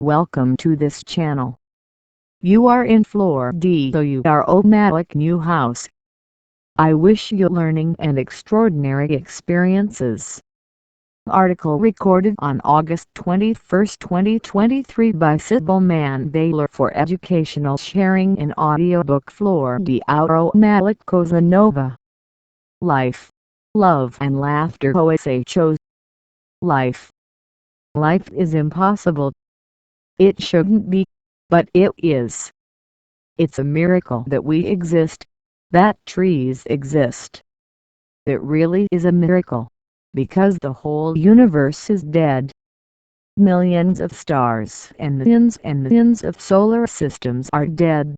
Welcome to this channel. You are in flower-deathless new house. I wish you learning and extraordinary experiences. Article recorded on August 21, 2023 by Sybil Mandler for educational sharing in audiobook flower-deathless Cosa Nova. Life, Love and Laughter. Osho. Life. Life is impossible. It shouldn't be, but it is. It's a miracle that we exist, that trees exist. It really is a miracle, because the whole universe is dead. Millions of stars and millions of solar systems are dead.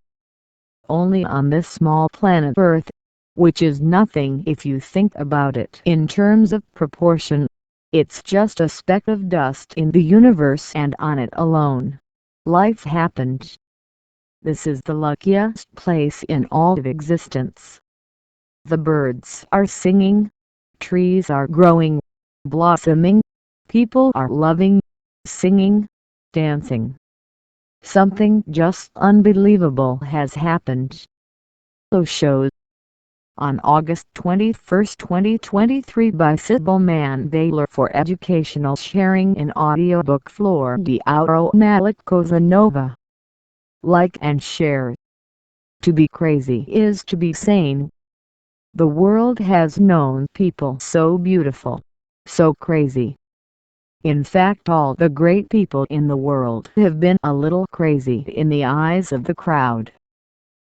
Only on this small planet Earth, which is nothing if you think about it in terms of proportion, it's just a speck of dust in the universe, and on it alone, life happened. This is the luckiest place in all of existence. The birds are singing, trees are growing, blossoming, people are loving, singing, dancing. Something just unbelievable has happened. Osho. On August 21, 2023 by Sybil Mandler for educational sharing in audiobook flower-deathless Cosa Nova. Like and share. To be crazy is to be sane. The world has known people so beautiful, so crazy. In fact, all the great people in the world have been a little crazy in the eyes of the crowd.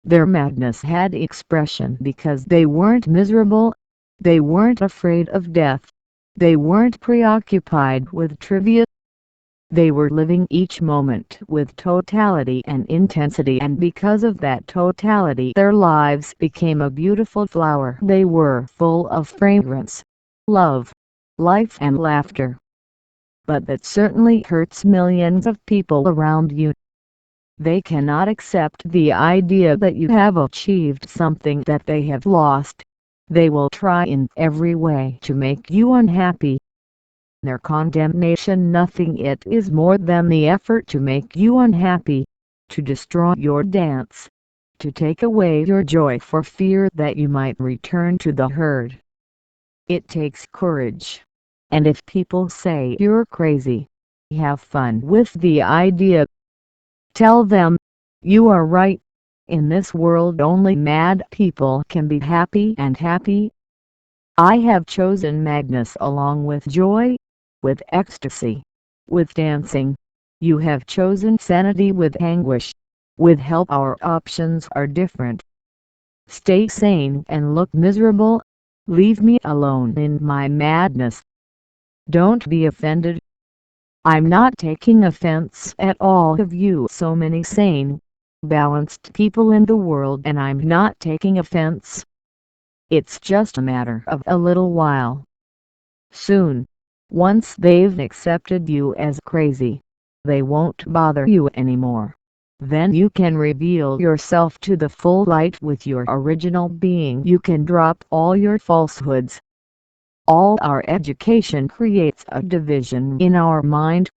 Their madness had expression because they weren't miserable, they weren't afraid of death, they weren't preoccupied with trivia. They were living each moment with totality and intensity, and because of that totality their lives became a beautiful flower. They were full of fragrance, love, life and laughter. But that certainly hurts millions of people around you. They cannot accept the idea that you have achieved something that they have lost. They will try in every way to make you unhappy. Their condemnation, nothing it is more than the effort to make you unhappy, to destroy your dance, to take away your joy for fear that you might return to the herd. It takes courage. And if people say you're crazy, have fun with the idea. Tell them, you are right. In this world only mad people can be happy and happy. I have chosen madness along with joy, with ecstasy, with dancing. You have chosen sanity with anguish, with help. Our options are different. Stay sane and look miserable. Leave me alone in my madness. Don't be offended. I'm not taking offense at all of you, so many sane, balanced people in the world, and I'm not taking offense. It's just a matter of a little while. Soon, once they've accepted you as crazy, they won't bother you anymore. Then you can reveal yourself to the full light with your original being. You can drop all your falsehoods. All our education creates a division in our mind.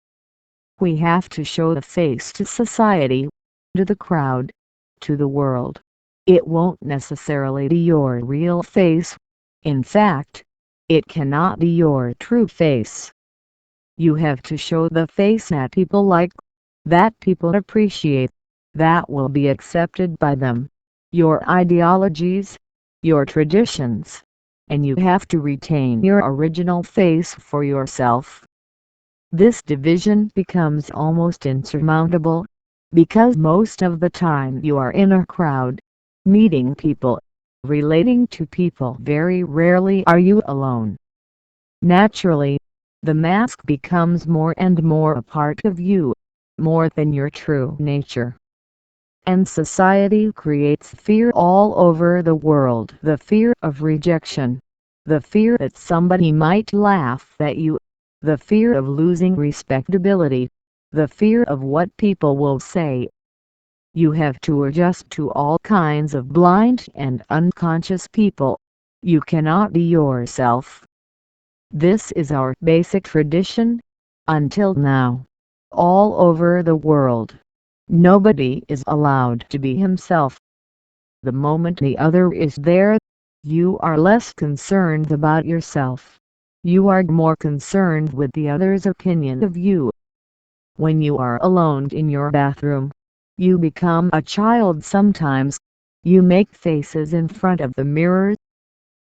We have to show the face to society, to the crowd, to the world. It won't necessarily be your real face. In fact, it cannot be your true face. You have to show the face that people like, that people appreciate, that will be accepted by them. Your ideologies, your traditions. And you have to retain your original face for yourself. This division becomes almost insurmountable, because most of the time you are in a crowd, meeting people, relating to people. Very rarely are you alone. Naturally, the mask becomes more and more a part of you, more than your true nature. And society creates fear all over the world. The fear of rejection, the fear that somebody might laugh at you, the fear of losing respectability, the fear of what people will say. You have to adjust to all kinds of blind and unconscious people. You cannot be yourself. This is our basic tradition, until now. all over the world. Nobody is allowed to be himself. The moment the other is there, you are less concerned about yourself. You are more concerned with the other's opinion of you. When you are alone in your bathroom, you become a child sometimes. You make faces in front of the mirror.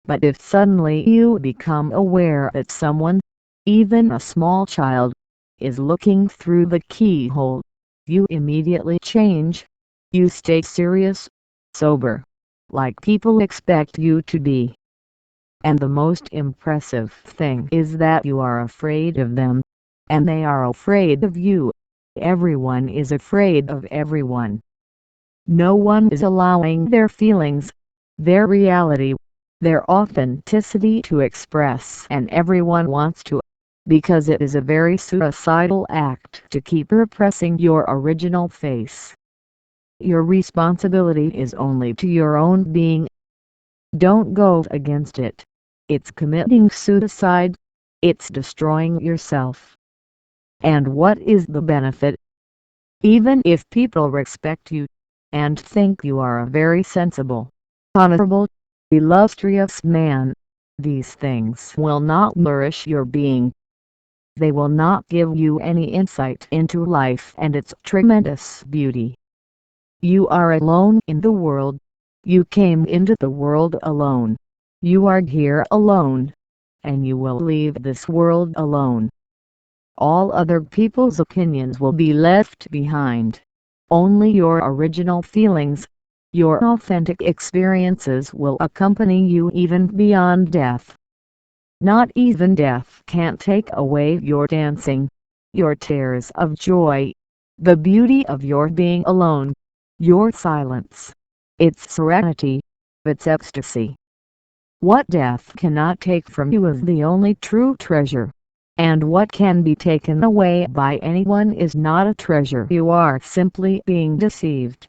But if suddenly you become aware that someone, even a small child, is looking through the keyhole, you immediately change. You stay serious, sober, like people expect you to be. And the most impressive thing is that you are afraid of them, and they are afraid of you. Everyone is afraid of everyone. No one is allowing their feelings, their reality, their authenticity to express, and everyone wants to, because it is a very suicidal act to keep repressing your original face. Your responsibility is only to your own being. Don't go against it. It's committing suicide. It's destroying yourself. And what is the benefit? Even if people respect you, and think you are a very sensible, honorable, illustrious man, these things will not nourish your being. They will not give you any insight into life and its tremendous beauty. You are alone in the world. You came into the world alone. You are here alone. And you will leave this world alone. All other people's opinions will be left behind. Only your original feelings, your authentic experiences will accompany you even beyond death. Not even death can take away your dancing, your tears of joy, the beauty of your being alone, your silence, its serenity, its ecstasy. What death cannot take from you is the only true treasure. And what can be taken away by anyone is not a treasure. You are simply being deceived.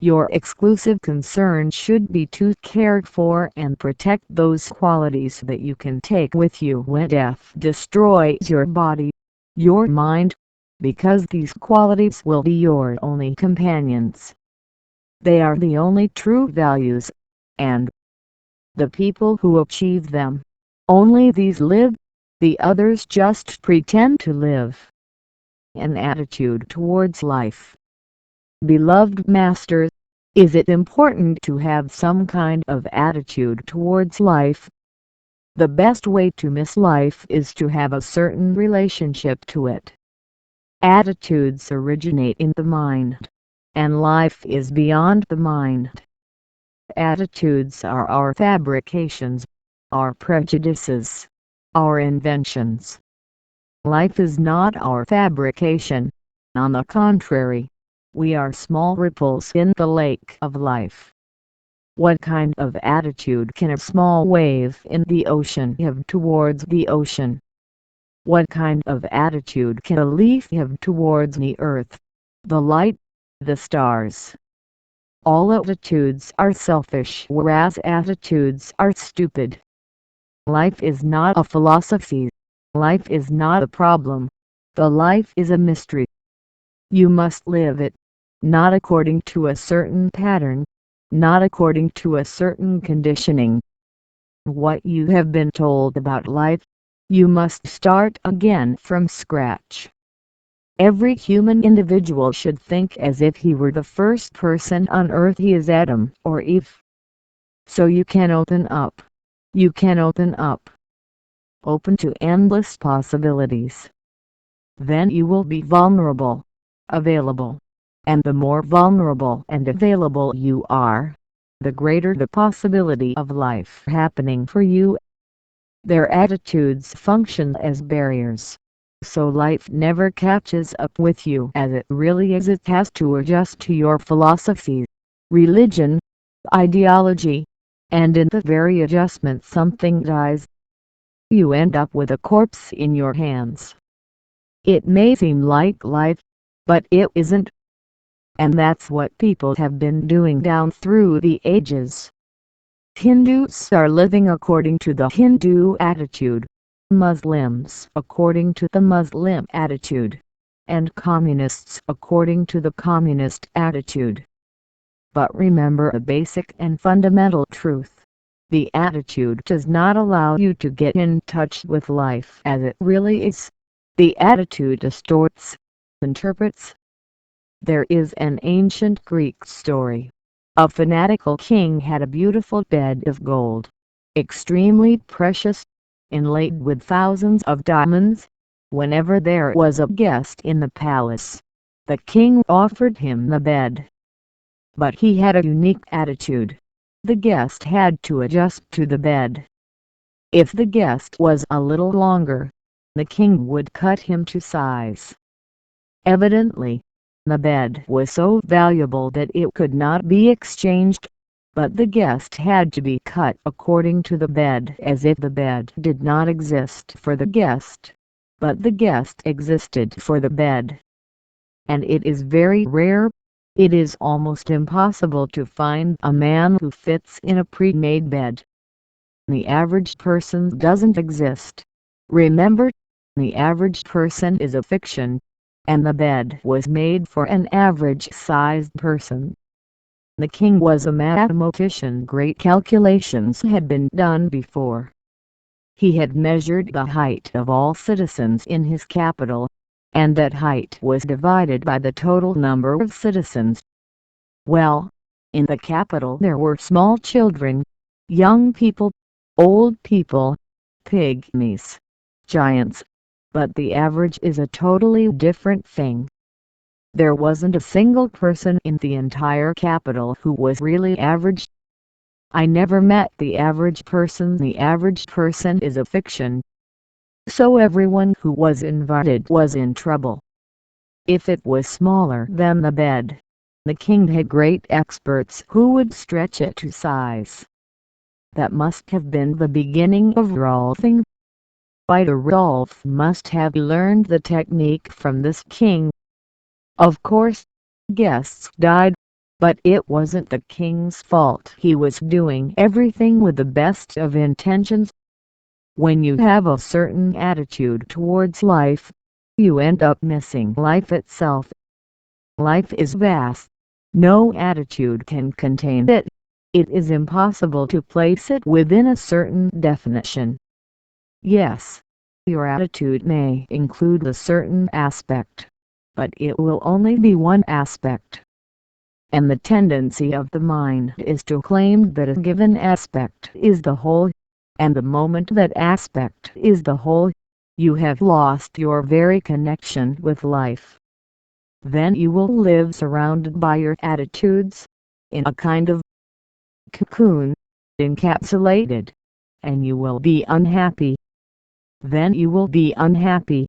Your exclusive concern should be to care for and protect those qualities that you can take with you when death destroys your body, your mind, because these qualities will be your only companions. They are the only true values, and the people who achieve them, only these live. The others just pretend to live. An attitude towards life. Beloved masters, is it important to have some kind of attitude towards life? The best way to miss life is to have a certain relationship to it. Attitudes originate in the mind, and life is beyond the mind. Attitudes are our fabrications, our prejudices, our inventions. Life is not our fabrication. On the contrary, we are small ripples in the lake of life. What kind of attitude can a small wave in the ocean have towards the ocean? What kind of attitude can a leaf have towards the earth, the light, the stars? All attitudes are selfish, whereas attitudes are stupid. Life is not a philosophy. Life is not a problem. The life is a mystery. You must live it, not according to a certain pattern, not according to a certain conditioning. What you have been told about life, you must start again from scratch. Every human individual should think as if he were the first person on earth. He is Adam or Eve. So you can open up. You can open up. Open to endless possibilities. Then you will be vulnerable, available. And the more vulnerable and available you are, the greater the possibility of life happening for you. Their attitudes function as barriers. So life never catches up with you as it really is. It has to adjust to your philosophy, religion, ideology, and in the very adjustment something dies. You end up with a corpse in your hands. It may seem like life, but it isn't. And that's what people have been doing down through the ages. Hindus are living according to the Hindu attitude, Muslims according to the Muslim attitude, and communists according to the communist attitude. But remember a basic and fundamental truth. The attitude does not allow you to get in touch with life as it really is. The attitude distorts, interprets. There is an ancient Greek story. A fanatical king had a beautiful bed of gold, extremely precious, inlaid with thousands of diamonds. Whenever there was a guest in the palace, the king offered him the bed. But he had a unique attitude. The guest had to adjust to the bed. If the guest was a little longer, the king would cut him to size. Evidently, the bed was so valuable that it could not be exchanged, but the guest had to be cut according to the bed, as if the bed did not exist for the guest, but the guest existed for the bed. And it is very rare. It is almost impossible to find a man who fits in a pre-made bed. The average person doesn't exist. Remember, the average person is a fiction, and the bed was made for an average-sized person. The king was a mathematician. Great calculations had been done before. He had measured the height of all citizens in his capital, and that height was divided by the total number of citizens. Well, in the capital there were small children, young people, old people, pygmies, giants, but the average is a totally different thing. There wasn't a single person in the entire capital who was really average. I never met the average person. The average person is a fiction. So everyone who was invited was in trouble. If it was smaller than the bed, the king had great experts who would stretch it to size. That must have been the beginning of Rolfing. Fighter Rolf must have learned the technique from this king. Of course, guests died, but it wasn't the king's fault. He was doing everything with the best of intentions. When you have a certain attitude towards life, you end up missing life itself. Life is vast. No attitude can contain it. It is impossible to place it within a certain definition. Yes, your attitude may include a certain aspect, but it will only be one aspect. And the tendency of the mind is to claim that a given aspect is the whole, and the moment that aspect is the whole, you have lost your very connection with life. Then you will live surrounded by your attitudes, in a kind of cocoon, encapsulated, and you will be unhappy. Then you will be unhappy.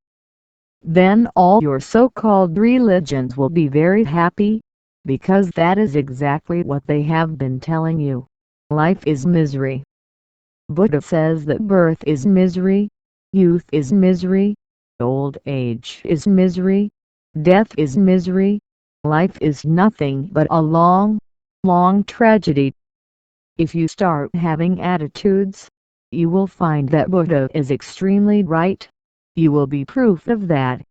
Then all your so-called religions will be very happy, because that is exactly what they have been telling you. Life is misery. Buddha says that birth is misery, youth is misery, old age is misery, death is misery. Life is nothing but a long, long tragedy. If you start having attitudes, you will find that Buddha is extremely right. You will be proof of that.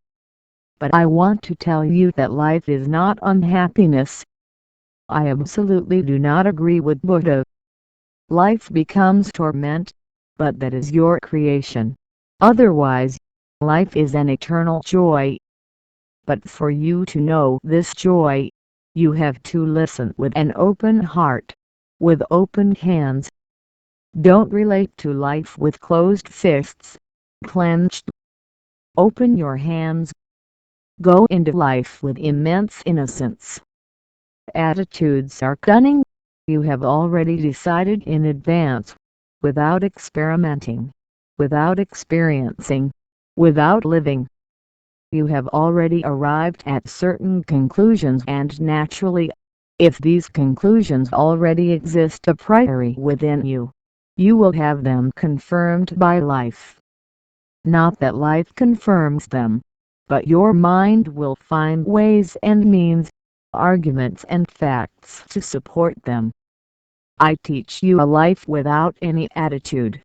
But I want to tell you that life is not unhappiness. I absolutely do not agree with Buddha. Life becomes torment, but that is your creation. Otherwise, life is an eternal joy. But for you to know this joy, you have to listen with an open heart, with open hands. Don't relate to life with closed fists, clenched. Open your hands. Go into life with immense innocence. Attitudes are cunning. You have already decided in advance, without experimenting, without experiencing, without living. You have already arrived at certain conclusions, and naturally, if these conclusions already exist a priori within you, you will have them confirmed by life. Not that life confirms them, but your mind will find ways and means, arguments and facts to support them. I teach you a life without any attitude.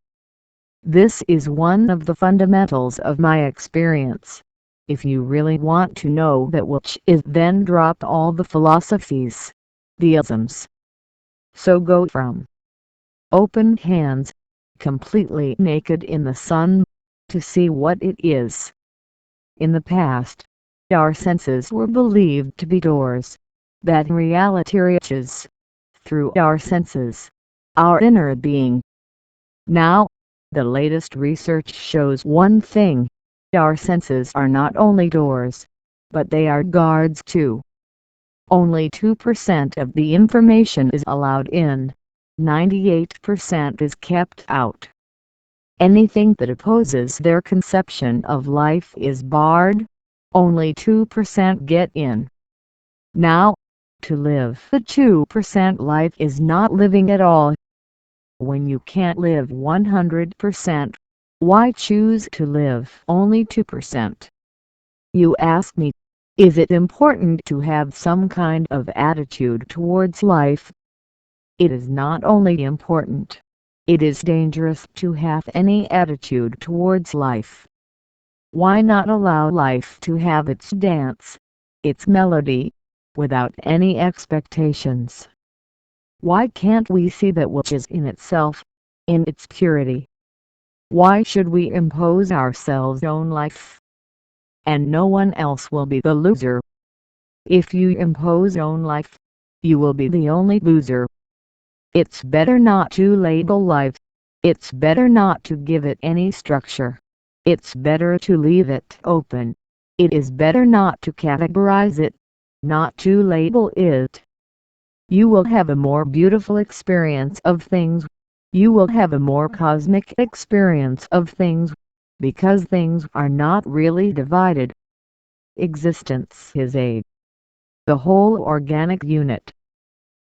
This is one of the fundamentals of my experience. If you really want to know that which is, then drop all the philosophies, the isms. So go from open hands, completely naked in the sun, to see what it is. In the past, our senses were believed to be doors that reality reaches through our senses, our inner being. Now, the latest research shows one thing: our senses are not only doors, but they are guards too. Only 2% of the information is allowed in, 98% is kept out. Anything that opposes their conception of life is barred, only 2% get in. Now, to live the 2% life is not living at all. When you can't live 100%, why choose to live only 2%? You ask me, is it important to have some kind of attitude towards life? It is not only important, it is dangerous to have any attitude towards life. Why not allow life to have its dance, its melody, without any expectations? Why can't we see that which is in itself, in its purity? Why should we impose ourselves own life? And no one else will be the loser. If you impose own life, you will be the only loser. It's better not to label life. It's better not to give it any structure. It's better to leave it open. It is better not to categorize it, not to label it. You will have a more beautiful experience of things. You will have a more cosmic experience of things, because things are not really divided. Existence is the whole organic unit.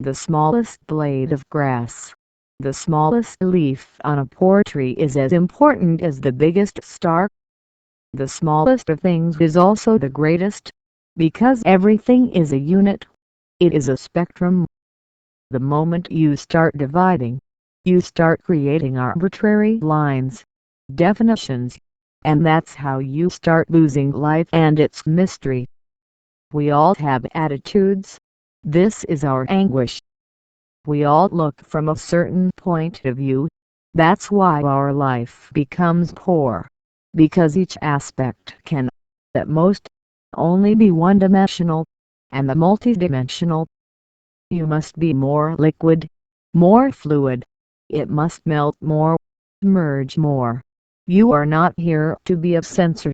The smallest blade of grass, the smallest leaf on a poor tree is as important as the biggest star. The smallest of things is also the greatest, because everything is a unit. It is a spectrum. The moment you start dividing, you start creating arbitrary lines, definitions, and that's how you start losing life and its mystery. We all have attitudes. This is our anguish. We all look from a certain point of view. That's why our life becomes poor, because each aspect can, at most, only be one-dimensional, and the multidimensional. You must be more liquid, more fluid. It must melt more, merge more. You are not here to be a censor.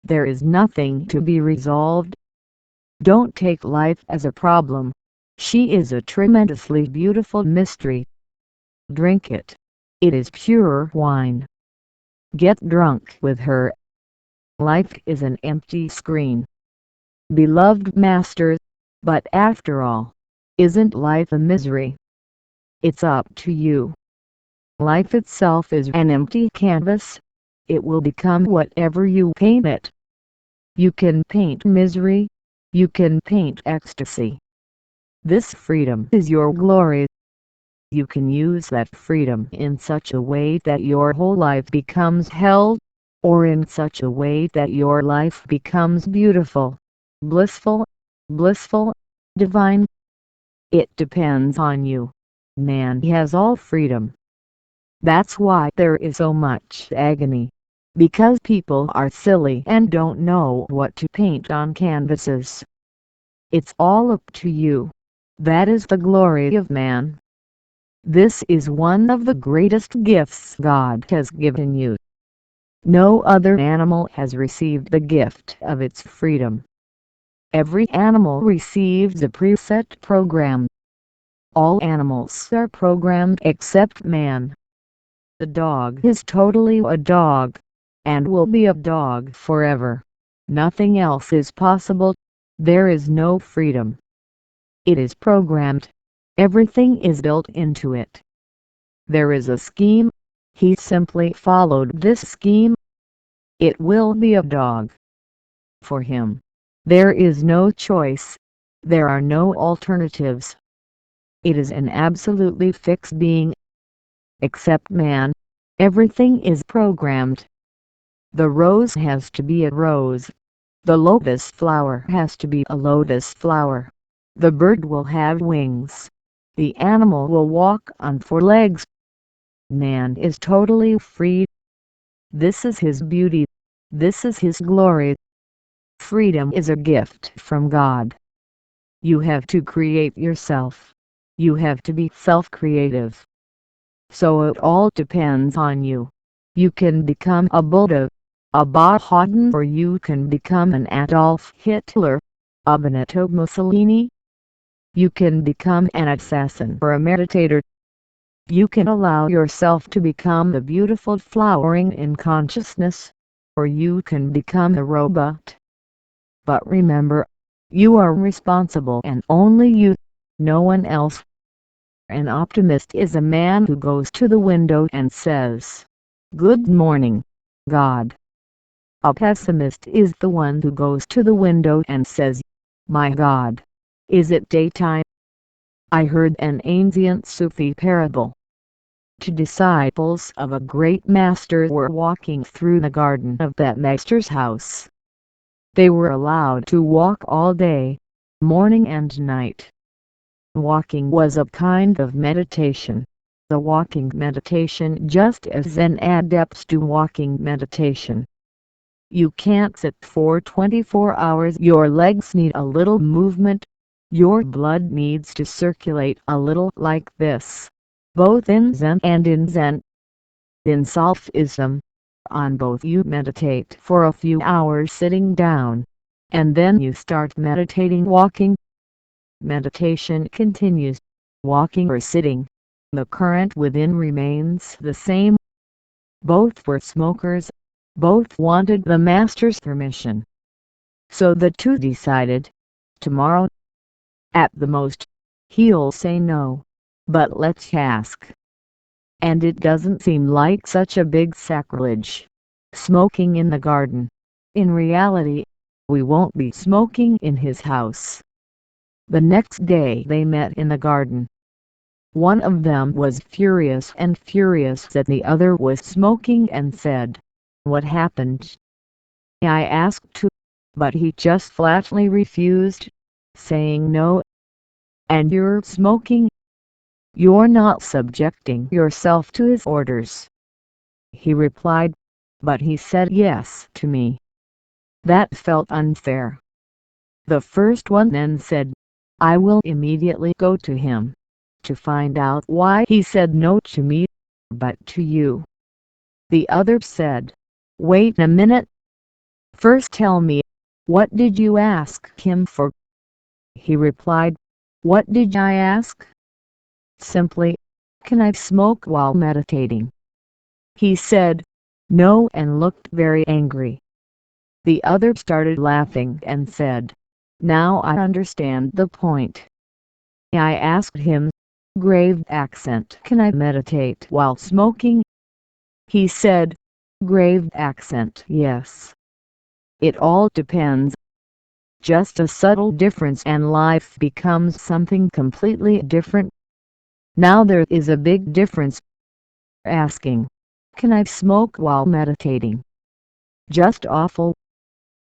There is nothing to be resolved. Don't take life as a problem. She is a tremendously beautiful mystery. Drink it. It is pure wine. Get drunk with her. Life is an empty screen. Beloved masters, but after all, isn't life a misery? It's up to you. Life itself is an empty canvas. It will become whatever you paint it. You can paint misery. You can paint ecstasy. This freedom is your glory. You can use that freedom in such a way that your whole life becomes hell, or in such a way that your life becomes beautiful, blissful, divine. It depends on you. Man has all freedom. That's why there is so much agony. Because people are silly and don't know what to paint on canvases. It's all up to you. That is the glory of man. This is one of the greatest gifts God has given you. No other animal has received the gift of its freedom. Every animal receives a preset program. All animals are programmed except man. The dog is totally a dog, and will be a dog forever. Nothing else is possible. There is no freedom. It is programmed. Everything is built into it. There is a scheme. He simply followed this scheme. It will be a dog. For him, there is no choice. There are no alternatives. It is an absolutely fixed being. Except man, everything is programmed. The rose has to be a rose. The lotus flower has to be a lotus flower. The bird will have wings. The animal will walk on four legs. Man is totally free. This is his beauty. This is his glory. Freedom is a gift from God. You have to create yourself. You have to be self-creative. So it all depends on you. You can become a Buddha, a Baha'u'llah, or you can become an Adolf Hitler, a Benito Mussolini. You can become an assassin or a meditator. You can allow yourself to become the beautiful flowering in consciousness, or you can become a robot. But remember, you are responsible and only you, no one else. An optimist is a man who goes to the window and says, "Good morning, God." A pessimist is the one who goes to the window and says, "My God, is it daytime?" I heard an ancient Sufi parable. Two disciples of a great master were walking through the garden of that master's house. They were allowed to walk all day, morning and night. Walking was a kind of meditation. The walking meditation just as Zen adepts do walking meditation. You can't sit for 24 hours. Your legs need a little movement. Your blood needs to circulate a little like this. Both in Zen and in Zen. In Sufism, on both you meditate for a few hours sitting down, and then you start meditating walking. Meditation continues, walking or sitting. The current within remains the same. Both were smokers. Both wanted the master's permission. So the two decided, tomorrow, at the most, he'll say no, but let's ask. And it doesn't seem like such a big sacrilege. Smoking in the garden. In reality, we won't be smoking in his house. The next day they met in the garden. One of them was furious that the other was smoking and said, "What happened?" I asked to, but he just flatly refused, saying no. "And you're smoking? You're not subjecting yourself to his orders." He replied, "But he said yes to me." That felt unfair. The first one then said, "I will immediately go to him, to find out why he said no to me, but to you." The other said, "Wait a minute. First tell me, what did you ask him for?" He replied, "What did I ask? Simply, can I smoke while meditating?" He said, "No," and looked very angry. The other started laughing and said, "Now I understand the point." I asked him, grave accent, "Can I meditate while smoking?" He said, grave accent, "Yes." It all depends. Just a subtle difference and life becomes something completely different. Now there is a big difference. Asking, "Can I smoke while meditating?" Just awful.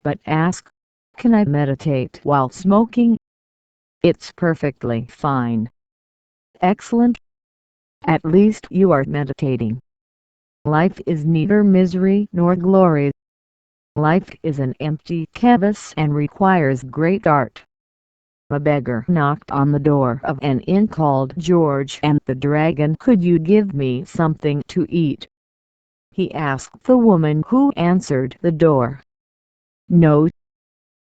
But ask, "Can I meditate while smoking?" It's perfectly fine. Excellent. At least you are meditating. Life is neither misery nor glory. Life is an empty canvas and requires great art. A beggar knocked on the door of an inn called George and the Dragon. "Could you give me something to eat?" he asked the woman who answered the door. "No,"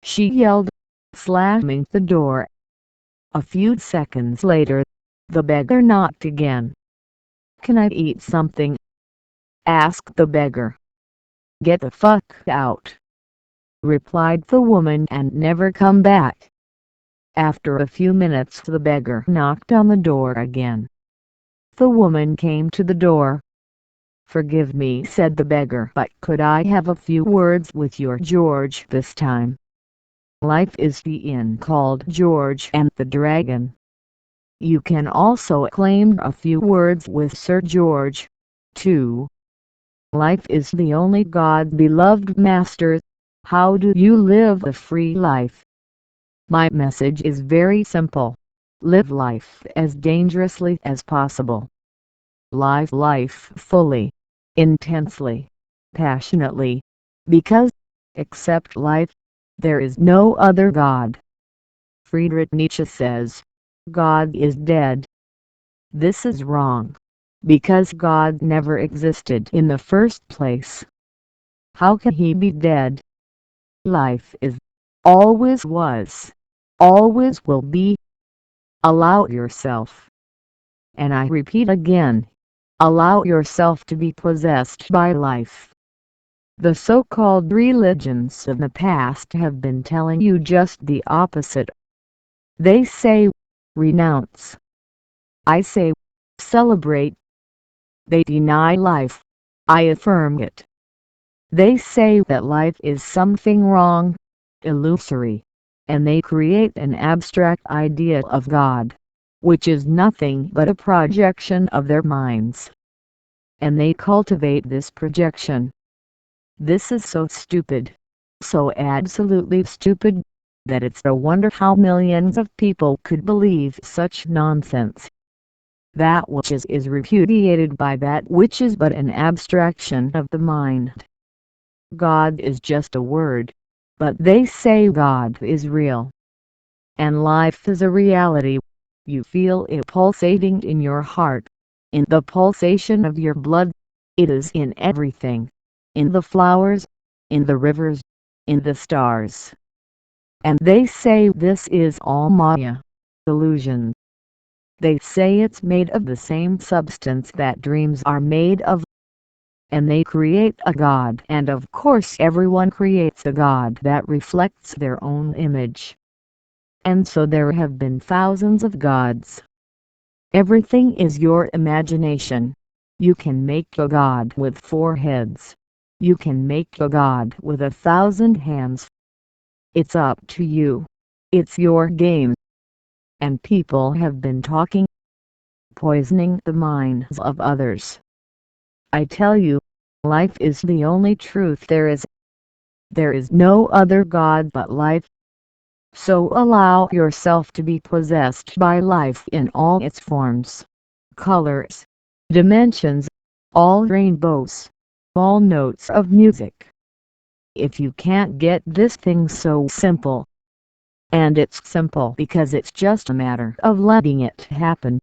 she yelled, slamming the door. A few seconds later, the beggar knocked again. "Can I eat something?" asked the beggar. "Get the fuck out," replied the woman, and never come back. After a few minutes the beggar knocked on the door again. The woman came to the door. "Forgive me," said the beggar, "but could I have a few words with your George this time?" Life is the inn called George and the Dragon. You can also claim a few words with Sir George, too. Life is the only God-beloved master. How do you live a free life? My message is very simple. Live life as dangerously as possible. Live life fully, intensely, passionately, because, except life, there is no other God. Friedrich Nietzsche says, God is dead. This is wrong, because God never existed in the first place. How can he be dead? Life is, always was, always will be. Allow yourself, and I repeat again, allow yourself to be possessed by life. The so-called religions of the past have been telling you just the opposite. They say, renounce. I say, celebrate. They deny life. I affirm it. They say that life is something wrong, illusory, and they create an abstract idea of God, which is nothing but a projection of their minds. And they cultivate this projection. This is so stupid, so absolutely stupid, that it's a wonder how millions of people could believe such nonsense. That which is repudiated by that which is but an abstraction of the mind. God is just a word, but they say God is real. And life is a reality. You feel it pulsating in your heart, in the pulsation of your blood. It is in everything, in the flowers, in the rivers, in the stars. And they say this is all Maya, illusion. They say it's made of the same substance that dreams are made of. And they create a God, and of course everyone creates a God that reflects their own image. And so there have been thousands of gods. Everything is your imagination. You can make a God with 4 heads. You can make a God with 1,000 hands. It's up to you. It's your game. And people have been talking, poisoning the minds of others. I tell you, life is the only truth there is. There is no other God but life. So allow yourself to be possessed by life in all its forms, colors, dimensions, all rainbows, all notes of music. If you can't get this thing so simple, and it's simple because it's just a matter of letting it happen.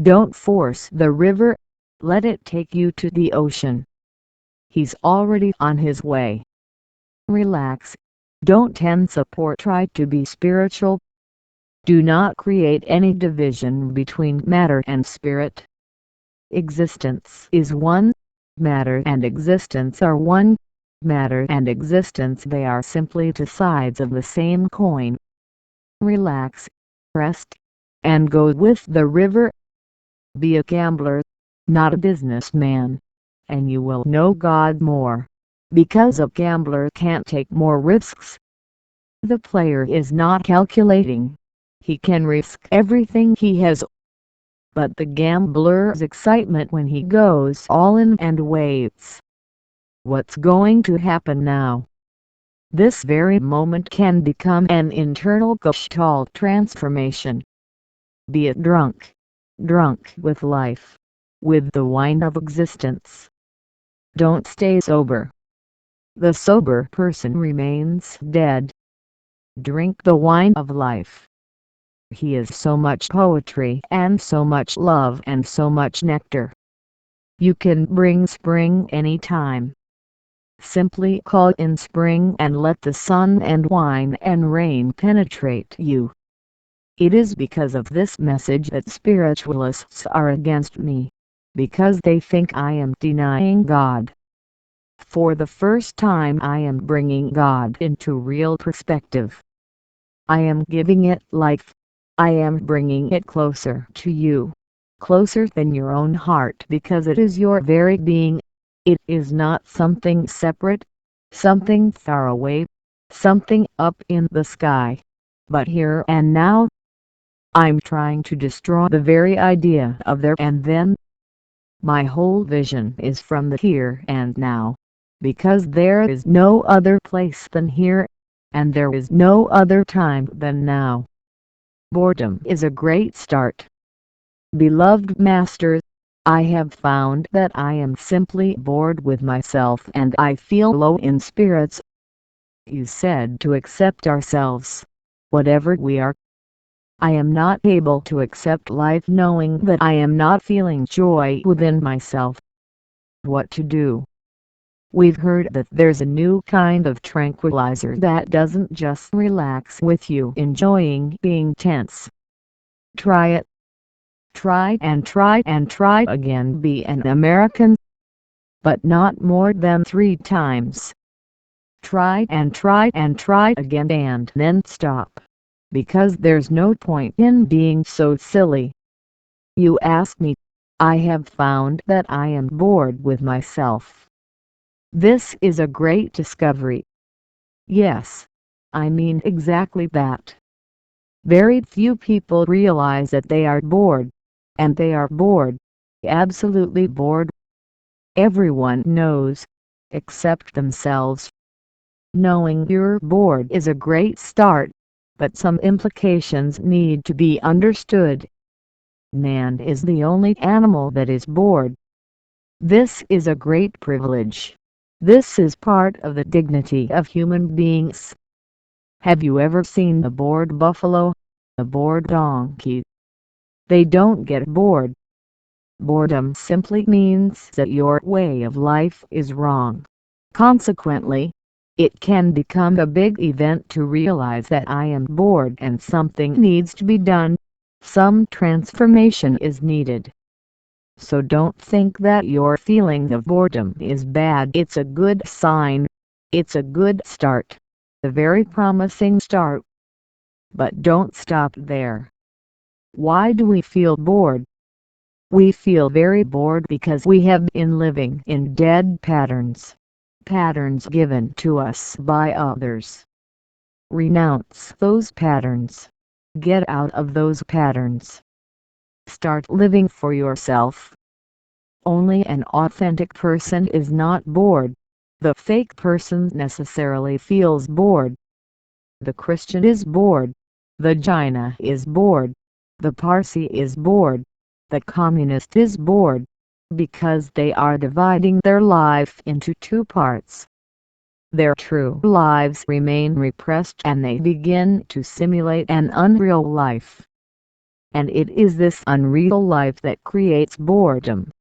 Don't force the river, let it take you to the ocean. He's already on his way. Relax. Don't tense up or try to be spiritual. Do not create any division between matter and spirit. Existence is one. Matter and existence are one. Matter and existence, they are simply 2 sides of the same coin. Relax, rest, and go with the river. Be a gambler, not a businessman, and you will know God more, because a gambler can't take more risks. The player is not calculating. He can risk everything he has. But the gambler's excitement when he goes all in and waits. What's going to happen now? This very moment can become an internal gestalt transformation. Be it drunk with life, with the wine of existence. Don't stay sober. The sober person remains dead. Drink the wine of life. He is so much poetry and so much love and so much nectar. You can bring spring anytime. Simply call in spring and let the sun and wine and rain penetrate you. It is because of this message that spiritualists are against me, because they think I am denying God. For the first time I am bringing God into real perspective. I am giving it life. I am bringing it closer to you, closer than your own heart, because it is your very being. It is not something separate, something far away, something up in the sky, but here and now. I'm trying to destroy the very idea of there and then. My whole vision is from the here and now. because there is no other place than here, and there is no other time than now. Boredom is a great start. Beloved Masters, I have found that I am simply bored with myself and I feel low in spirits. You said to accept ourselves, whatever we are. I am not able to accept life knowing that I am not feeling joy within myself. What to do? We've heard that there's a new kind of tranquilizer that doesn't just relax with you enjoying being tense. Try it. Try and try and try again. Be an American, but not more than 3 times. Try and try and try again and then stop, because there's no point in being so silly. You ask me, I have found that I am bored with myself. This is a great discovery. Yes, I mean exactly that. Very few people realize that they are bored, and they are bored, absolutely bored. Everyone knows, except themselves. Knowing you're bored is a great start, but some implications need to be understood. Man is the only animal that is bored. This is a great privilege. This is part of the dignity of human beings. Have you ever seen a bored buffalo, a bored donkey? They don't get bored. Boredom simply means that your way of life is wrong. Consequently, it can become a big event to realize that I am bored and something needs to be done. Some transformation is needed. So don't think that your feeling of boredom is bad. It's a good sign. It's a good start. A very promising start. But don't stop there. Why do we feel bored? We feel very bored because we have been living in dead patterns. Patterns given to us by others. Renounce those patterns. Get out of those patterns. Start living for yourself. Only an authentic person is not bored. The fake person necessarily feels bored. The Christian is bored. The Jaina is bored. The Parsi is bored. The communist is bored, because they are dividing their life into 2 parts. Their true lives remain repressed and they begin to simulate an unreal life. And it is this unreal life that creates boredom.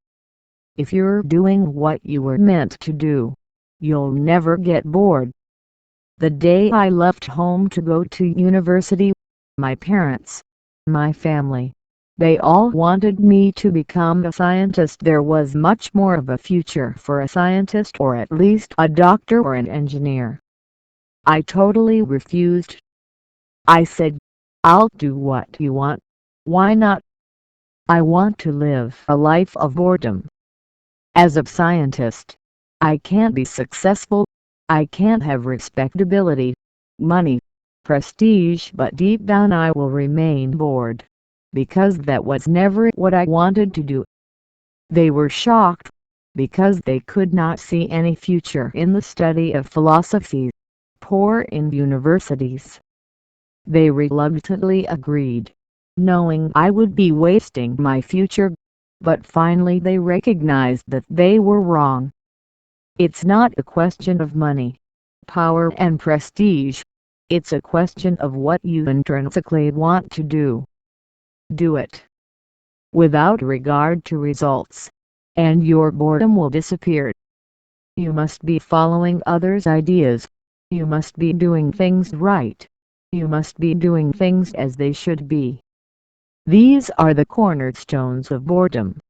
If you're doing what you were meant to do, you'll never get bored. The day I left home to go to university, my parents, my family, they all wanted me to become a scientist. There was much more of a future for a scientist, or at least a doctor or an engineer. I totally refused. I said, I'll do what you want. Why not? I want to live a life of boredom. As a scientist, I can't be successful. I can't have respectability, money, prestige, but deep down I will remain bored, because that was never what I wanted to do. They were shocked, because they could not see any future in the study of philosophy, poor in universities. They reluctantly agreed, knowing I would be wasting my future, but finally they recognized that they were wrong. It's not a question of money, power and prestige. It's a question of what you intrinsically want to do. Do it, without regard to results, and your boredom will disappear. You must be following others' ideas. You must be doing things right. You must be doing things as they should be. These are the cornerstones of boredom.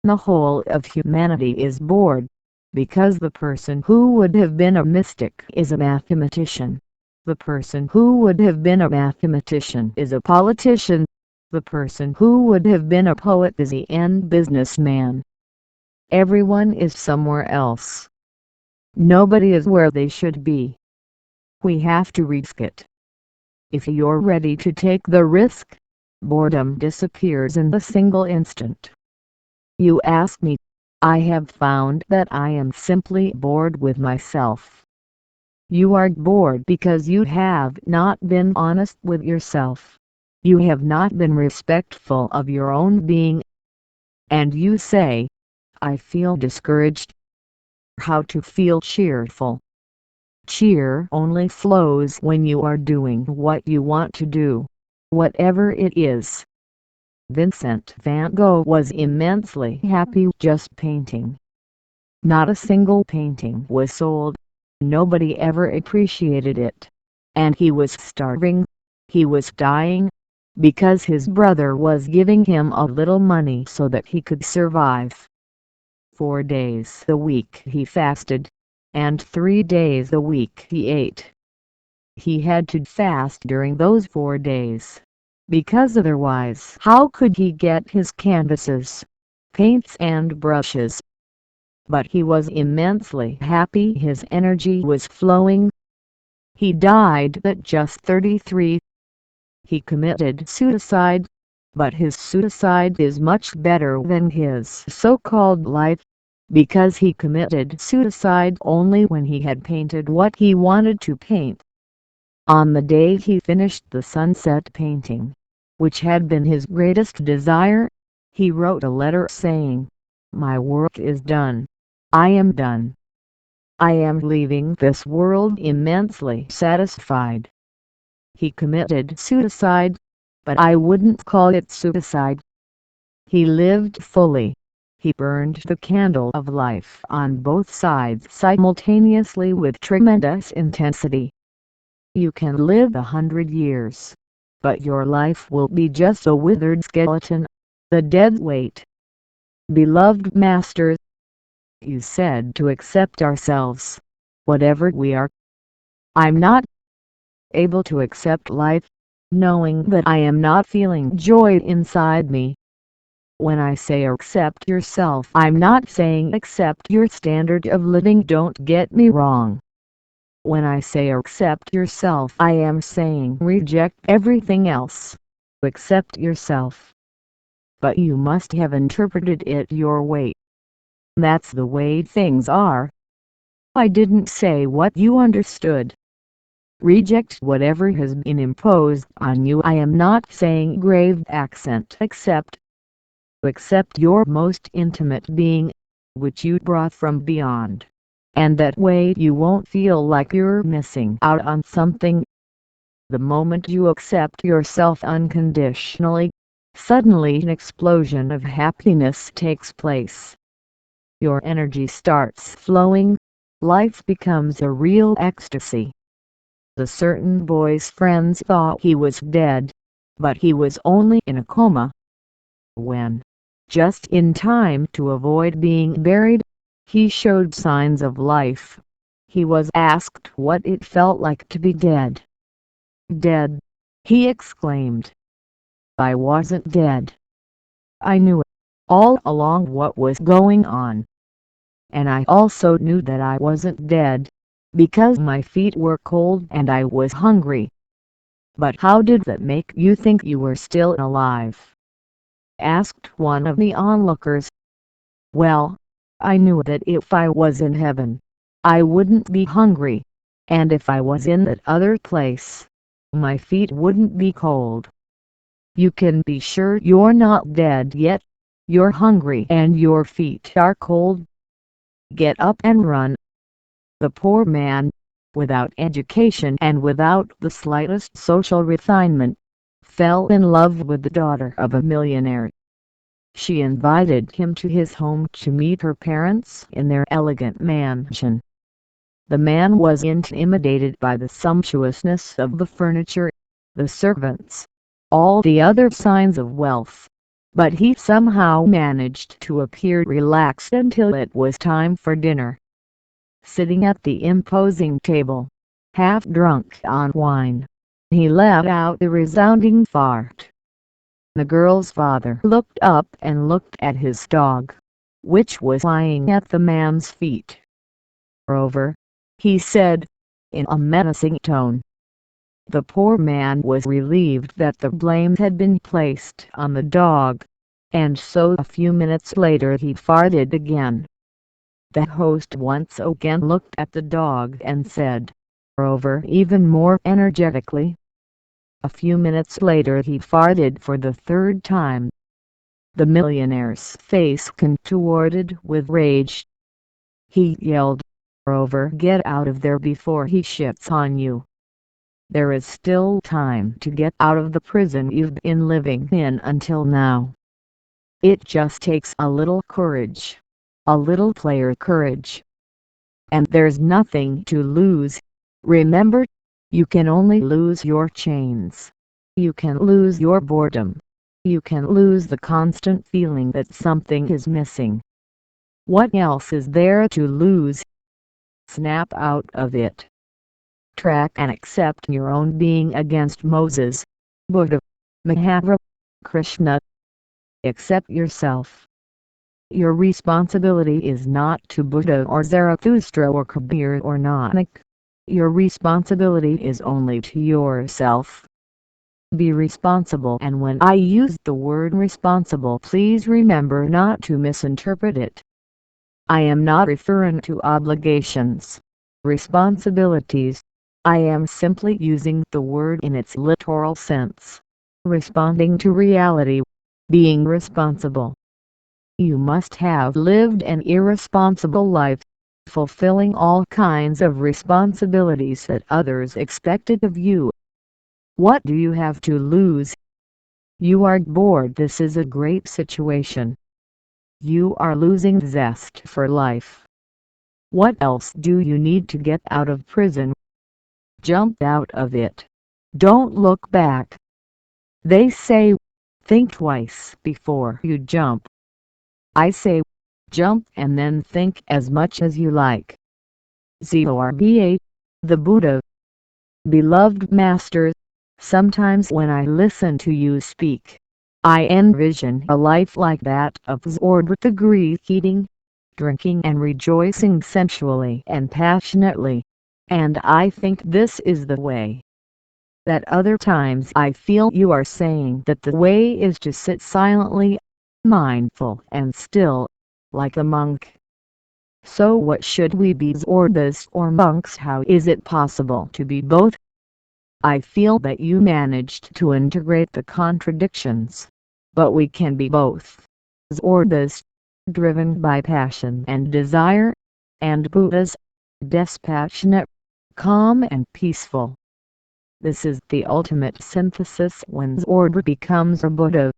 The whole of humanity is bored, because the person who would have been a mystic is a mathematician. The person who would have been a mathematician is a politician. The person who would have been a poet is a businessman. Everyone is somewhere else. Nobody is where they should be. We have to risk it. If you're ready to take the risk, boredom disappears in a single instant. You ask me, I have found that I am simply bored with myself. You are bored because you have not been honest with yourself. You have not been respectful of your own being. And you say, I feel discouraged. How to feel cheerful? Cheer only flows when you are doing what you want to do, whatever it is. Vincent van Gogh was immensely happy just painting. Not a single painting was sold. Nobody ever appreciated it. And he was starving. He was dying. Because his brother was giving him a little money so that he could survive. 4 days a week he fasted, and 3 days a week he ate. He had to fast during those 4 days, because otherwise how could he get his canvases, paints and brushes? But he was immensely happy, his energy was flowing. He died at just 33. He committed suicide, but his suicide is much better than his so-called life, because he committed suicide only when he had painted what he wanted to paint. On the day he finished the sunset painting, which had been his greatest desire, he wrote a letter saying, "My work is done. I am done. I am leaving this world immensely satisfied." He committed suicide, but I wouldn't call it suicide. He lived fully. He burned the candle of life on both sides simultaneously with tremendous intensity. You can live 100 years, but your life will be just a withered skeleton, the dead weight. Beloved Master, you said to accept ourselves, whatever we are. I'm not able to accept life, knowing that I am not feeling joy inside me. When I say accept yourself, I'm not saying accept your standard of living, don't get me wrong. When I say accept yourself, I am saying reject everything else. Accept yourself. But you must have interpreted it your way. That's the way things are. I didn't say what you understood. Reject whatever has been imposed on you. I am not saying grave accent accept. Accept your most intimate being, which you brought from beyond. And that way you won't feel like you're missing out on something. The moment you accept yourself unconditionally, suddenly an explosion of happiness takes place. Your energy starts flowing. Life becomes a real ecstasy. A certain boy's friends thought he was dead, but he was only in a coma. When, just in time to avoid being buried, he showed signs of life, he was asked what it felt like to be dead. "Dead," he exclaimed. "I wasn't dead. I knew it all along what was going on. And I also knew that I wasn't dead, because my feet were cold and I was hungry." "But how did that make you think you were still alive?" asked one of the onlookers. "Well, I knew that if I was in heaven, I wouldn't be hungry, and if I was in that other place, my feet wouldn't be cold." "You can be sure you're not dead yet. You're hungry and your feet are cold. Get up and run." The poor man, without education and without the slightest social refinement, fell in love with the daughter of a millionaire. She invited him to his home to meet her parents in their elegant mansion. The man was intimidated by the sumptuousness of the furniture, the servants, all the other signs of wealth, but he somehow managed to appear relaxed until it was time for dinner. Sitting at the imposing table, half drunk on wine, he let out a resounding fart. The girl's father looked up and looked at his dog, which was lying at the man's feet. "Over," he said, in a menacing tone. The poor man was relieved that the blame had been placed on the dog. And so a few minutes later he farted again. The host once again looked at the dog and said, over even more energetically. A few minutes later he farted for the third time. The millionaire's face contorted with rage. He yelled, "Over, get out of there before he shits on you. There is still time to get out of the prison you've been living in until now. It just takes a little courage. A little player courage. And there's nothing to lose. Remember, you can only lose your chains. You can lose your boredom. You can lose the constant feeling that something is missing. What else is there to lose? Snap out of it. Track and accept your own being against Moses, Buddha, Mahavira, Krishna. Accept yourself. Your responsibility is not to Buddha or Zarathustra or Kabir or Nanak. Your responsibility is only to yourself. Be responsible, and when I use the word responsible, please remember not to misinterpret it. I am not referring to obligations, responsibilities. I am simply using the word in its literal sense. Responding to reality. Being responsible. You must have lived an irresponsible life, fulfilling all kinds of responsibilities that others expected of you. What do you have to lose? You are bored. This is a great situation. You are losing zest for life. What else do you need to get out of prison? Jump out of it. Don't look back. They say, think twice before you jump. I say, jump and then think as much as you like. Zorba, the Buddha. Beloved Master, sometimes when I listen to you speak, I envision a life like that of Zorba the Greek, eating, drinking and rejoicing sensually and passionately, and I think this is the way. At other times I feel you are saying that the way is to sit silently, mindful and still, like a monk. So what should we be, Zorbas or monks? How is it possible to be both? I feel that you managed to integrate the contradictions. But we can be both. Zorbas, driven by passion and desire, and Buddhas, dispassionate, calm and peaceful. This is the ultimate synthesis when Zorba becomes a Buddha.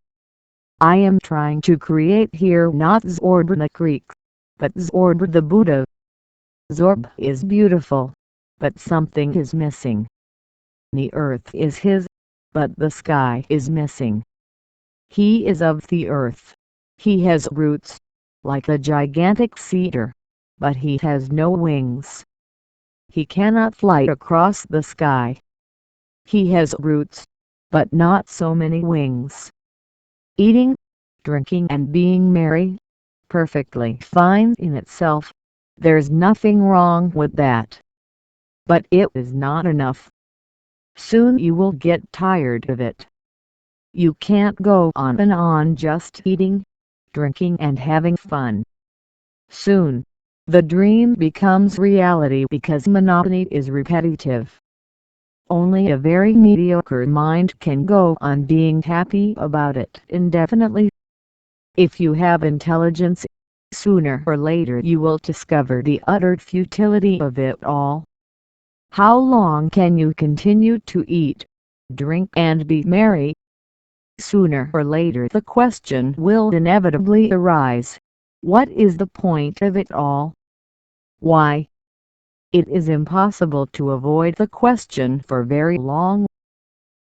I am trying to create here not Zorba the Greek, but Zorba the Buddha. Zorba is beautiful, but something is missing. The earth is his, but the sky is missing. He is of the earth. He has roots, like a gigantic cedar, but he has no wings. He cannot fly across the sky. He has roots, but not so many wings. Eating, drinking and being merry, perfectly fine in itself. There's nothing wrong with that. But it is not enough. Soon you will get tired of it. You can't go on and on just eating, drinking and having fun. Soon, the dream becomes reality because monotony is repetitive. Only a very mediocre mind can go on being happy about it indefinitely. If you have intelligence, sooner or later you will discover the utter futility of it all. How long can you continue to eat, drink and be merry? Sooner or later the question will inevitably arise. What is the point of it all? Why? It is impossible to avoid the question for very long.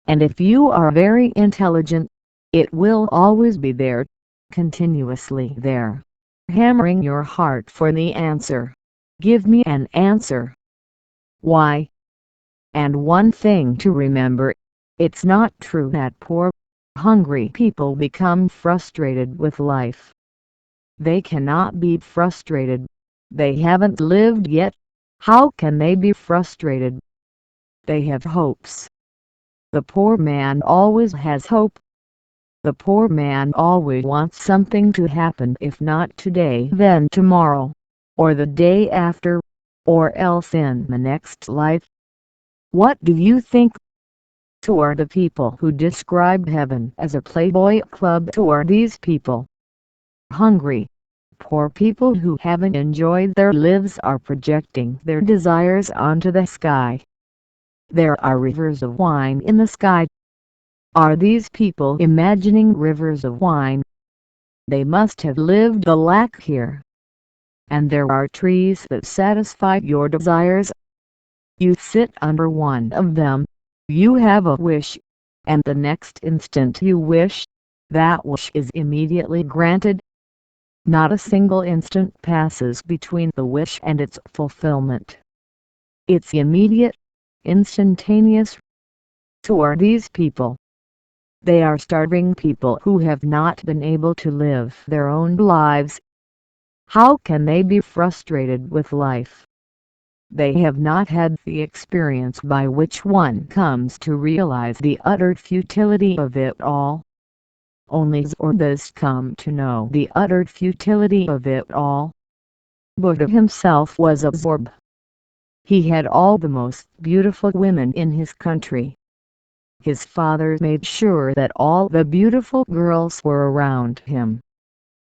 And if you are very intelligent, it will always be there, continuously there, hammering your heart for the answer. Give me an answer. Why? And one thing to remember, it's not true that poor, hungry people become frustrated with life. They cannot be frustrated. They haven't lived yet. How can they be frustrated? They have hopes. The poor man always has hope. The poor man always wants something to happen, if not today then tomorrow, or the day after, or else in the next life. What do you think? Who are the people who describe heaven as a Playboy club? Who are these people? Hungry, poor people who haven't enjoyed their lives are projecting their desires onto the sky. There are rivers of wine in the sky. Are these people imagining rivers of wine? They must have lived the lack here. And there are trees that satisfy your desires. You sit under one of them, you have a wish, and the next instant you wish, that wish is immediately granted. Not a single instant passes between the wish and its fulfillment. It's immediate, instantaneous. Who are these people? They are starving people who have not been able to live their own lives. How can they be frustrated with life? They have not had the experience by which one comes to realize the utter futility of it all. Only Zorbas come to know the utter futility of it all. Buddha himself was a Zorb. He had all the most beautiful women in his country. His father made sure that all the beautiful girls were around him.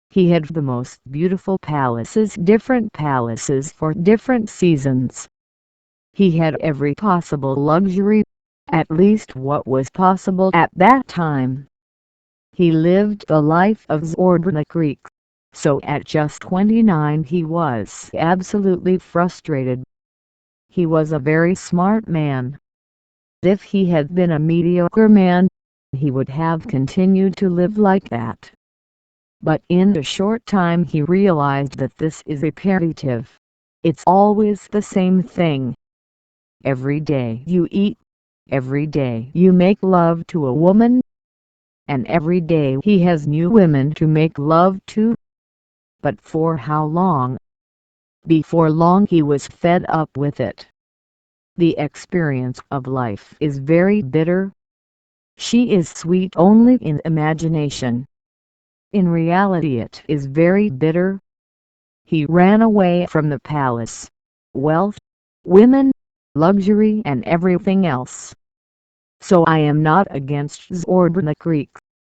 He had the most beautiful palaces, different palaces for different seasons. He had every possible luxury, at least what was possible at that time. He lived the life of Zorba the Greek, so at just 29 he was absolutely frustrated. He was a very smart man. If he had been a mediocre man, he would have continued to live like that. But in a short time he realized that this is repetitive. It's always the same thing. Every day you eat, every day you make love to a woman, and every day he has new women to make love to. But for how long? Before long he was fed up with it. The experience of life is very bitter. She is sweet only in imagination. In reality it is very bitter. He ran away from the palace, wealth, women, luxury and everything else. So I am not against Zorba the Greek,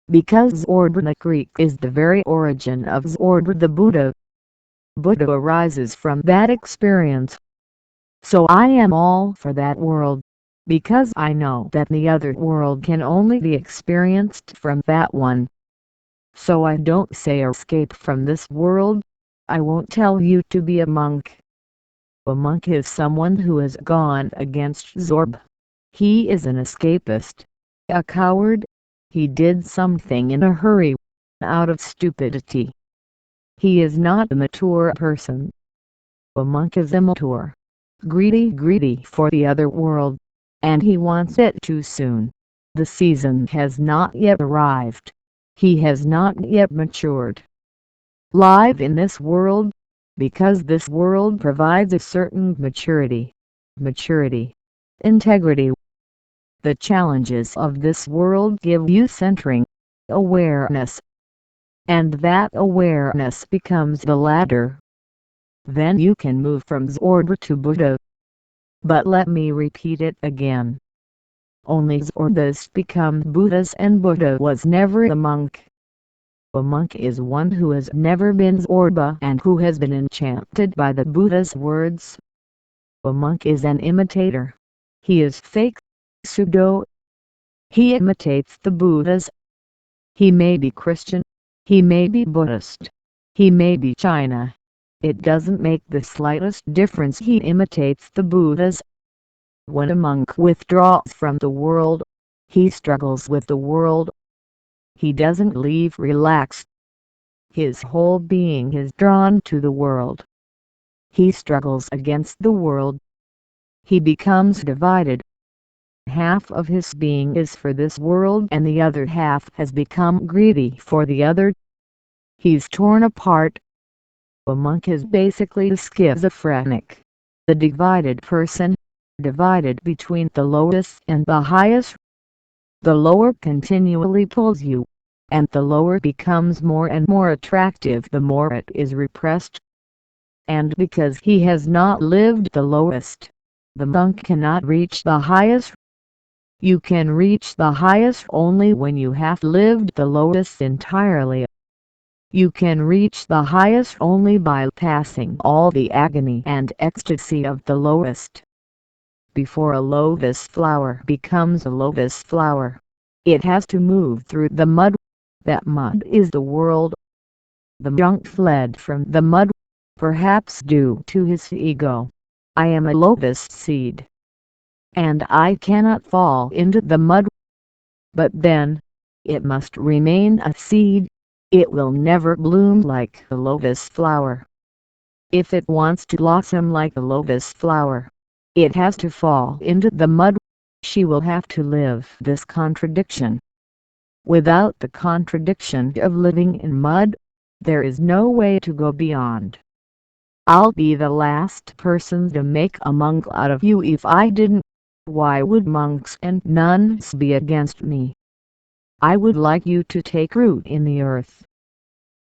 because Zorba the Greek is the very origin of Zorba the Buddha. Buddha arises from that experience. So I am all for that world, because I know that the other world can only be experienced from that one. So I don't say escape from this world. I won't tell you to be a monk. A monk is someone who has gone against Zorba. He is an escapist, a coward. He did something in a hurry, out of stupidity. He is not a mature person. A monk is immature, greedy for the other world, and he wants it too soon. The season has not yet arrived. He has not yet matured. Live in this world, because this world provides a certain maturity, integrity. The challenges of this world give you centering, awareness, and that awareness becomes the ladder. Then you can move from Zorba to Buddha. But let me repeat it again. Only Zorbas become Buddhas, and Buddha was never a monk. A monk is one who has never been Zorba and who has been enchanted by the Buddha's words. A monk is an imitator. He is fake, pseudo. He imitates the Buddhas. He may be Christian, he may be Buddhist, he may be China. It doesn't make the slightest difference. He imitates the Buddhas. When a monk withdraws from the world, he struggles with the world. He doesn't leave relaxed. His whole being is drawn to the world. He struggles against the world. He becomes divided. Half of his being is for this world and the other half has become greedy for the other. He's torn apart. A monk is basically schizophrenic, the divided person, divided between the lowest and the highest. The lower continually pulls you, and the lower becomes more and more attractive the more it is repressed. And because he has not lived the lowest, the monk cannot reach the highest. You can reach the highest only when you have lived the lowest entirely. You can reach the highest only by passing all the agony and ecstasy of the lowest. Before a lotus flower becomes a lotus flower, it has to move through the mud. That mud is the world. The monk fled from the mud, perhaps due to his ego. I am a lotus seed, and I cannot fall into the mud. But then, it must remain a seed. It will never bloom like the lotus flower. If it wants to blossom like the lotus flower, it has to fall into the mud. She will have to live this contradiction. Without the contradiction of living in mud, there is no way to go beyond. I'll be the last person to make a monk out of you if I didn't. Why would monks and nuns be against me? I would like you to take root in the earth.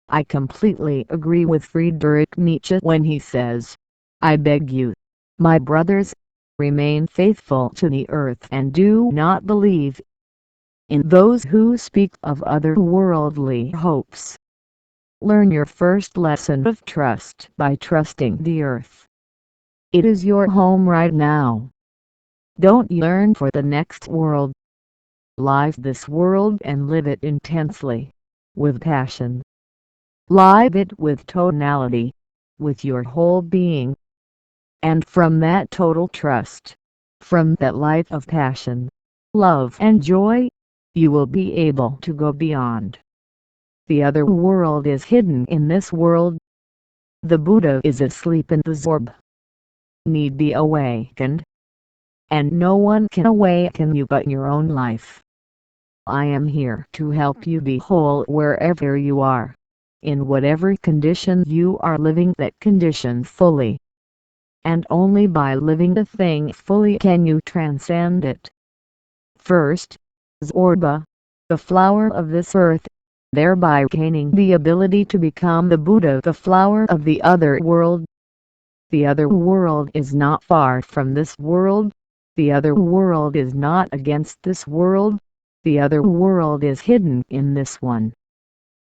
I completely agree with Friedrich Nietzsche when he says, I beg you, my brothers, remain faithful to the earth and do not believe in those who speak of otherworldly hopes. Learn your first lesson of trust by trusting the earth. It is your home right now. Don't yearn for the next world. Live this world and live it intensely, with passion. Live it with tonality, with your whole being. And from that total trust, from that life of passion, love and joy, you will be able to go beyond. The other world is hidden in this world. The Buddha is asleep in the zorb. Need be awakened. And no one can awaken you but your own life. I am here to help you be whole wherever you are, in whatever condition you are living that condition fully. And only by living the thing fully can you transcend it. First, Zorba, the flower of this earth, thereby gaining the ability to become the Buddha, the flower of the other world. The other world is not far from this world. The other world is not against this world. The other world is hidden in this one.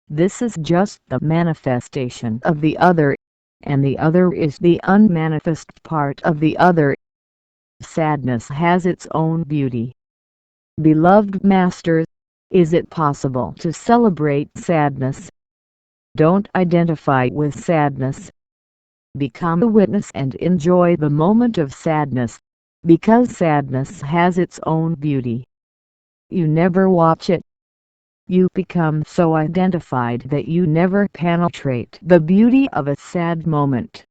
This is just the manifestation of the other, and the other is the unmanifest part of the other. Sadness has its own beauty. Beloved masters, is it possible to celebrate sadness? Don't identify with sadness. Become a witness and enjoy the moment of sadness, because sadness has its own beauty. You never watch it. You become so identified that you never penetrate the beauty of a sad moment.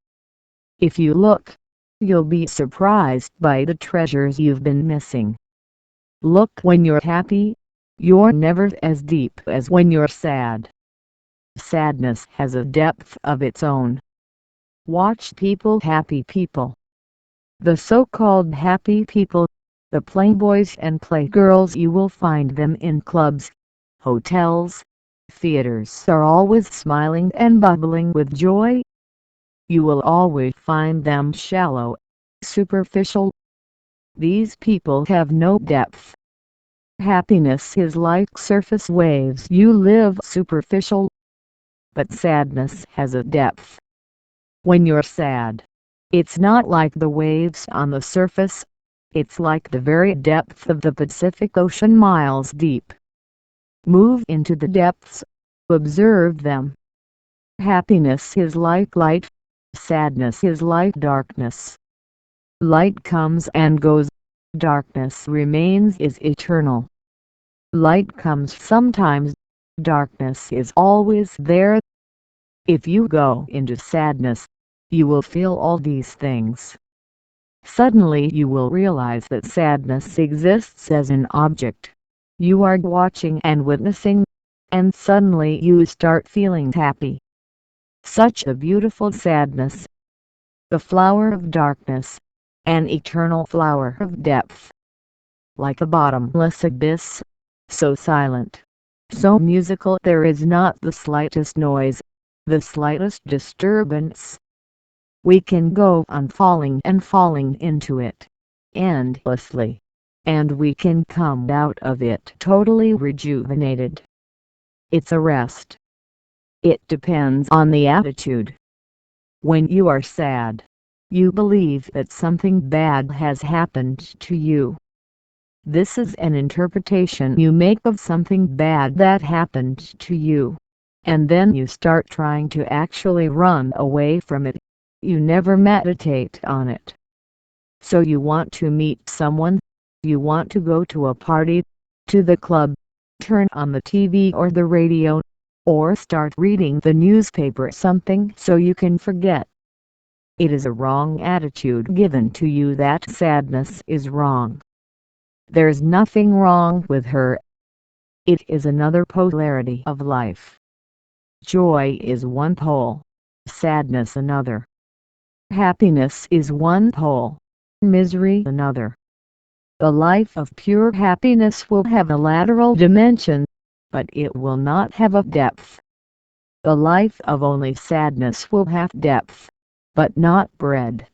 If you look, you'll be surprised by the treasures you've been missing. Look when you're happy. You're never as deep as when you're sad. Sadness has a depth of its own. Watch happy people. The so-called happy people, the playboys and playgirls, you will find them in clubs, hotels, theaters, are always smiling and bubbling with joy. You will always find them shallow, superficial. These people have no depth. Happiness is like surface waves. You live superficial, but sadness has a depth. When you're sad, it's not like the waves on the surface. It's like the very depth of the Pacific Ocean, miles deep. Move into the depths. Observe them. Happiness is like light. Sadness is like darkness. Light comes and goes. Darkness remains, is eternal. Light comes sometimes. Darkness is always there. If you go into sadness, you will feel all these things. Suddenly you will realize that sadness exists as an object. You are watching and witnessing, and suddenly you start feeling happy. Such a beautiful sadness. The flower of darkness, an eternal flower of depth. Like a bottomless abyss, so silent, So musical there is not the slightest noise, the slightest disturbance. We can go on falling and falling into it, endlessly, and we can come out of it totally rejuvenated. It's a rest. It depends on the attitude. When you are sad, you believe that something bad has happened to you. This is an interpretation you make of something bad that happened to you, and then you start trying to actually run away from it. You never meditate on it. So you want to meet someone, you want to go to a party, to the club, turn on the TV or the radio, or start reading the newspaper, something so you can forget. It is a wrong attitude given to you that sadness is wrong. There's nothing wrong with her. It is another polarity of life. Joy is one pole, sadness another. Happiness is one pole, misery another. The life of pure happiness will have a lateral dimension, but it will not have a depth. The life of only sadness will have depth, but not breadth.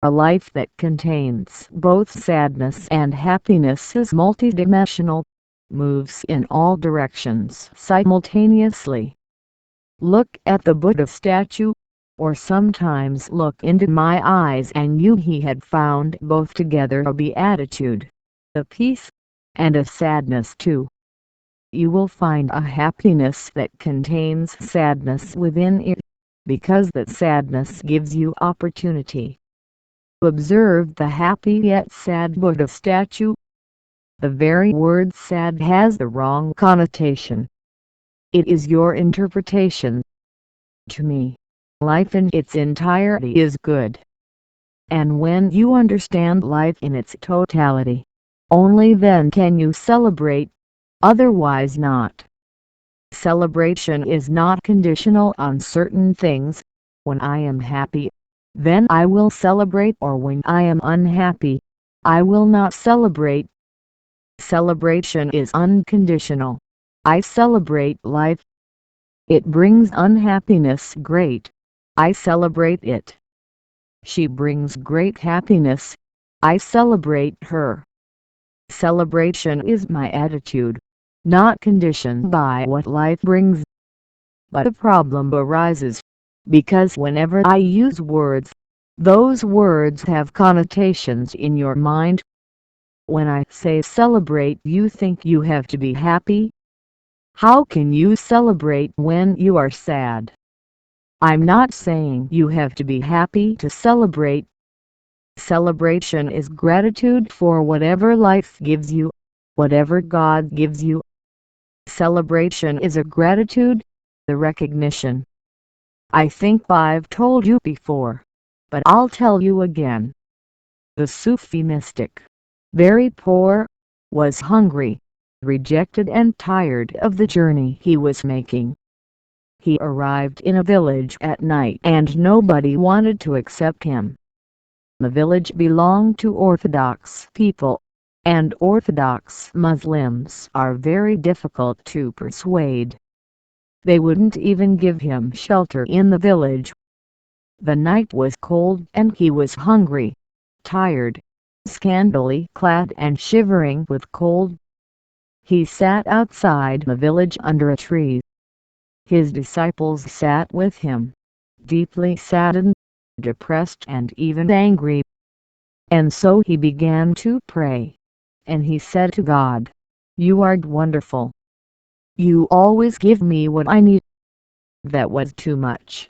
A life that contains both sadness and happiness is multidimensional, moves in all directions simultaneously. Look at the Buddha statue, or sometimes look into my eyes and he had found both together, a beatitude, a peace, and a sadness too. You will find a happiness that contains sadness within it, because that sadness gives you opportunity. Observe the happy yet sad Buddha statue. The very word sad has the wrong connotation. It is your interpretation. To me, life in its entirety is good. And when you understand life in its totality, only then can you celebrate, otherwise not. Celebration is not conditional on certain things. When I am happy, then I will celebrate, or when I am unhappy, I will not celebrate. Celebration is unconditional. I celebrate life. It brings unhappiness, great. I celebrate it. She brings great happiness. I celebrate her. Celebration is my attitude, not conditioned by what life brings. But a problem arises, because whenever I use words, those words have connotations in your mind. When I say celebrate, you think you have to be happy. How can you celebrate when you are sad? I'm not saying you have to be happy to celebrate. Celebration is gratitude for whatever life gives you, whatever God gives you. Celebration is a gratitude, the recognition. I think I've told you before, but I'll tell you again. The Sufi mystic, very poor, was hungry, rejected and tired of the journey he was making. He arrived in a village at night and nobody wanted to accept him. The village belonged to Orthodox people, and Orthodox Muslims are very difficult to persuade. They wouldn't even give him shelter in the village. The night was cold and he was hungry, tired, scantily clad and shivering with cold. He sat outside the village under a tree. His disciples sat with him, deeply saddened, depressed and even angry. And so he began to pray, and he said to God, "You are wonderful. You always give me what I need." That was too much.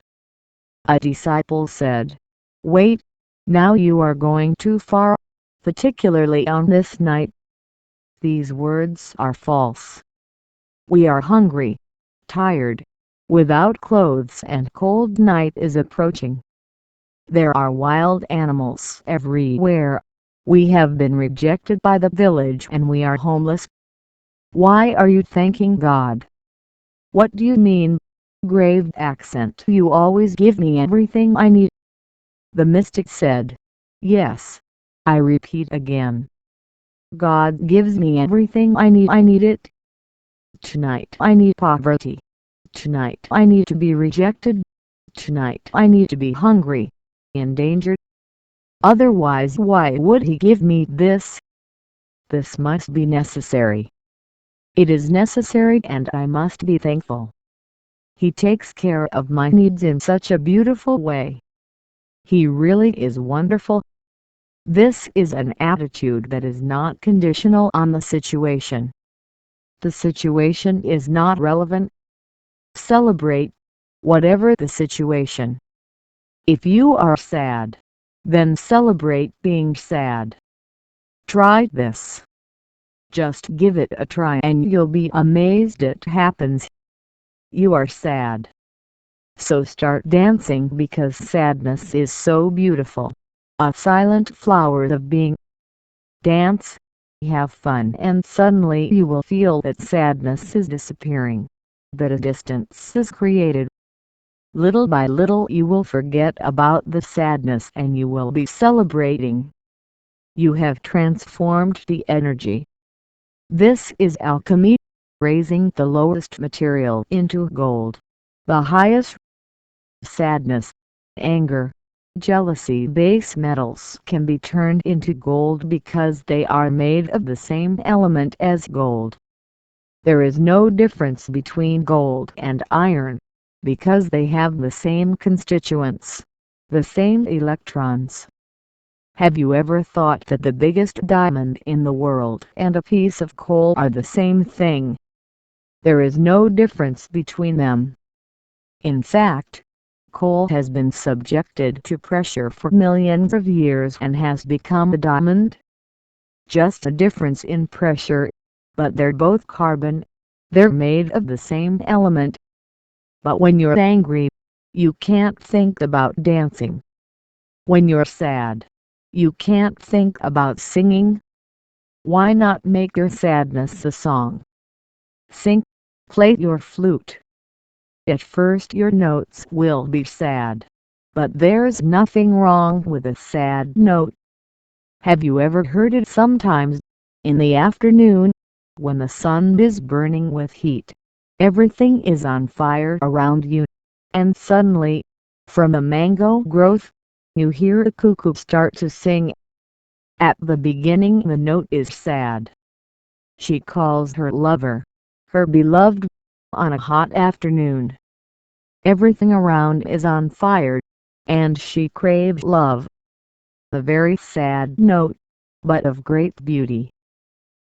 A disciple said, "Wait, now you are going too far, particularly on this night. These words are false. We are hungry, tired, without clothes, and cold night is approaching. There are wild animals everywhere. We have been rejected by the village and we are homeless. Why are you thanking God? What do you mean, grave accent, you always give me everything I need?" The mystic said, "Yes, I repeat again. God gives me everything I need it. Tonight I need poverty. Tonight I need to be rejected. Tonight I need to be hungry, endangered. Otherwise why would he give me this? This must be necessary. It is necessary and I must be thankful. He takes care of my needs in such a beautiful way. He really is wonderful. This is an attitude that is not conditional on the situation. The situation is not relevant. Celebrate, whatever the situation. If you are sad, then celebrate being sad. Try this. Just give it a try and you'll be amazed it happens. You are sad. So start dancing because sadness is so beautiful. A silent flower of being. Dance, have fun and suddenly you will feel that sadness is disappearing, that a distance is created. Little by little you will forget about the sadness and you will be celebrating. You have transformed the energy. This is alchemy, raising the lowest material into gold, the highest. Sadness, anger, jealousy base metals can be turned into gold because they are made of the same element as gold. There is no difference between gold and iron, because they have the same constituents, the same electrons. Have you ever thought that the biggest diamond in the world and a piece of coal are the same thing? There is no difference between them. In fact, coal has been subjected to pressure for millions of years and has become a diamond. Just a difference in pressure, but they're both carbon. They're made of the same element. But when you're angry, you can't think about dancing. When you're sad, you can't think about singing. Why not make your sadness a song? Sing, play your flute. At first your notes will be sad, but there's nothing wrong with a sad note. Have you ever heard it sometimes, in the afternoon, when the sun is burning with heat, everything is on fire around you, and suddenly, from a mango growth, you hear a cuckoo start to sing. At the beginning the note is sad. She calls her lover, her beloved, on a hot afternoon. Everything around is on fire, and she craves love. A very sad note, but of great beauty.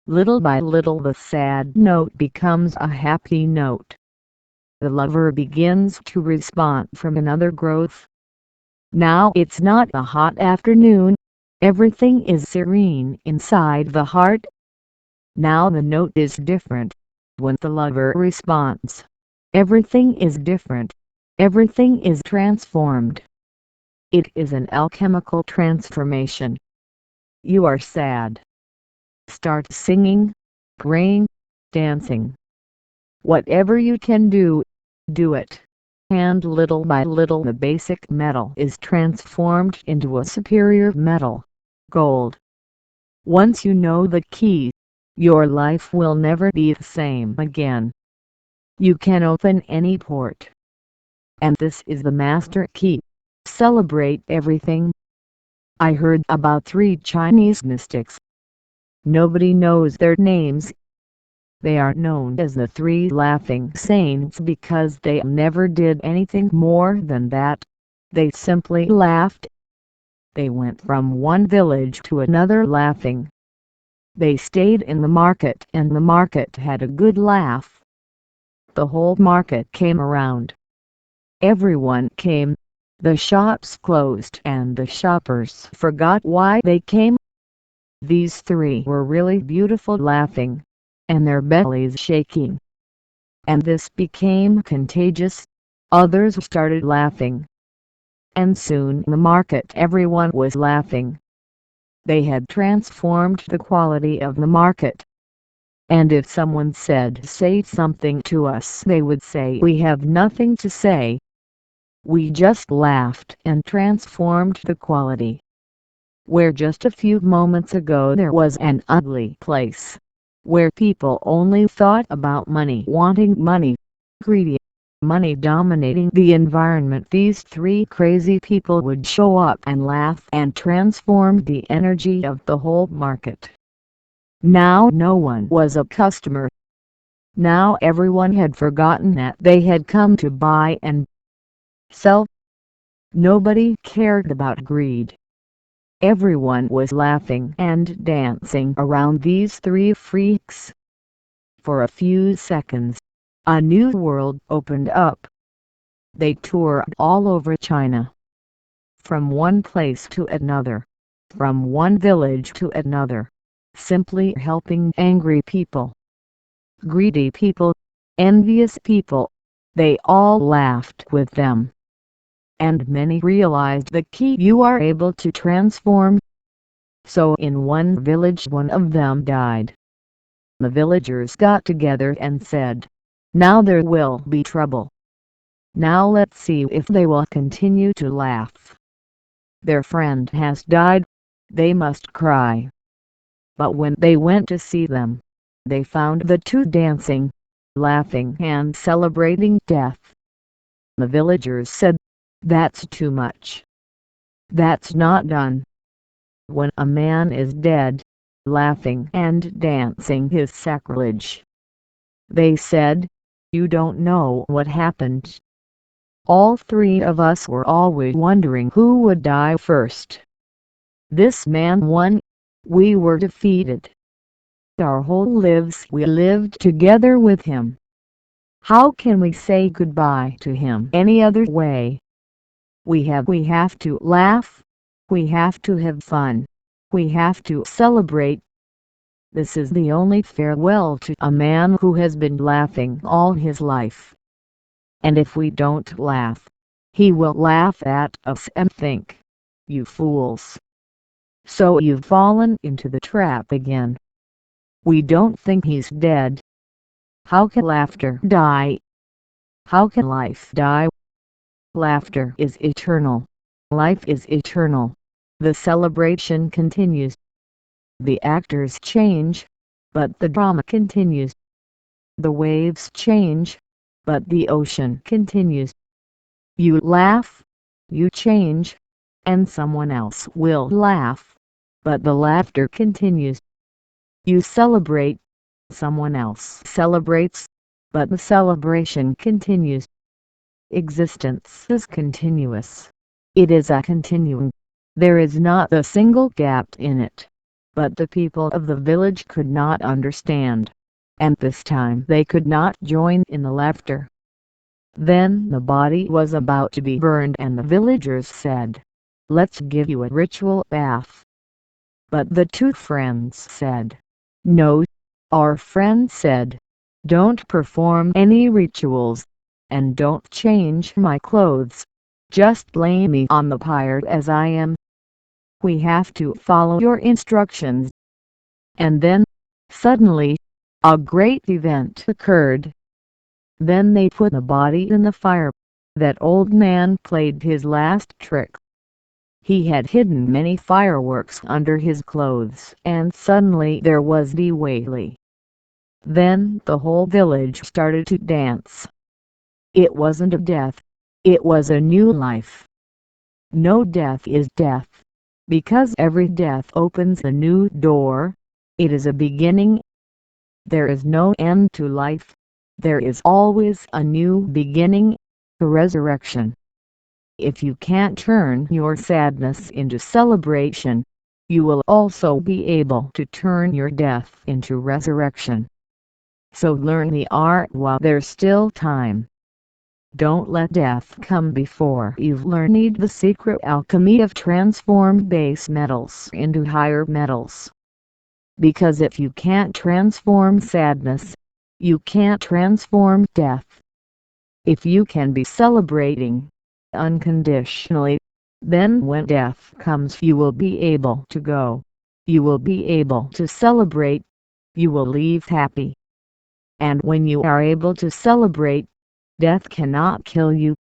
Little by little the sad note becomes a happy note. The lover begins to respond from another growth. Now it's not a hot afternoon, everything is serene inside the heart. Now the note is different. When the lover responds, everything is different. Everything is transformed. It is an alchemical transformation. You are sad. Start singing, praying, dancing. Whatever you can do, do it. And little by little the basic metal is transformed into a superior metal, gold. Once you know the key, your life will never be the same again. You can open any port. And this is the master key. Celebrate everything. I heard about 3 Chinese mystics. Nobody knows their names. They are known as the 3 laughing saints because they never did anything more than that. They simply laughed. They went from one village to another laughing. They stayed in the market and the market had a good laugh. The whole market came around. Everyone came. The shops closed and the shoppers forgot why they came. These 3 were really beautiful laughing, and their bellies shaking. And this became contagious. Others started laughing. And soon in the market everyone was laughing. They had transformed the quality of the market. And if someone said say something to us, they would say we have nothing to say. We just laughed and transformed the quality. Where just a few moments ago there was an ugly place, where people only thought about money, wanting money, greedy, money dominating the environment. These three crazy people would show up and laugh and transform the energy of the whole market. Now no one was a customer. Now everyone had forgotten that they had come to buy and sell. Nobody cared about greed. Everyone was laughing and dancing around these three freaks. For a few seconds, a new world opened up. They toured all over China, from one place to another, from one village to another, simply helping angry people, greedy people, envious people. They all laughed with them. And many realized the key: you are able to transform. So in one village one of them died. The villagers got together and said, "Now there will be trouble. Now let's see if they will continue to laugh. Their friend has died, they must cry." But when they went to see them, they found the two dancing, laughing and celebrating death. The villagers said, "That's too much. That's not done. When a man is dead, laughing and dancing is sacrilege." They said, "You don't know what happened. All three of us were always wondering who would die first. This man won. We were defeated. Our whole lives we lived together with him. How can we say goodbye to him any other way? We have to laugh. We have to have fun. We have to celebrate. This is the only farewell to a man who has been laughing all his life. And if we don't laugh, he will laugh at us and think, 'You fools. So you've fallen into the trap again. We don't think he's dead.' How can laughter die? How can life die? Laughter is eternal. Life is eternal. The celebration continues. The actors change, but the drama continues. The waves change, but the ocean continues. You laugh, you change, and someone else will laugh, but the laughter continues. You celebrate, someone else celebrates, but the celebration continues. Existence is continuous. It is a continuum. There is not a single gap in it. But the people of the village could not understand, and this time they could not join in the laughter. Then the body was about to be burned and the villagers said, "Let's give you a ritual bath." But the two friends said, "No." Our friend said, "Don't perform any rituals, and don't change my clothes. Just lay me on the pyre as I am. We have to follow your instructions." And then, suddenly, a great event occurred. Then they put the body in the fire. That old man played his last trick. He had hidden many fireworks under his clothes, and suddenly there was the Whaley. Then the whole village started to dance. It wasn't a death. It was a new life. No death is death, because every death opens a new door. It is a beginning. There is no end to life. There is always a new beginning, a resurrection. If you can't turn your sadness into celebration, you will also be able to turn your death into resurrection. So learn the art while there's still time. Don't let death come before you've learned the secret alchemy of transform base metals into higher metals. Because if you can't transform sadness, you can't transform death. If you can be celebrating unconditionally, then when death comes you will be able to go. You will be able to celebrate. You will leave happy. And when you are able to celebrate, death cannot kill you.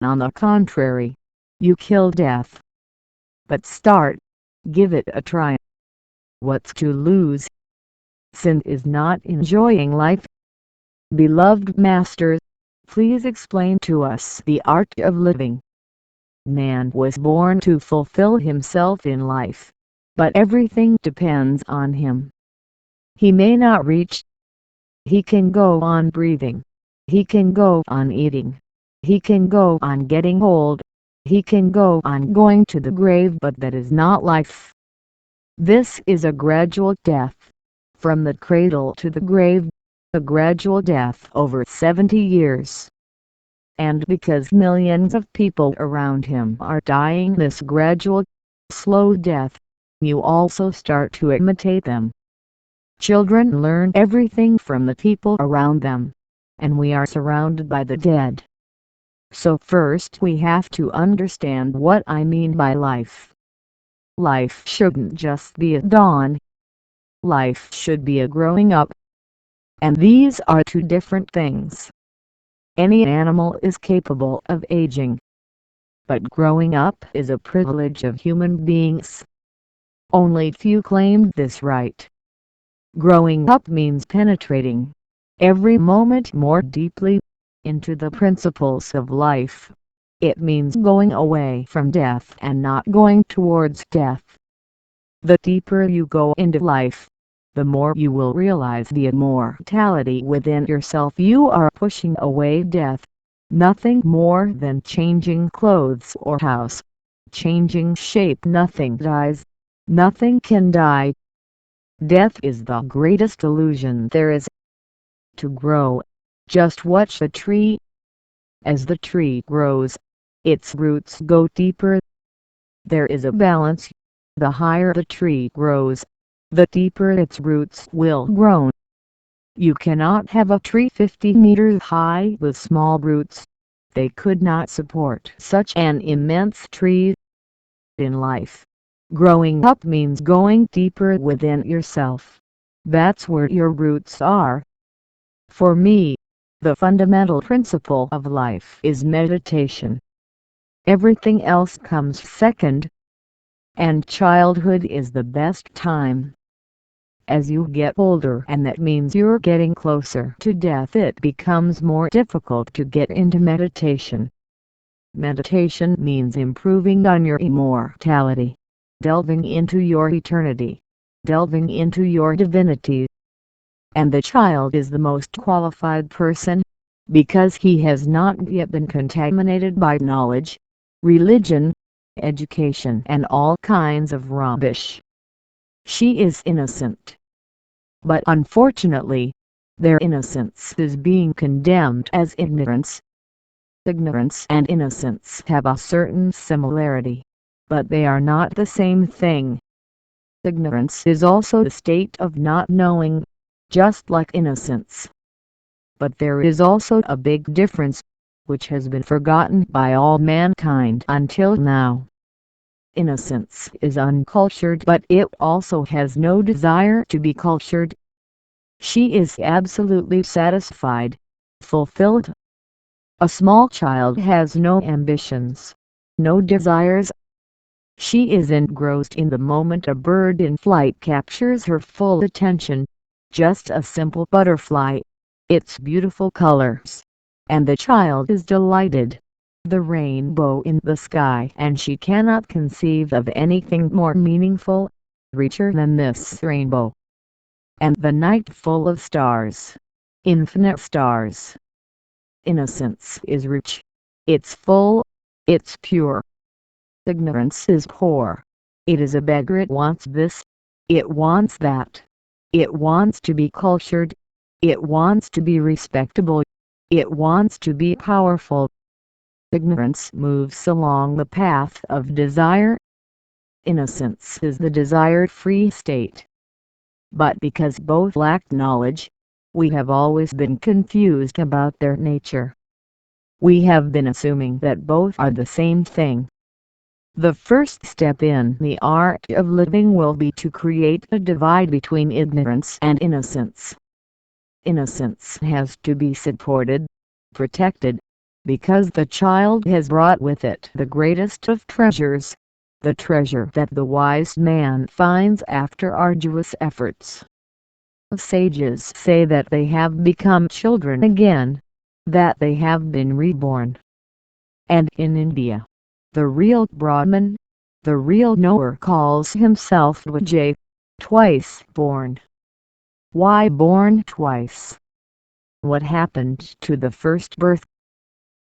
On the contrary, you kill death. But start. Give it a try. What's to lose? Sin is not enjoying life. Beloved Master, please explain to us the art of living. Man was born to fulfill himself in life, but everything depends on him. He may not reach. He can go on breathing. He can go on eating. He can go on getting old. He can go on going to the grave, but that is not life. This is a gradual death. From the cradle to the grave, a gradual death over 70 years. And because millions of people around him are dying this gradual, slow death, you also start to imitate them. Children learn everything from the people around them, and we are surrounded by the dead. So first we have to understand what I mean by life. Life shouldn't just be a dawn. Life should be a growing up. And these are two different things. Any animal is capable of aging. But growing up is a privilege of human beings. Only few claim this right. Growing up means penetrating, every moment more deeply, into the principles of life. It means going away from death and not going towards death. The deeper you go into life, the more you will realize the immortality within yourself. You are pushing away death. Nothing more than changing clothes or house. Changing shape. Nothing dies. Nothing can die. Death is the greatest illusion there is. To grow, just watch a tree. As the tree grows, its roots go deeper. There is a balance. The higher the tree grows, the deeper its roots will grow. You cannot have a tree 50 meters high with small roots. They could not support such an immense tree. In life, growing up means going deeper within yourself. That's where your roots are. For me, the fundamental principle of life is meditation. Everything else comes second. And childhood is the best time. As you get older, and that means you're getting closer to death, it becomes more difficult to get into meditation. Meditation means improving on your immortality, delving into your eternity, delving into your divinity. And the child is the most qualified person, because he has not yet been contaminated by knowledge, religion, education and all kinds of rubbish. She is innocent. But unfortunately, their innocence is being condemned as ignorance. Ignorance and innocence have a certain similarity, but they are not the same thing. Ignorance is also the state of not knowing, just like innocence. But there is also a big difference, which has been forgotten by all mankind until now. Innocence is uncultured, but it also has no desire to be cultured. She is absolutely satisfied, fulfilled. A small child has no ambitions, no desires. She is engrossed in the moment a bird in flight captures her full attention, just a simple butterfly, its beautiful colors, and the child is delighted. The rainbow in the sky, and she cannot conceive of anything more meaningful, richer than this rainbow. And the night full of stars, infinite stars. Innocence is rich. It's full. It's pure. Ignorance is poor. It is a beggar. It wants this. It wants that. It wants to be cultured. It wants to be respectable. It wants to be powerful. Ignorance moves along the path of desire. Innocence is the desired free state. But because both lack knowledge, we have always been confused about their nature. We have been assuming that both are the same thing. The first step in the art of living will be to create a divide between ignorance and innocence. Innocence has to be supported, protected, because the child has brought with it the greatest of treasures, the treasure that the wise man finds after arduous efforts. Sages say that they have become children again, that they have been reborn. And in India, the real Brahman, the real knower, calls himself Vijay, twice born. Why born twice? What happened to the first birth?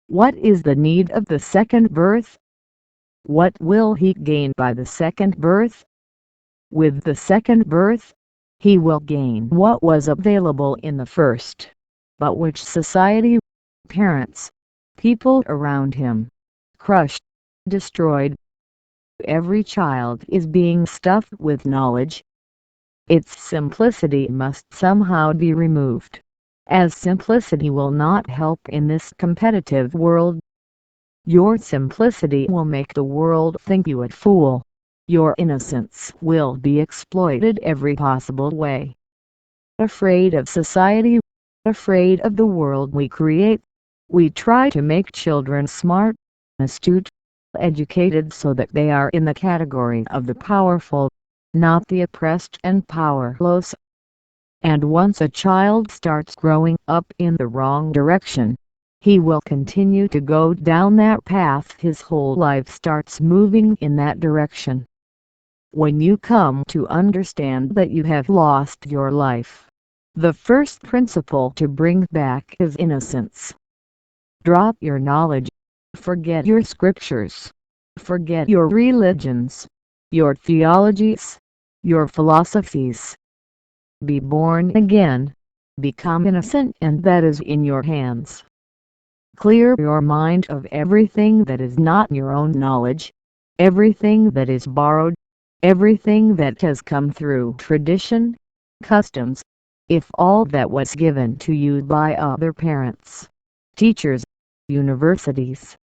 What is the need of the second birth? What will he gain by the second birth? With the second birth, he will gain what was available in the first, but which society, parents, people around him, crushed, destroyed. Every child is being stuffed with knowledge. Its simplicity must somehow be removed, as simplicity will not help in this competitive world. Your simplicity will make the world think you a fool. Your innocence will be exploited every possible way. Afraid of society, afraid of the world we create, we try to make children smart, astute, educated so that they are in the category of the powerful, not the oppressed and powerless. And once a child starts growing up in the wrong direction, he will continue to go down that path. His whole life starts moving in that direction. When you come to understand that you have lost your life, the first principle to bring back is innocence. Drop your knowledge. Forget your scriptures. Forget your religions, your theologies, your philosophies. Be born again. Become innocent, and that is in your hands. Clear your mind of everything that is not your own knowledge, everything that is borrowed, everything that has come through tradition, customs. If all that was given to you by other parents, teachers, universities,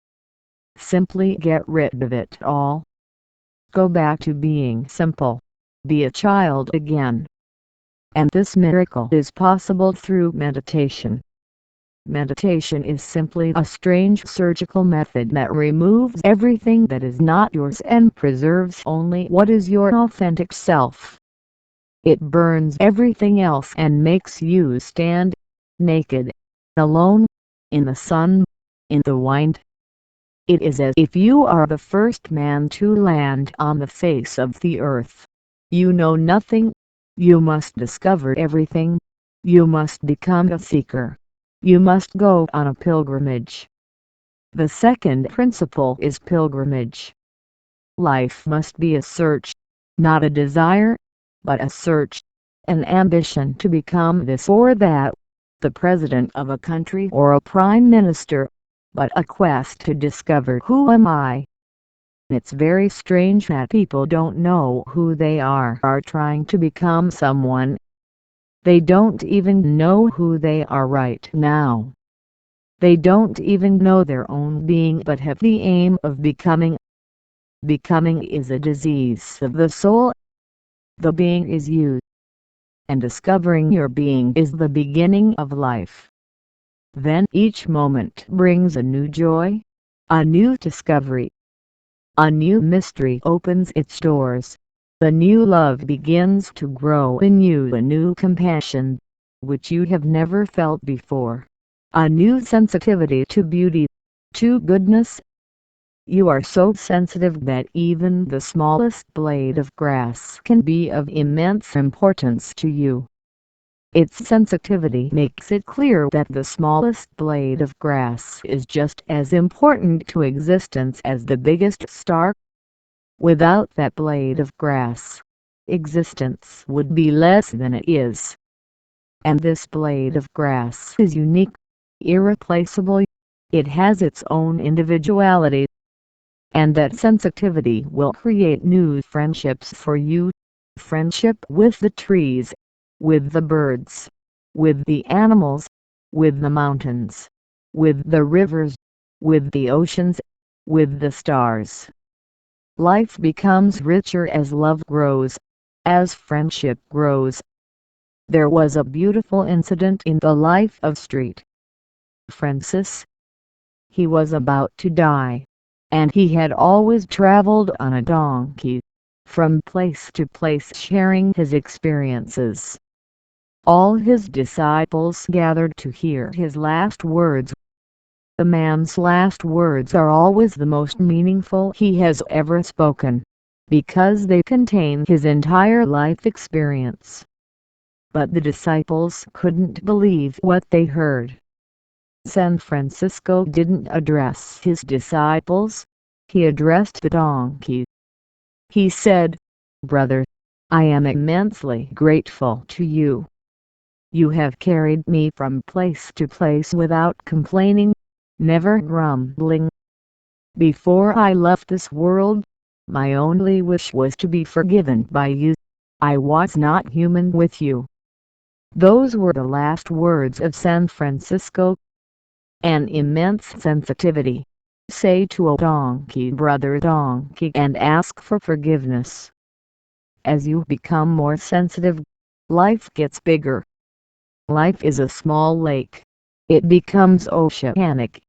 simply get rid of it all. Go back to being simple. Be a child again. And this miracle is possible through meditation. Meditation is simply a strange surgical method that removes everything that is not yours and preserves only what is your authentic self. It burns everything else and makes you stand naked, alone, in the sun, in the wind. It is as if you are the first man to land on the face of the earth. You know nothing. You must discover everything. You must become a seeker. You must go on a pilgrimage. The second principle is pilgrimage. Life must be a search, not a desire, but a search, an ambition to become this or that, the president of a country or a prime minister, but a quest to discover who am I. It's very strange that people don't know who they are trying to become someone. They don't even know who they are right now. They don't even know their own being but have the aim of becoming. Becoming is a disease of the soul. The being is you. And discovering your being is the beginning of life. Then each moment brings a new joy, a new discovery. A new mystery opens its doors. The new love begins to grow in you, a new compassion, which you have never felt before. A new sensitivity to beauty, to goodness. You are so sensitive that even the smallest blade of grass can be of immense importance to you. Its sensitivity makes it clear that the smallest blade of grass is just as important to existence as the biggest star. Without that blade of grass, existence would be less than it is. And this blade of grass is unique, irreplaceable. It has its own individuality. And that sensitivity will create new friendships for you. Friendship with the trees, with the birds, with the animals, with the mountains, with the rivers, with the oceans, with the stars. Life becomes richer as love grows, as friendship grows. There was a beautiful incident in the life of Street Francis. He was about to die, and he had always traveled on a donkey, from place to place sharing his experiences. All his disciples gathered to hear his last words. The man's last words are always the most meaningful he has ever spoken, because they contain his entire life experience. But the disciples couldn't believe what they heard. San Francisco didn't address his disciples, he addressed the donkey. He said, "Brother, I am immensely grateful to you. You have carried me from place to place without complaining, never grumbling. Before I left this world, my only wish was to be forgiven by you. I was not human with you." Those were the last words of San Francisco. An immense sensitivity. Say to a donkey, "Brother donkey," and ask for forgiveness. As you become more sensitive, life gets bigger. Life is a small lake. It becomes oceanic.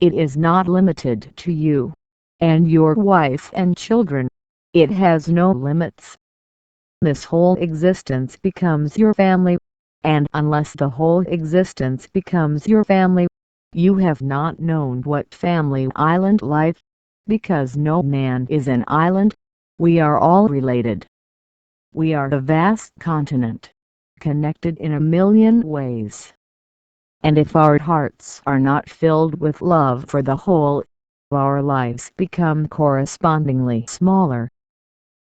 It is not limited to you and your wife and children. It has no limits. This whole existence becomes your family, and unless the whole existence becomes your family, you have not known what family island life, because no man is an island. We are all related. We are a vast continent, connected in a million ways. And if our hearts are not filled with love for the whole, our lives become correspondingly smaller.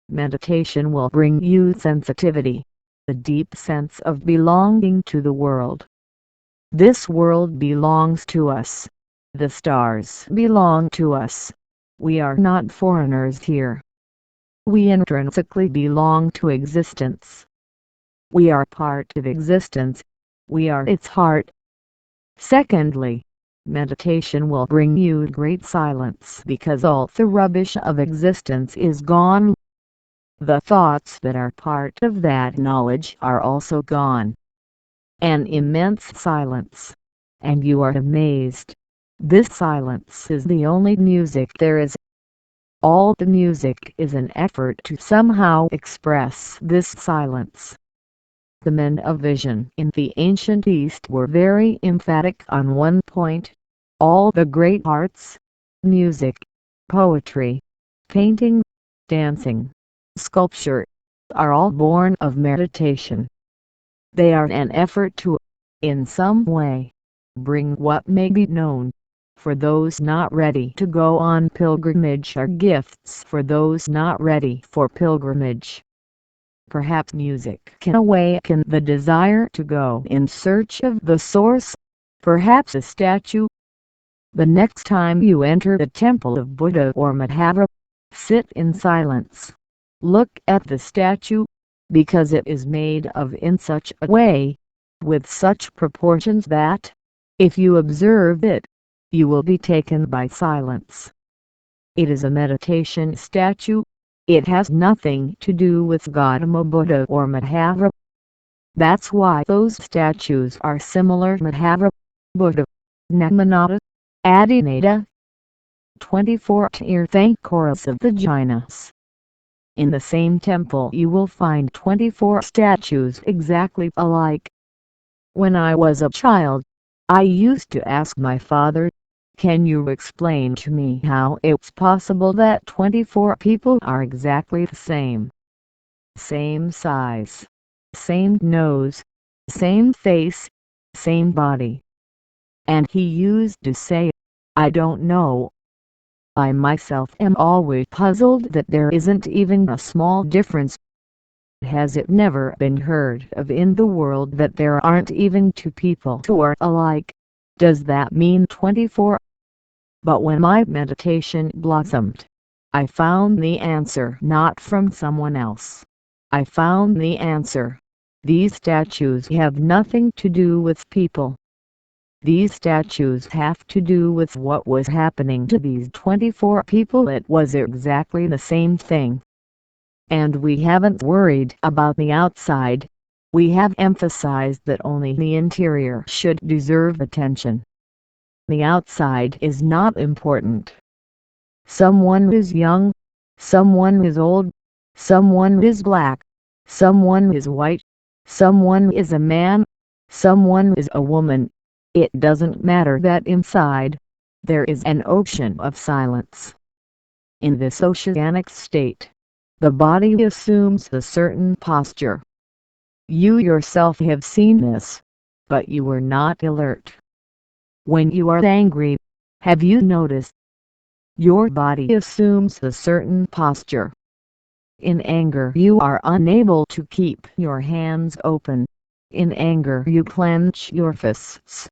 Meditation will bring you sensitivity, the deep sense of belonging to the world. This world belongs to us. The stars belong to us. We are not foreigners here. We intrinsically belong to existence. We are part of existence. We are its heart. Secondly, meditation will bring you great silence because all the rubbish of existence is gone. The thoughts that are part of that knowledge are also gone. An immense silence. And you are amazed. This silence is the only music there is. All the music is an effort to somehow express this silence. The men of vision in the ancient East were very emphatic on one point. All the great arts, music, poetry, painting, dancing, sculpture, are all born of meditation. They are an effort to, in some way, bring what may be known. For those not ready to go on pilgrimage are gifts for those not ready for pilgrimage. Perhaps music can awaken the desire to go in search of the source. Perhaps a statue. The next time you enter the temple of Buddha or Mahavira, sit in silence. Look at the statue, because it is made of in such a way, with such proportions that, if you observe it, you will be taken by silence. It is a meditation statue. It has nothing to do with Gautama Buddha or Mahavira. That's why those statues are similar. Mahavira, Buddha, Namanata, Adinata. 24 Tirthankaras of the Jainas. In the same temple you will find 24 statues exactly alike. When I was a child, I used to ask my father, "Can you explain to me how it's possible that 24 people are exactly the same? Same size, same nose, same face, same body?" And he used to say, "I don't know. I myself am always puzzled that there isn't even a small difference. Has it never been heard of in the world that there aren't even two people who are alike? Does that mean 24? But when my meditation blossomed, I found the answer not from someone else. I found the answer. These statues have nothing to do with people. These statues have to do with what was happening to these 24 people. It was exactly the same thing. And we haven't worried about the outside. We have emphasized that only the interior should deserve attention. The outside is not important. Someone is young, someone is old, someone is black, someone is white. Someone is a man, someone is a woman. It doesn't matter that inside, there is an ocean of silence. In this oceanic state, the body assumes a certain posture. You yourself have seen this, but you were not alert. When you are angry, have you noticed? Your body assumes a certain posture. In anger you are unable to keep your hands open. In anger you clench your fists.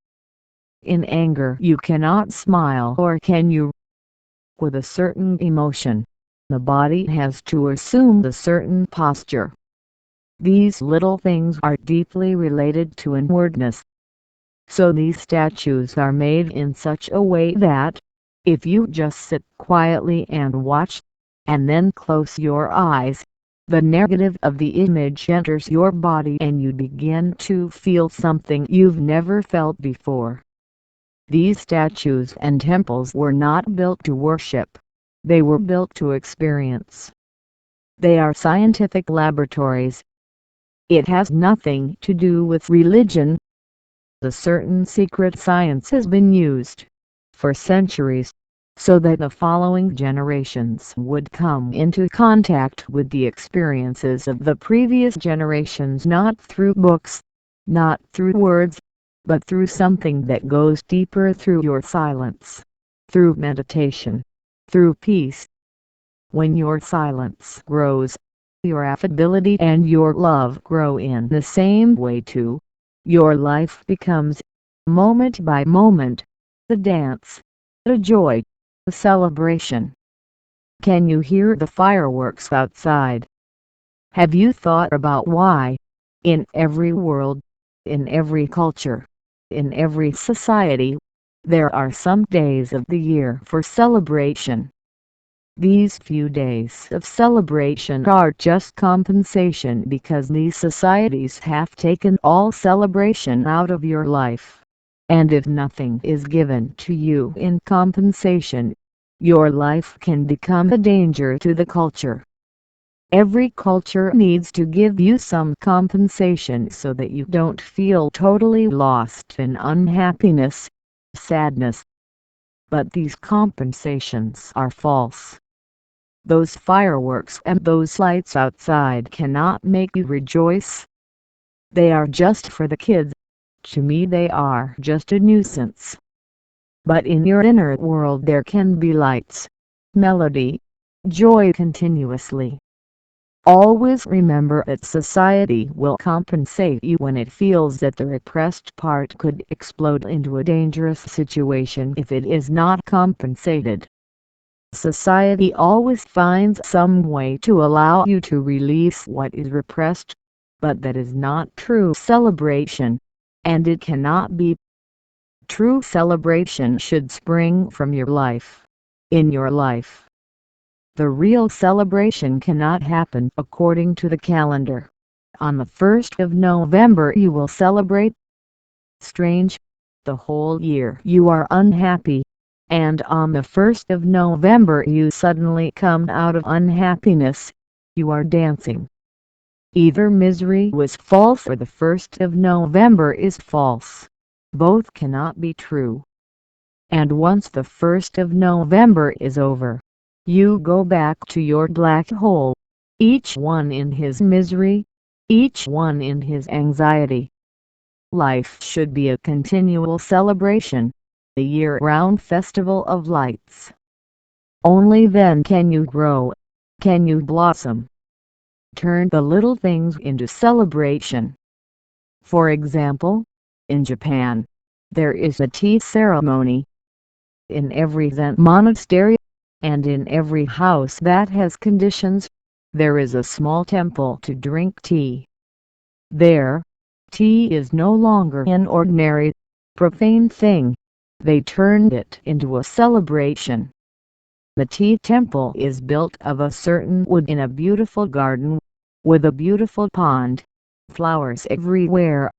In anger you cannot smile, or can you? With a certain emotion, the body has to assume a certain posture. These little things are deeply related to inwardness. So these statues are made in such a way that, if you just sit quietly and watch, and then close your eyes, the negative of the image enters your body and you begin to feel something you've never felt before. These statues and temples were not built to worship. They were built to experience. They are scientific laboratories. It has nothing to do with religion. A certain secret science has been used for centuries, so that the following generations would come into contact with the experiences of the previous generations, not through books, not through words, but through something that goes deeper, through your silence, through meditation, through peace. When your silence grows, your affability and your love grow in the same way too. Your life becomes, moment by moment, a dance, a joy, a celebration. Can you hear the fireworks outside? Have you thought about why, in every world, in every culture, in every society, there are some days of the year for celebration? These few days of celebration are just compensation because these societies have taken all celebration out of your life. And if nothing is given to you in compensation, your life can become a danger to the culture. Every culture needs to give you some compensation so that you don't feel totally lost in unhappiness, sadness. But these compensations are false. Those fireworks and those lights outside cannot make you rejoice. They are just for the kids. To me they are just a nuisance. But in your inner world there can be lights, melody, joy continuously. Always remember that society will compensate you when it feels that the repressed part could explode into a dangerous situation if it is not compensated. Society always finds some way to allow you to release what is repressed, but that is not true celebration, and it cannot be. True celebration should spring from your life, in your life. The real celebration cannot happen according to the calendar. On the 1st of November you will celebrate. Strange, the whole year you are unhappy, and on the 1st of November you suddenly come out of unhappiness. You are dancing. Either misery was false or the 1st of November is false. Both cannot be true. And once the 1st of November is over, you go back to your black hole, each one in his misery, each one in his anxiety. Life should be a continual celebration, a year-round festival of lights. Only then can you grow, can you blossom. Turn the little things into celebration. For example, in Japan, there is a tea ceremony. In every Zen monastery, and in every house that has conditions, there is a small temple to drink tea. There, tea is no longer an ordinary, profane thing. They turned it into a celebration. The tea temple is built of a certain wood in a beautiful garden, with a beautiful pond, flowers everywhere.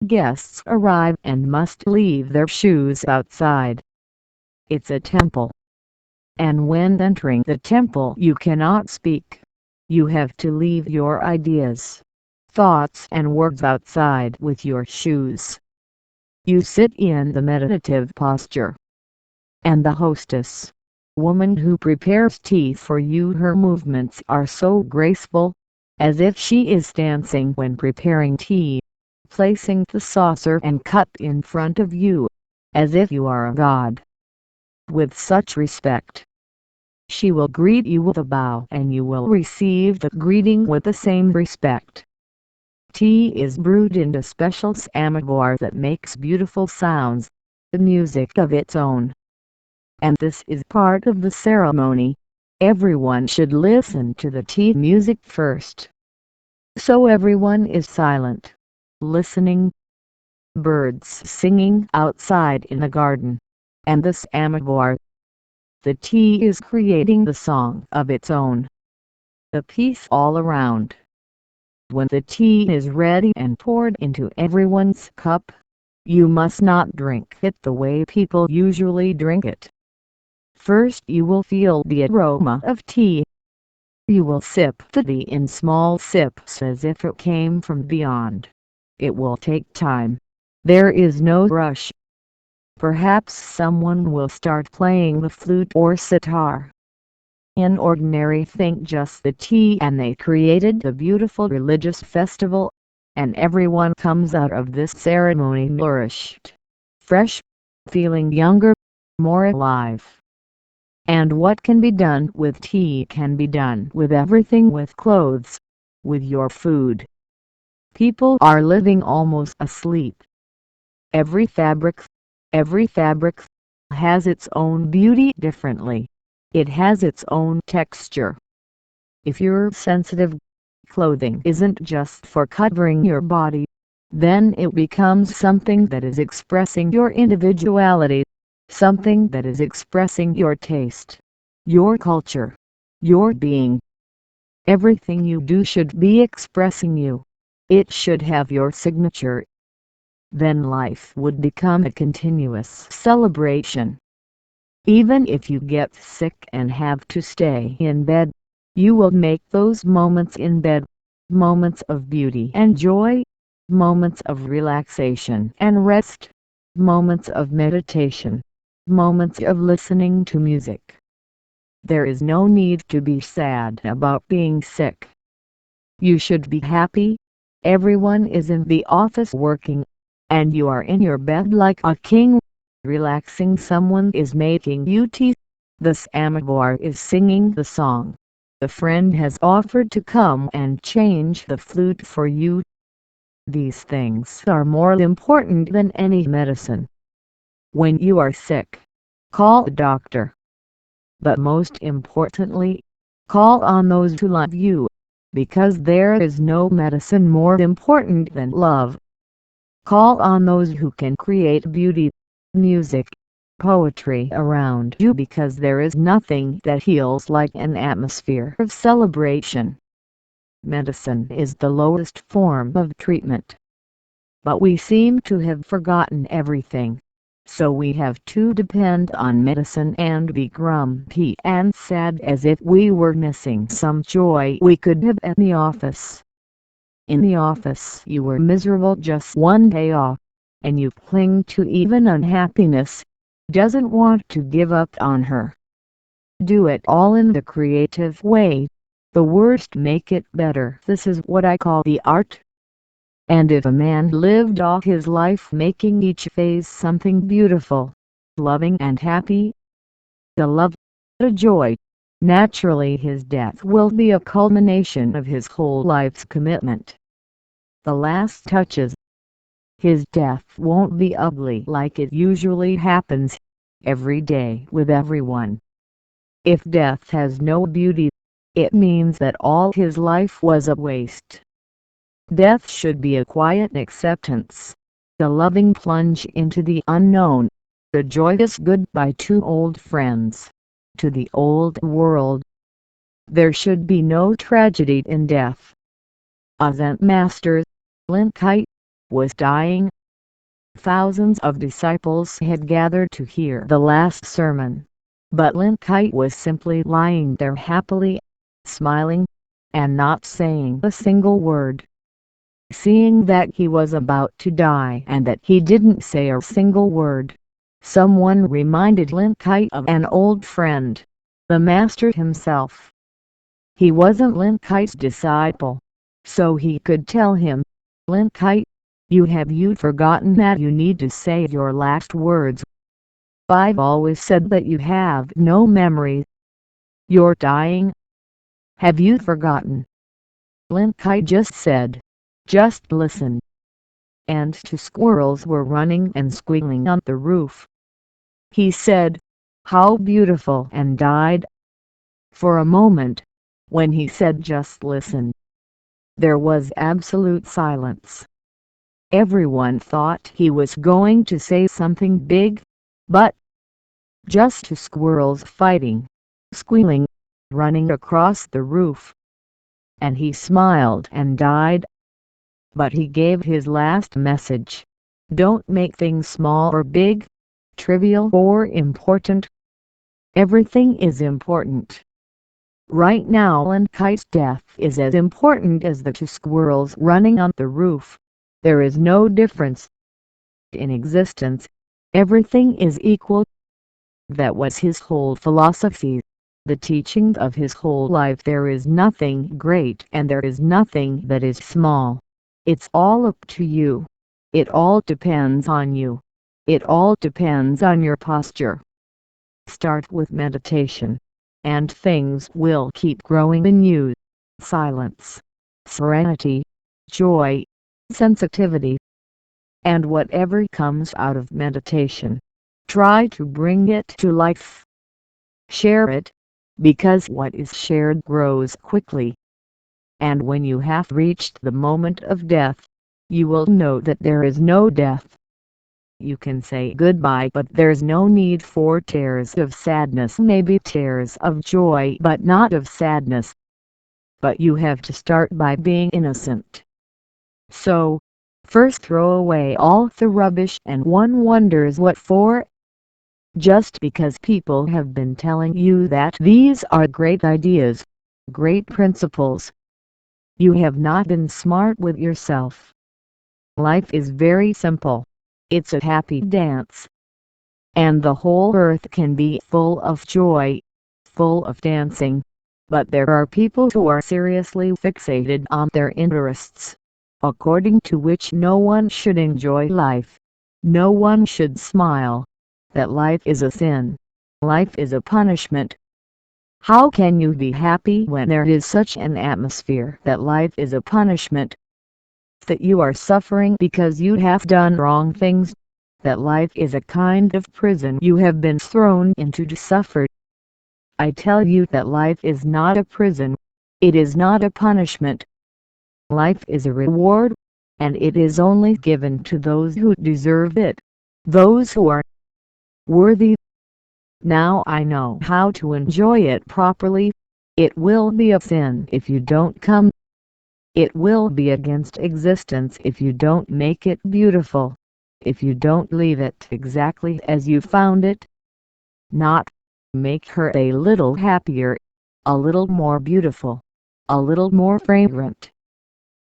Guests arrive and must leave their shoes outside. It's a temple. And when entering the temple you cannot speak. You have to leave your ideas. thoughts and words outside with your shoes. You sit in the meditative posture, and the hostess, woman who prepares tea for you, her movements are so graceful, as if she is dancing when preparing tea, placing the saucer and cup in front of you, as if you are a god. With such respect, she will greet you with a bow, and you will receive the greeting with the same respect. Tea is brewed in a special samovar that makes beautiful sounds, the music of its own. And this is part of the ceremony. Everyone should listen to the tea music first. So everyone is silent, listening. Birds singing outside in the garden, and the samovar. The tea is creating the song of its own. The peace all around. When the tea is ready and poured into everyone's cup, you must not drink it the way people usually drink it. First you will feel the aroma of tea. You will sip the tea in small sips as if it came from beyond. It will take time. There is no rush. Perhaps someone will start playing the flute or sitar. In ordinary think just the tea, and they created a beautiful religious festival, and everyone comes out of this ceremony nourished, fresh, feeling younger, more alive. And what can be done with tea can be done with everything, with clothes, with your food. People are living almost asleep. Every fabric has its own beauty differently. It has its own texture. If you're sensitive, clothing isn't just for covering your body. Then it becomes something that is expressing your individuality, something that is expressing your taste, your culture, your being. Everything you do should be expressing you. It should have your signature. Then life would become a continuous celebration. Even if you get sick and have to stay in bed, you will make those moments in bed moments of beauty and joy, moments of relaxation and rest, moments of meditation, moments of listening to music. There is no need to be sad about being sick. You should be happy. Everyone is in the office working, and you are in your bed like a king, relaxing. Someone is making you tea. The samovar is singing the song. A friend has offered to come and change the flute for you. These things are more important than any medicine. When you are sick, call a doctor. But most importantly, call on those who love you, because there is no medicine more important than love. Call on those who can create beauty, music, poetry around you, because there is nothing that heals like an atmosphere of celebration. Medicine is the lowest form of treatment. But we seem to have forgotten everything. So we have to depend on medicine and be grumpy and sad as if we were missing some joy we could have at the office. In the office you were miserable just one day off, and you cling to even unhappiness, doesn't want to give up on her. Do it all in the creative way. The worst make it better. This is what I call the art. And if a man lived all his life making each phase something beautiful, loving and happy, the love, the joy, naturally his death will be a culmination of his whole life's commitment. The last touches. His death won't be ugly like it usually happens every day with everyone. If death has no beauty, it means that all his life was a waste. Death should be a quiet acceptance, a loving plunge into the unknown, a joyous goodbye to old friends, to the old world. There should be no tragedy in death. A Zen master, Linkai, was dying. Thousands of disciples had gathered to hear the last sermon, but Linkai was simply lying there happily, smiling, and not saying a single word. Seeing that he was about to die and that he didn't say a single word, someone reminded Lin Kai of an old friend, the master himself. He wasn't Lin Kai's disciple, so he could tell him, "Lin Kai, have you forgotten that you need to say your last words? I've always said that you have no memory. You're dying. Have you forgotten?" Lin Kai just said, "Just listen." And two squirrels were running and squealing on the roof. He said, "How beautiful," and died. For a moment, when he said just listen, there was absolute silence. Everyone thought he was going to say something big, but just two squirrels fighting, squealing, running across the roof. And he smiled and died. But he gave his last message. Don't make things small or big, trivial or important. Everything is important. Right now Lin Kai's death is as important as the two squirrels running on the roof. There is no difference. In existence, everything is equal. That was his whole philosophy, the teaching of his whole life. There is nothing great and there is nothing that is small. It's all up to you. It all depends on you. It all depends on your posture. Start with meditation, and things will keep growing in you. Silence, serenity, joy, sensitivity, and whatever comes out of meditation, try to bring it to life. Share it, because what is shared grows quickly. And when you have reached the moment of death, you will know that there is no death. You can say goodbye, but there's no need for tears of sadness. Maybe tears of joy, but not of sadness. But you have to start by being innocent. So, first throw away all the rubbish, and one wonders what for. Just because people have been telling you that these are great ideas, great principles, you have not been smart with yourself. Life is very simple. It's a happy dance. And the whole earth can be full of joy, full of dancing. But there are people who are seriously fixated on their interests, according to which no one should enjoy life. No one should smile. That life is a sin. Life is a punishment. How can you be happy when there is such an atmosphere that life is a punishment? That you are suffering because you have done wrong things? That life is a kind of prison you have been thrown into to suffer? I tell you that life is not a prison. It is not a punishment. Life is a reward, and it is only given to those who deserve it, those who are worthy. Now I know how to enjoy it properly. It will be a sin if you don't come. It will be against existence if you don't make it beautiful, if you don't leave it exactly as you found it. Not make her a little happier, a little more beautiful, a little more fragrant.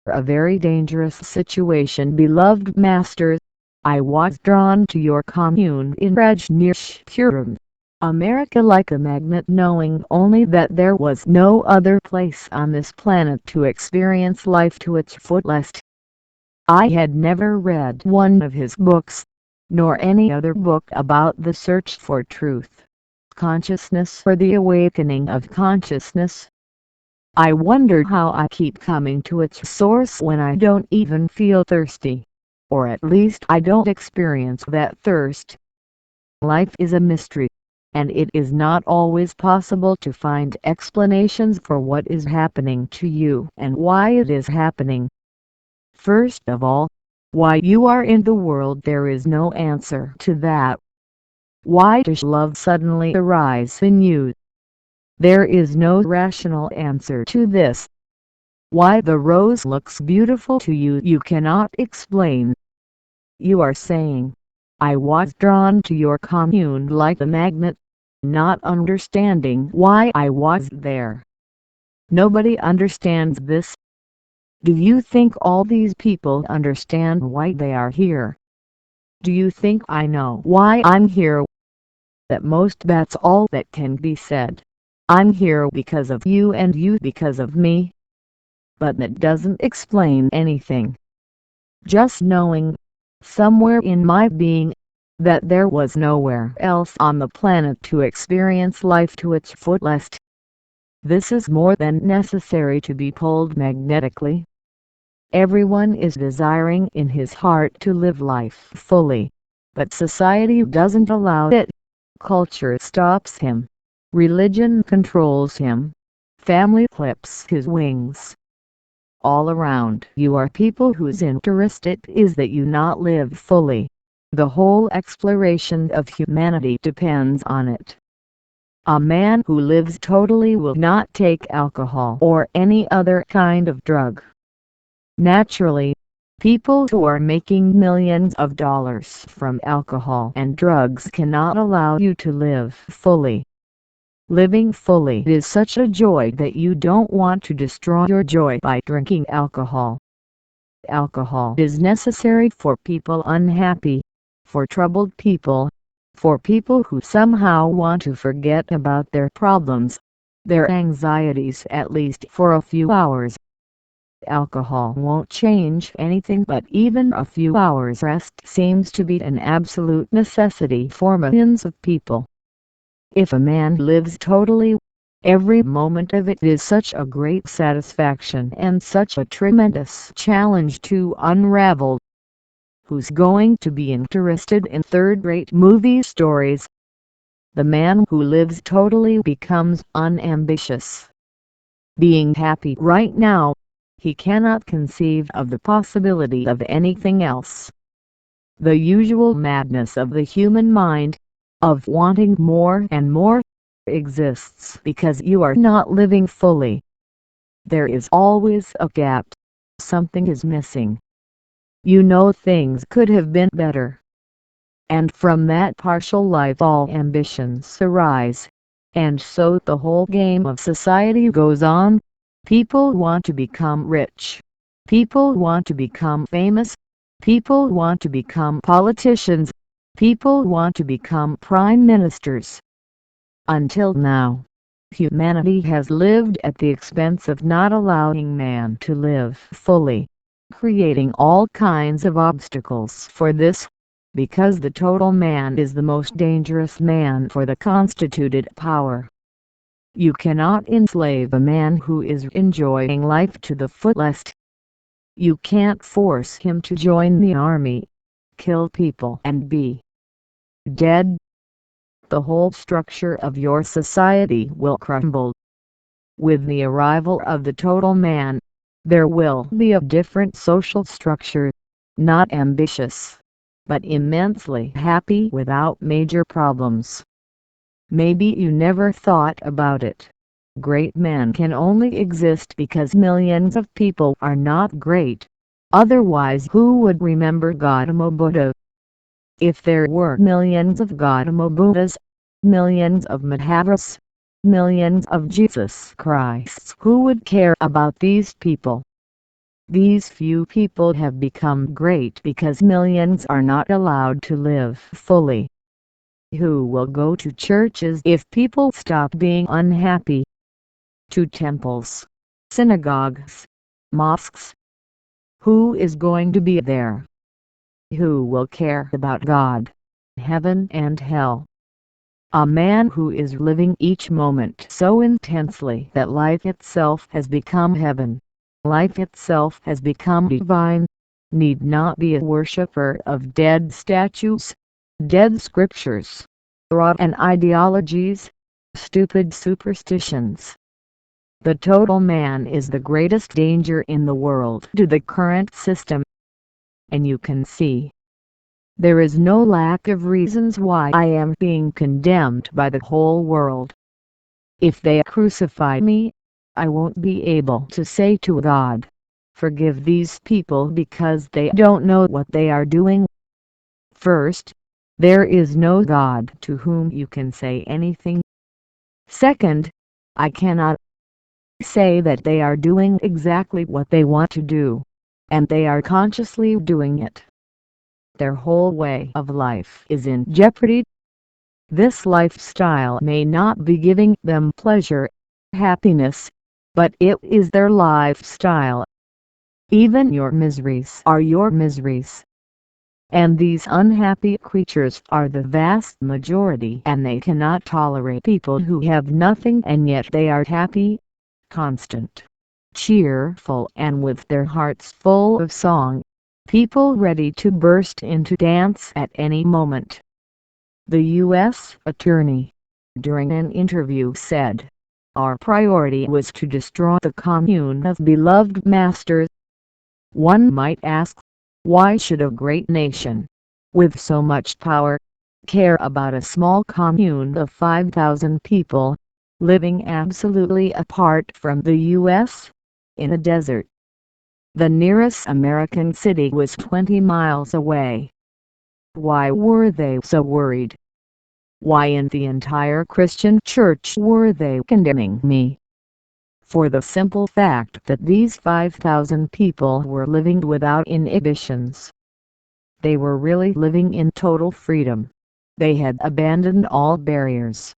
A very dangerous situation, beloved masters. I was drawn to your commune in Rajneeshpuram, America, like a magnet, knowing only that there was no other place on this planet to experience life to its fullest. I had never read one of his books, nor any other book about the search for truth, consciousness, or the awakening of consciousness. I wonder how I keep coming to its source when I don't even feel thirsty, or at least I don't experience that thirst. Life is a mystery, and it is not always possible to find explanations for what is happening to you and why it is happening. First of all, why you are in the world. There is no answer to that. Why does love suddenly arise in you? There is no rational answer to this. Why the rose looks beautiful to you, you cannot explain. You are saying, I was drawn to your commune like a magnet, not understanding why I was there. Nobody understands this. Do you think all these people understand why they are here? Do you think I know why I'm here? At most that's all that can be said. I'm here because of you and you because of me. But that doesn't explain anything. Just knowing, somewhere in my being, that there was nowhere else on the planet to experience life to its fullest. This is more than necessary to be pulled magnetically. Everyone is desiring in his heart to live life fully, but society doesn't allow it. Culture stops him. Religion controls him. Family clips his wings. All around you are people whose interest it is that you not live fully. The whole exploration of humanity depends on it. A man who lives totally will not take alcohol or any other kind of drug. Naturally, people who are making millions of dollars from alcohol and drugs cannot allow you to live fully. Living fully is such a joy that you don't want to destroy your joy by drinking alcohol. Alcohol is necessary for people unhappy, for troubled people, for people who somehow want to forget about their problems, their anxieties at least for a few hours. Alcohol won't change anything, but even a few hours rest seems to be an absolute necessity for millions of people. If a man lives totally, every moment of it is such a great satisfaction and such a tremendous challenge to unravel. Who's going to be interested in third-rate movie stories? The man who lives totally becomes unambitious. Being happy right now, he cannot conceive of the possibility of anything else. The usual madness of the human mind, of wanting more and more, exists because you are not living fully. There is always a gap. Something is missing. You know things could have been better. And from that partial life all ambitions arise. And so the whole game of society goes on. People want to become rich. People want to become famous. People want to become politicians. People want to become prime ministers. Until now, humanity has lived at the expense of not allowing man to live fully, creating all kinds of obstacles for this, because the total man is the most dangerous man for the constituted power. You cannot enslave a man who is enjoying life to the fullest. You can't force him to join the army, kill people and be dead. The whole structure of your society will crumble. With the arrival of the total man, there will be a different social structure, not ambitious, but immensely happy without major problems. Maybe you never thought about it. Great men can only exist because millions of people are not great. Otherwise, who would remember Gautama Buddha? If there were millions of Gautama Buddhas, millions of Mahavas, millions of Jesus Christs, who would care about these people? These few people have become great because millions are not allowed to live fully. Who will go to churches if people stop being unhappy? To temples, synagogues, mosques? Who is going to be there? Who will care about God, heaven and hell? A man who is living each moment so intensely that life itself has become heaven, life itself has become divine, need not be a worshipper of dead statues, dead scriptures, rotten ideologies, stupid superstitions. The total man is the greatest danger in the world to the current system. And you can see, there is no lack of reasons why I am being condemned by the whole world. If they crucify me, I won't be able to say to God, "Forgive these people because they don't know what they are doing." First, there is no God to whom you can say anything. Second, I cannot say that they are doing exactly what they want to do, and they are consciously doing it. Their whole way of life is in jeopardy. This lifestyle may not be giving them pleasure, happiness, but it is their lifestyle. Even your miseries are your miseries. And these unhappy creatures are the vast majority, and they cannot tolerate people who have nothing and yet they are happy, constant, cheerful, and with their hearts full of song, people ready to burst into dance at any moment. The U.S. Attorney, during an interview, said, "Our priority was to destroy the commune of beloved masters." One might ask, why should a great nation, with so much power, care about a small commune of 5,000 people, living absolutely apart from the U.S., in a desert? The nearest American city was 20 miles away. Why were they so worried? Why in the entire Christian church were they condemning me? For the simple fact that these 5,000 people were living without inhibitions. They were really living in total freedom. They had abandoned all barriers.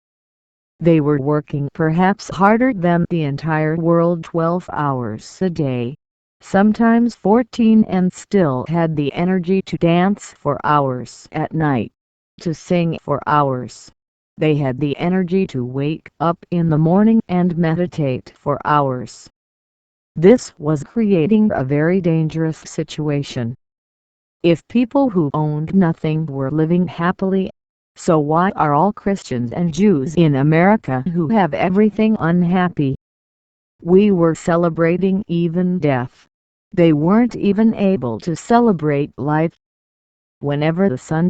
They were working perhaps harder than the entire world 12 hours a day, sometimes 14, and still had the energy to dance for hours at night, to sing for hours. They had the energy to wake up in the morning and meditate for hours. This was creating a very dangerous situation. If people who owned nothing were living happily, so why are all Christians and Jews in America who have everything unhappy? We were celebrating even death. They weren't even able to celebrate life. Whenever the son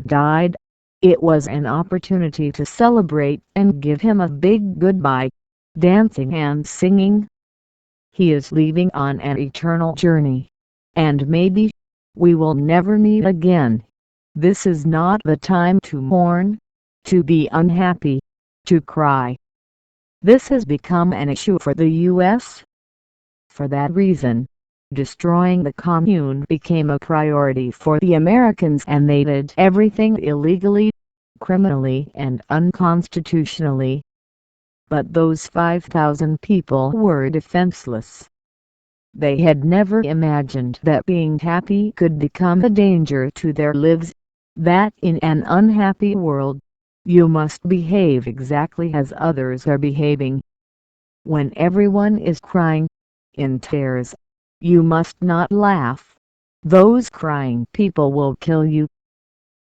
died, it was an opportunity to celebrate and give him a big goodbye, dancing and singing. He is leaving on an eternal journey, and maybe we will never meet again. This is not the time to mourn, to be unhappy, to cry. This has become an issue for the U.S. For that reason, destroying the commune became a priority for the Americans, and they did everything illegally, criminally, and unconstitutionally. But those 5,000 people were defenseless. They had never imagined that being happy could become a danger to their lives, that in an unhappy world, you must behave exactly as others are behaving. When everyone is crying, in tears, you must not laugh. Those crying people will kill you.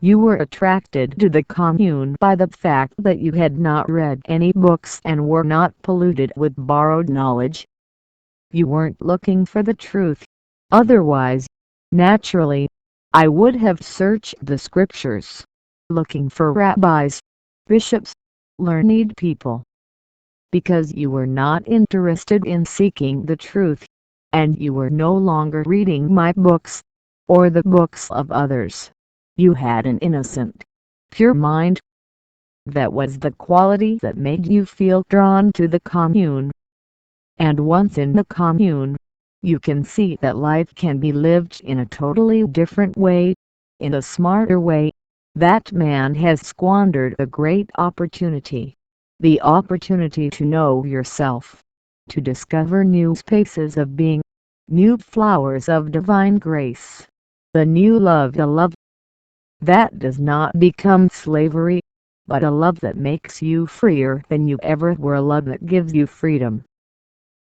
You were attracted to the commune by the fact that you had not read any books and were not polluted with borrowed knowledge. You weren't looking for the truth. Otherwise, naturally, I would have searched the scriptures, looking for rabbis, bishops, learned people. Because you were not interested in seeking the truth, and you were no longer reading my books, or the books of others. You had an innocent, pure mind. That was the quality that made you feel drawn to the commune. And once in the commune, you can see that life can be lived in a totally different way, in a smarter way. That man has squandered a great opportunity. The opportunity to know yourself, to discover new spaces of being, new flowers of divine grace, the new love, a love that does not become slavery, but a love that makes you freer than you ever were, a love that gives you freedom.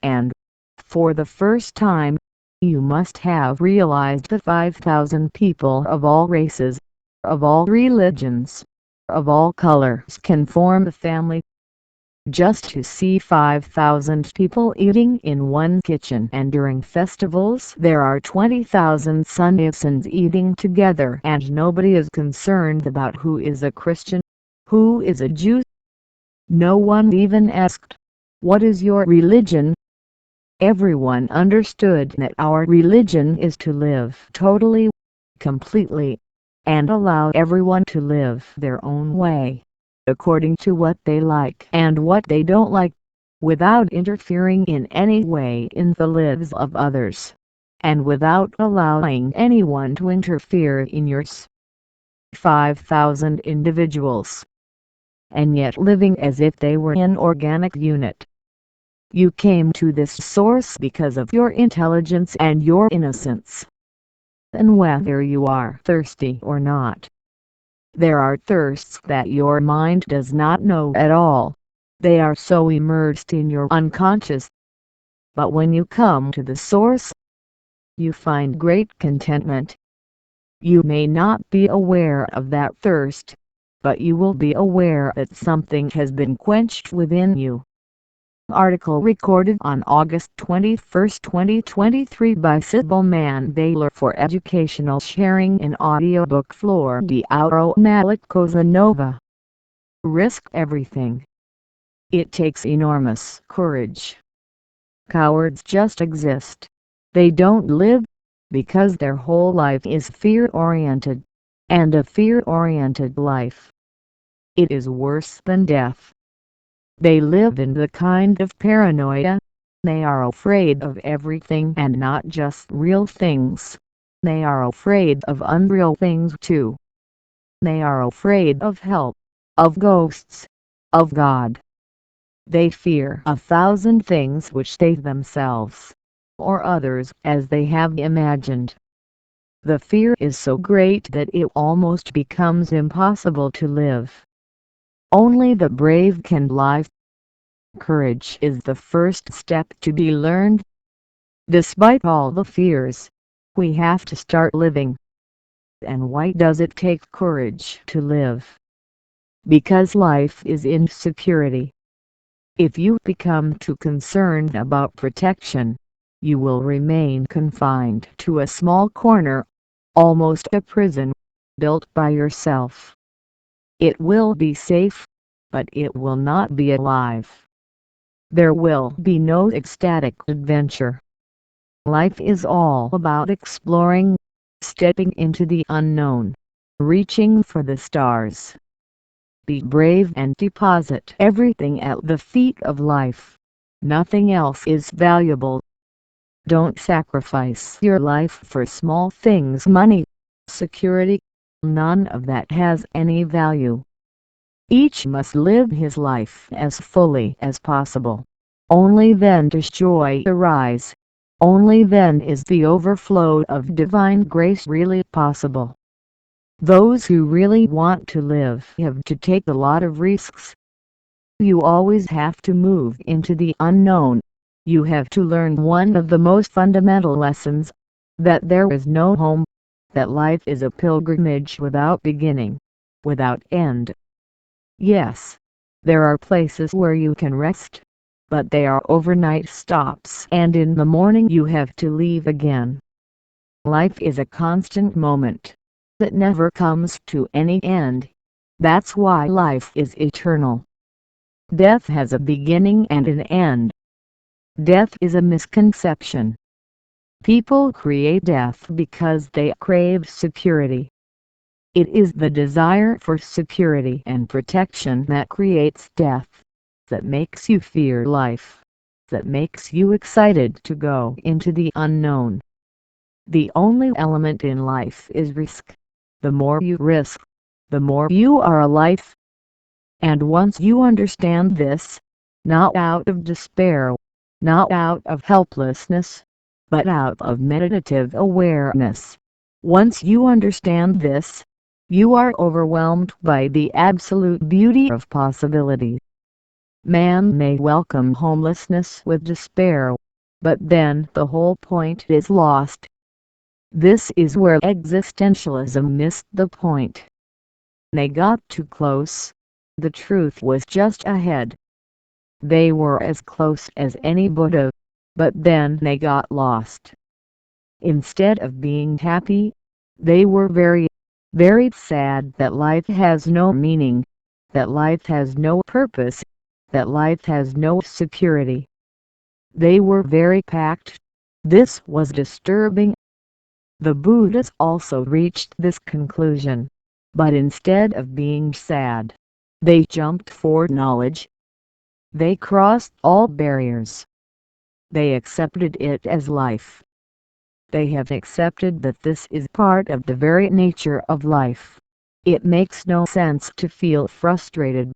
And, for the first time, you must have realized that 5,000 people of all races, of all religions, of all colors can form a family. Just to see 5,000 people eating in one kitchen, and during festivals there are 20,000 Sunnisans eating together, and nobody is concerned about who is a Christian, who is a Jew. No one even asked, "What is your religion?" Everyone understood that our religion is to live totally, completely, and allow everyone to live their own way, according to what they like and what they don't like. without interfering in any way in the lives of others, and without allowing anyone to interfere in yours. 5,000 individuals, and yet living as if they were an organic unit. You came to this source because of your intelligence and your innocence. And whether you are thirsty or not, there are thirsts that your mind does not know at all. They are so immersed in your unconscious. But when you come to the source, you find great contentment. You may not be aware of that thirst, but you will be aware that something has been quenched within you. Article recorded on August 21, 2023 by Sybil Mann-Baylor for educational sharing in audiobook flower-deathless Cosa Nova. Risk everything. It takes enormous courage. Cowards just exist. They don't live, because their whole life is fear-oriented, and a fear-oriented life, it is worse than death. They live in the kind of paranoia. They are afraid of everything and not just real things. They are afraid of unreal things too. They are afraid of hell, of ghosts, of God. They fear 1,000 things which they themselves, or others as they have imagined. The fear is so great that it almost becomes impossible to live. Only the brave can live. Courage is the first step to be learned. Despite all the fears, we have to start living. And why does it take courage to live? Because life is in security. If you become too concerned about protection, you will remain confined to a small corner, almost a prison, built by yourself. It will be safe, but it will not be alive. There will be no ecstatic adventure. Life is all about exploring, stepping into the unknown, reaching for the stars. Be brave and deposit everything at the feet of life. Nothing else is valuable. Don't sacrifice your life for small things, money, security. None of that has any value. Each must live his life as fully as possible. Only then does joy arise. Only then is the overflow of divine grace really possible. Those who really want to live have to take a lot of risks. You always have to move into the unknown. You have to learn one of the most fundamental lessons, that there is no home, that life is a pilgrimage without beginning, without end. Yes, there are places where you can rest, but they are overnight stops and in the morning you have to leave again. Life is a constant moment that never comes to any end. That's why life is eternal. Death has a beginning and an end. Death is a misconception. People create death because they crave security. It is the desire for security and protection that creates death, that makes you fear life, that makes you excited to go into the unknown. The only element in life is risk. The more you risk, the more you are alive. And once you understand this, not out of despair, not out of helplessness, but out of meditative awareness, once you understand this, you are overwhelmed by the absolute beauty of possibility. Man may welcome homelessness with despair, but then the whole point is lost. This is where existentialism missed the point. They got too close. The truth was just ahead. They were as close as any Buddha, but then they got lost. Instead of being happy, they were very, very sad that life has no meaning, that life has no purpose, that life has no security. They were very packed. This was disturbing. The Buddhas also reached this conclusion, but instead of being sad, they jumped for knowledge. They crossed all barriers. They accepted it as life. They have accepted that this is part of the very nature of life. It makes no sense to feel frustrated.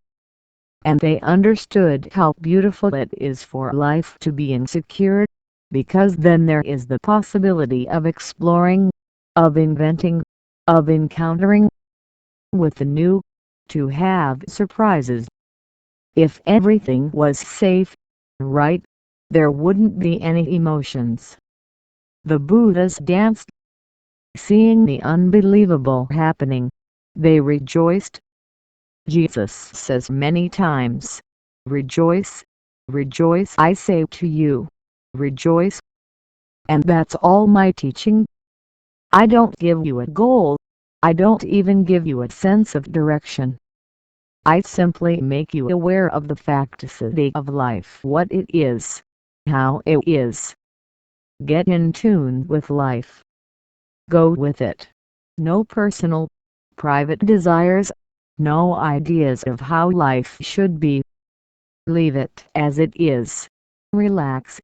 And they understood how beautiful it is for life to be insecure, because then there is the possibility of exploring, of inventing, of encountering with the new, to have surprises. If everything was safe, right, there wouldn't be any emotions. The Buddhas danced, seeing the unbelievable happening. They rejoiced. Jesus says many times, rejoice, rejoice, I say to you, rejoice. And that's all my teaching. I don't give you a goal. I don't even give you a sense of direction. I simply make you aware of the facticity of life, what it is, how it is. Get in tune with life. Go with it. No personal, private desires, no ideas of how life should be. Leave it as it is. Relax.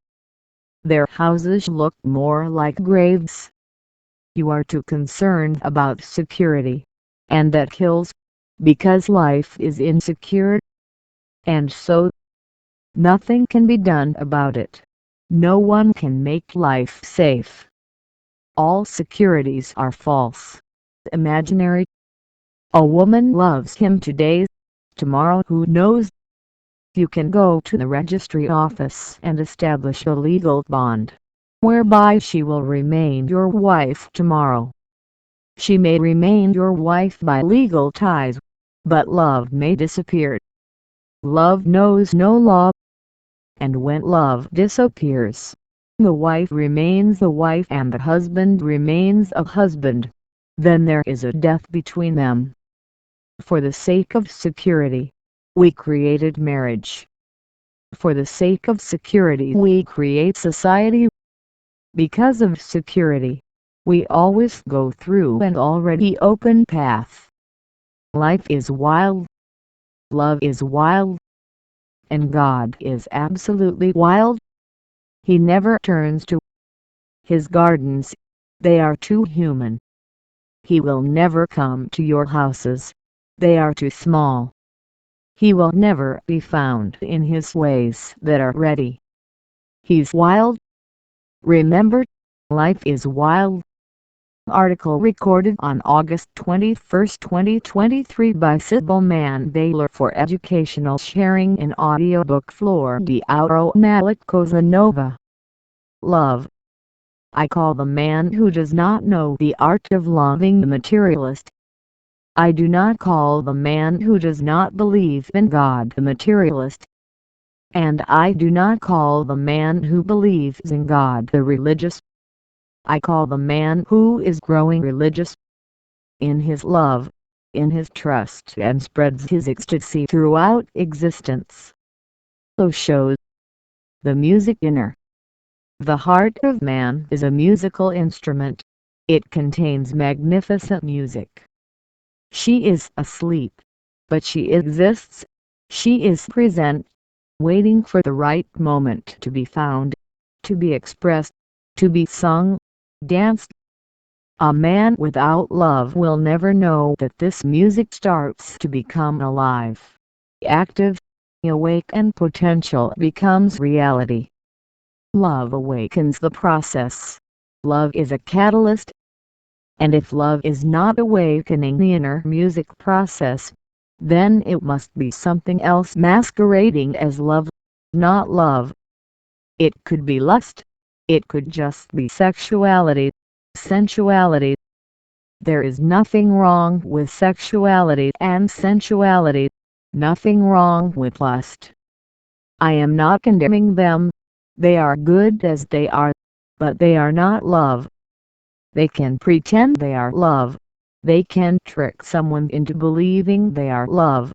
Their houses look more like graves. You are too concerned about security, and that kills, because life is insecure. And so, nothing can be done about it. No one can make life safe. All securities are false, imaginary. A woman loves him today, tomorrow who knows. You can go to the registry office and establish a legal bond, whereby she will remain your wife tomorrow. She may remain your wife by legal ties, but love may disappear. Love knows no law. And when love disappears, the wife remains the wife and the husband remains a husband. Then there is a death between them. For the sake of security, we created marriage. For the sake of security we create society. Because of security, we always go through an already open path. Life is wild. Love is wild. And God is absolutely wild. He never turns to his gardens. They are too human. He will never come to your houses. They are too small. He will never be found in his ways that are ready. He's wild. Remember, life is wild. Article recorded on August 21, 2023 by Sybil Mandler for educational sharing in audiobook flower-deathless Cosa Nova. Love. I call the man who does not know the art of loving the materialist. I do not call the man who does not believe in God the materialist. And I do not call the man who believes in God the religious. I call the man who is growing religious in his love, in his trust, and spreads his ecstasy throughout existence. Osho. The music inner. The heart of man is a musical instrument. It contains magnificent music. She is asleep, but she exists. She is present, waiting for the right moment to be found, to be expressed, to be sung, danced. A man without love will never know that this music starts to become alive, active, awake, and potential becomes reality. Love awakens the process. Love is a catalyst. And if love is not awakening the inner music process, then it must be something else masquerading as love, not love. It could be lust. It could just be sexuality, sensuality. There is nothing wrong with sexuality and sensuality, nothing wrong with lust. I am not condemning them. They are good as they are, but they are not love. They can pretend they are love. They can trick someone into believing they are love.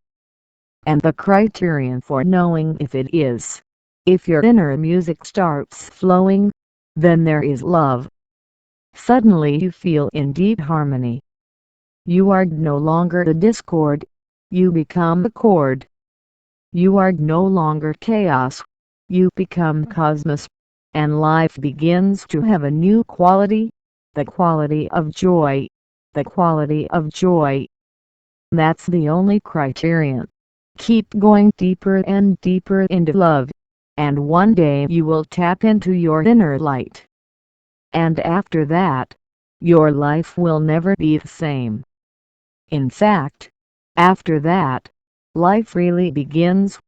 And the criterion for knowing if it is, if your inner music starts flowing, then there is love. Suddenly you feel in deep harmony. You are no longer the discord. You become a chord. You are no longer chaos. You become cosmos, and life begins to have a new quality, the quality of joy, the quality of joy. That's the only criterion. Keep going deeper and deeper into love, and one day you will tap into your inner light. And after that, your life will never be the same. In fact, after that, life really begins.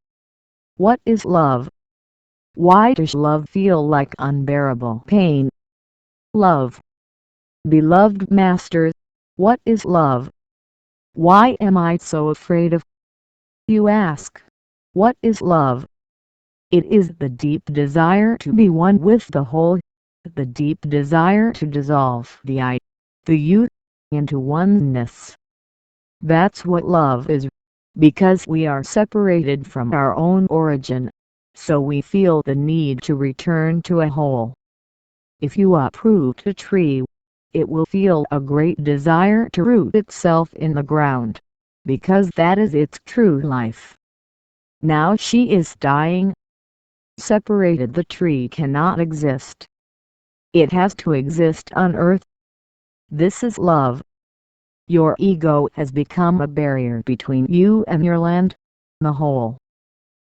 What is love? Why does love feel like unbearable pain? Love. Beloved Master, what is love? Why am I so afraid of? You ask. What is love? It is the deep desire to be one with the whole, the deep desire to dissolve the I, the you, into oneness. That's what love is. Because we are separated from our own origin, so we feel the need to return to a whole. If you uproot a tree, it will feel a great desire to root itself in the ground, because that is its true life. Now she is dying. Separated, the tree cannot exist. It has to exist on earth. This is love. Your ego has become a barrier between you and your land, the whole.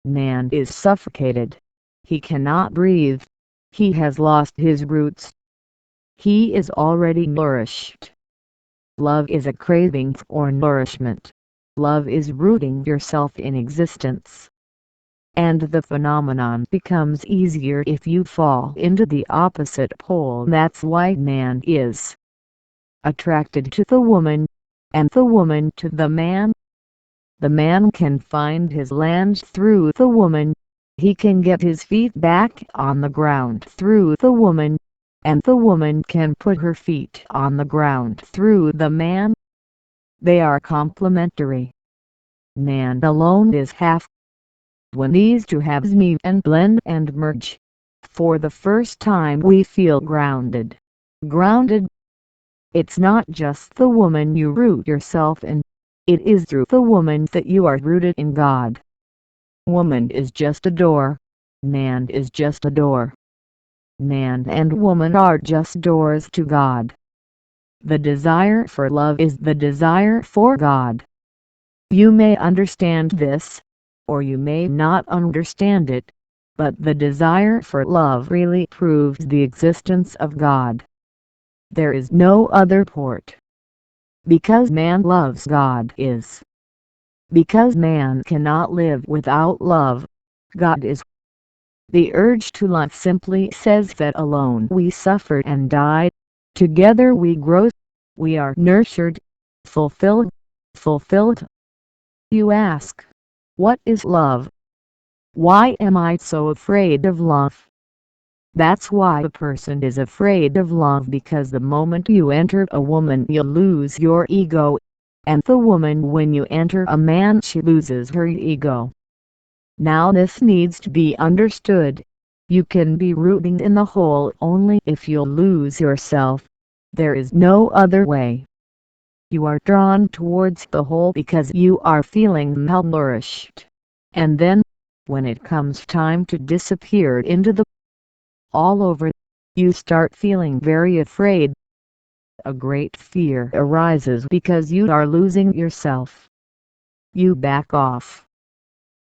Man is suffocated. He cannot breathe. He has lost his roots. He is already nourished. Love is a craving for nourishment. Love is rooting yourself in existence. And the phenomenon becomes easier if you fall into the opposite pole. That's why man is attracted to the woman, and the woman to the man. The man can find his land through the woman. He can get his feet back on the ground through the woman, and the woman can put her feet on the ground through the man. They are complementary. Man alone is half. When these two halves meet and blend and merge, for the first time we feel grounded. Grounded. It's not just the woman you root yourself in. It is through the woman that you are rooted in God. Woman is just a door. Man is just a door. Man and woman are just doors to God. The desire for love is the desire for God. You may understand this, or you may not understand it, but the desire for love really proves the existence of God. There is no other port. Because man loves God is. Because man cannot live without love, God is. The urge to love simply says that alone we suffer and die. Together we grow. We are nurtured, fulfilled. You ask, what is love? Why am I so afraid of love? That's why a person is afraid of love, because the moment you enter a woman you lose your ego, and the woman when you enter a man she loses her ego. Now this needs to be understood. You can be rooting in the whole only if you lose yourself. There is no other way. You are drawn towards the whole because you are feeling malnourished. And then, when it comes time to disappear into the all over, you start feeling very afraid. A great fear arises because you are losing yourself. You back off.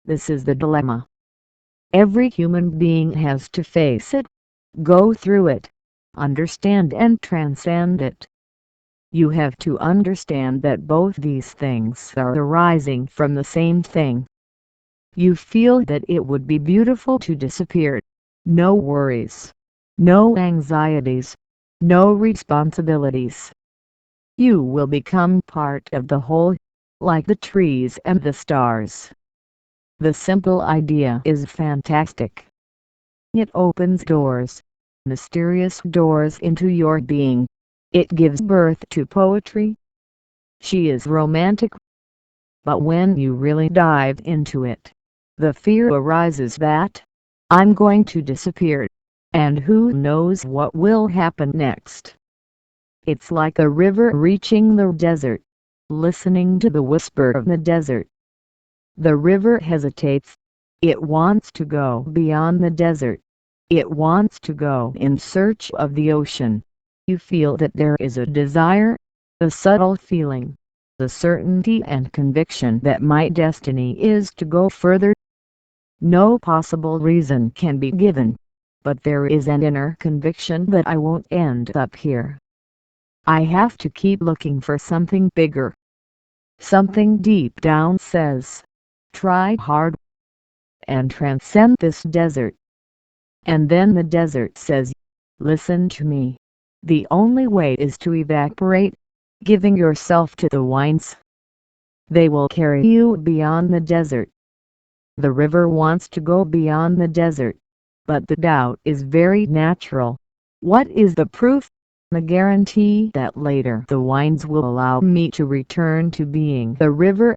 This is the dilemma. Every human being has to face it, go through it, understand and transcend it. You have to understand that both these things are arising from the same thing. You feel that it would be beautiful to disappear. No worries. No anxieties. No responsibilities. You will become part of the whole, like the trees and the stars. The simple idea is fantastic. It opens doors, mysterious doors into your being. It gives birth to poetry. She is romantic. But when you really dive into it, the fear arises that I'm going to disappear, and who knows what will happen next. It's like a river reaching the desert, listening to the whisper of the desert. The river hesitates. It wants to go beyond the desert. It wants to go in search of the ocean. You feel that there is a desire, a subtle feeling, the certainty and conviction that my destiny is to go further. No possible reason can be given, but there is an inner conviction that I won't end up here. I have to keep looking for something bigger. Something deep down says, try hard and transcend this desert. And then the desert says, listen to me. The only way is to evaporate, giving yourself to the winds. They will carry you beyond the desert. The river wants to go beyond the desert, but the doubt is very natural. What is the proof, the guarantee that later the winds will allow me to return to being the river?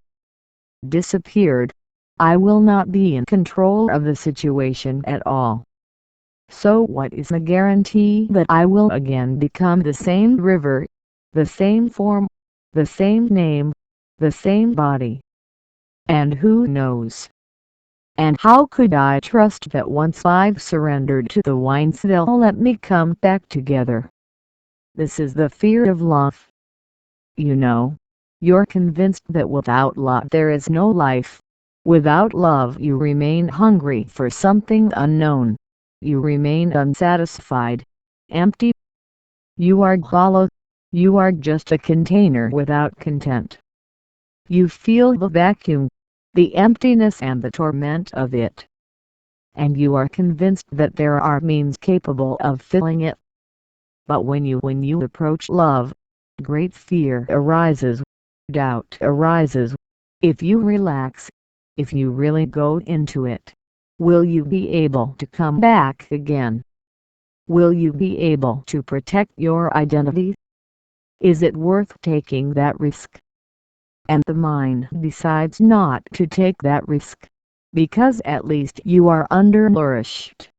Disappeared. I will not be in control of the situation at all. So what is the guarantee that I will again become the same river, the same form, the same name, the same body? And who knows? And how could I trust that once I've surrendered to the winds they'll let me come back together? This is the fear of love. You know, you're convinced that without love there is no life. Without love you remain hungry for something unknown. You remain unsatisfied, empty. You are hollow. You are just a container without content. You feel the vacuum, the emptiness and the torment of it. And you are convinced that there are means capable of filling it. But when you approach love, great fear arises, doubt arises. If you relax, if you really go into it, will you be able to come back again? Will you be able to protect your identity? Is it worth taking that risk? And the mind decides not to take that risk, because at least you are undernourished,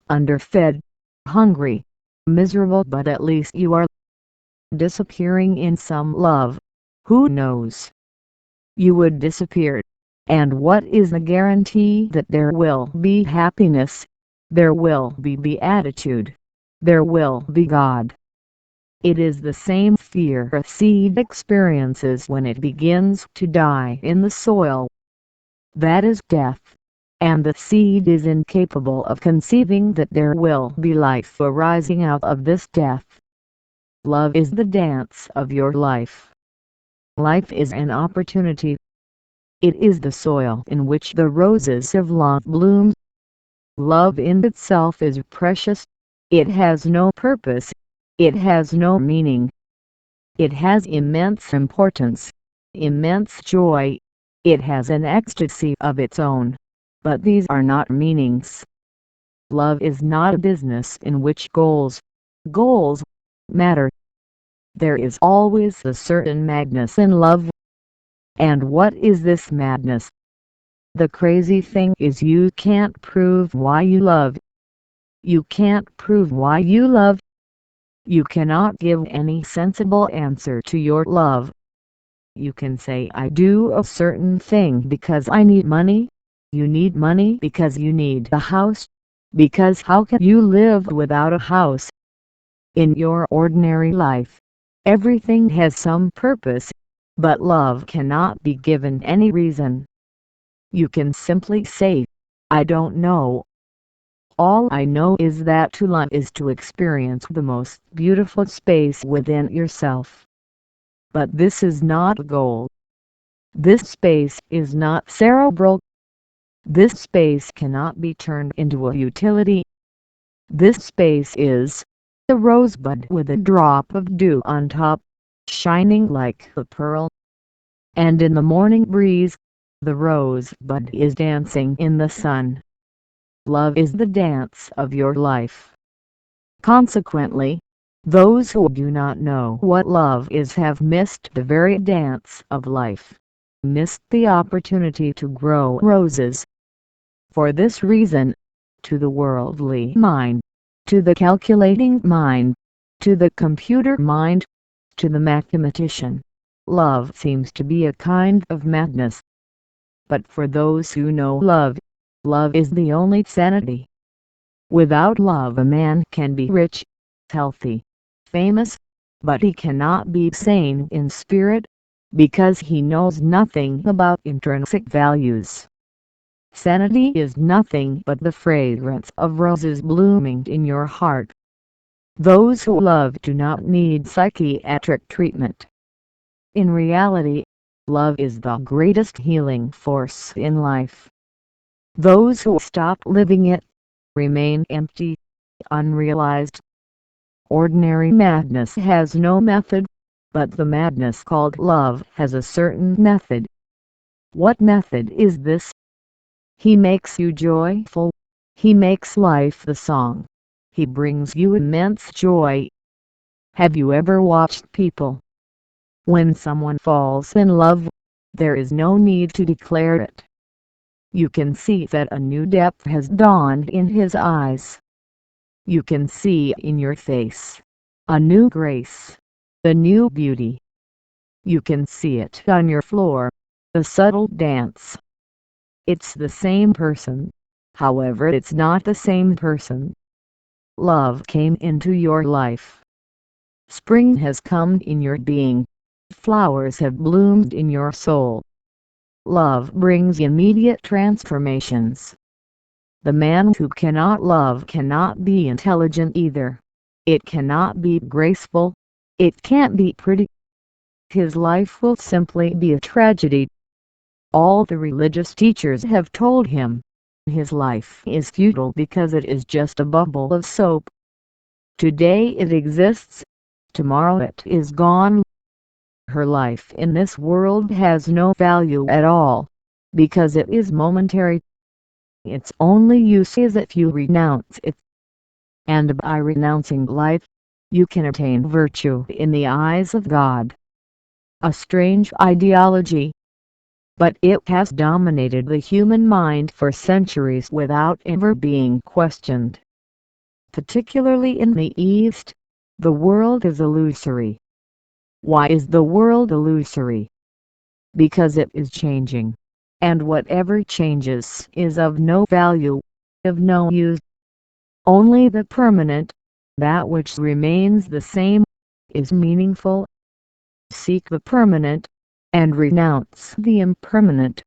underfed, hungry, miserable, but at least you are disappearing in some love. Who knows? You would disappear. And what is the guarantee that there will be happiness? There will be beatitude. There will be God. It is the same fear a seed experiences when it begins to die in the soil. That is death. And the seed is incapable of conceiving that there will be life arising out of this death. Love is the dance of your life. Life is an opportunity. It is the soil in which the roses of love bloom. Love in itself is precious. It has no purpose. It has no meaning. It has immense importance, immense joy. It has an ecstasy of its own. But these are not meanings. Love is not a business in which goals matter. There is always a certain madness in love. And what is this madness? The crazy thing is you can't prove why you love. You can't prove why you love. You cannot give any sensible answer to your love. You can say I do a certain thing because I need money. You need money because you need a house. Because how can you live without a house? In your ordinary life, everything has some purpose, but love cannot be given any reason. You can simply say, I don't know. All I know is that to love is to experience the most beautiful space within yourself. But this is not a goal. This space is not cerebral. This space cannot be turned into a utility. This space is the rosebud with a drop of dew on top, shining like a pearl. And in the morning breeze, the rosebud is dancing in the sun. Love is the dance of your life. Consequently, those who do not know what love is have missed the very dance of life, missed the opportunity to grow roses. For this reason, to the worldly mind, to the calculating mind, to the computer mind, to the mathematician, love seems to be a kind of madness. But for those who know love, love is the only sanity. Without love a man can be rich, healthy, famous, but he cannot be sane in spirit, because he knows nothing about intrinsic values. Sanity is nothing but the fragrance of roses blooming in your heart. Those who love do not need psychiatric treatment. In reality, love is the greatest healing force in life. Those who stop living it remain empty, unrealized. Ordinary madness has no method, but the madness called love has a certain method. What method is this? He makes you joyful. He makes life the song. He brings you immense joy. Have you ever watched people? When someone falls in love, there is no need to declare it. You can see that a new depth has dawned in his eyes. You can see in your face a new grace, the new beauty. You can see it on your floor, the subtle dance. It's the same person, however it's not the same person. Love came into your life. Spring has come in your being. Flowers have bloomed in your soul. Love brings immediate transformations. The man who cannot love cannot be intelligent either. It cannot be graceful. It can't be pretty. His life will simply be a tragedy. All the religious teachers have told him his life is futile because it is just a bubble of soap. Today it exists, tomorrow it is gone. Her life in this world has no value at all, because it is momentary. Its only use is if you renounce it. And by renouncing life, you can attain virtue in the eyes of God. A strange ideology, but it has dominated the human mind for centuries without ever being questioned. Particularly in the East, the world is illusory. Why is the world illusory? Because it is changing, and whatever changes is of no value, of no use. Only the permanent, that which remains the same, is meaningful. Seek the permanent, and renounce the impermanent,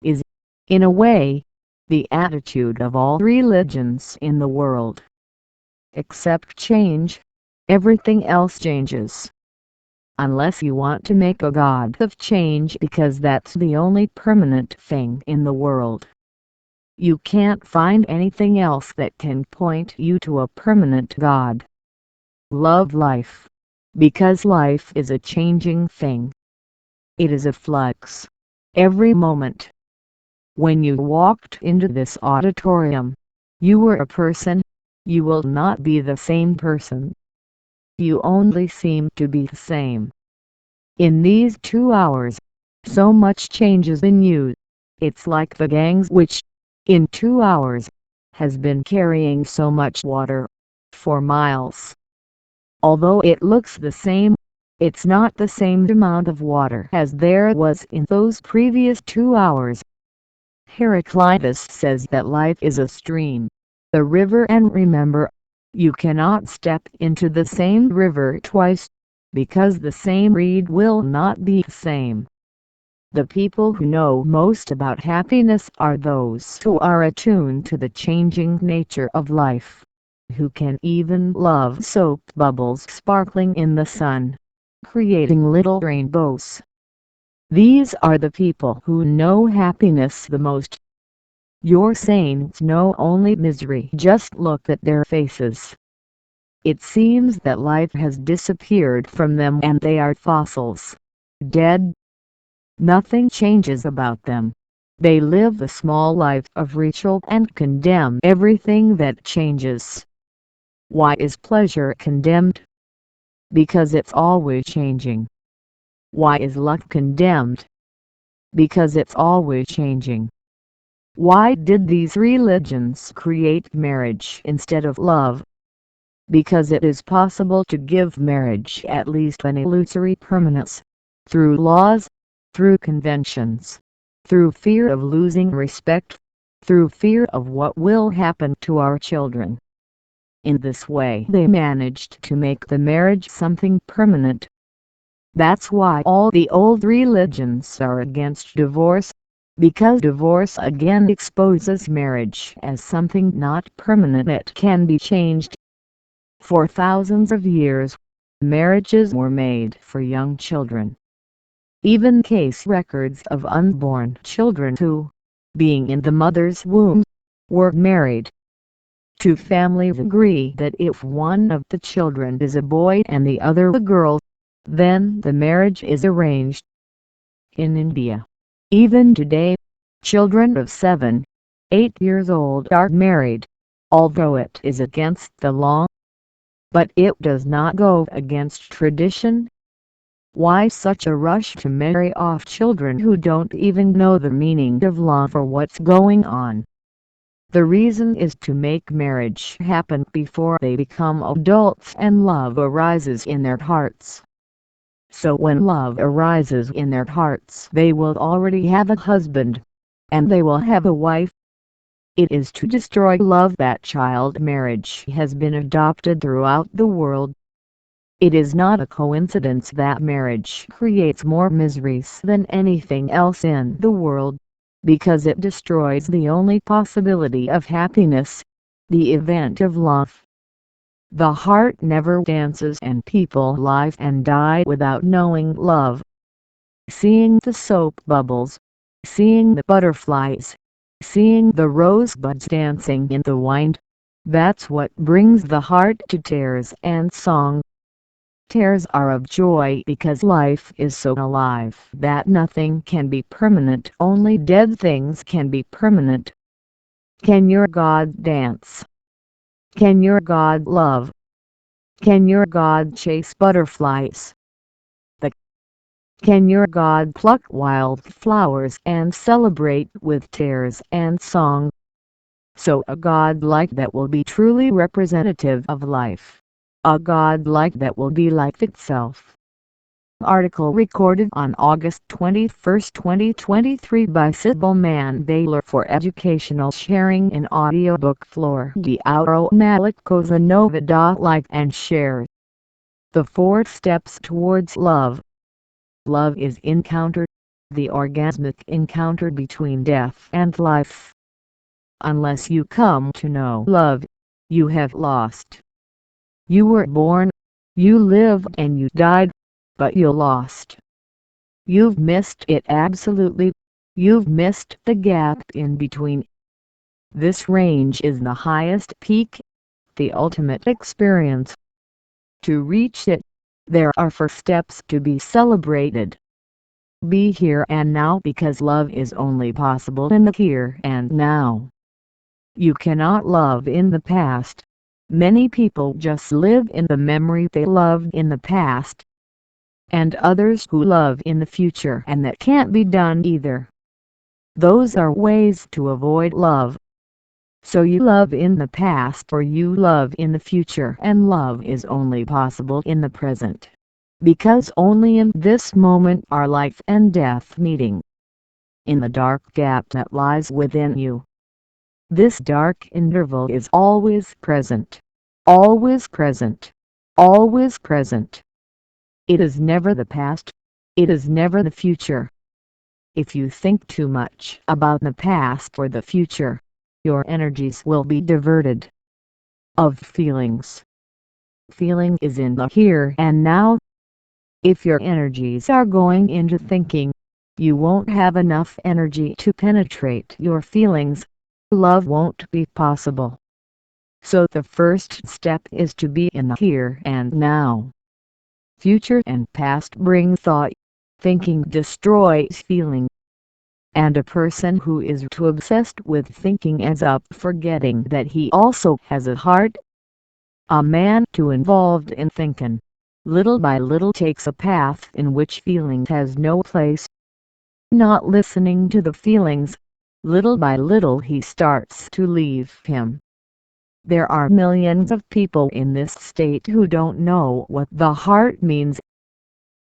is, in a way, the attitude of all religions in the world. Accept change, everything else changes. Unless you want to make a god of change because that's the only permanent thing in the world. You can't find anything else that can point you to a permanent god. Love life, because life is a changing thing. It is a flux, every moment. When you walked into this auditorium, you were a person. You will not be the same person. You only seem to be the same. In these 2 hours, so much changes in you. It's like the Ganges which, in 2 hours, has been carrying so much water, for miles. Although it looks the same, it's not the same amount of water as there was in those previous 2 hours. Heraclitus says that life is a stream, a river, and remember, you cannot step into the same river twice, because the same reed will not be the same. The people who know most about happiness are those who are attuned to the changing nature of life, who can even love soap bubbles sparkling in the sun, creating little rainbows. These are the people who know happiness the most. Your saints know only misery. Just look at their faces. It seems that life has disappeared from them and they are fossils, dead. Nothing changes about them. They live a small life of ritual and condemn everything that changes. Why is pleasure condemned? Because it's always changing. Why is luck condemned? Because it's always changing. Why did these religions create marriage instead of love? Because it is possible to give marriage at least an illusory permanence, through laws, through conventions. through fear of losing respect, through fear of what will happen to our children. In this way they managed to make the marriage something permanent. That's why all the old religions are against divorce, because divorce again exposes marriage as something not permanent that can be changed. For thousands of years, marriages were made for young children. Even case records of unborn children who, being in the mother's womb, were married. Two families agree that if one of the children is a boy and the other a girl, then the marriage is arranged. In India, even today, children of 7, 8 years old are married, although it is against the law. But it does not go against tradition. Why such a rush to marry off children who don't even know the meaning of love or what's going on? The reason is to make marriage happen before they become adults and love arises in their hearts. So when love arises in their hearts, they will already have a husband, and they will have a wife. It is to destroy love that child marriage has been adopted throughout the world. It is not a coincidence that marriage creates more miseries than anything else in the world, because it destroys the only possibility of happiness, the event of love. The heart never dances and people live and die without knowing love. Seeing the soap bubbles, seeing the butterflies, seeing the rosebuds dancing in the wind, that's what brings the heart to tears and song. Tears are of joy because life is so alive that nothing can be permanent, only dead things can be permanent. Can your God dance? Can your God love? Can your God chase butterflies? Can your God pluck wild flowers and celebrate with tears and song? So a God like that will be truly representative of life. A God like that will be life itself. Article recorded on August 21, 2023 by Sybil Mann Baylor for educational sharing in audiobook flower-deathless Cosa Nova. Like and share. The 4 steps towards love. Love is encounter, the orgasmic encounter between death and life. Unless you come to know love, you have lost. You were born, you lived and you died, but you lost. You've missed it absolutely. You've missed the gap in between. This range is the highest peak, the ultimate experience. To reach it, there are 4 steps to be celebrated. Be here and now, because love is only possible in the here and now. You cannot love in the past. Many people just live in the memory they loved in the past. And others who love in the future, and that can't be done either. Those are ways to avoid love. So you love in the past or you love in the future, and love is only possible in the present. Because only in this moment are life and death meeting. In the dark gap that lies within you. This dark interval is always present. Always present. Always present. It is never the past. It is never the future. If you think too much about the past or the future, your energies will be diverted. Of feelings. Feeling is in the here and now. If your energies are going into thinking, you won't have enough energy to penetrate your feelings. Love won't be possible. So the first step is to be in the here and now. Future and past bring thought. Thinking destroys feeling. And a person who is too obsessed with thinking ends up forgetting that he also has a heart. A man too involved in thinking, little by little takes a path in which feeling has no place. Not listening to the feelings, little by little he starts to leave him. There are millions of people in this state who don't know what the heart means.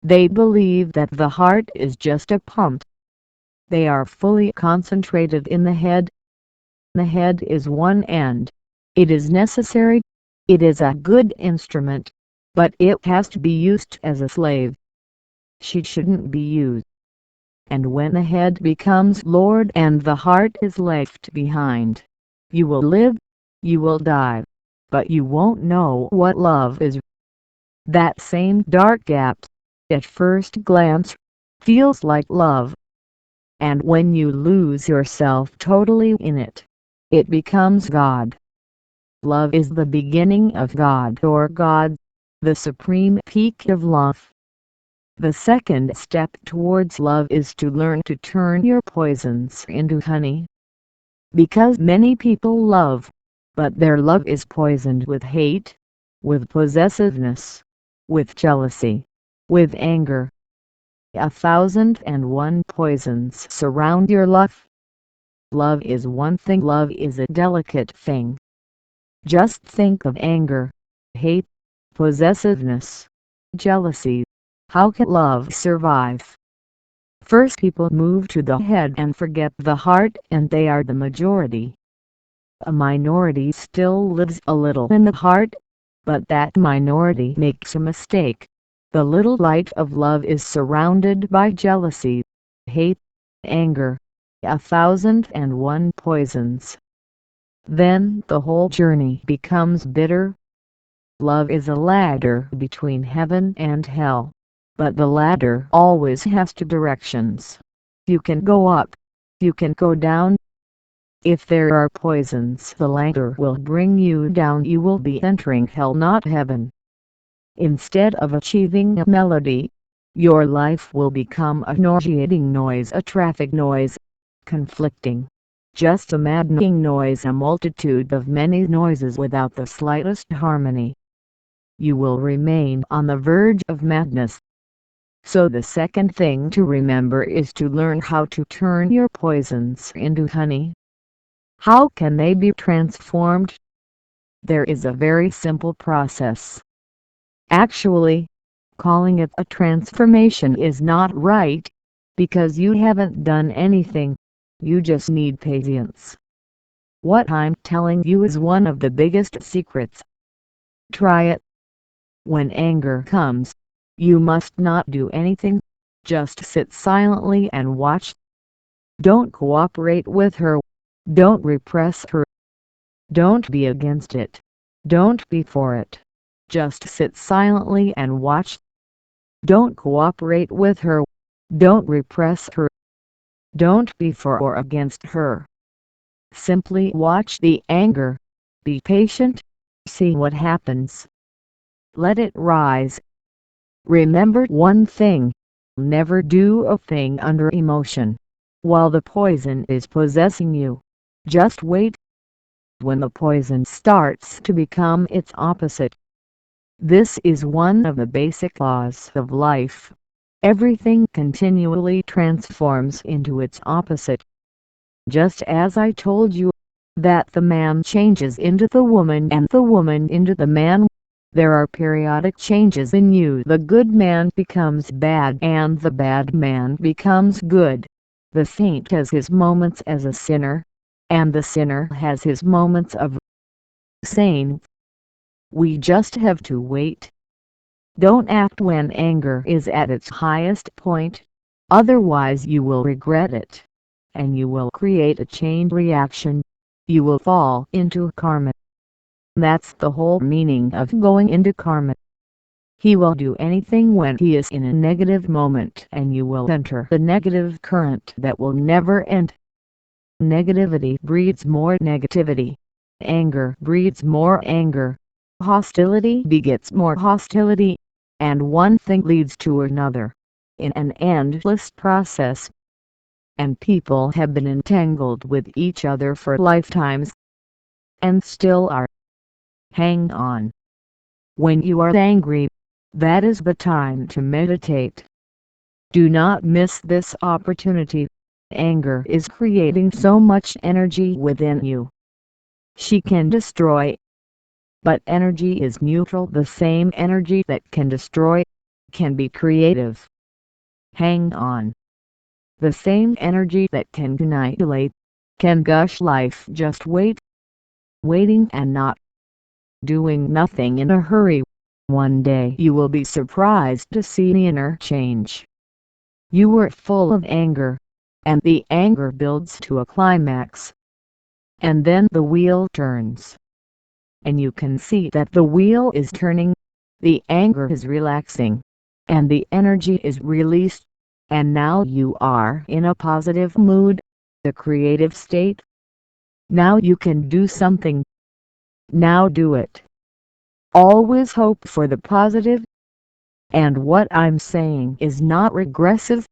They believe that the heart is just a pump. They are fully concentrated in the head. The head is one end. It is necessary. It is a good instrument, but it has to be used as a slave. She shouldn't be used. And when the head becomes Lord and the heart is left behind, you will live, you will die, but you won't know what love is. That same dark gap, at first glance, feels like love. And when you lose yourself totally in it, it becomes God. Love is the beginning of God or God, the supreme peak of love. The second step towards love is to learn to turn your poisons into honey. Because many people love, but their love is poisoned with hate, with possessiveness, with jealousy, with anger. 1,001 poisons surround your love. Love is one thing. Love is a delicate thing. Just think of anger, hate, possessiveness, jealousy. How can love survive? First, people move to the head and forget the heart, and they are the majority. A minority still lives a little in the heart, but that minority makes a mistake. The little light of love is surrounded by jealousy, hate, anger, 1,001 poisons. Then the whole journey becomes bitter. Love is a ladder between heaven and hell, but the ladder always has two directions. You can go up, you can go down. If there are poisons, the ladder will bring you down. You will be entering hell, not heaven. Instead of achieving a melody, your life will become a nauseating noise, a traffic noise, conflicting, just a maddening noise, a multitude of many noises without the slightest harmony. You will remain on the verge of madness. So the second thing to remember is to learn how to turn your poisons into honey. How can they be transformed? There is a very simple process. Actually, calling it a transformation is not right, because you haven't done anything, you just need patience. What I'm telling you is one of the biggest secrets. Try it. When anger comes, you must not do anything, just sit silently and watch. Don't cooperate with her, don't repress her, don't be against it, don't be for it, just sit silently and watch. Don't cooperate with her, don't repress her, don't be for or against her. Simply watch the anger, be patient, see what happens. Let it rise. Remember one thing, never do a thing under emotion, while the poison is possessing you. Just wait. When the poison starts to become its opposite. This is one of the basic laws of life. Everything continually transforms into its opposite. Just as I told you, that the man changes into the woman and the woman into the man. There are periodic changes in you. The good man becomes bad and the bad man becomes good. The saint has his moments as a sinner, and the sinner has his moments of saint. We just have to wait. Don't act when anger is at its highest point, otherwise you will regret it, and you will create a chain reaction. You will fall into karma. That's the whole meaning of going into karma. He will do anything when he is in a negative moment, and you will enter the negative current that will never end. Negativity breeds more negativity. Anger breeds more anger. Hostility begets more hostility. And one thing leads to another, in an endless process. And people have been entangled with each other for lifetimes, and still are. Hang on. When you are angry, that is the time to meditate. Do not miss this opportunity. Anger is creating so much energy within you. She can destroy. But energy is neutral. The same energy that can destroy can be creative. Hang on. The same energy that can annihilate, can gush life. Just wait. Waiting and not doing nothing in a hurry. One day you will be surprised to see the inner change. You were full of anger, and the anger builds to a climax. And then the wheel turns. And you can see that the wheel is turning, the anger is relaxing, and the energy is released, and now you are in a positive mood, the creative state. Now you can do something. Now do it. Always hope for the positive. And what I'm saying is not regressive.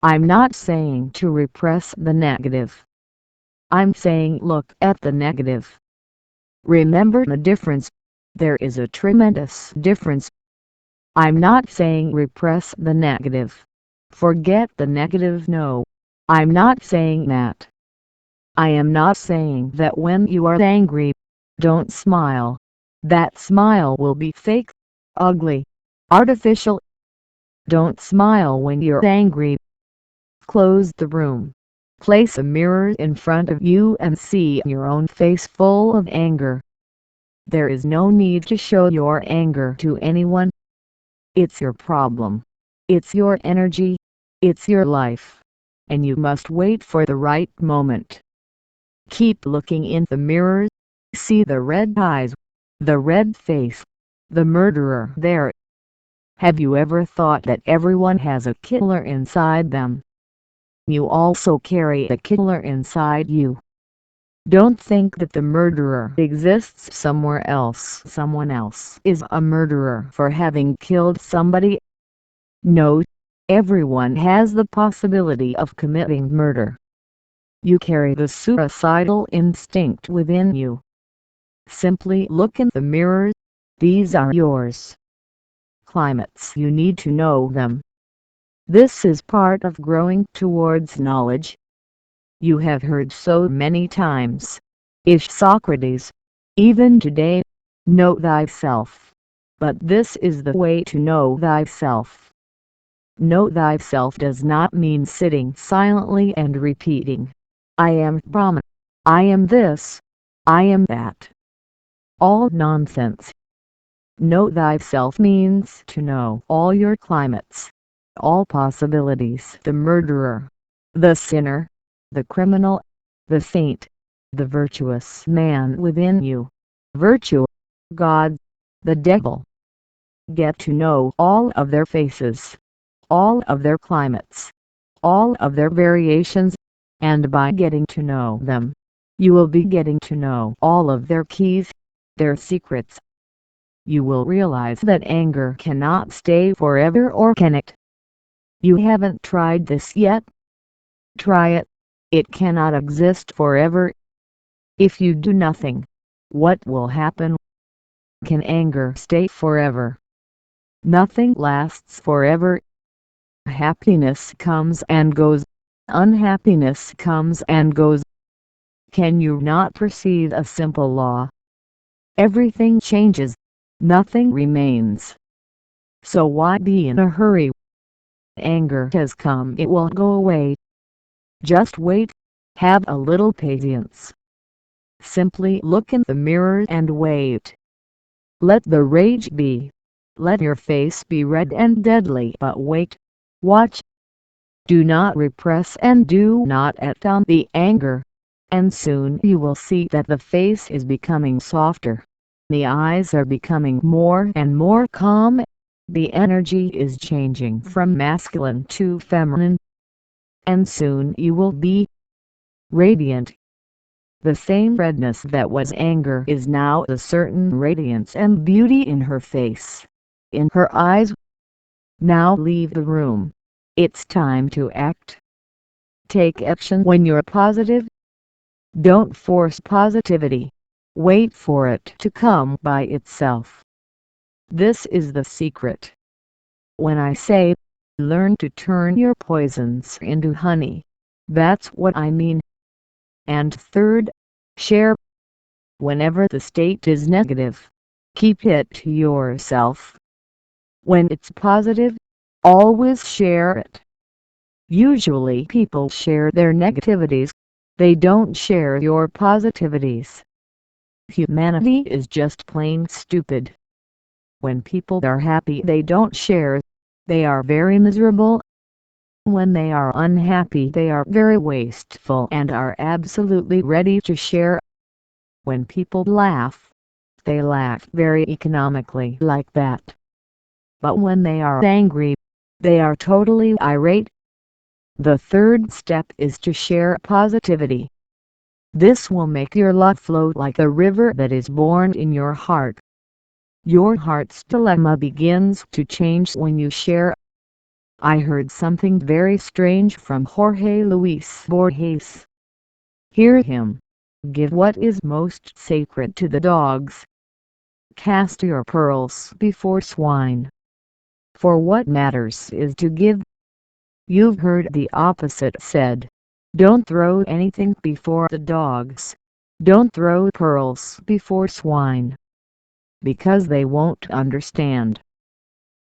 I'm not saying to repress the negative. I'm saying look at the negative. Remember the difference. There is a tremendous difference. I'm not saying repress the negative. Forget the negative. No, I'm not saying that. I am not saying that when you are angry, don't smile. That smile will be fake, ugly, artificial. Don't smile when you're angry. Close the room. Place a mirror in front of you and see your own face full of anger. There is no need to show your anger to anyone. It's your problem. It's your energy. It's your life. And you must wait for the right moment. Keep looking in the mirror. See the red eyes, the red face, the murderer there. Have you ever thought that everyone has a killer inside them? You also carry a killer inside you. Don't think that the murderer exists somewhere else. Someone else is a murderer for having killed somebody. No, everyone has the possibility of committing murder. You carry the suicidal instinct within you. Simply look in the mirror. These are yours. Climates, you need to know them. This is part of growing towards knowledge. You have heard so many times, Ish Socrates, even today, know thyself. But this is the way to know thyself. Know thyself does not mean sitting silently and repeating, I am Brahman, I am this, I am that. All nonsense. Know thyself means to know all your climates, all possibilities. The murderer, the sinner, the criminal, the saint, the virtuous man within you, virtue, God, the devil. Get to know all of their faces, all of their climates, all of their variations, and by getting to know them, you will be getting to know all of their keys, their secrets. You will realize that anger cannot stay forever, or can it? You haven't tried this yet? Try it. It cannot exist forever. If you do nothing, what will happen? Can anger stay forever? Nothing lasts forever. Happiness comes and goes. Unhappiness comes and goes. Can you not perceive a simple law? Everything changes. Nothing remains. So why be in a hurry? Anger has come, it will go away. Just wait. Have a little patience. Simply look in the mirror and wait. Let the rage be. Let your face be red and deadly, but wait. Watch. Do not repress and do not act on the anger. And soon you will see that the face is becoming softer. The eyes are becoming more and more calm. The energy is changing from masculine to feminine. And soon you will be radiant. The same redness that was anger is now a certain radiance and beauty in her face, in her eyes. Now leave the room. It's time to act. Take action when you're positive. Don't force positivity. Wait for it to come by itself. This is the secret. When I say, learn to turn your poisons into honey, that's what I mean. And third, share. Whenever the state is negative, keep it to yourself. When it's positive, always share it. Usually people share their negativities. They don't share your positivities. Humanity is just plain stupid. When people are happy they don't share. They are very miserable. When they are unhappy they are very wasteful and are absolutely ready to share. When people laugh, they laugh very economically like that. But when they are angry, they are totally irate. The third step is to share positivity. This will make your love flow like a river that is born in your heart. Your heart's dilemma begins to change when you share. I heard something very strange from Jorge Luis Borges. Hear him. Give what is most sacred to the dogs. Cast your pearls before swine. For what matters is to give. You've heard the opposite said. Don't throw anything before the dogs. Don't throw pearls before swine. Because they won't understand.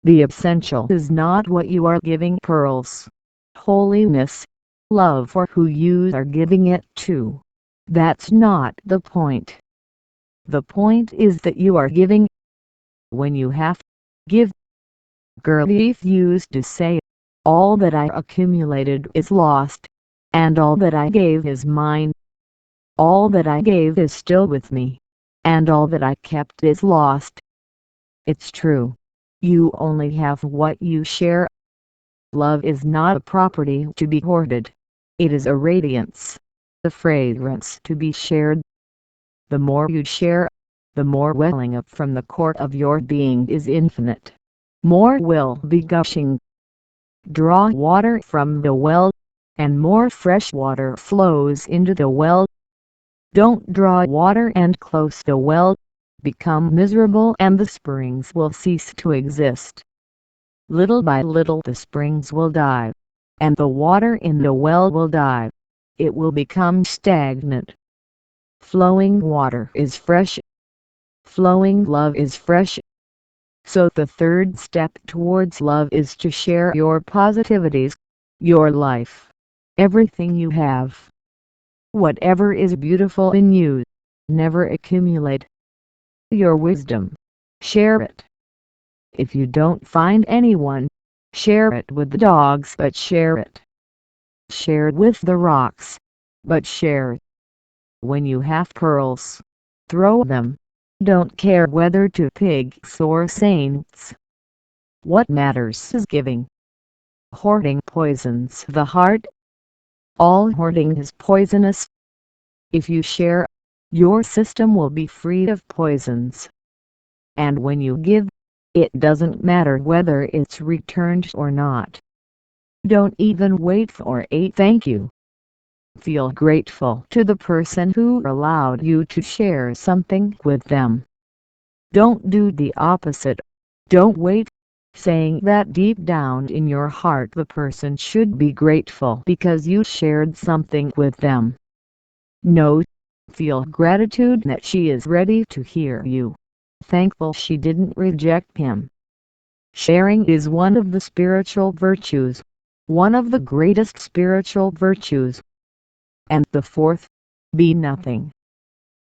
The essential is not what you are giving pearls. Holiness, love for who you are giving it to. That's not the point. The point is that you are giving. When you have to give. Gurdjieff used to say, all that I accumulated is lost, and all that I gave is mine. All that I gave is still with me, and all that I kept is lost. It's true. You only have what you share. Love is not a property to be hoarded. It is a radiance, a fragrance to be shared. The more you share, the more welling up from the core of your being is infinite. More will be gushing. Draw water from the well, and more fresh water flows into the well. Don't draw water and close the well. Become miserable and the springs will cease to exist. Little by little the springs will die, and the water in the well will die. It will become stagnant. Flowing water is fresh. Flowing love is fresh. So the third step towards love is to share your positivities, your life, everything you have. Whatever is beautiful in you, never accumulate. Your wisdom, share it. If you don't find anyone, share it with the dogs, but share it. Share it with the rocks, but share it. When you have pearls, throw them. Don't care whether to pigs or saints. What matters is giving. Hoarding poisons the heart. All hoarding is poisonous. If you share, your system will be free of poisons. And when you give, it doesn't matter whether it's returned or not. Don't even wait for a thank you. Feel grateful to the person who allowed you to share something with them. Don't do the opposite. Don't wait, saying that deep down in your heart the person should be grateful because you shared something with them. No, feel gratitude that she is ready to hear you. Thankful she didn't reject him. Sharing is one of the spiritual virtues, one of the greatest spiritual virtues. And the fourth, be nothing.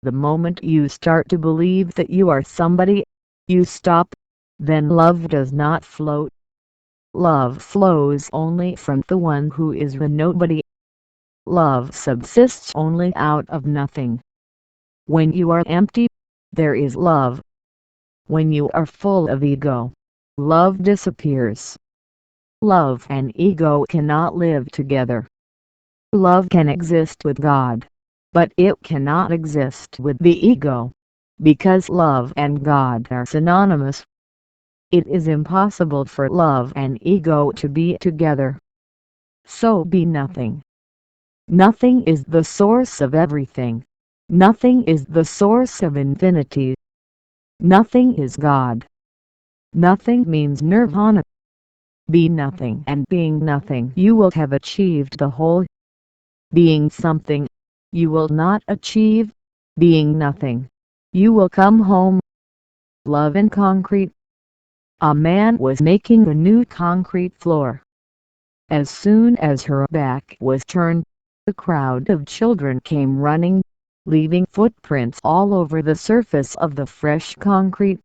The moment you start to believe that you are somebody, you stop, then love does not flow. Love flows only from the one who is a nobody. Love subsists only out of nothing. When you are empty, there is love. When you are full of ego, love disappears. Love and ego cannot live together. Love can exist with God, but it cannot exist with the ego, because love and God are synonymous. It is impossible for love and ego to be together. So be nothing. Nothing is the source of everything. Nothing is the source of infinity. Nothing is God. Nothing means nirvana. Be nothing, and being nothing you will have achieved the whole. Being something, you will not achieve. Being nothing, you will come home. Love and concrete. A man was making a new concrete floor. As soon as her back was turned, the crowd of children came running, leaving footprints all over the surface of the fresh concrete.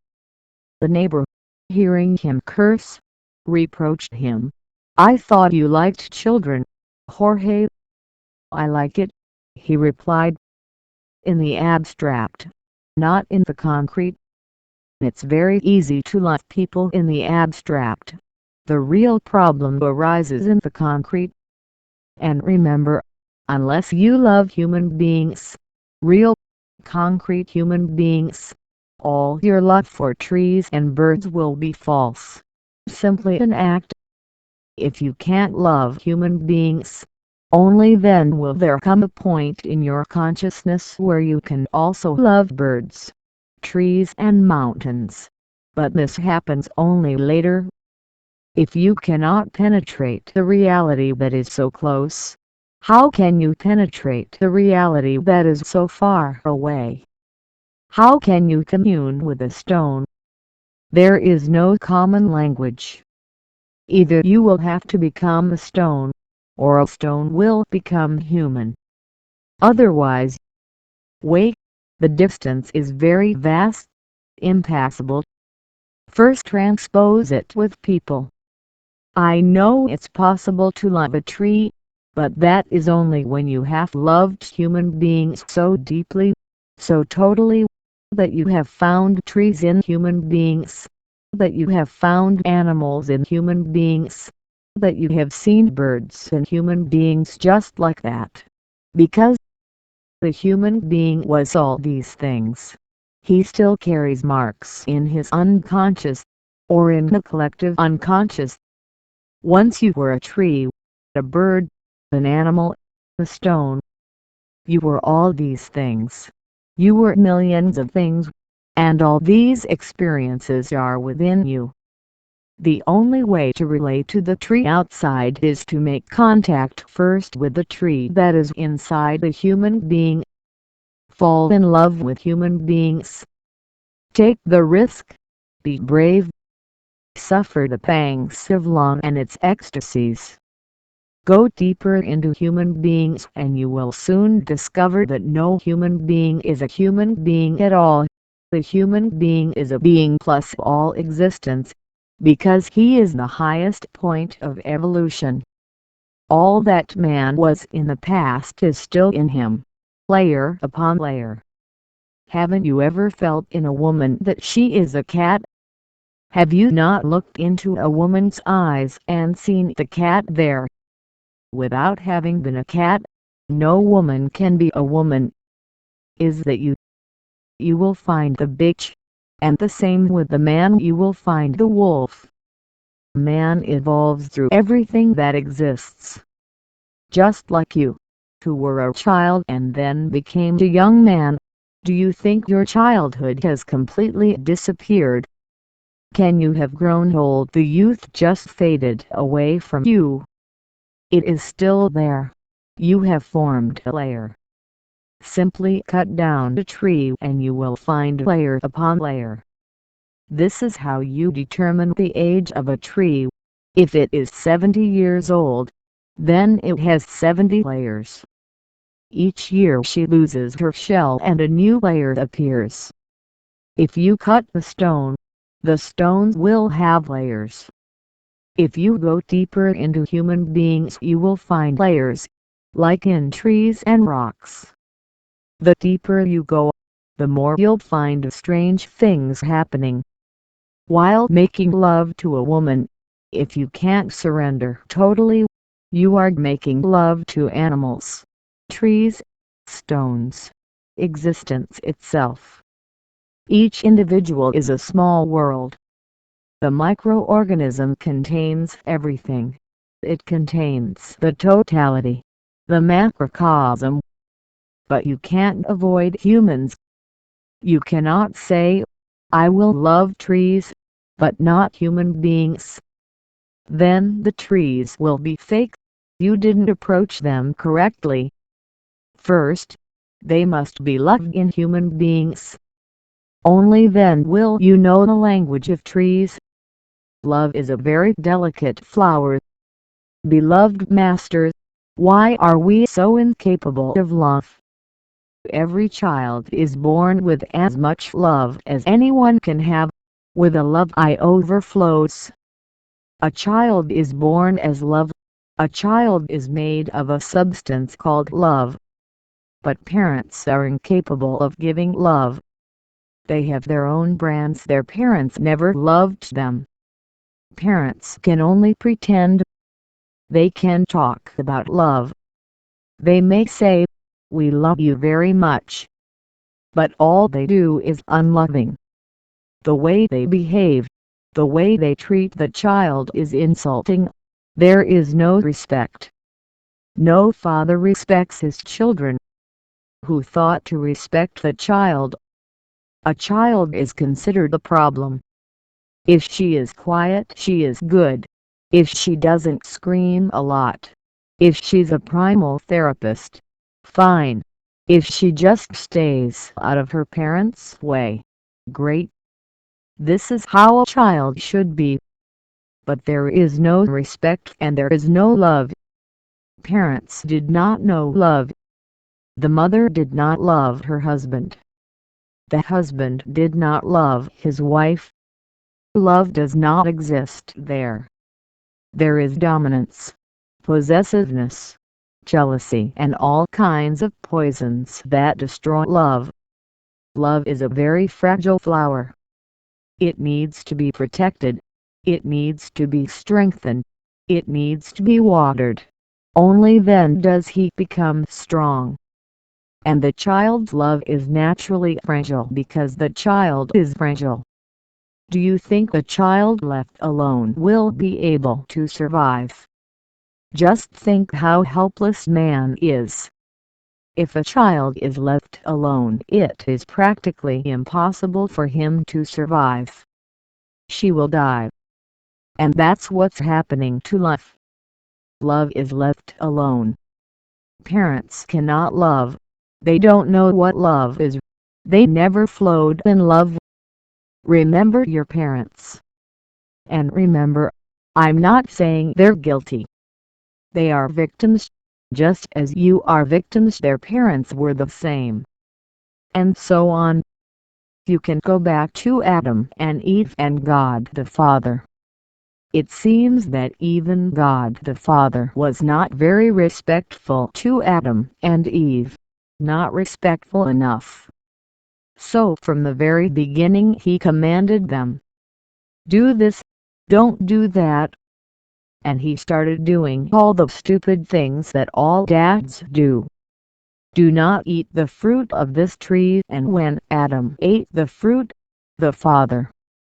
The neighbor, hearing him curse, reproached him. "I thought you liked children, Jorge." "I like it," he replied, "in the abstract, not in the concrete. It's very easy to love people in the abstract. The real problem arises in the concrete. And remember, unless you love human beings, real, concrete human beings, all your love for trees and birds will be false, simply an act. If you can't love human beings, only then will there come a point in your consciousness where you can also love birds, trees and mountains. But this happens only later. If you cannot penetrate the reality that is so close, how can you penetrate the reality that is so far away? How can you commune with a stone? There is no common language. Either you will have to become a stone, or a stone will become human. Otherwise, wait, the distance is very vast, impassable. First transpose it with people. I know it's possible to love a tree, but that is only when you have loved human beings so deeply, so totally, that you have found trees in human beings, that you have found animals in human beings, that you have seen birds in human beings just like that. Because the human being was all these things, he still carries marks in his unconscious, or in the collective unconscious. Once you were a tree, a bird, an animal, a stone. You were all these things. You were millions of things, and all these experiences are within you. The only way to relate to the tree outside is to make contact first with the tree that is inside the human being. Fall in love with human beings. Take the risk. Be brave. Suffer the pangs of love and its ecstasies. Go deeper into human beings and you will soon discover that no human being is a human being at all. The human being is a being plus all existence, because he is the highest point of evolution. All that man was in the past is still in him, layer upon layer. Haven't you ever felt in a woman that she is a cat? Have you not looked into a woman's eyes and seen the cat there? Without having been a cat, no woman can be a woman. Is that you? You will find the bitch, and the same with the man, you will find the wolf. Man evolves through everything that exists. Just like you, who were a child and then became a young man. Do you think your childhood has completely disappeared? Can you have grown old? The youth just faded away from you. It is still there. You have formed a layer. Simply cut down a tree and you will find layer upon layer. This is how you determine the age of a tree. If it is 70 years old, then it has 70 layers. Each year she loses her shell and a new layer appears. If you cut the stone, the stones will have layers. If you go deeper into human beings you will find layers, like in trees and rocks. The deeper you go, the more you'll find strange things happening. While making love to a woman, if you can't surrender totally, you are making love to animals, trees, stones, existence itself. Each individual is a small world. The microorganism contains everything. It contains the totality, the macrocosm. But you can't avoid humans. You cannot say, I will love trees, but not human beings. Then the trees will be fake. You didn't approach them correctly. First, they must be loved in human beings. Only then will you know the language of trees. Love is a very delicate flower. Beloved Masters, why are we so incapable of love? Every child is born with as much love as anyone can have, with a love eye overflows. A child is born as love. A child is made of a substance called love. But parents are incapable of giving love. They have their own brands. Their parents never loved them. Parents can only pretend. They can talk about love. They may say, "We love you very much," but all they do is unloving. The way they behave, the way they treat the child is insulting. There is no respect. No father respects his children. Who thought to respect the child? A child is considered a problem. If she is quiet, she is good. If she doesn't scream a lot. If she's a primal therapist, fine. If she just stays out of her parents' way, great. This is how a child should be. But there is no respect and there is no love. Parents did not know love. The mother did not love her husband. The husband did not love his wife. Love does not exist there. There is dominance, possessiveness, jealousy, and all kinds of poisons that destroy love. Love is a very fragile flower. It needs to be protected. It needs to be strengthened. It needs to be watered. Only then does he become strong. And the child's love is naturally fragile because the child is fragile. Do you think a child left alone will be able to survive? Just think how helpless man is. If a child is left alone, it is practically impossible for him to survive. She will die. And that's what's happening to love. Love is left alone. Parents cannot love. They don't know what love is. They never flowed in love. Remember your parents. And remember, I'm not saying they're guilty. They are victims. Just as you are victims, their parents were the same. And so on. You can go back to Adam and Eve and God the Father. It seems that even God the Father was not very respectful to Adam and Eve. Not respectful enough. So from the very beginning he commanded them, "Do this, don't do that." And he started doing all the stupid things that all dads do. "Do not eat the fruit of this tree." And when Adam ate the fruit, the Father,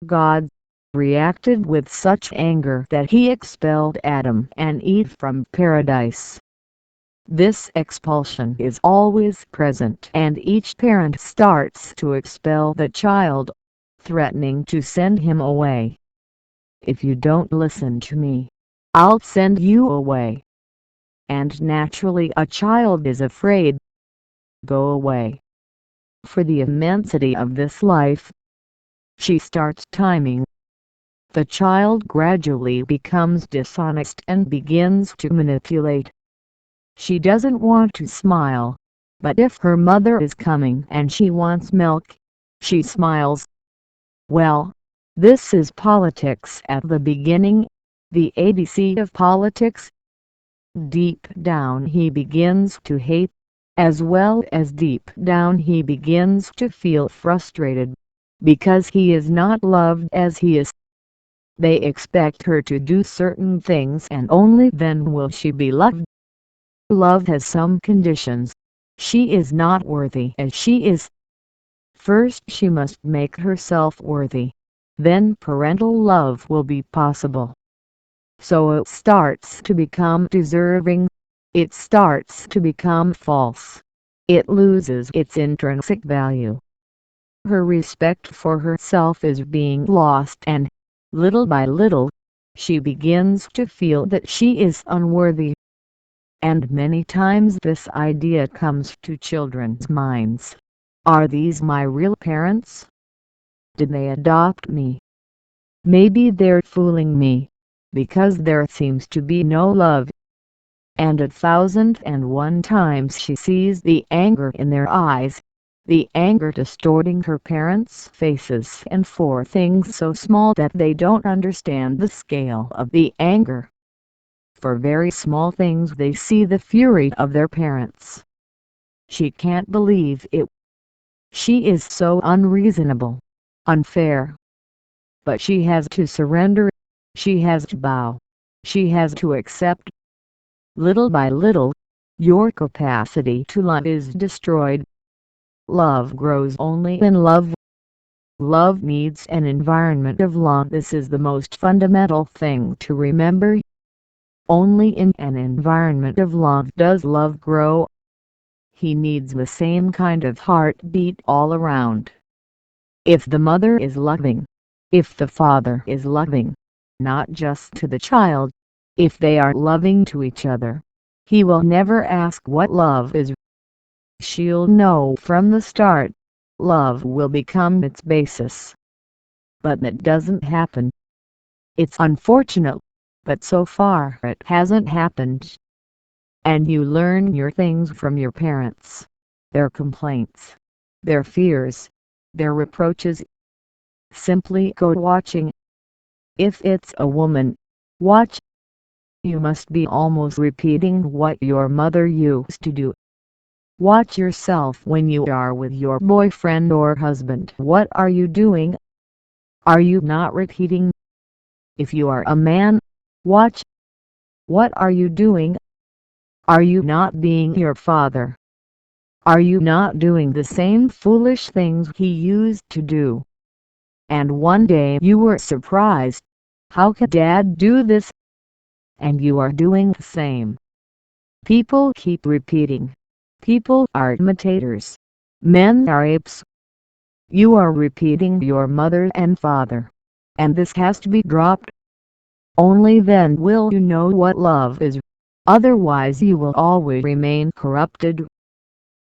God, reacted with such anger that he expelled Adam and Eve from paradise. This expulsion is always present and each parent starts to expel the child, threatening to send him away. "If you don't listen to me, I'll send you away." And naturally a child is afraid. Go away. For the immensity of this life, she starts timing. The child gradually becomes dishonest and begins to manipulate. She doesn't want to smile, but if her mother is coming and she wants milk, she smiles. Well, this is politics at the beginning, the ABC of politics. Deep down he begins to hate, as well as deep down he begins to feel frustrated, because he is not loved as he is. They expect her to do certain things and only then will she be loved. Love has some conditions. She is not worthy as she is. First she must make herself worthy. Then parental love will be possible. So it starts to become deserving. It starts to become false. It loses its intrinsic value. Her respect for herself is being lost and, little by little, she begins to feel that she is unworthy. And many times this idea comes to children's minds. Are these my real parents? Did they adopt me? Maybe they're fooling me. because there seems to be no love. And 1,001 times she sees the anger in their eyes, the anger distorting her parents' faces, and for things so small that they don't understand the scale of the anger. For very small things they see the fury of their parents. She can't believe it. She is so unreasonable, unfair. But she has to surrender. She has to bow. She has to accept. Little by little, your capacity to love is destroyed. Love grows only in love. Love needs an environment of love. This is the most fundamental thing to remember. Only in an environment of love does love grow. He needs the same kind of heartbeat all around. If the mother is loving, if the father is loving, not just to the child, if they are loving to each other, he will never ask what love is. She'll know from the start. Love will become its basis. But that doesn't happen. It's unfortunate, but so far it hasn't happened. And you learn your things from your parents. Their complaints, their fears, their reproaches. Simply go watching. If it's a woman, watch. You must be almost repeating what your mother used to do. Watch yourself when you are with your boyfriend or husband. What are you doing? Are you not repeating? If you are a man, watch. What are you doing? Are you not being your father? Are you not doing the same foolish things he used to do? And one day you were surprised. How could Dad do this? And you are doing the same. People keep repeating. People are imitators. Men are apes. You are repeating your mother and father. And this has to be dropped. Only then will you know what love is. Otherwise you will always remain corrupted.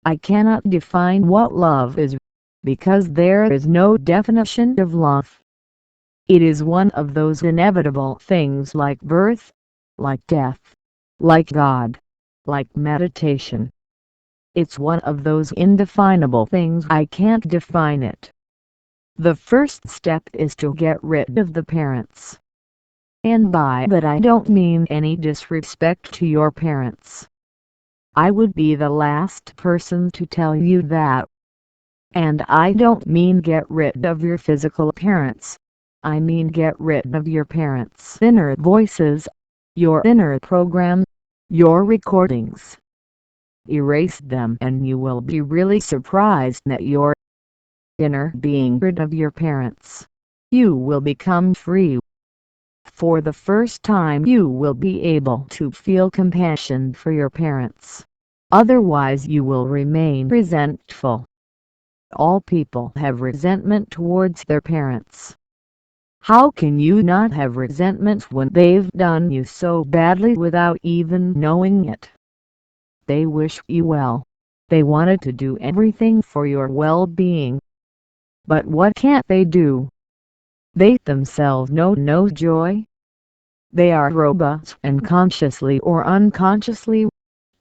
I cannot define what love is, because there is no definition of love. It is one of those inevitable things like birth, like death, like God, like meditation. It's one of those indefinable things I can't define it. The first step is to get rid of the parents. And by that I don't mean any disrespect to your parents. I would be the last person to tell you that. And I don't mean get rid of your physical parents. I mean get rid of your parents' inner voices, your inner program, your recordings. Erase them and you will be really surprised at your inner being rid of your parents. You will become free. For the first time you will be able to feel compassion for your parents. Otherwise you will remain resentful. All people have resentment towards their parents. How can you not have resentment when they've done you so badly without even knowing it? They wish you well. They wanted to do everything for your well-being. But what can't they do? They themselves know no joy. They are robots, and consciously or unconsciously,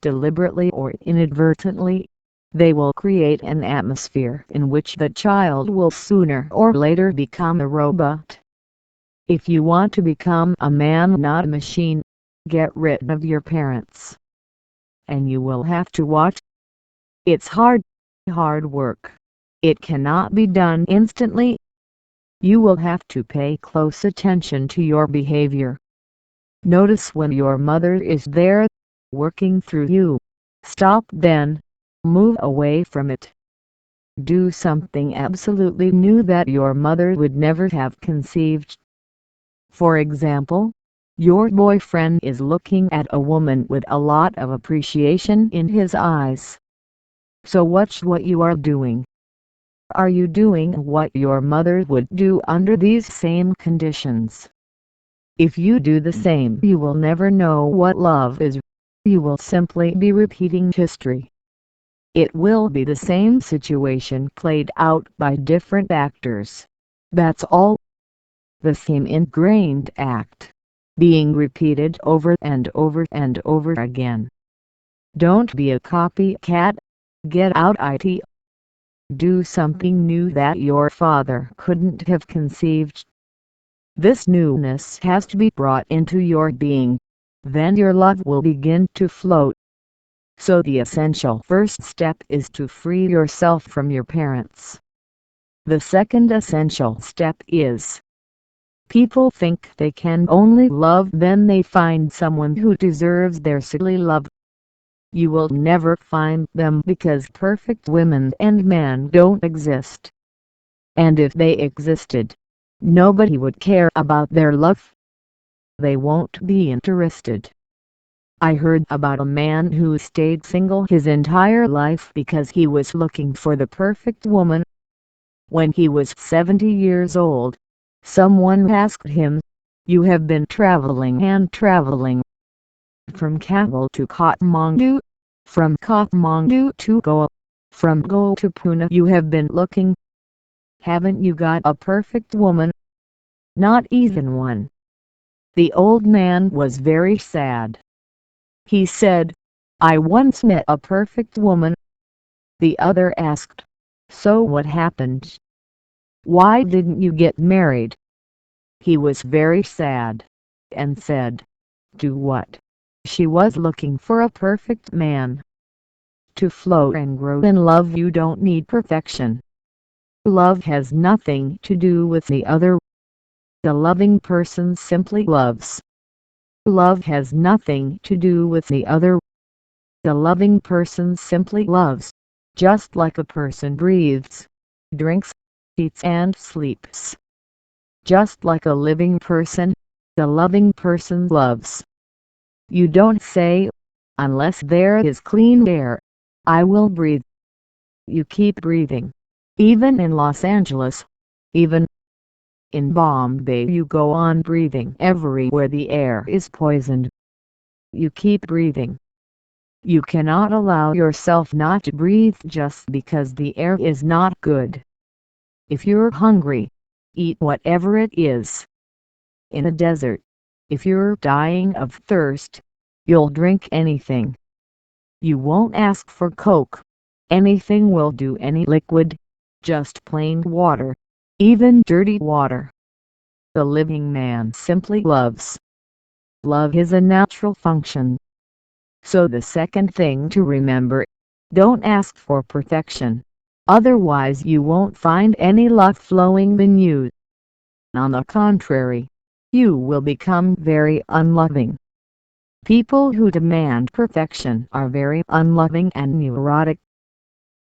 deliberately or inadvertently, they will create an atmosphere in which the child will sooner or later become a robot. If you want to become a man, not a machine, get rid of your parents. And you will have to watch. It's hard work. It cannot be done instantly. You will have to pay close attention to your behavior. Notice when your mother is there, working through you. Stop then. Move away from it. Do something absolutely new that your mother would never have conceived. For example, your boyfriend is looking at a woman with a lot of appreciation in his eyes. So watch what you are doing. Are you doing what your mother would do under these same conditions? If you do the same, you will never know what love is. You will simply be repeating history. It will be the same situation played out by different actors. That's all. The same ingrained act. being repeated over and over and over again. Don't be a copycat. Get out it. Do something new that your father couldn't have conceived. This newness has to be brought into your being. Then your love will begin to flow. So the essential first step is to free yourself from your parents. The second essential step is, people think they can only love when they find someone who deserves their silly love. You will never find them because perfect women and men don't exist. And if they existed, nobody would care about their love. They won't be interested. I heard about a man who stayed single his entire life because he was looking for the perfect woman. When he was 70 years old, someone asked him, "You have been traveling and traveling from Kabul to Kathmandu, from Kathmandu to Goa, from Goa to Pune. You have been looking. Haven't you got a perfect woman?" "Not even one." The old man was very sad. He said, "I once met a perfect woman." The other asked, "So what happened? Why didn't you get married?" He was very sad, and said, "Do what?" She was looking for a perfect man. To flow and grow in love you don't need perfection. Love has nothing to do with the other. The loving person simply loves. Love has nothing to do with the other. The loving person simply loves. Just like a person breathes, drinks, eats and sleeps. Just like a living person, the loving person loves. You don't say, "Unless there is clean air, I will breathe." You keep breathing. Even in Los Angeles, even in Bombay, you go on breathing everywhere the air is poisoned. You keep breathing. You cannot allow yourself not to breathe just because the air is not good. If you're hungry, eat whatever it is. In a desert, if you're dying of thirst, you'll drink anything. You won't ask for Coke. Anything will do, any liquid, just plain water, even dirty water. The living man simply loves. Love is a natural function. So the second thing to remember, don't ask for perfection. Otherwise you won't find any love flowing in you. On the contrary, you will become very unloving. People who demand perfection are very unloving and neurotic.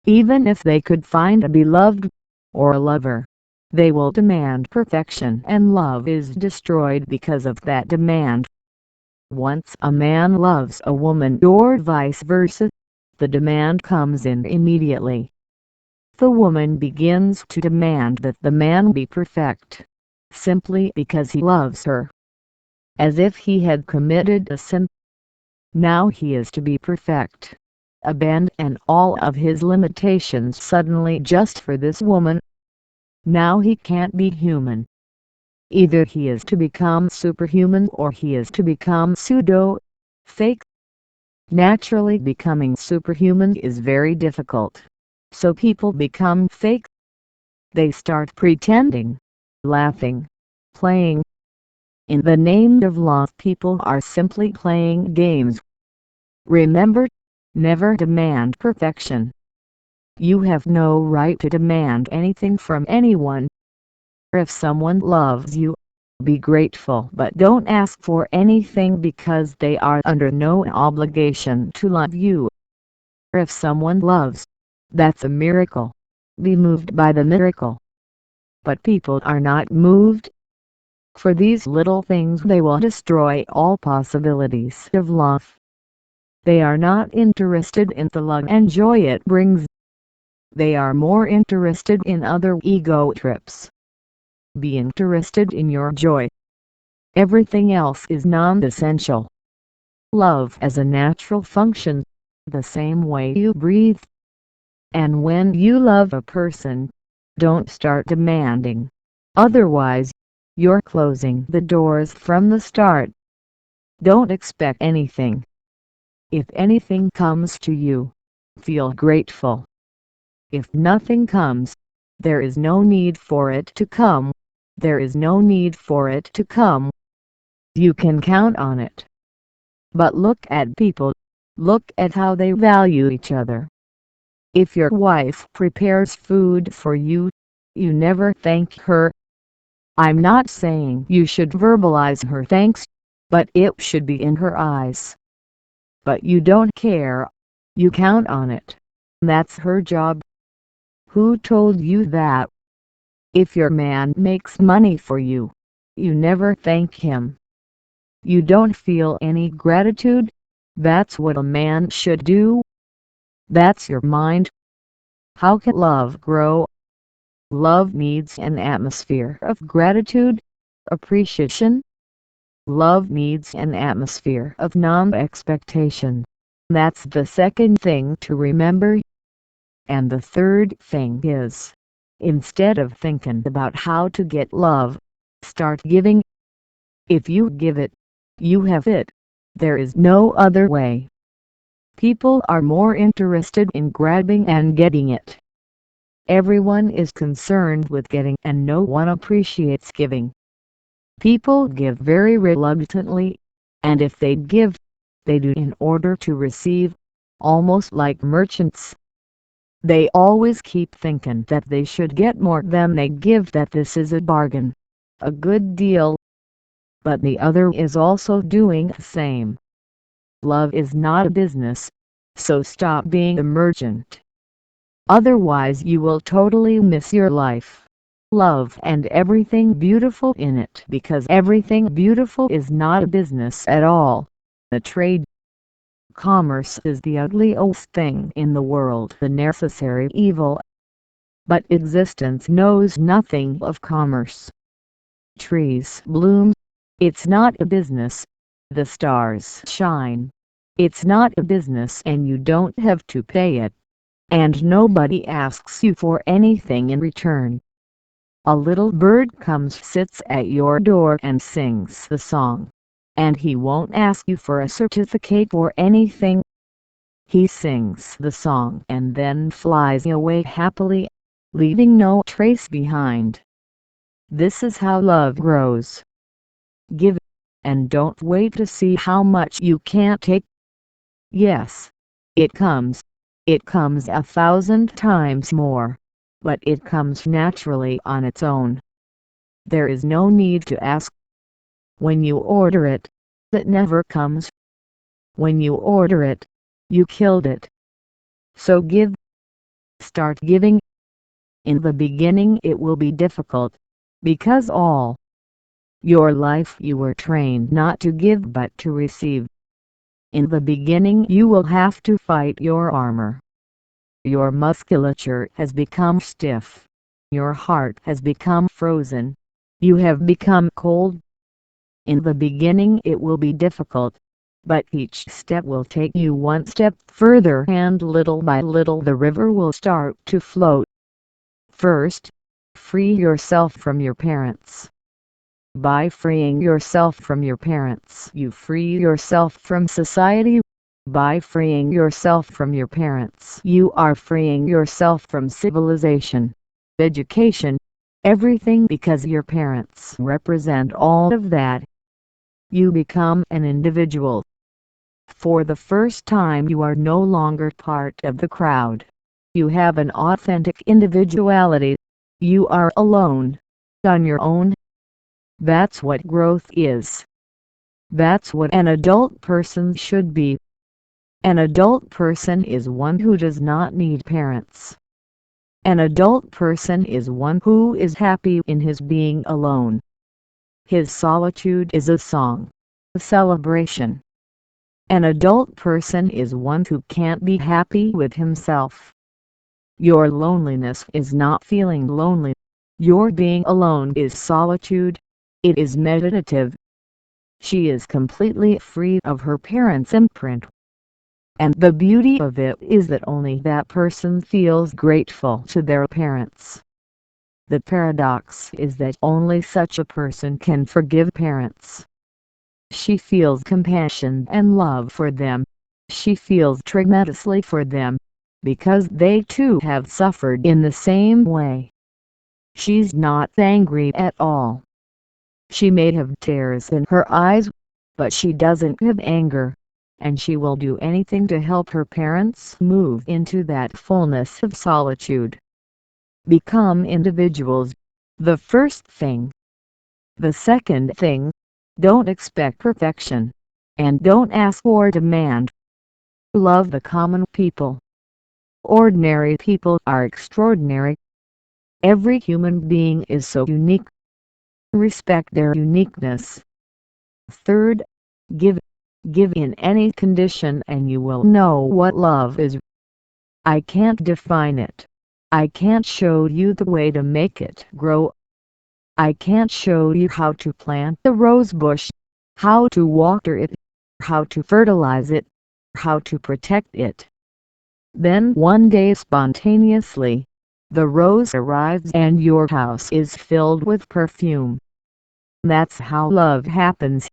Even if they could find a beloved, or a lover, they will demand perfection, and love is destroyed because of that demand. Once a man loves a woman or vice versa, the demand comes in immediately. The woman begins to demand that the man be perfect, simply because he loves her. As if he had committed a sin. Now he is to be perfect. Abandon all of his limitations suddenly just for this woman. Now he can't be human. Either he is to become superhuman or he is to become fake. Naturally becoming superhuman is very difficult. So people become fake. They start pretending, laughing, playing. In the name of love, people are simply playing games. Remember, never demand perfection. You have no right to demand anything from anyone. If someone loves you, be grateful, but don't ask for anything because they are under no obligation to love you. If someone loves, that's a miracle. Be moved by the miracle. But people are not moved. For these little things they will destroy all possibilities of love. They are not interested in the love and joy it brings. They are more interested in other ego trips. Be interested in your joy. Everything else is non-essential. Love as a natural function, the same way you breathe. And when you love a person, don't start demanding. Otherwise, you're closing the doors from the start. Don't expect anything. If anything comes to you, feel grateful. If nothing comes, there is no need for it to come. There is no need for it to come. You can count on it. But look at people. Look at how they value each other. If your wife prepares food for you, you never thank her. I'm not saying you should verbalize her thanks, but it should be in her eyes. But you don't care. You count on it. That's her job. Who told you that? If your man makes money for you, you never thank him. You don't feel any gratitude. That's what a man should do. That's your mind. How can love grow? Love needs an atmosphere of gratitude, appreciation. Love needs an atmosphere of non-expectation. That's the second thing to remember. And the third thing is, instead of thinking about how to get love, start giving. If you give it, you have it. There is no other way. People are more interested in grabbing and getting it. Everyone is concerned with getting and no one appreciates giving. People give very reluctantly, and if they give, they do in order to receive, almost like merchants. They always keep thinking that they should get more than they give, that this is a bargain, a good deal. But the other is also doing the same. Love is not a business, so stop being a merchant. Otherwise you will totally miss your life, love and everything beautiful in it, because everything beautiful is not a business at all, a trade. Commerce is the ugliest thing in the world, the necessary evil. But existence knows nothing of commerce. Trees bloom. It's not a business. The stars shine. It's not a business, and you don't have to pay it. And nobody asks you for anything in return. A little bird comes, sits at your door and sings the song. And he won't ask you for a certificate or anything. He sings the song and then flies away happily, leaving no trace behind. This is how love grows. Give, and don't wait to see how much you can't take. Yes, it comes. It comes 1,000 times more, but it comes naturally on its own. There is no need to ask. When you order it, it never comes. When you order it, you killed it. So give. Start giving. In the beginning it will be difficult, because all your life you were trained not to give but to receive. In the beginning you will have to fight your armor. Your musculature has become stiff. Your heart has become frozen. You have become cold. In the beginning it will be difficult, but each step will take you one step further, and little by little the river will start to float. First, free yourself from your parents. By freeing yourself from your parents, you free yourself from society. By freeing yourself from your parents, you are freeing yourself from civilization, education, everything, because your parents represent all of that. You become an individual. For the first time you are no longer part of the crowd. You have an authentic individuality. You are alone, on your own. That's what growth is. That's what an adult person should be. An adult person is one who does not need parents. An adult person is one who is happy in his being alone. His solitude is a song, a celebration. An adult person is one who can't be happy with himself. Your loneliness is not feeling lonely. Your being alone is solitude. It is meditative. She is completely free of her parents' imprint. And the beauty of it is that only that person feels grateful to their parents. The paradox is that only such a person can forgive parents. She feels compassion and love for them. She feels tremendously for them, because they too have suffered in the same way. She's not angry at all. She may have tears in her eyes, but she doesn't have anger, and she will do anything to help her parents move into that fullness of solitude. Become individuals. The first thing. The second thing, don't expect perfection, and don't ask or demand. Love the common people. Ordinary people are extraordinary. Every human being is so unique. Respect their uniqueness. Third, give. Give in any condition and you will know what love is. I can't define it. I can't show you the way to make it grow. I can't show you how to plant the rose bush, how to water it, how to fertilize it, how to protect it. Then one day spontaneously, the rose arrives and your house is filled with perfume. That's how love happens.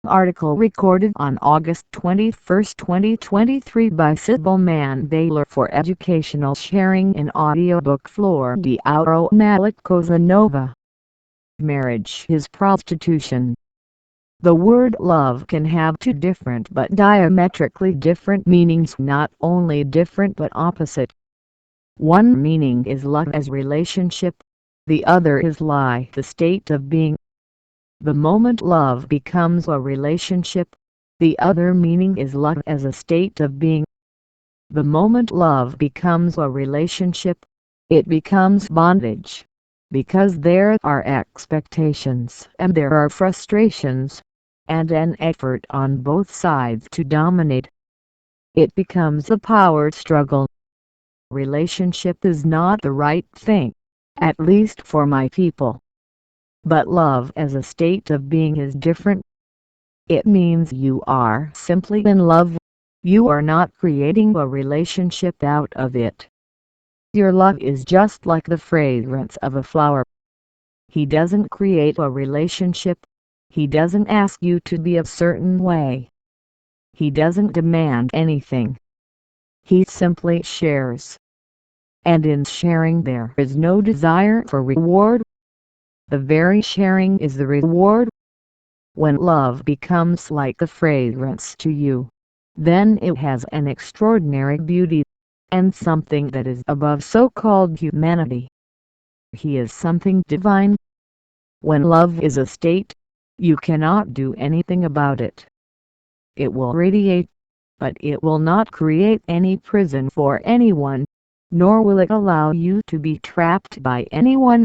Article recorded on August 21, 2023 by Sybil Mann Baylor for educational sharing in audiobook Flor di Auro Malik Cosa Nova. Marriage is prostitution. The word love can have two different but diametrically different meanings, not only different but opposite. One meaning is love as relationship, the other is lie, the state of being. The moment love becomes a relationship, the other meaning is love as a state of being. The moment love becomes a relationship, it becomes bondage, because there are expectations and there are frustrations, and an effort on both sides to dominate. It becomes a power struggle. Relationship is not the right thing, at least for my people. But love as a state of being is different. It means you are simply in love. You are not creating a relationship out of it. Your love is just like the fragrance of a flower. He doesn't create a relationship. He doesn't ask you to be a certain way. He doesn't demand anything. He simply shares. And in sharing there is no desire for reward. The very sharing is the reward. When love becomes like the fragrance to you, then it has an extraordinary beauty, and something that is above so-called humanity. He is something divine. When love is a state, you cannot do anything about it. It will radiate, but it will not create any prison for anyone, nor will it allow you to be trapped by anyone.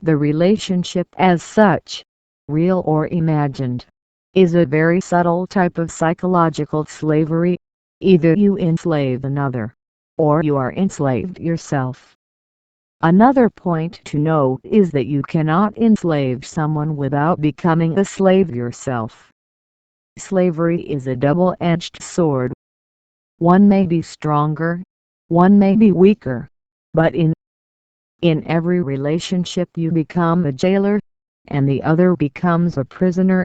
The relationship as such, real or imagined, is a very subtle type of psychological slavery. Either you enslave another, or you are enslaved yourself. Another point to note is that you cannot enslave someone without becoming a slave yourself. Slavery is a double-edged sword. One may be stronger, one may be weaker, but in every relationship you become a jailer, and the other becomes a prisoner.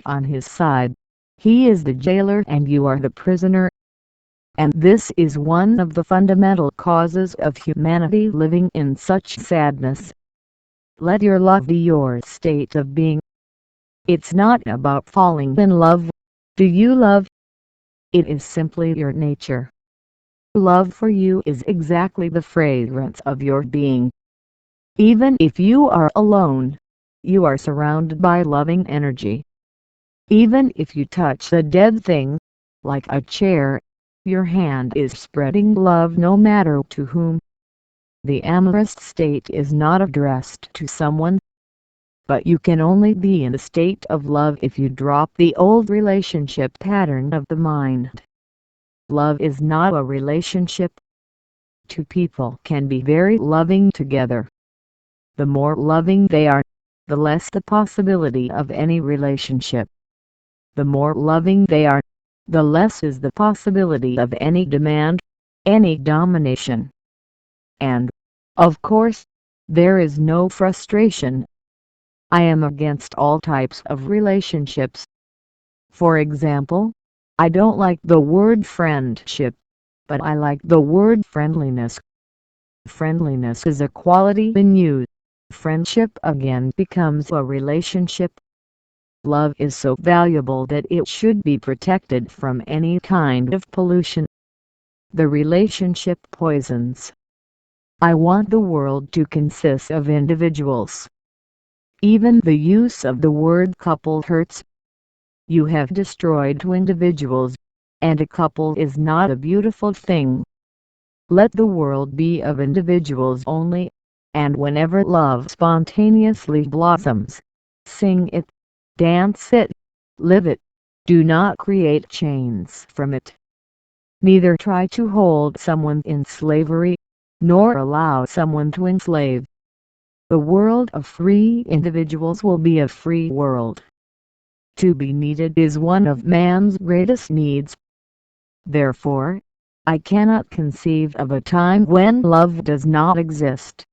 On his side, he is the jailer and you are the prisoner. And this is one of the fundamental causes of humanity living in such sadness. Let your love be your state of being. It's not about falling in love. Do you love? It is simply your nature. Love for you is exactly the fragrance of your being. Even if you are alone, you are surrounded by loving energy. Even if you touch a dead thing, like a chair, your hand is spreading love no matter to whom. The amorous state is not addressed to someone, but you can only be in a state of love if you drop the old relationship pattern of the mind. Love is not a relationship. Two people can be very loving together. The more loving they are, the less the possibility of any relationship. The more loving they are, the less is the possibility of any demand, any domination. And, of course, there is no frustration. I am against all types of relationships. For example, I don't like the word friendship, but I like the word friendliness. Friendliness is a quality in you. Friendship again becomes a relationship. Love is so valuable that it should be protected from any kind of pollution. The relationship poisons. I want the world to consist of individuals. Even the use of the word couple hurts. You have destroyed two individuals, and a couple is not a beautiful thing. Let the world be of individuals only, and whenever love spontaneously blossoms, sing it, dance it, live it. Do not create chains from it. Neither try to hold someone in slavery, nor allow someone to enslave. The world of free individuals will be a free world. To be needed is one of man's greatest needs. Therefore, I cannot conceive of a time when love does not exist.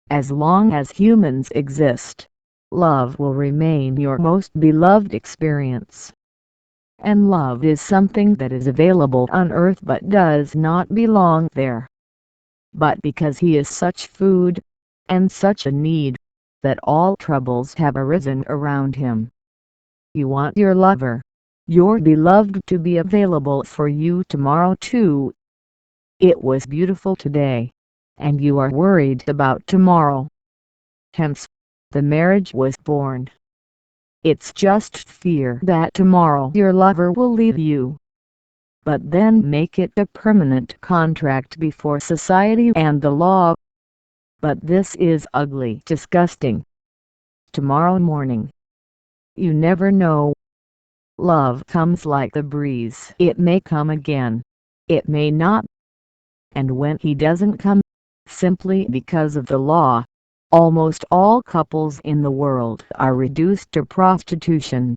As long as humans exist, love will remain your most beloved experience. And love is something that is available on earth but does not belong there. But because he is such food, and such a need, that all troubles have arisen around him. You want your lover, your beloved, to be available for you tomorrow too. It was beautiful today, and you are worried about tomorrow. Hence, the marriage was born. It's just fear that tomorrow your lover will leave you. But then make it a permanent contract before society and the law. But this is ugly, disgusting. Tomorrow morning. You never know. Love comes like the breeze. It may come again. It may not. And when he doesn't come, simply because of the law, almost all couples in the world are reduced to prostitution.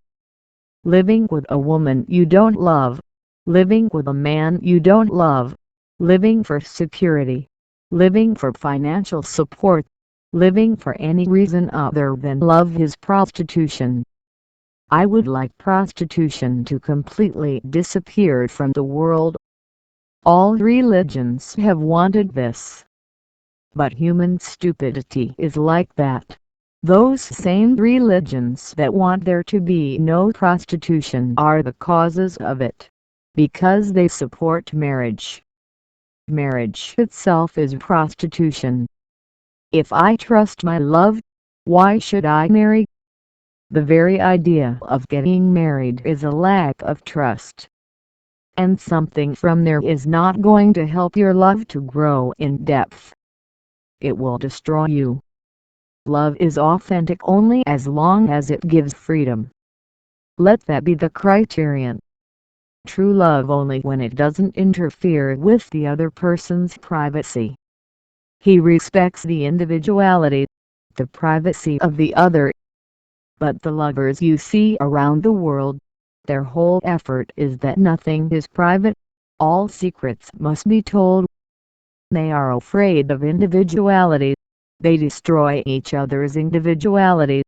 Living with a woman you don't love, living with a man you don't love, living for security, living for financial support, living for any reason other than love is prostitution. I would like prostitution to completely disappear from the world. All religions have wanted this. But human stupidity is like that. Those same religions that want there to be no prostitution are the causes of it, because they support marriage. Marriage itself is prostitution. If I trust my love, why should I marry? The very idea of getting married is a lack of trust. And something from there is not going to help your love to grow in depth. It will destroy you. Love is authentic only as long as it gives freedom. Let that be the criterion. True love only when it doesn't interfere with the other person's privacy. He respects the individuality, the privacy of the other. But the lovers you see around the world, their whole effort is that nothing is private, all secrets must be told. They are afraid of individuality. They destroy each other's individuality.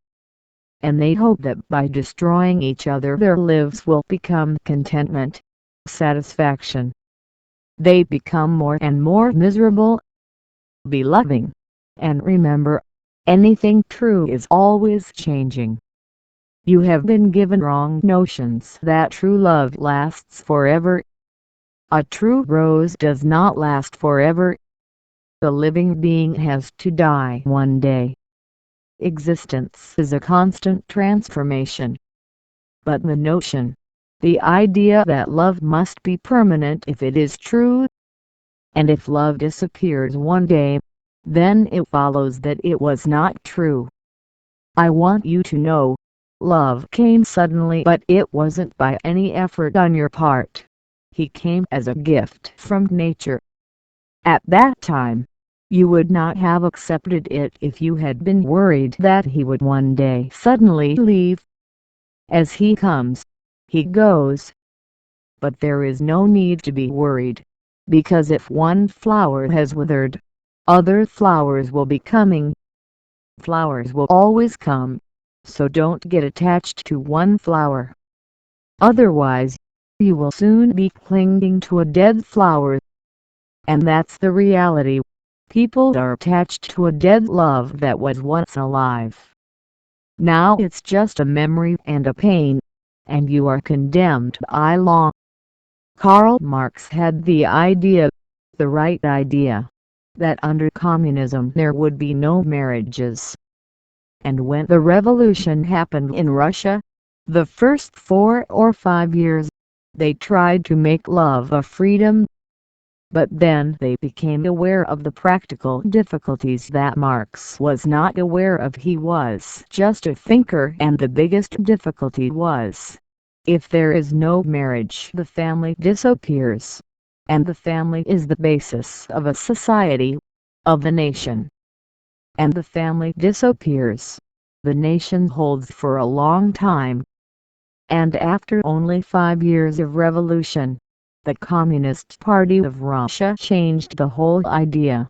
And they hope that by destroying each other their lives will become contentment, satisfaction. They become more and more miserable. Be loving. And remember, anything true is always changing. You have been given wrong notions that true love lasts forever. A true rose does not last forever. The living being has to die one day. Existence is a constant transformation. But the notion, the idea that love must be permanent if it is true, and if love disappears one day, then it follows that it was not true. I want you to know, love came suddenly, but it wasn't by any effort on your part. He came as a gift from nature. At that time, you would not have accepted it if you had been worried that he would one day suddenly leave. As he comes, he goes. But there is no need to be worried, because if one flower has withered, other flowers will be coming. Flowers will always come, so don't get attached to one flower. Otherwise, you will soon be clinging to a dead flower. And that's the reality. People are attached to a dead love that was once alive. Now it's just a memory and a pain, and you are condemned to I long. Karl Marx had the idea, the right idea, that under communism there would be no marriages. And when the revolution happened in Russia, the first 4 or 5 years, they tried to make love a freedom. But then they became aware of the practical difficulties that Marx was not aware of. He was just a thinker, and the biggest difficulty was, if there is no marriage, the family disappears. And the family is the basis of a society, of the nation. And the family disappears, the nation holds for a long time. And after only 5 years of revolution, the Communist Party of Russia changed the whole idea.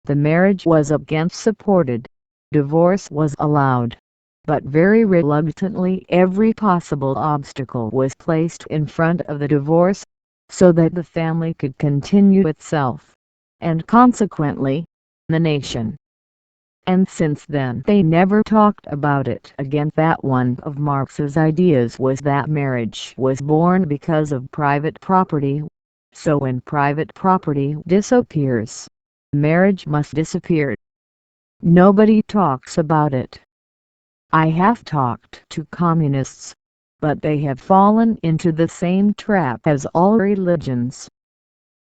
The marriage was again supported. Divorce was allowed. But very reluctantly every possible obstacle was placed in front of the divorce, so that the family could continue itself, and consequently, the nation. And since then they never talked about it again. That one of Marx's ideas was that marriage was born because of private property. So when private property disappears, marriage must disappear. Nobody talks about it. I have talked to communists, but they have fallen into the same trap as all religions.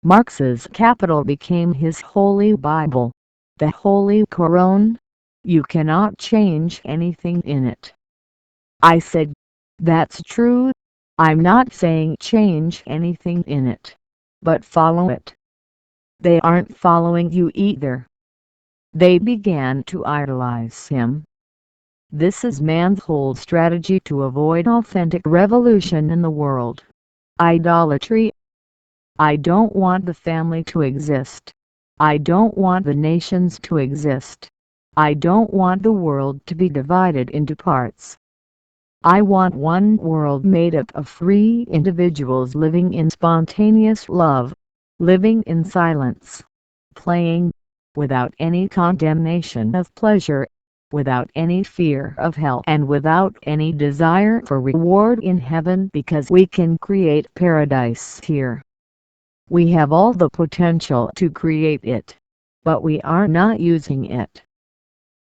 Marx's Capital became his holy Bible, the Holy Koran. You cannot change anything in it. I said, that's true. I'm not saying change anything in it, but follow it. They aren't following you either. They began to idolize him. This is man's whole strategy to avoid authentic revolution in the world. Idolatry. I don't want the family to exist. I don't want the nations to exist. I don't want the world to be divided into parts. I want one world made up of free individuals living in spontaneous love, living in silence, playing, without any condemnation of pleasure, without any fear of hell, and without any desire for reward in heaven, because we can create paradise here. We have all the potential to create it, but we are not using it.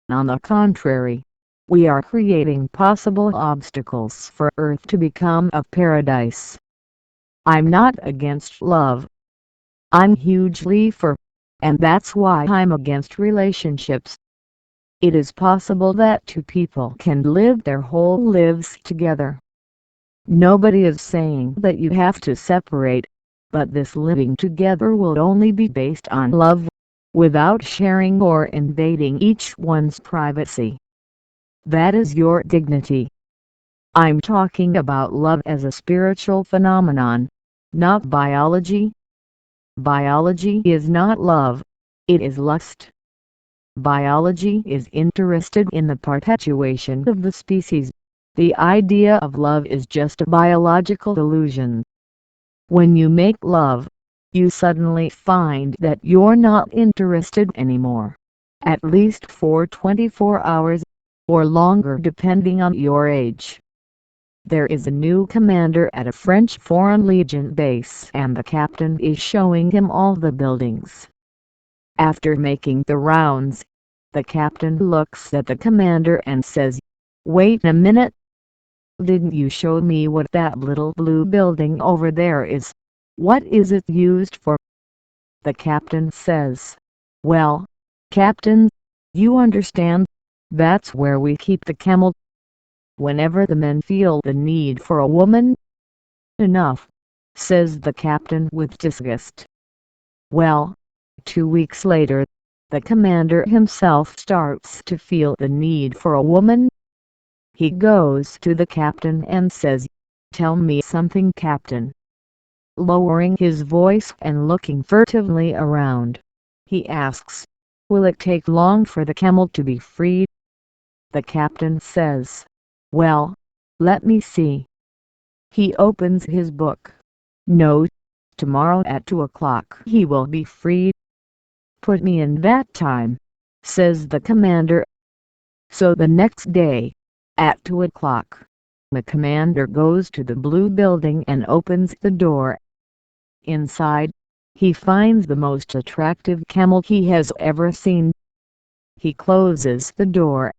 On the contrary, we are creating possible obstacles for Earth to become a paradise. I'm not against love. I'm hugely for, and that's why I'm against relationships. It is possible that two people can live their whole lives together. Nobody is saying that you have to separate, but this living together will only be based on love, without sharing or invading each one's privacy. That is your dignity. I'm talking about love as a spiritual phenomenon, not biology. Biology is not love, it is lust. Biology is interested in the perpetuation of the species. The idea of love is just a biological illusion. When you make love, you suddenly find that you're not interested anymore, at least for 24 hours, or longer depending on your age. There is a new commander at a French Foreign Legion base, and the captain is showing him all the buildings. After making the rounds, the captain looks at the commander and says, "Wait a minute. Didn't you show me what that little blue building over there is? What is it used for?" The captain says, "Well, Captain, you understand, that's where we keep the camel. Whenever the men feel the need for a woman." "Enough," says the captain with disgust. Well, 2 weeks later, the commander himself starts to feel the need for a woman. He goes to the captain and says, "Tell me something, Captain." Lowering his voice and looking furtively around, he asks, "Will it take long for the camel to be freed?" the captain says. Well, let me see. He opens his book. No, tomorrow at 2 o'clock he will be free. Put me in that time, says the commander. So the next day, at 2 o'clock, the commander goes to the blue building and opens the door. Inside, he finds the most attractive camel he has ever seen. He closes the door.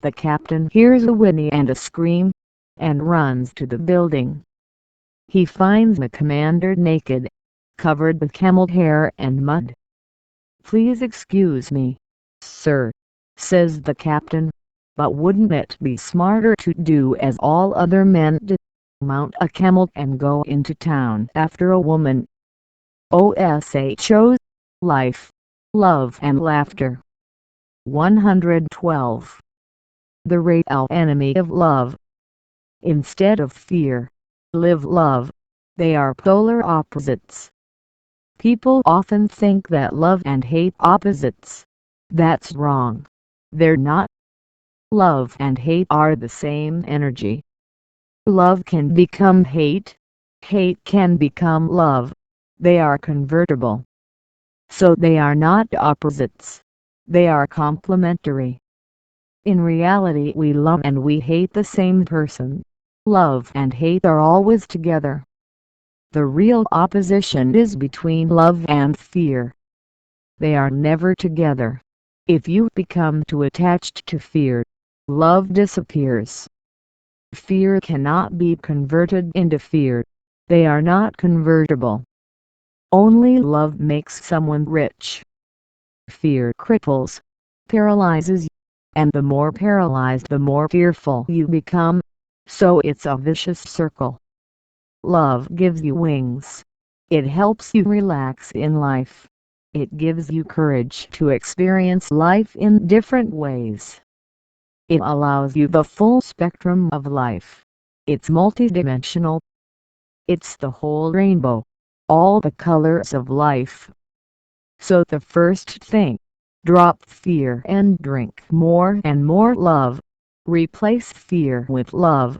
The captain hears a whinny and a scream, and runs to the building. He finds the commander naked, covered with camel hair and mud. Please excuse me, sir, says the captain, but wouldn't it be smarter to do as all other men did, mount a camel and go into town after a woman? Osho, Life, Love and Laughter. 112. The real enemy of love. Instead of fear, live love. They are polar opposites. People often think that love and hate opposites. That's wrong. They're not. Love and hate are the same energy. Love can become hate. Hate can become love. They are convertible. So they are not opposites. They are complementary. In reality, we love and we hate the same person. Love and hate are always together. The real opposition is between love and fear. They are never together. If you become too attached to fear, love disappears. Fear cannot be converted into fear. They are not convertible. Only love makes someone rich. Fear cripples, paralyzes you, and the more paralyzed the more fearful you become, so it's a vicious circle. Love gives you wings. It helps you relax in life. It gives you courage to experience life in different ways. It allows you the full spectrum of life. It's multidimensional. It's the whole rainbow, all the colors of life. So the first thing, drop fear and drink more and more love. Replace fear with love.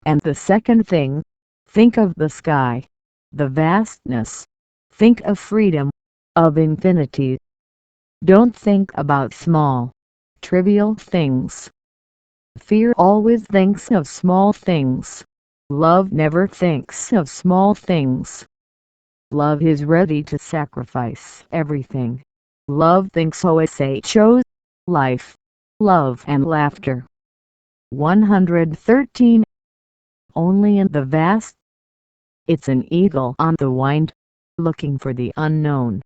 And the second thing, think of the sky, the vastness. Think of freedom, of infinity. Don't think about small, trivial things. Fear always thinks of small things. Love never thinks of small things. Love is ready to sacrifice everything. Love thinks Osho, Life, Love and Laughter. 113. Only in the vast. It's an eagle on the wind, looking for the unknown.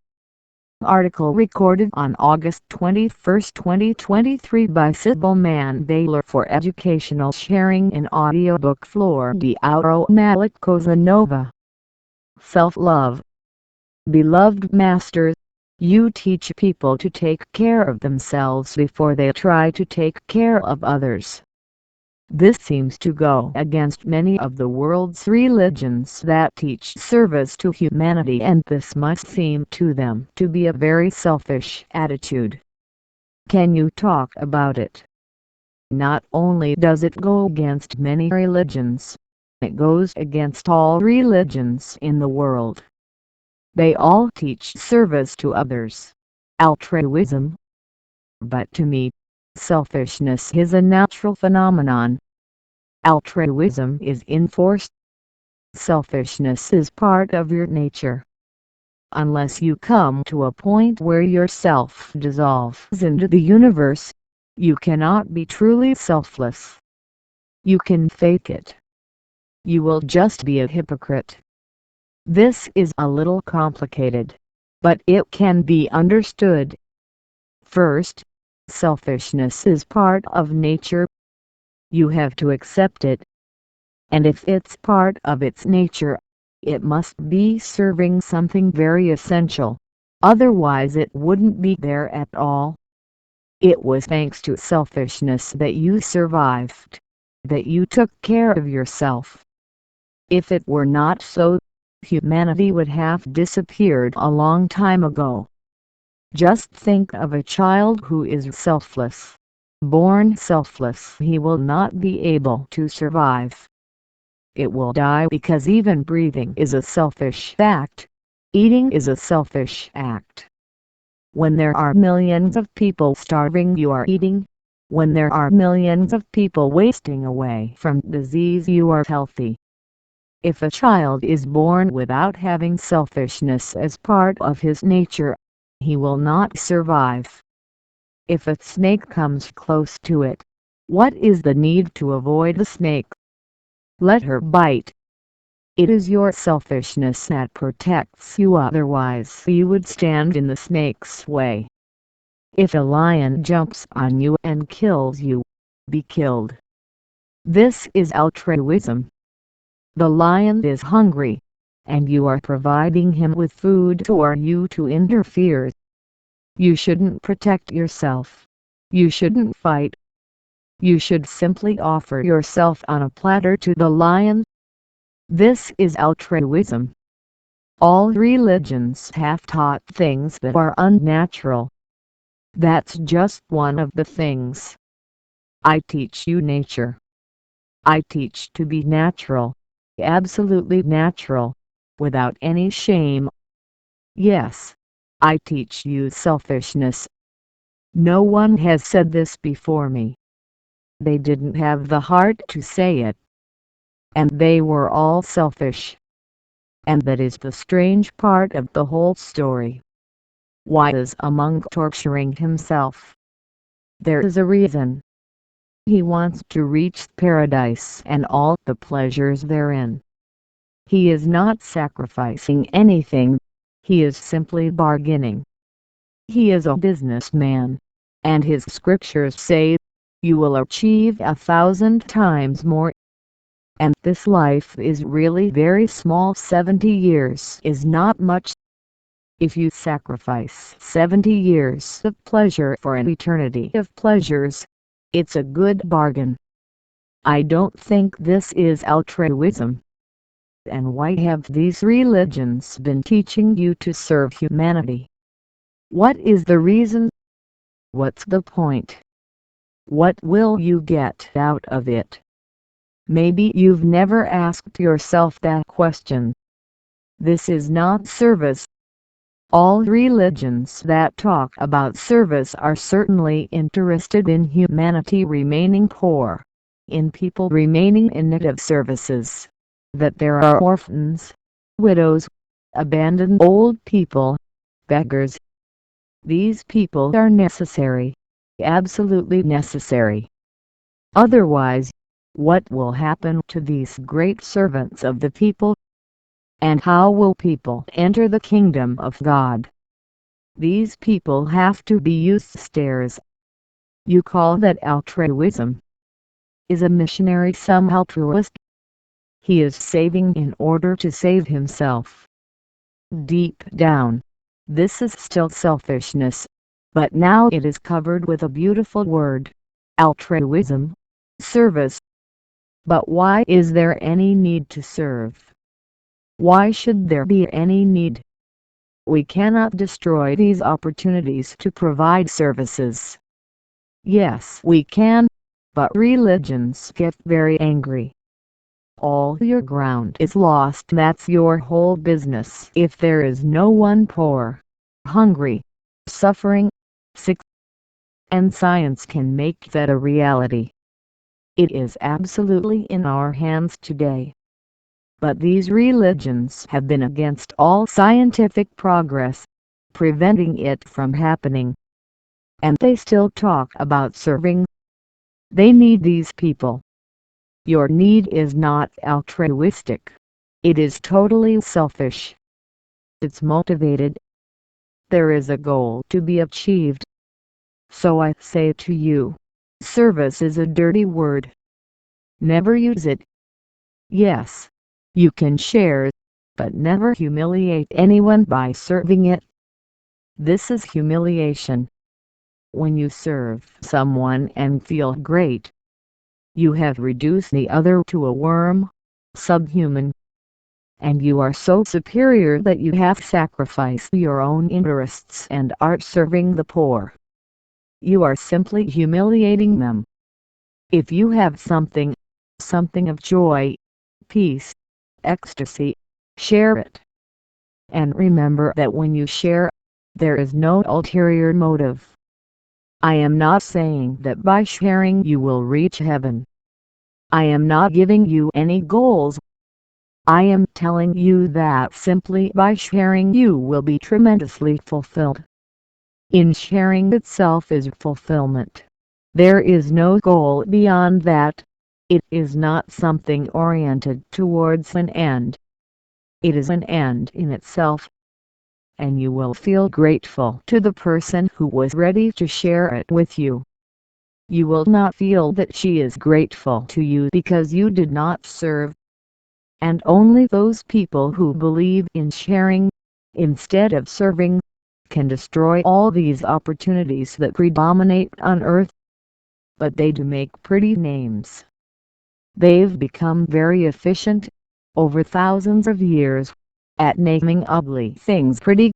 Article recorded on August 21, 2023 by Sybil Mann Baylor for educational sharing in audiobook flower-deathless Cosa Nova. Self-love. Beloved Masters, you teach people to take care of themselves before they try to take care of others. This seems to go against many of the world's religions that teach service to humanity, and this must seem to them to be a very selfish attitude. Can you talk about it? Not only does it go against many religions, it goes against all religions in the world. They all teach service to others, altruism. But to me, selfishness is a natural phenomenon. Altruism is enforced. Selfishness is part of your nature. Unless you come to a point where yourself dissolves into the universe, you cannot be truly selfless. You can fake it. You will just be a hypocrite. This is a little complicated, but it can be understood. First, selfishness is part of nature. You have to accept it. And if it's part of its nature, it must be serving something very essential. Otherwise it wouldn't be there at all. It was thanks to selfishness that you survived, that you took care of yourself. If it were not so, humanity would have disappeared a long time ago. Just think of a child who is selfless. Born selfless, he will not be able to survive. It will die because even breathing is a selfish act. Eating is a selfish act. When there are millions of people starving, you are eating. When there are millions of people wasting away from disease, you are healthy. If a child is born without having selfishness as part of his nature, he will not survive. If a snake comes close to it, what is the need to avoid the snake? Let her bite. It is your selfishness that protects you, otherwise you would stand in the snake's way. If a lion jumps on you and kills you, be killed. This is altruism. The lion is hungry, and you are providing him with food, or are you to interfere? You shouldn't protect yourself. You shouldn't fight. You should simply offer yourself on a platter to the lion. This is altruism. All religions have taught things that are unnatural. That's just one of the things. I teach you nature. I teach to be natural, absolutely natural, without any shame. Yes, I teach you selfishness. No one has said this before me. They didn't have the heart to say it. And they were all selfish. And that is the strange part of the whole story. Why is a monk torturing himself? There is a reason. He wants to reach paradise and all the pleasures therein. He is not sacrificing anything. He is simply bargaining. He is a businessman, and his scriptures say, "You will achieve 1,000 times more." And this life is really very small. 70 years is not much. If you sacrifice 70 years of pleasure for an eternity of pleasures, it's a good bargain. I don't think this is altruism. And why have these religions been teaching you to serve humanity? What is the reason? What's the point? What will you get out of it? Maybe you've never asked yourself that question. This is not service. All religions that talk about service are certainly interested in humanity remaining poor, in people remaining in need of services, that there are orphans, widows, abandoned old people, beggars. These people are necessary, absolutely necessary. Otherwise, what will happen to these great servants of the people? And how will people enter the kingdom of God? These people have to be used stairs. You call that altruism? Is a missionary some altruist? He is saving in order to save himself. Deep down, this is still selfishness, but now it is covered with a beautiful word: altruism, service. But why is there any need to serve? Why should there be any need? We cannot destroy these opportunities to provide services. Yes, we can, but religions get very angry. All your ground is lost. That's your whole business. If there is no one poor, hungry, suffering, sick, and science can make that a reality. It is absolutely in our hands today. But these religions have been against all scientific progress, preventing it from happening. And they still talk about serving. They need these people. Your need is not altruistic. It is totally selfish. It's motivated. There is a goal to be achieved. So I say to you, service is a dirty word. Never use it. Yes, you can share, but never humiliate anyone by serving it. This is humiliation. When you serve someone and feel great, you have reduced the other to a worm, subhuman. And you are so superior that you have sacrificed your own interests and are serving the poor. you are simply humiliating them. If you have something of joy, peace, ecstasy, share it. And remember that when you share, there is no ulterior motive. I am not saying that by sharing you will reach heaven. I am not giving you any goals. I am telling you that simply by sharing you will be tremendously fulfilled. In sharing itself is fulfillment. There is no goal beyond that. It is not something oriented towards an end. It is an end in itself. And you will feel grateful to the person who was ready to share it with you. You will not feel that she is grateful to you because you did not serve. And only those people who believe in sharing, instead of serving, can destroy all these opportunities that predominate on earth. But they do make pretty names. They've become very efficient, over thousands of years, at making ugly things pretty.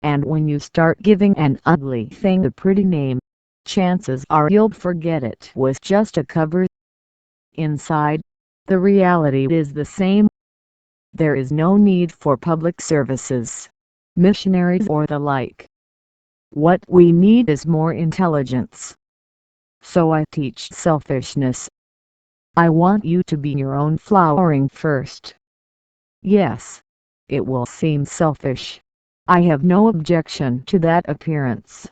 And when you start giving an ugly thing a pretty name, chances are you'll forget it was just a cover. Inside, the reality is the same. There is no need for public services, missionaries or the like. What we need is more intelligence. So I teach selfishness. I want you to be your own flowering first. Yes, it will seem selfish. I have no objection to that appearance.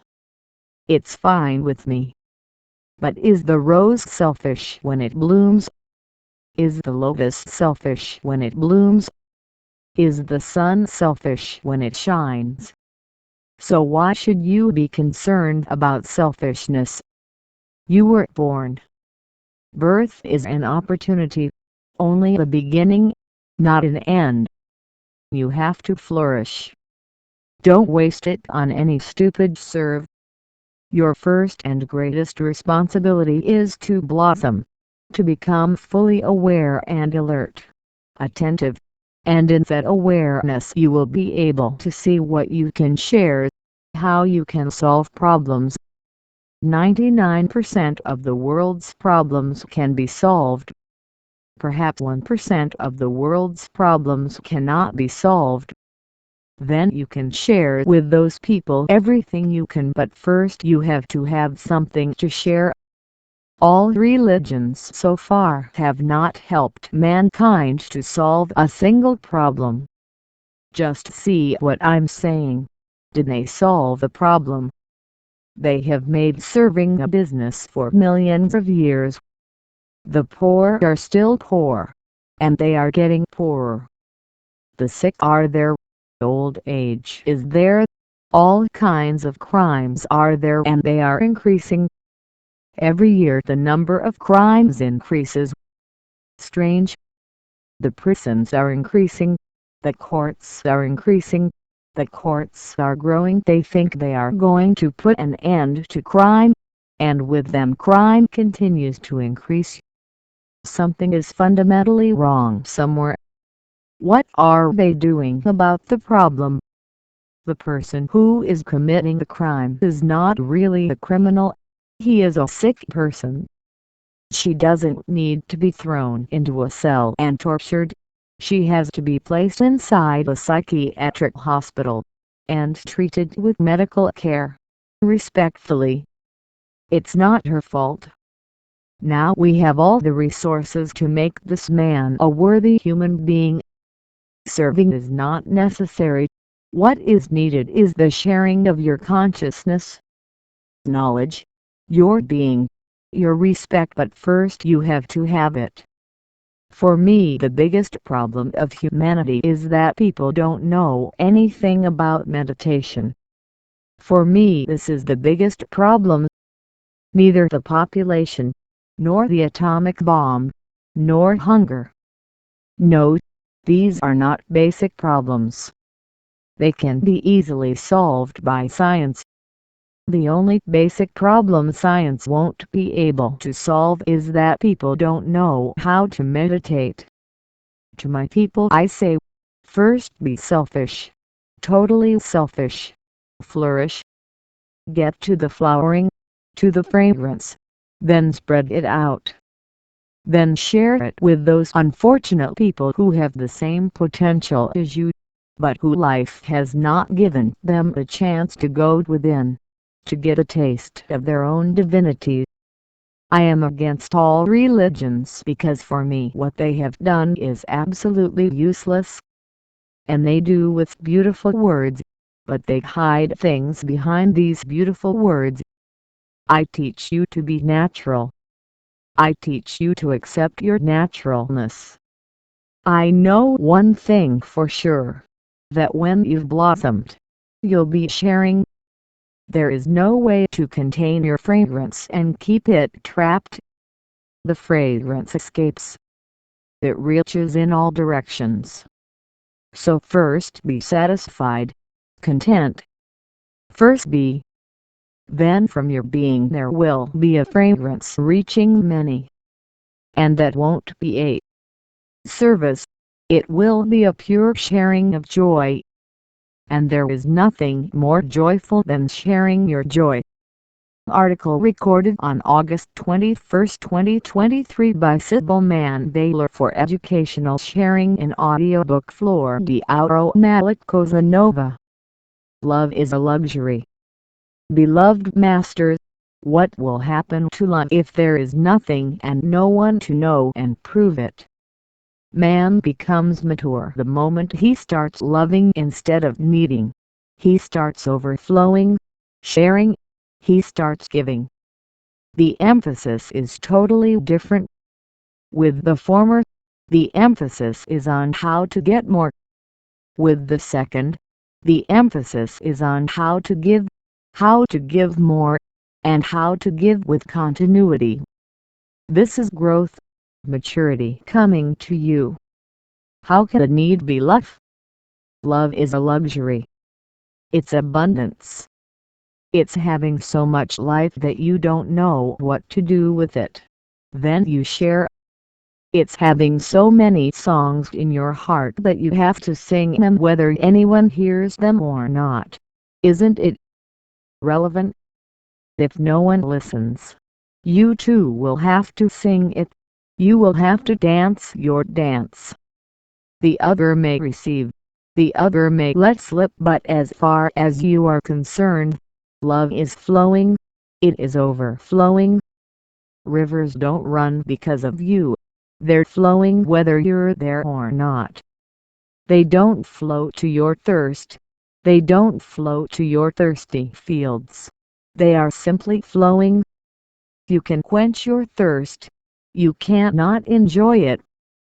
It's fine with me. But is the rose selfish when it blooms? Is the lotus selfish when it blooms? Is the sun selfish when it shines? So why should you be concerned about selfishness? You were born. Birth is an opportunity, only a beginning, not an end. You have to flourish. Don't waste it on any stupid serve. Your first and greatest responsibility is to blossom, to become fully aware and alert, attentive, and in that awareness you will be able to see what you can share, how you can solve problems. 99% of the world's problems can be solved. Perhaps 1% of the world's problems cannot be solved. Then you can share with those people everything you can, but first you have to have something to share. All religions so far have not helped mankind to solve a single problem. Just see what I'm saying. Did they solve the problem? They have made serving a business for millions of years. The poor are still poor, and they are getting poorer. The sick are there. Old age is there. All kinds of crimes are there, and they are increasing. Every year the number of crimes increases. Strange. The prisons are increasing. The courts are increasing. The courts are growing. They think they are going to put an end to crime, and with them crime continues to increase. Something is fundamentally wrong somewhere. What are they doing about the problem? The person who is committing the crime is not really a criminal. He is a sick person. She doesn't need to be thrown into a cell and tortured. She has to be placed inside a psychiatric hospital and treated with medical care, respectfully. It's not her fault. Now we have all the resources to make this man a worthy human being. Serving is not necessary. What is needed is the sharing of your consciousness, knowledge, your being, your respect, but first you have to have it. For me, the biggest problem of humanity is that people don't know anything about meditation. For me, this is the biggest problem. Neither the population, nor the atomic bomb, nor hunger. No, these are not basic problems. They can be easily solved by science. The only basic problem science won't be able to solve is that people don't know how to meditate. To my people I say, first be selfish. Totally selfish. Flourish. Get to the flowering. to the fragrance, then spread it out. Then share it with those unfortunate people who have the same potential as you, but who life has not given them a chance to go within, to get a taste of their own divinity. I am against all religions because for me what they have done is absolutely useless. And they do with beautiful words, but they hide things behind these beautiful words. I teach you to be natural. I teach you to accept your naturalness. I know one thing for sure, that when you've blossomed, you'll be sharing. There is no way to contain your fragrance and keep it trapped. The fragrance escapes. It reaches in all directions. So first be satisfied, content. First be. Then from your being there will be a fragrance reaching many. And that won't be a service, it will be a pure sharing of joy. And there is nothing more joyful than sharing your joy. Article recorded on August 21, 2023 by Sybil Mann Baylor for educational sharing in audiobook flower-deathless Cosa Nova. Love is a luxury. Beloved masters, what will happen to love if there is nothing and no one to know and prove it? Man becomes mature the moment he starts loving instead of needing. He starts overflowing, sharing, he starts giving. The emphasis is totally different. With the former, the emphasis is on how to get more. With the second, the emphasis is on how to give more, and how to give with continuity. This is growth, maturity coming to you. How can a need be love? Love is a luxury. It's abundance. It's having so much life that you don't know what to do with it. Then you share. It's having so many songs in your heart that you have to sing them whether anyone hears them or not. Isn't it relevant? If no one listens, you too will have to sing it. You will have to dance your dance. The other may receive, the other may let slip, but as far as you are concerned, love is flowing, it is overflowing. Rivers don't run because of you, they're flowing whether you're there or not. They don't flow to your thirst, they don't flow to your thirsty fields, they are simply flowing. You can quench your thirst, you cannot enjoy it,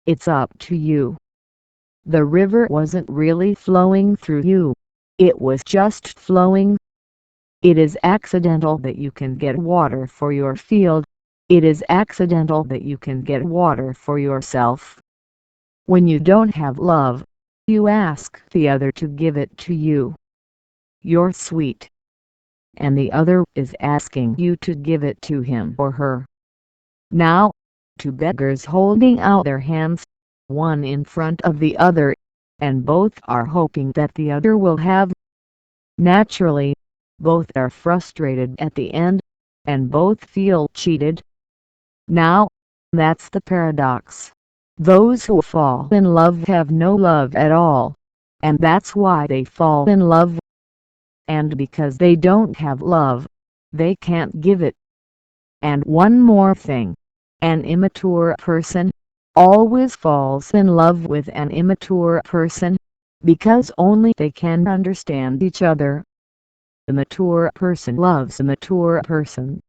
it's up to you. The river wasn't really flowing through you, it was just flowing. It is accidental that you can get water for your field, it is accidental that you can get water for yourself. When you don't have love, you ask the other to give it to you. You're sweet, and the other is asking you to give it to him or her. Now, two beggars holding out their hands, one in front of the other, and both are hoping that the other will have. Naturally, both are frustrated at the end, and both feel cheated. Now, that's the paradox. Those who fall in love have no love at all, and that's why they fall in love. And because they don't have love, they can't give it. And one more thing, an immature person always falls in love with an immature person, because only they can understand each other. A mature person loves a mature person.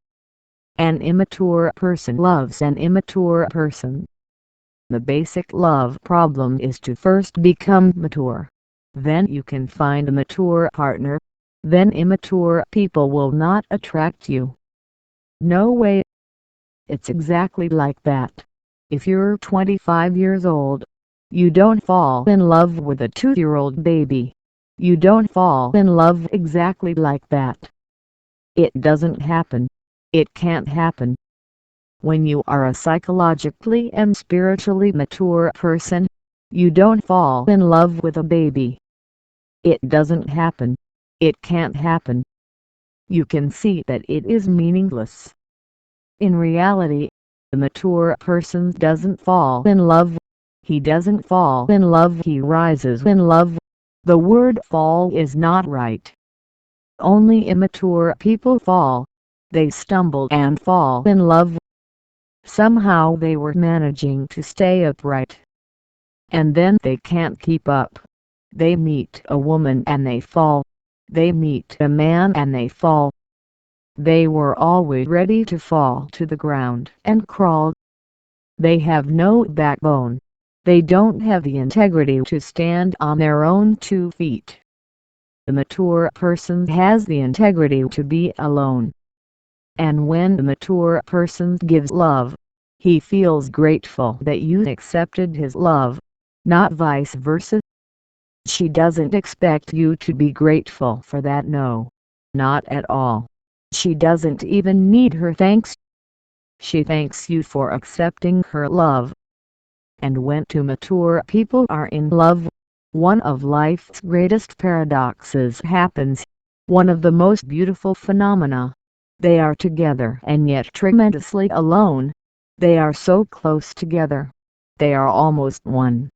An immature person loves an immature person. The basic love problem is to first become mature. Then you can find a mature partner. Then immature people will not attract you. No way. It's exactly like that. If you're 25 years old, you don't fall in love with a 2-year-old baby. You don't fall in love exactly like that. It doesn't happen. It can't happen. When you are a psychologically and spiritually mature person, you don't fall in love with a baby. It doesn't happen. It can't happen. you can see that it is meaningless. In reality, the mature person doesn't fall in love. He doesn't fall in love, he rises in love. The word fall is not right. Only immature people fall. They stumble and fall in love. Somehow they were managing to stay upright. And then they can't keep up. They meet a woman and they fall. They meet a man and they fall. They were always ready to fall to the ground and crawl. They have no backbone. They don't have the integrity to stand on their own 2 feet. The mature person has the integrity to be alone. And when the mature person gives love, he feels grateful that you accepted his love, not vice versa. She doesn't expect you to be grateful for that, no, not at all. She doesn't even need her thanks. She thanks you for accepting her love. And when 2 mature people are in love, one of life's greatest paradoxes happens, one of the most beautiful phenomena. They are together and yet tremendously alone. They are so close together. They are almost one.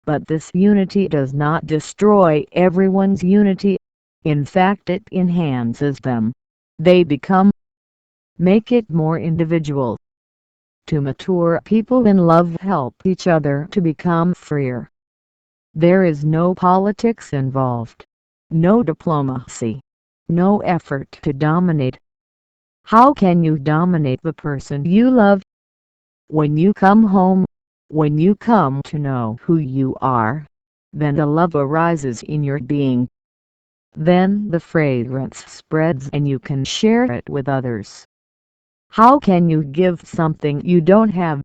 But this unity does not destroy everyone's unity. In fact, it enhances them. They make it more individual. 2 mature people in love help each other to become freer. There is no politics involved, no diplomacy, no effort to dominate. How can you dominate the person you love? When you come home, when you come to know who you are, then the love arises in your being. Then the fragrance spreads and you can share it with others. How can you give something you don't have?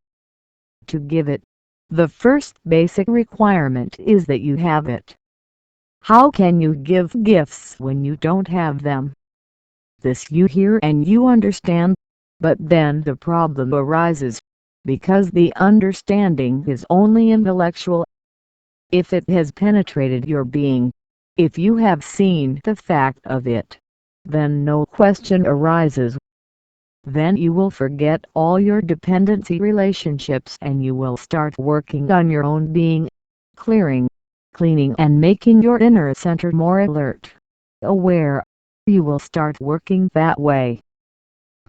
To give it, the first basic requirement is that you have it. How can you give gifts when you don't have them? This you hear and you understand, but then the problem arises, because the understanding is only intellectual. If it has penetrated your being, if you have seen the fact of it, then no question arises. Then you will forget all your dependency relationships and you will start working on your own being, clearing, cleaning and making your inner center more alert, aware. You will start working that way.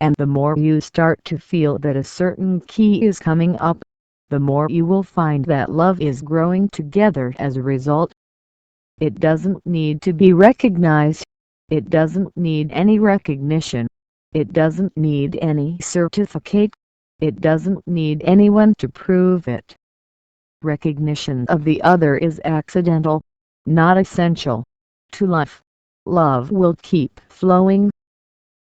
And the more you start to feel that a certain key is coming up, the more you will find that love is growing together as a result. It doesn't need to be recognized. It doesn't need any recognition. It doesn't need any certificate. It doesn't need anyone to prove it. Recognition of the other is accidental, not essential to life. Love will keep flowing.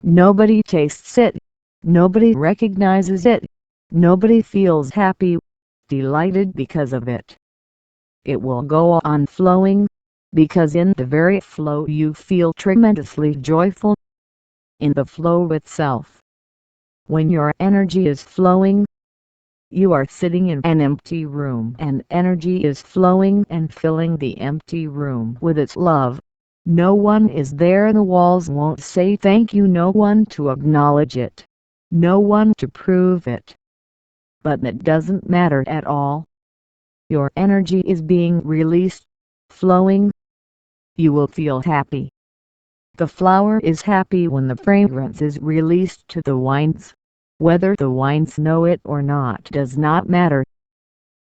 Nobody tastes it. Nobody recognizes it. Nobody feels happy, delighted because of it. It will go on flowing, because in the very flow you feel tremendously joyful. In the flow itself. When your energy is flowing, you are sitting in an empty room and energy is flowing and filling the empty room with its love. No one is there, the walls won't say thank you, no one to acknowledge it, no one to prove it. But that doesn't matter at all. Your energy is being released, flowing. You will feel happy. The flower is happy when the fragrance is released to the vines. Whether the vines know it or not does not matter.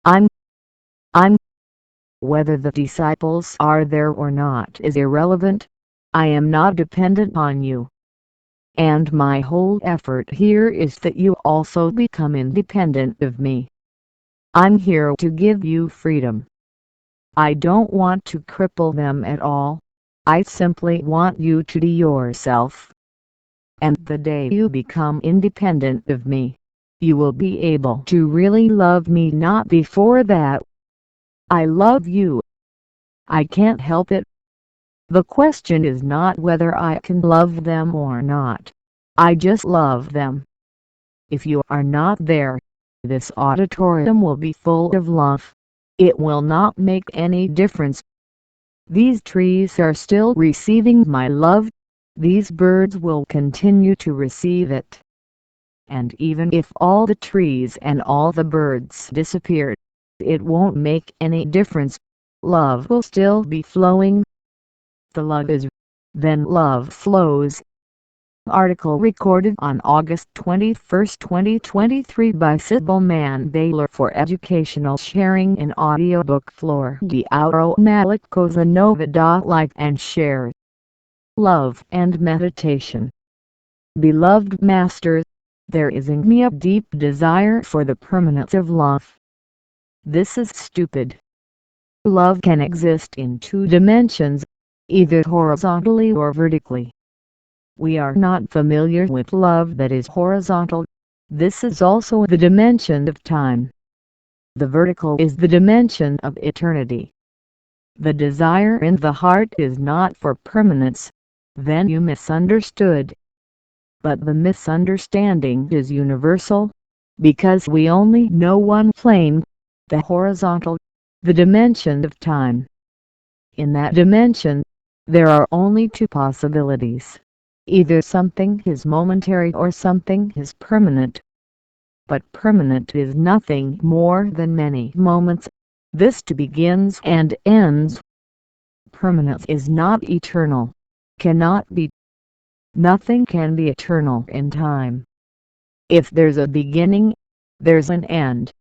I'm. Whether the disciples are there or not is irrelevant. I am not dependent on you. And my whole effort here is that you also become independent of me. I'm here to give you freedom. I don't want to cripple them at all. I simply want you to be yourself. And the day you become independent of me, you will be able to really love me, not before that. I love you. I can't help it. The question is not whether I can love them or not. I just love them. If you are not there, this auditorium will be full of love. It will not make any difference. These trees are still receiving my love. these birds will continue to receive it. And even if all the trees and all the birds disappear, it won't make any difference. Love will still be flowing. The love is, then love flows. Article recorded on August 21, 2023 by Sybil Mann Baylor for educational sharing in audiobook. Flower-deathless Cosa Nova. Like and share. Love and meditation. Beloved Masters, there is in me a deep desire for the permanence of love. This is stupid. Love can exist in two dimensions, either horizontally or vertically. We are not familiar with love that is horizontal. This is also the dimension of time. The vertical is the dimension of eternity. The desire in the heart is not for permanence. Then you misunderstood. But the misunderstanding is universal, because we only know one plane, the horizontal, the dimension of time. In that dimension, there are only two possibilities. Either something is momentary or something is permanent. But permanent is nothing more than many moments. This too begins and ends. Permanence is not eternal, cannot be. Nothing can be eternal in time. If there's a beginning, there's an end.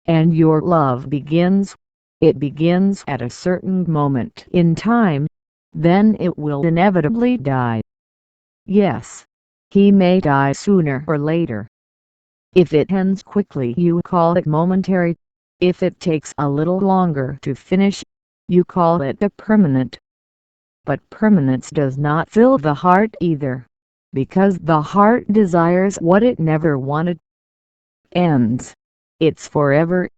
And your love begins. It begins at a certain moment in time, then it will inevitably die. Yes, he may die sooner or later. If it ends quickly, you call it momentary. If it takes a little longer to finish, you call it a permanent. But permanence does not fill the heart either, because the heart desires what it never wanted. Ends. It's forever.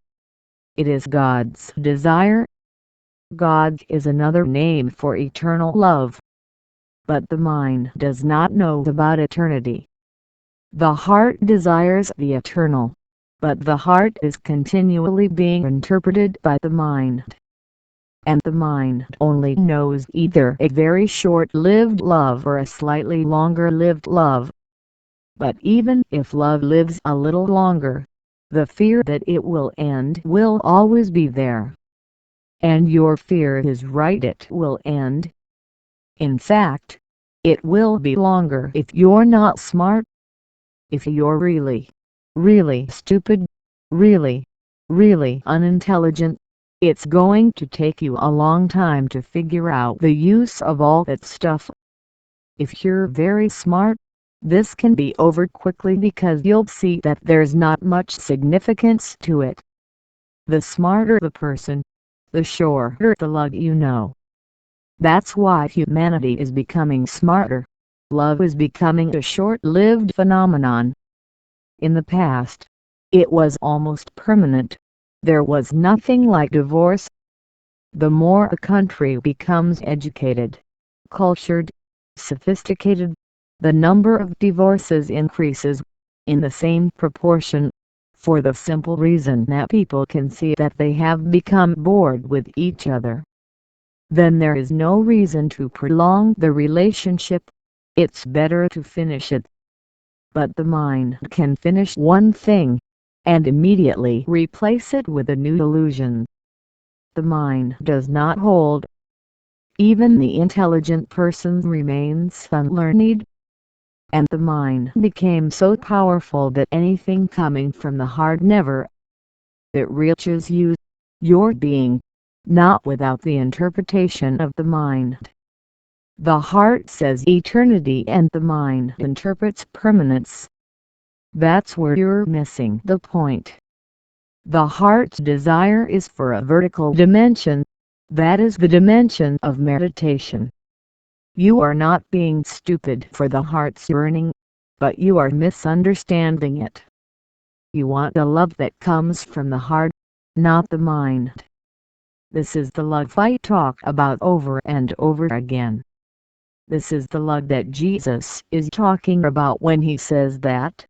It is God's desire. God is another name for eternal love. But the mind does not know about eternity. The heart desires the eternal, but the heart is continually being interpreted by the mind. And the mind only knows either a very short-lived love or a slightly longer-lived love. But even if love lives a little longer, the fear that it will end will always be there. And your fear is right, it will end. In fact, it will be longer if you're not smart. If you're really stupid, really unintelligent, it's going to take you a long time to figure out the use of all that stuff. If you're very smart, this can be over quickly because you'll see that there's not much significance to it. The smarter the person, the shorter the lug you know. That's why humanity is becoming smarter. Love is becoming a short-lived phenomenon. In the past, it was almost permanent. There was nothing like divorce. The more a country becomes educated, cultured, sophisticated, the number of divorces increases, in the same proportion, for the simple reason that people can see that they have become bored with each other. Then there is no reason to prolong the relationship. It's better to finish it. But the mind can finish one thing, and immediately replace it with a new illusion. The mind does not hold. Even the intelligent person remains unlearned. And the mind became so powerful that anything coming from the heart never. It reaches you, your being, not without the interpretation of the mind. The heart says eternity and the mind interprets permanence. That's where you're missing the point. The heart's desire is for a vertical dimension. That is the dimension of meditation. You are not being stupid for the heart's yearning, but you are misunderstanding it. You want a love that comes from the heart, not the mind. This is the love I talk about over and over again. This is the love that Jesus is talking about when he says that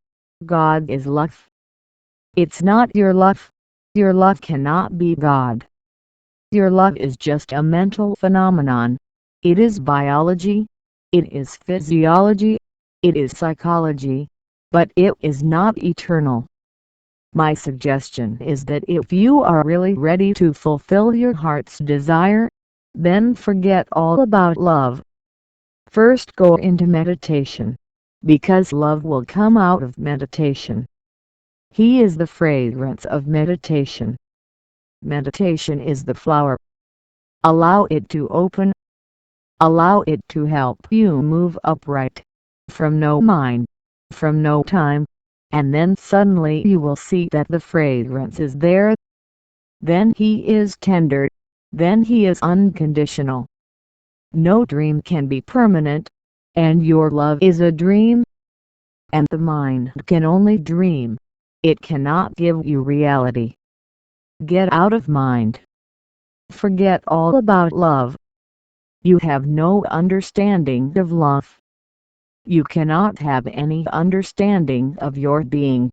God is love. It's not your love. Your love cannot be God. Your love is just a mental phenomenon. It is biology. It is physiology, it is psychology, but it is not eternal. My suggestion is that if you are really ready to fulfill your heart's desire, then forget all about love. First go into meditation, because love will come out of meditation. He is the fragrance of meditation. Meditation is the flower. Allow it to open. Allow it to help you move upright, from no mind, from no time, and then suddenly you will see that the fragrance is there. Then he is tender, then he is unconditional. No dream can be permanent, and your love is a dream. And the mind can only dream, it cannot give you reality. Get out of mind. Forget all about love. You have no understanding of love. You cannot have any understanding of your being.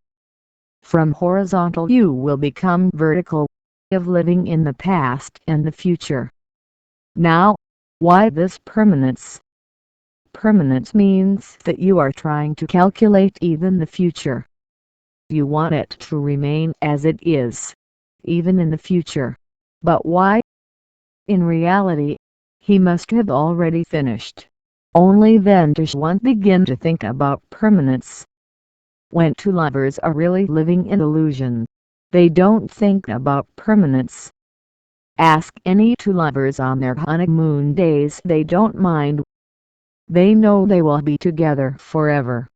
From horizontal you will become vertical, of living in the past and the future. Now, why this permanence? Permanence means that you are trying to calculate even the future. You want it to remain as it is, even in the future. But why? In reality, he must have already finished. Only then does one begin to think about permanence. When two lovers are really living in illusion, they don't think about permanence. Ask any two lovers on their honeymoon days, they don't mind. They know they will be together forever.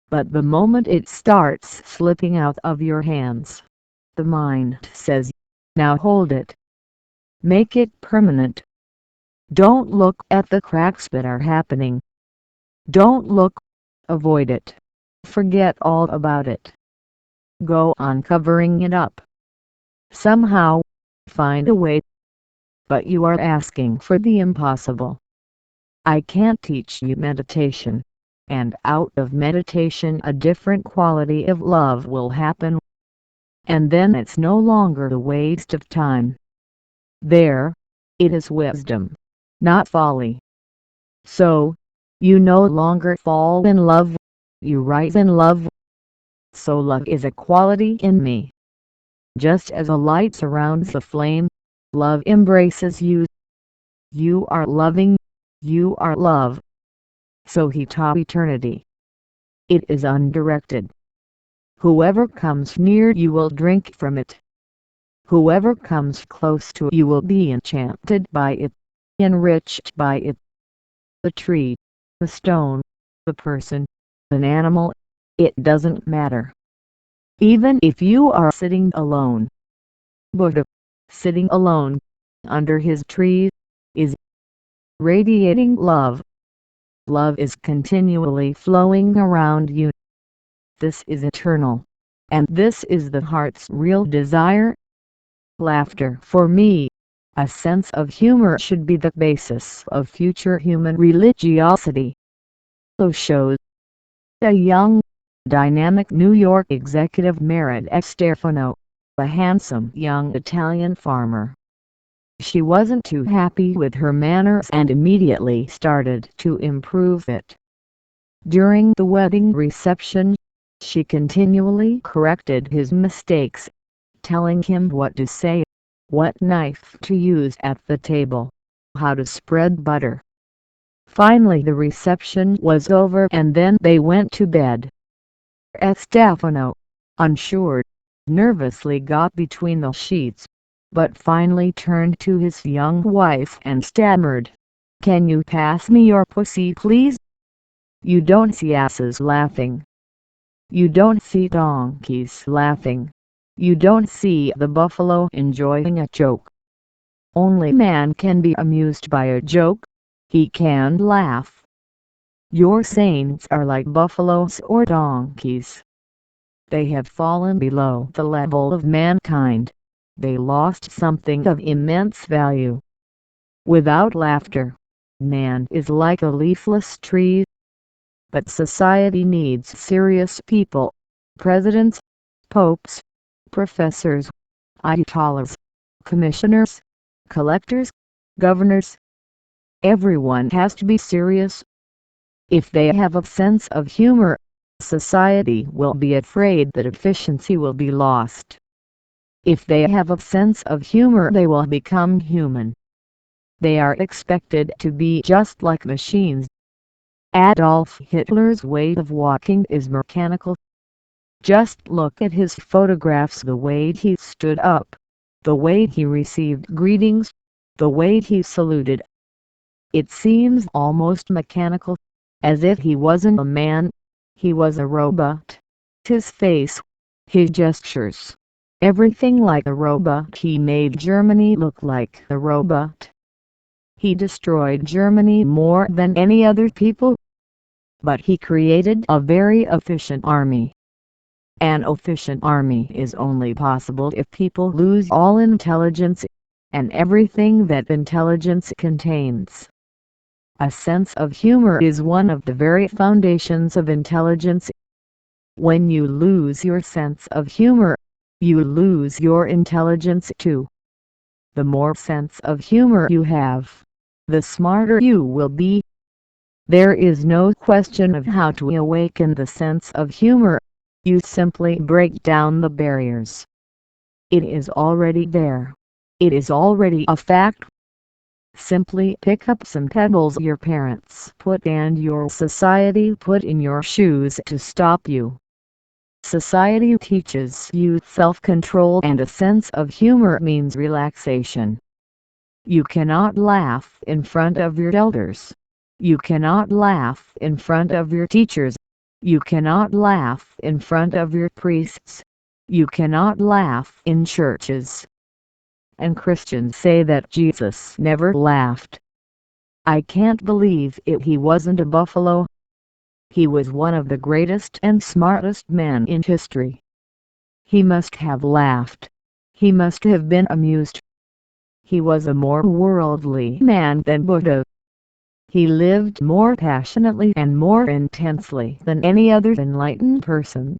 But the moment it starts slipping out of your hands, the mind says, now hold it. Make it permanent. Don't look at the cracks that are happening. Don't look. Avoid it. Forget all about it. Go on covering it up. Somehow, find a way. But you are asking for the impossible. I can't teach you meditation, and out of meditation a different quality of love will happen. And then it's no longer a waste of time. There, it is wisdom, not folly. So, you no longer fall in love, you rise in love. So love is a quality in me. Just as a light surrounds a flame, love embraces you. You are loving, you are love. So he taught eternity. It is undirected. Whoever comes near you will drink from it. Whoever comes close to you will be enchanted by it, enriched by it. The tree, the stone, the person, an animal, it doesn't matter. Even if you are sitting alone. Buddha, sitting alone, under his tree, is radiating love. Love is continually flowing around you. This is eternal, and this is the heart's real desire. Laughter for me, a sense of humor should be the basis of future human religiosity. Osho, a young, dynamic New York executive married Stefano, a handsome young Italian farmer. She wasn't too happy with her manners and immediately started to improve it. During the wedding reception, she continually corrected his mistakes, telling him what to say, what knife to use at the table, how to spread butter. Finally the reception was over and then they went to bed. Stefano, unsure, nervously got between the sheets, but finally turned to his young wife and stammered, "Can you pass me your pussy please? You don't see asses laughing. You don't see donkeys laughing. You don't see the buffalo enjoying a joke. Only man can be amused by a joke. He can laugh. Your saints are like buffaloes or donkeys. They have fallen below the level of mankind. They lost something of immense value. Without laughter, man is like a leafless tree. But society needs serious people, presidents, popes, professors, ayatollahs, commissioners, collectors, governors. Everyone has to be serious, If they have a sense of humor, society will be afraid that efficiency will be lost. If they have a sense of humor, they will become human. They are expected to be just like machines. Adolf Hitler's way of walking is mechanical. Just look at his photographs, the way he stood up, the way he received greetings, the way he saluted. It seems almost mechanical, as if he wasn't a man, he was a robot. His face, his gestures, everything like a robot. He made Germany look like a robot. He destroyed Germany more than any other people. But he created a very efficient army. An efficient army is only possible if people lose all intelligence, and everything that intelligence contains. A sense of humor is one of the very foundations of intelligence. When you lose your sense of humor, you lose your intelligence too. The more sense of humor you have, the smarter you will be. There is no question of how to awaken the sense of humor. You simply break down the barriers. It is already there. It is already a fact. Simply pick up some pebbles your parents put and your society put in your shoes to stop you. Society teaches you self-control, and a sense of humor means relaxation. You cannot laugh in front of your elders. You cannot laugh in front of your teachers. You cannot laugh in front of your priests. You cannot laugh in churches. And Christians say that Jesus never laughed. I can't believe it. He wasn't a buffalo. He was one of the greatest and smartest men in history. He must have laughed. He must have been amused. He was a more worldly man than Buddha. He lived more passionately and more intensely than any other enlightened person.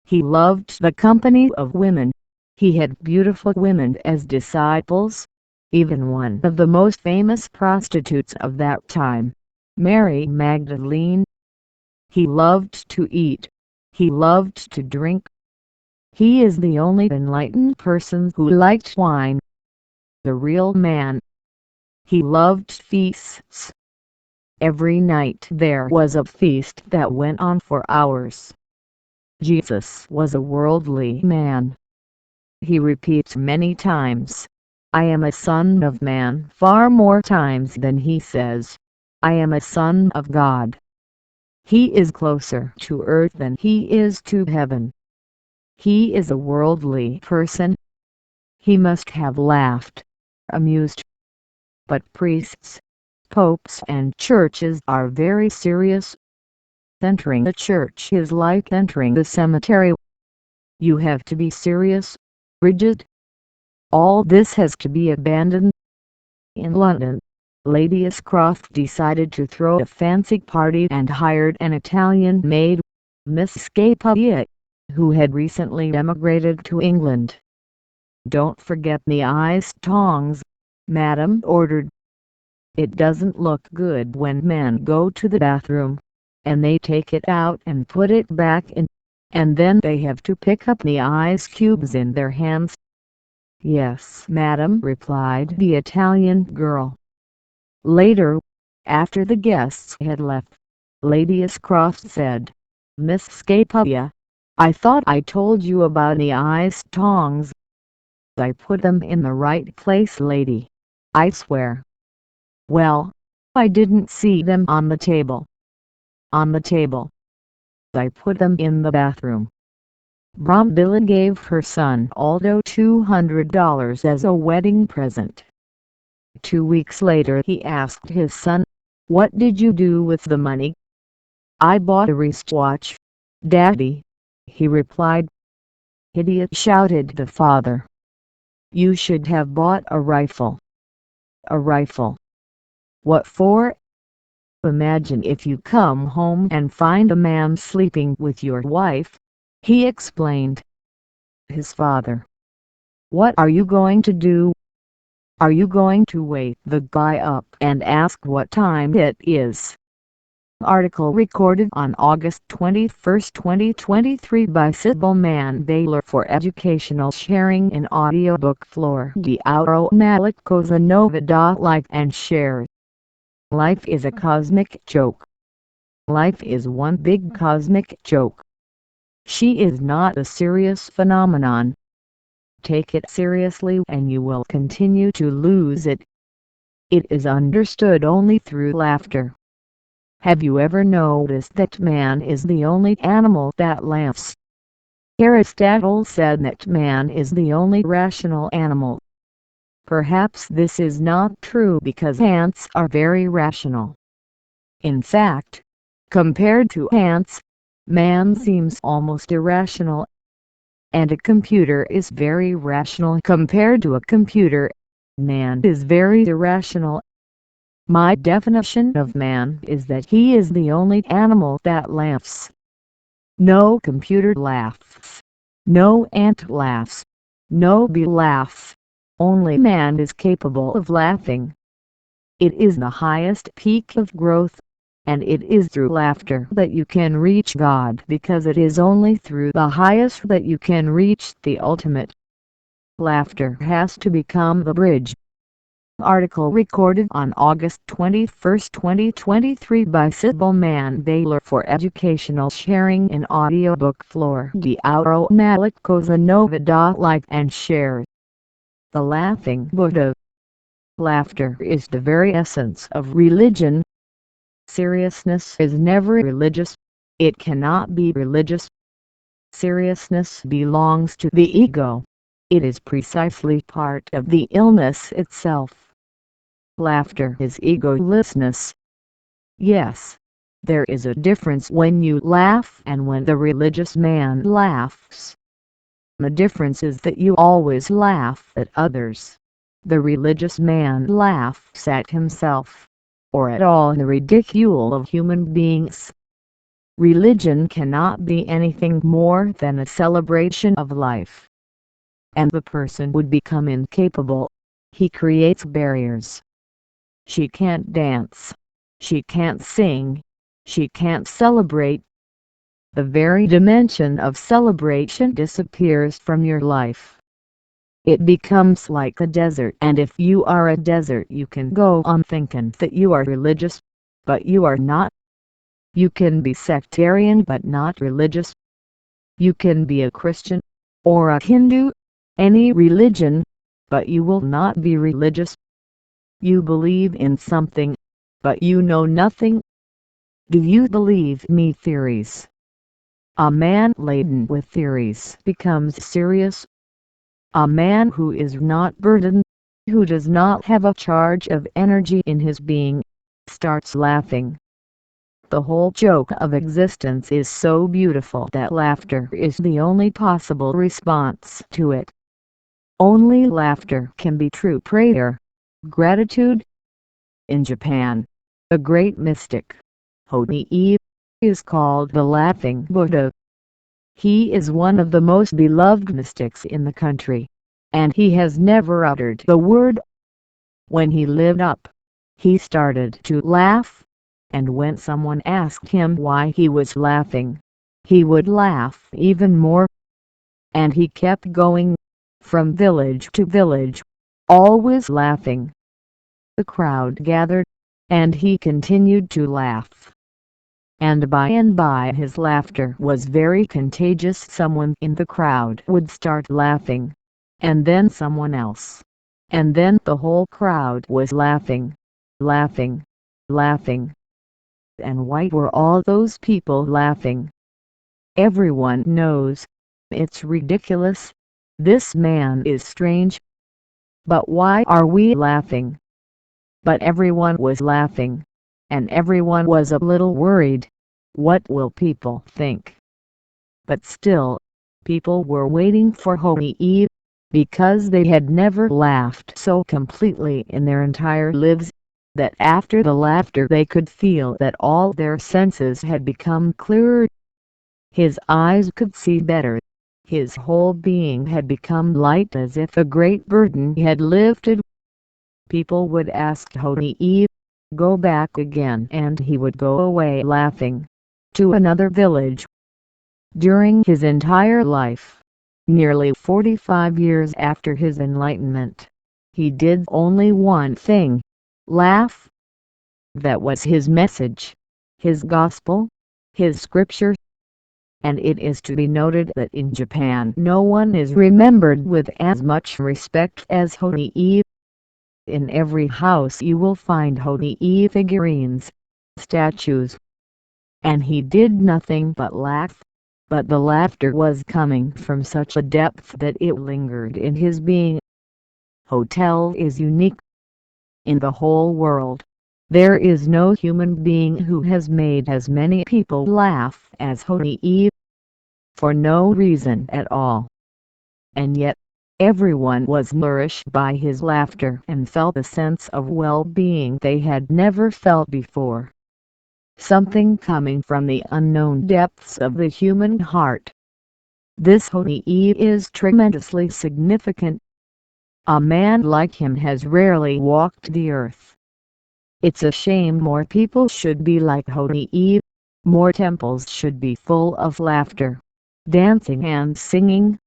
He loved the company of women. He had beautiful women as disciples. Even one of the most famous prostitutes of that time, Mary Magdalene. He loved to eat. He loved to drink. He is the only enlightened person who liked wine. The real man. He loved feasts. Every night there was a feast that went on for hours. Jesus was a worldly man. He repeats many times, "I am a son of man," far more times than he says, "I am a son of God." He is closer to earth than he is to heaven. He is a worldly person. He must have laughed, amused. But priests, popes and churches are very serious. Entering the church is like entering the cemetery. You have to be serious, rigid. All this has to be abandoned. In London, Lady Croft decided to throw a fancy party and hired an Italian maid, Miss Scapadia, who had recently emigrated to England. "Don't forget the ice tongs," Madame ordered. "It doesn't look good when men go to the bathroom, and they take it out and put it back in, and then they have to pick up the ice cubes in their hands." "Yes, madam," replied the Italian girl. Later, after the guests had left, Lady Croft said, "Miss Scapadia, I thought I told you about the ice tongs." "I put them in the right place, lady, I swear." "Well, I didn't see them on the table." "On the table." "I put them in the bathroom." Brambilla gave her son Aldo $200 as a wedding present. 2 weeks later he asked his son, "What did you do with the money?" "I bought a wristwatch, Daddy," he replied. "Idiot!" shouted the father. "You should have bought a rifle." "A rifle? What for?" "Imagine if you come home and find a man sleeping with your wife," he explained. His father: "What are you going to do? Are you going to wake the guy up and ask what time it is?" Article recorded on August 21, 2023 by Sybil Mann Baylor for educational sharing in audiobook. Flower-deathless. Like and share. Life is a cosmic joke. Life is one big cosmic joke. She is not a serious phenomenon. Take it seriously and you will continue to lose it. It is understood only through laughter. Have you ever noticed that man is the only animal that laughs? Aristotle said that man is the only rational animal. Perhaps this is not true because ants are very rational. In fact, compared to ants, man seems almost irrational. And a computer is very rational compared to a computer. Man is very irrational. My definition of man is that he is the only animal that laughs. No computer laughs. No ant laughs. No bee laughs. Only man is capable of laughing. It is the highest peak of growth, and it is through laughter that you can reach God, because it is only through the highest that you can reach the ultimate. Laughter has to become the bridge. Article recorded on August 21, 2023 by Sybil Mann Baylor for educational sharing in audiobook. Flower-deathless. Like and share. The Laughing Buddha. Laughter is the very essence of religion. Seriousness is never religious. It cannot be religious. Seriousness belongs to the ego. It is precisely part of the illness itself. Laughter is egolessness. Yes, there is a difference when you laugh and when the religious man laughs. The difference is that you always laugh at others. The religious man laughs at himself, or at all the ridicule of human beings. Religion cannot be anything more than a celebration of life. And the person would become incapable. He creates barriers. She can't dance. She can't sing. She can't celebrate. The very dimension of celebration disappears from your life. It becomes like a desert, and if you are a desert you can go on thinking that you are religious, but you are not. You can be sectarian but not religious. You can be a Christian, or a Hindu, any religion, but you will not be religious. You believe in something, but you know nothing. Do you believe me? Theories. A man laden with theories becomes serious. A man who is not burdened, who does not have a charge of energy in his being, starts laughing. The whole joke of existence is so beautiful that laughter is the only possible response to it. Only laughter can be true prayer, gratitude. In Japan, a great mystic, Homi, is called the Laughing Buddha. He is one of the most beloved mystics in the country, and he has never uttered the word. When he lived up, he started to laugh, and when someone asked him why he was laughing, he would laugh even more. And he kept going, from village to village, always laughing. The crowd gathered, and he continued to laugh. And by his laughter was very contagious. Someone in the crowd would start laughing, and then someone else, and then the whole crowd was laughing, laughing, laughing. And why were all those people laughing? Everyone knows. It's ridiculous. This man is strange. But why are we laughing? But everyone was laughing, and everyone was a little worried. What will people think? But still, people were waiting for Homi, because they had never laughed so completely in their entire lives, that after the laughter they could feel that all their senses had become clearer. His eyes could see better. His whole being had become light, as if a great burden had lifted. People would ask Homi, go back again, and he would go away laughing, to another village. During his entire life, nearly 45 years after his enlightenment, he did only one thing: laugh. That was his message, his gospel, his scripture. And it is to be noted that in Japan no one is remembered with as much respect as Horii. In every house you will find Horii figurines, statues. And he did nothing but laugh, but the laughter was coming from such a depth that it lingered in his being. Hotel is unique. In the whole world, there is no human being who has made as many people laugh as Horii, for no reason at all. And yet, everyone was nourished by his laughter and felt a sense of well-being they had never felt before. Something coming from the unknown depths of the human heart. This Horii is tremendously significant. A man like him has rarely walked the earth. It's a shame more people should be like Horii. More temples should be full of laughter, dancing and singing.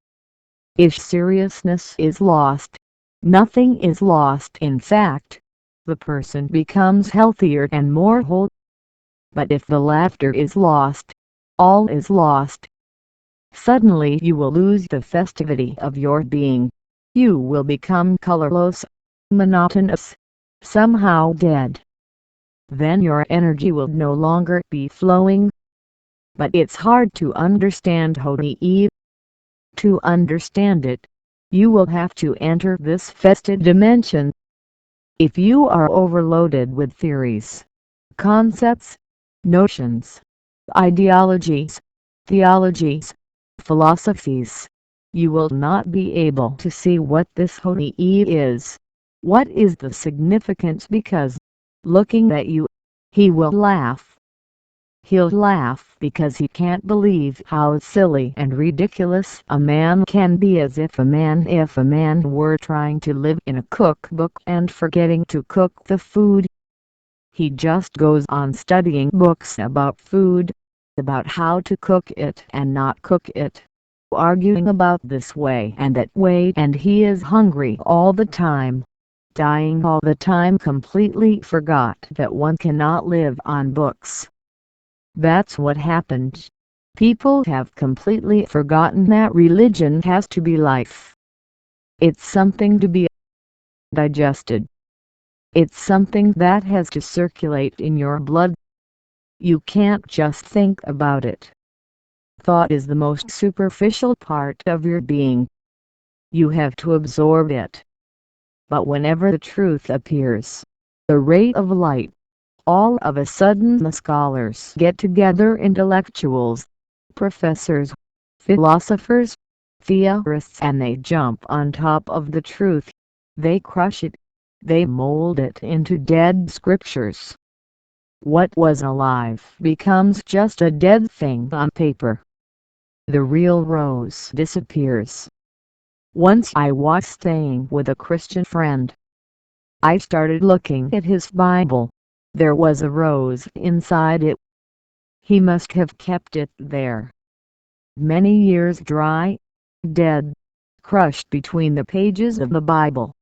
If seriousness is lost, nothing is lost. In fact, the person becomes healthier and more whole. But if the laughter is lost, all is lost. Suddenly you will lose the festivity of your being. You will become colorless, monotonous, somehow dead. Then your energy will no longer be flowing. But it's hard to understand Horii. To understand it, you will have to enter this festive dimension. If you are overloaded with theories, concepts, notions, ideologies, theologies, philosophies, you will not be able to see what this Horii is. What is the significance? Because, looking at you, he will laugh. He'll laugh because he can't believe how silly and ridiculous a man can be, as if a man were trying to live in a cookbook and forgetting to cook the food. He just goes on studying books about food, about how to cook it and not cook it, arguing about this way and that way, and he is hungry all the time, dying all the time, completely forgot that one cannot live on books. That's what happened. People have completely forgotten that religion has to be life. It's something to be digested. It's something that has to circulate in your blood. You can't just think about it. Thought is the most superficial part of your being. You have to absorb it. But whenever the truth appears, the ray of light, all of a sudden the scholars get together, intellectuals, professors, philosophers, theorists, and they jump on top of the truth. They crush it. They mold it into dead scriptures. What was alive becomes just a dead thing on paper. The real rose disappears. Once I was staying with a Christian friend. I started looking at his Bible. There was a rose inside it. He must have kept it there many years, dry, dead, crushed between the pages of the Bible.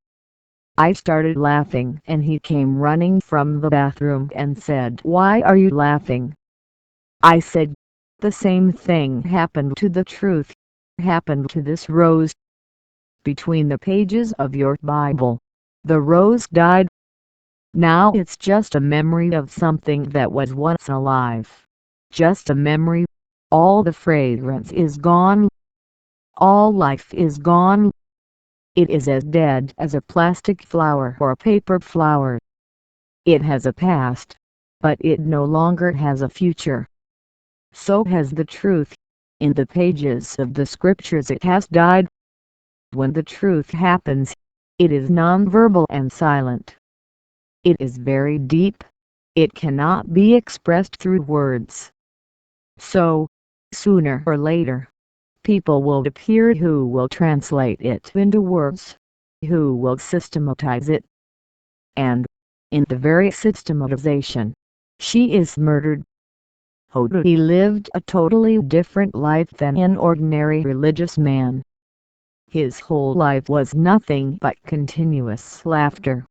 I started laughing and he came running from the bathroom and said, "Why are you laughing?" I said, "The same thing happened to the truth, happened to this rose. Between the pages of your Bible, the rose died. Now it's just a memory of something that was once alive. Just a memory. All the fragrance is gone. All life is gone. It is as dead as a plastic flower or a paper flower. It has a past, but it no longer has a future. So has the truth. In the pages of the scriptures it has died. When the truth happens, it is non-verbal and silent. It is very deep. It cannot be expressed through words. So, sooner or later, people will appear who will translate it into words, who will systematize it. And, in the very systematization. She is murdered. He lived a totally different life than an ordinary religious man. His whole life was nothing but continuous laughter.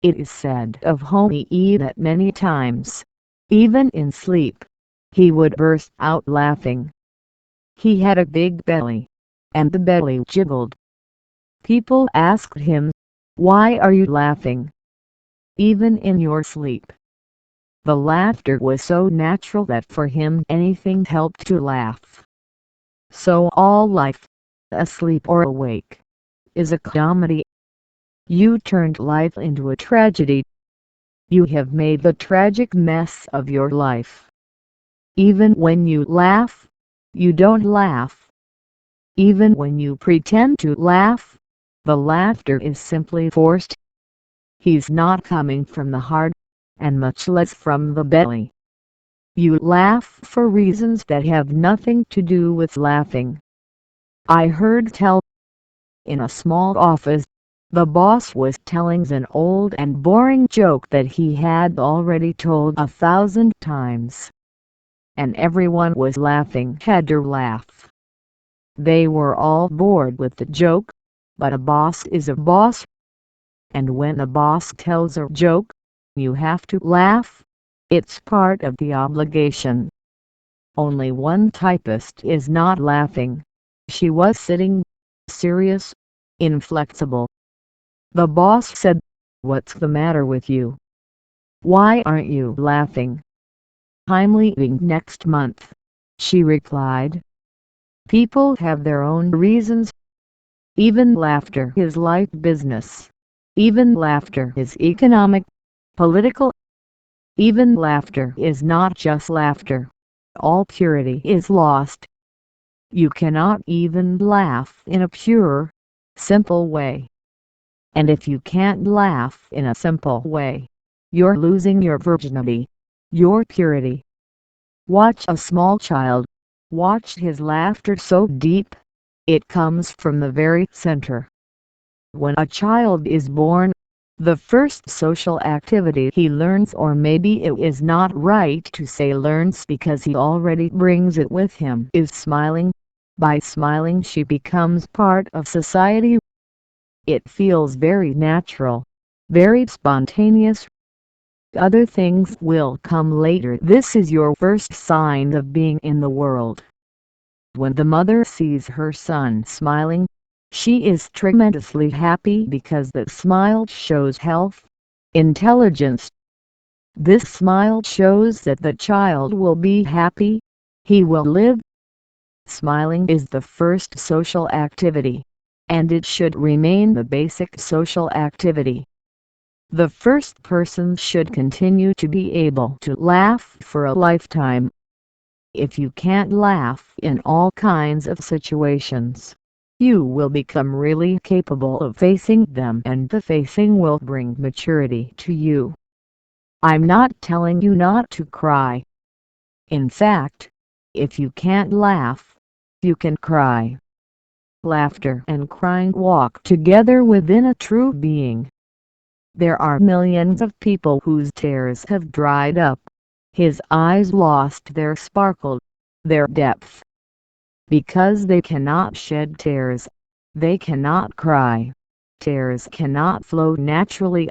It is said of Homi that many times, even in sleep, he would burst out laughing. He had a big belly, and the belly jiggled. People asked him, "Why are you laughing?" Even in your sleep. The laughter was so natural that for him anything helped to laugh. So all life, asleep or awake, is a comedy. You turned life into a tragedy. You have made the tragic mess of your life. Even when you laugh, you don't laugh. Even when you pretend to laugh, the laughter is simply forced. He's not coming from the heart, and much less from the belly. You laugh for reasons that have nothing to do with laughing. I heard tell. In a small office, the boss was telling an old and boring joke that he had already told 1,000 times. And everyone was laughing, had to laugh. They were all bored with the joke, but a boss is a boss. And when a boss tells a joke, you have to laugh. It's part of the obligation. Only one typist is not laughing. She was sitting, serious, inflexible. The boss said, "What's the matter with you? Why aren't you laughing?" "I'm leaving next month," she replied. People have their own reasons. Even laughter is like business. Even laughter is economic, political. Even laughter is not just laughter. All purity is lost. You cannot even laugh in a pure, simple way. And if you can't laugh in a simple way, you're losing your virginity, your purity. Watch a small child. Watch his laughter so deep. It comes from the very center. When a child is born, the first social activity he learns, or maybe it is not right to say learns because he already brings it with him, is smiling. By smiling she becomes part of society. It feels very natural, very spontaneous. Other things will come later. This is your first sign of being in the world. When the mother sees her son smiling, she is tremendously happy because that smile shows health, intelligence. This smile shows that the child will be happy, he will live. Smiling is the first social activity, and it should remain the basic social activity. The first person should continue to be able to laugh for a lifetime. If you can't laugh in all kinds of situations, you will become really capable of facing them, and the facing will bring maturity to you. I'm not telling you not to cry. In fact, if you can't laugh, you can cry. Laughter and crying walk together within a true being. There are millions of people whose tears have dried up. His eyes lost their sparkle, their depth. Because they cannot shed tears, they cannot cry. Tears cannot flow naturally.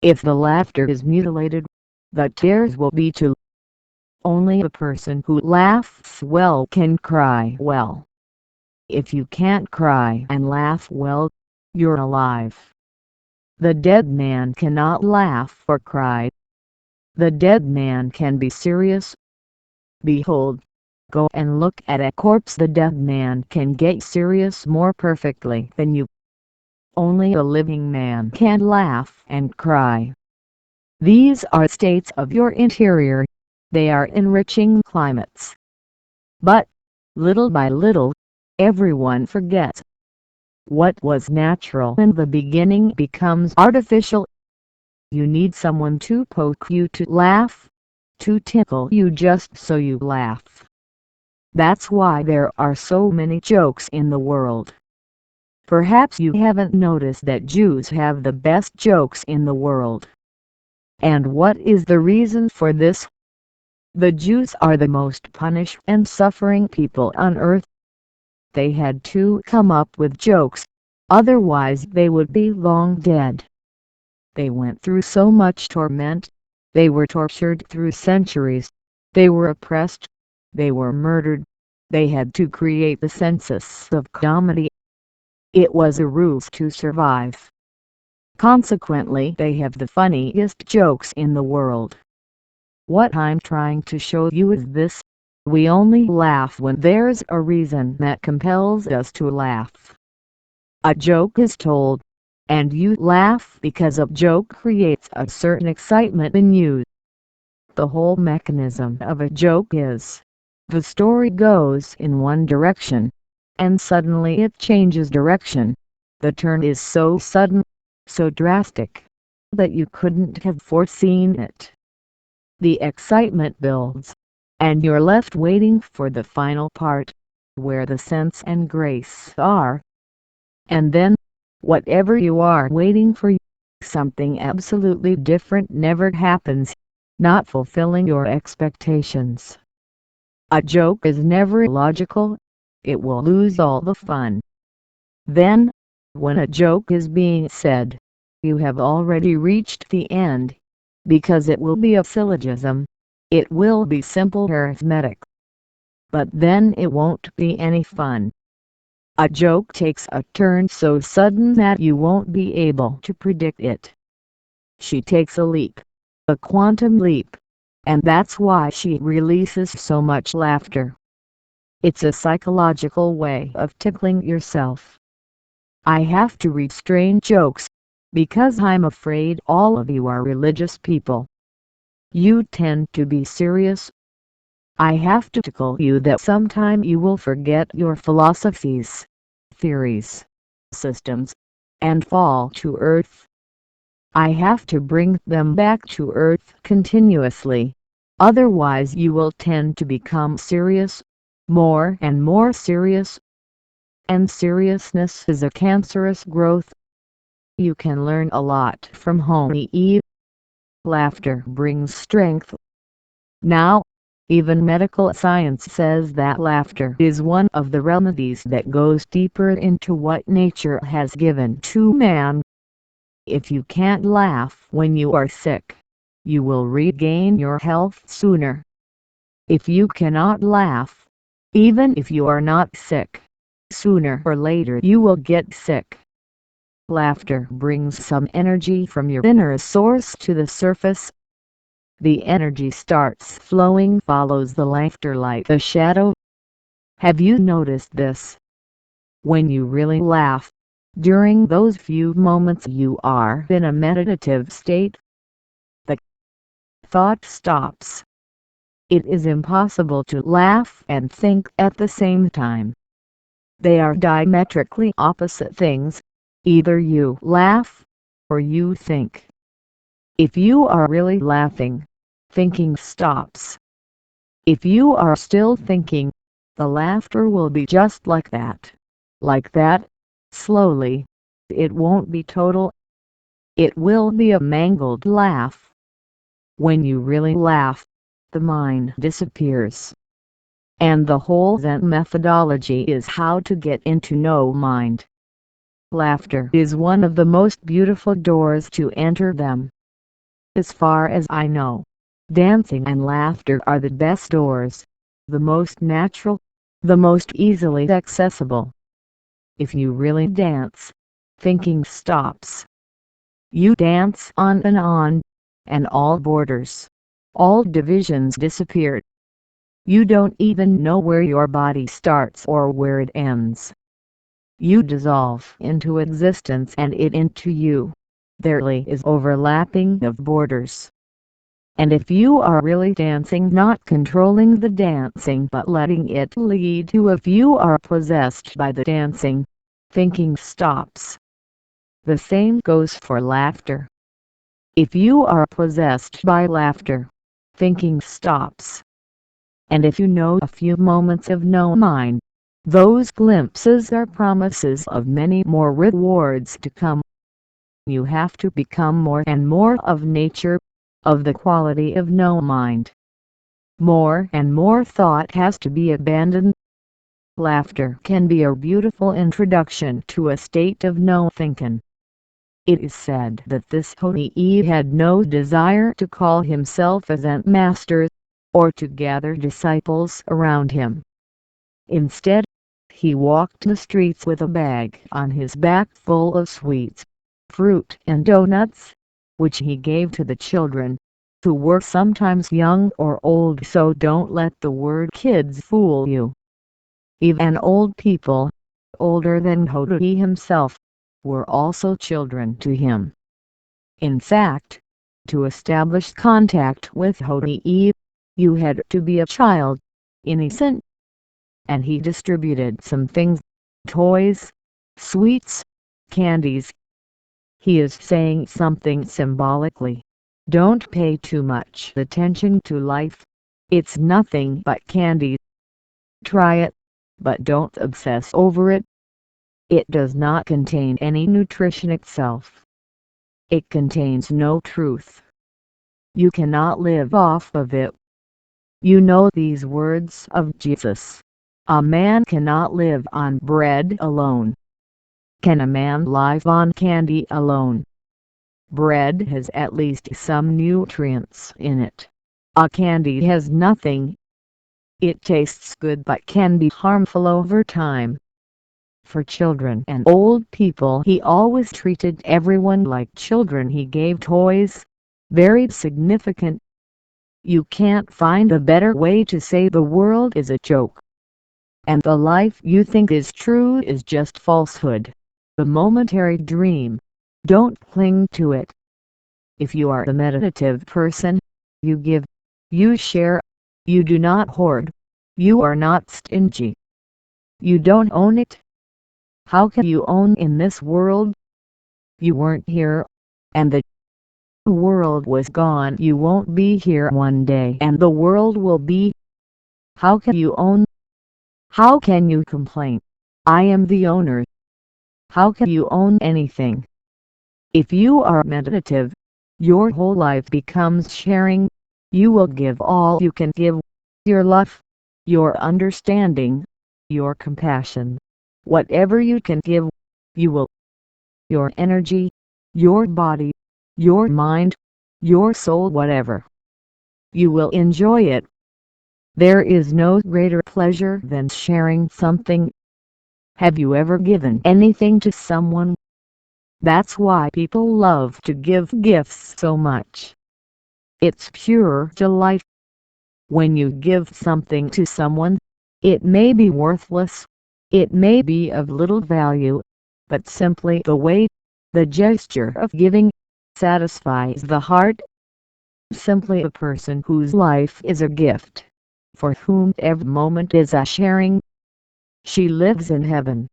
If the laughter is mutilated, the tears will be too. Only a person who laughs well can cry well. If you can't cry and laugh well, you're alive. The dead man cannot laugh or cry. The dead man can be serious. Behold, go and look at a corpse. The dead man can get serious more perfectly than you. Only a living man can laugh and cry. These are states of your interior. They are enriching climates. But, little by little, everyone forgets. What was natural in the beginning becomes artificial. You need someone to poke you to laugh, to tickle you just so you laugh. That's why there are so many jokes in the world. Perhaps you haven't noticed that Jews have the best jokes in the world. And what is the reason for this? The Jews are the most punished and suffering people on earth. They had to come up with jokes, otherwise they would be long dead. They went through so much torment. They were tortured through centuries. They were oppressed. They were murdered. They had to create the census of comedy. It was a ruse to survive. Consequently, they have the funniest jokes in the world. What I'm trying to show you is this: we only laugh when there's a reason that compels us to laugh. A joke is told, and you laugh because a joke creates a certain excitement in you. The whole mechanism of a joke is, the story goes in one direction, and suddenly it changes direction. The turn is so sudden, so drastic, that you couldn't have foreseen it. The excitement builds, and you're left waiting for the final part, where the sense and grace are. And then, whatever you are waiting for, something absolutely different never happens, not fulfilling your expectations. A joke is never logical. It will lose all the fun. Then, when a joke is being said, you have already reached the end, because it will be a syllogism. It will be simple arithmetic. But then it won't be any fun. A joke takes a turn so sudden that you won't be able to predict it. She takes a leap, a quantum leap, and that's why she releases so much laughter. It's a psychological way of tickling yourself. I have to restrain jokes, because I'm afraid all of you are religious people. You tend to be serious. I have to tickle you that sometime you will forget your philosophies, theories, systems, and fall to earth. I have to bring them back to earth continuously, otherwise you will tend to become serious, more and more serious. And seriousness is a cancerous growth. You can learn a lot from Holy Eve. Laughter brings strength. Now, even medical science says that laughter is one of the remedies that goes deeper into what nature has given to man. If you can't laugh when you are sick, you will regain your health sooner. If you cannot laugh, even if you are not sick, sooner or later you will get sick. Laughter brings some energy from your inner source to the surface. The energy starts flowing, follows the laughter like a shadow. Have you noticed this? When you really laugh, during those few moments you are in a meditative state. The thought stops. It is impossible to laugh and think at the same time. They are diametrically opposite things. Either you laugh, or you think. If you are really laughing, thinking stops. If you are still thinking, the laughter will be just like that. Like that, slowly. It won't be total. It will be a mangled laugh. When you really laugh, the mind disappears. And the whole Zen methodology is how to get into no mind. Laughter is one of the most beautiful doors to enter them. As far as I know, dancing and laughter are the best doors, the most natural, the most easily accessible. If you really dance, thinking stops. You dance on, and all borders, all divisions disappear. You don't even know where your body starts or where it ends. You dissolve into existence and it into you. There is overlapping of borders. And if you are really dancing, not controlling the dancing but letting it lead you, if you are possessed by the dancing, thinking stops. The same goes for laughter. If you are possessed by laughter, thinking stops. And if you know a few moments of no mind, those glimpses are promises of many more rewards to come. You have to become more and more of nature. of the quality of no mind. More and more thought has to be abandoned. Laughter can be a beautiful introduction to a state of no thinking. It is said that this Ho'i had no desire to call himself a Zen master, or to gather disciples around him. Instead, he walked the streets with a bag on his back full of sweets, fruit and donuts, which he gave to the children, who were sometimes young or old. So don't let the word kids fool you. Even old people, older than Ho'i himself, were also children to him. In fact, to establish contact with Ho'i, you had to be a child, innocent. And he distributed some things, toys, sweets, candies. He is saying something symbolically. Don't pay too much attention to life. It's nothing but candy. Try it, but don't obsess over it. It does not contain any nutrition itself. It contains no truth. You cannot live off of it. You know these words of Jesus. A man cannot live on bread alone. Can a man live on candy alone? Bread has at least some nutrients in it. A candy has nothing. It tastes good but can be harmful over time. For children and old people, he always treated everyone like children. He gave toys. Very significant. You can't find a better way to say the world is a joke, and the life you think is true is just falsehood, a momentary dream. Don't cling to it. If you are the meditative person, you give, you share, you do not hoard, you are not stingy. You don't own it. How can you own in this world? You weren't here, and the world was gone. You won't be here one day, and the world will be. How can you own? How can you complain? I am the owner. How can you own anything? If you are meditative, your whole life becomes sharing. You will give all you can give, your love, your understanding, your compassion. Whatever you can give, you will. Your energy, your body, your mind, your soul, whatever. You will enjoy it. There is no greater pleasure than sharing something. Have you ever given anything to someone? That's why people love to give gifts so much. It's pure delight. When you give something to someone, it may be worthless, it may be of little value, but simply the way, the gesture of giving, satisfies the heart. Simply a person whose life is a gift, for whom every moment is a sharing. She lives in heaven.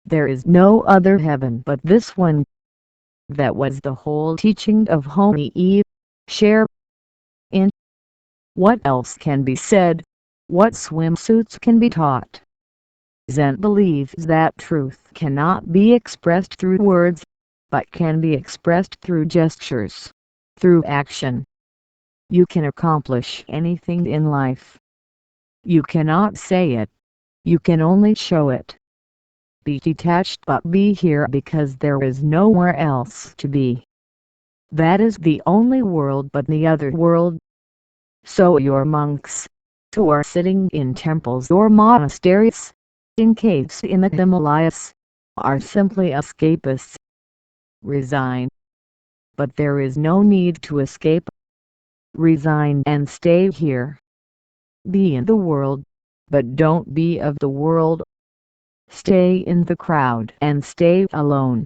There is no other heaven but this one. That was the whole teaching of Ho'i. Share. In. What else can be said? What swimsuits can be taught? Zen believes that truth cannot be expressed through words, but can be expressed through gestures, through action. You can accomplish anything in life. You cannot say it. You can only show it. Be detached but be here, because there is nowhere else to be. That is the only world but the other world. So your monks, who are sitting in temples or monasteries, in caves in the Himalayas, are simply escapists. Resign. But there is no need to escape. Resign and stay here. Be in the world, but don't be of the world. Stay in the crowd and stay alone.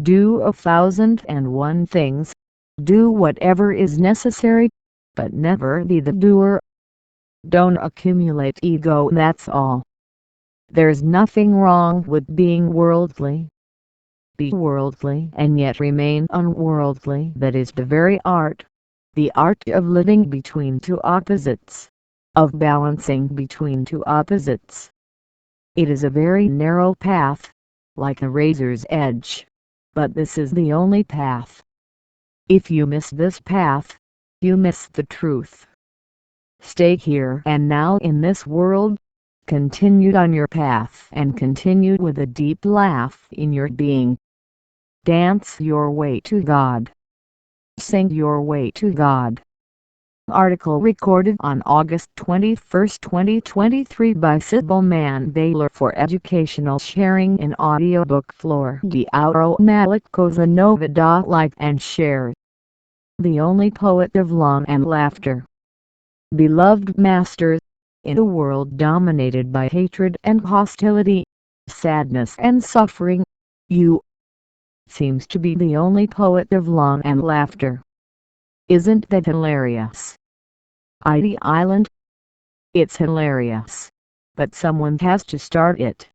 Do 1,001 things. Do whatever is necessary, but never be the doer. Don't accumulate ego, that's all. There's nothing wrong with being worldly. Be worldly and yet remain unworldly. That is the very art. The art of living between two opposites. Of balancing between two opposites. It is a very narrow path, like a razor's edge. But this is the only path. If you miss this path, you miss the truth. Stay here and now in this world. Continue on your path and continue with a deep laugh in your being. Dance your way to God. Sing your way to God. Article recorded on August 21, 2023 by Sybil Mann Baylor for educational sharing in audiobook. Flower-deathless. Like and share. The only poet of long and laughter. Beloved masters, in a world dominated by hatred and hostility, sadness and suffering, you seems to be the only poet of long and laughter. Isn't that hilarious? ID Island? It's hilarious. But someone has to start it.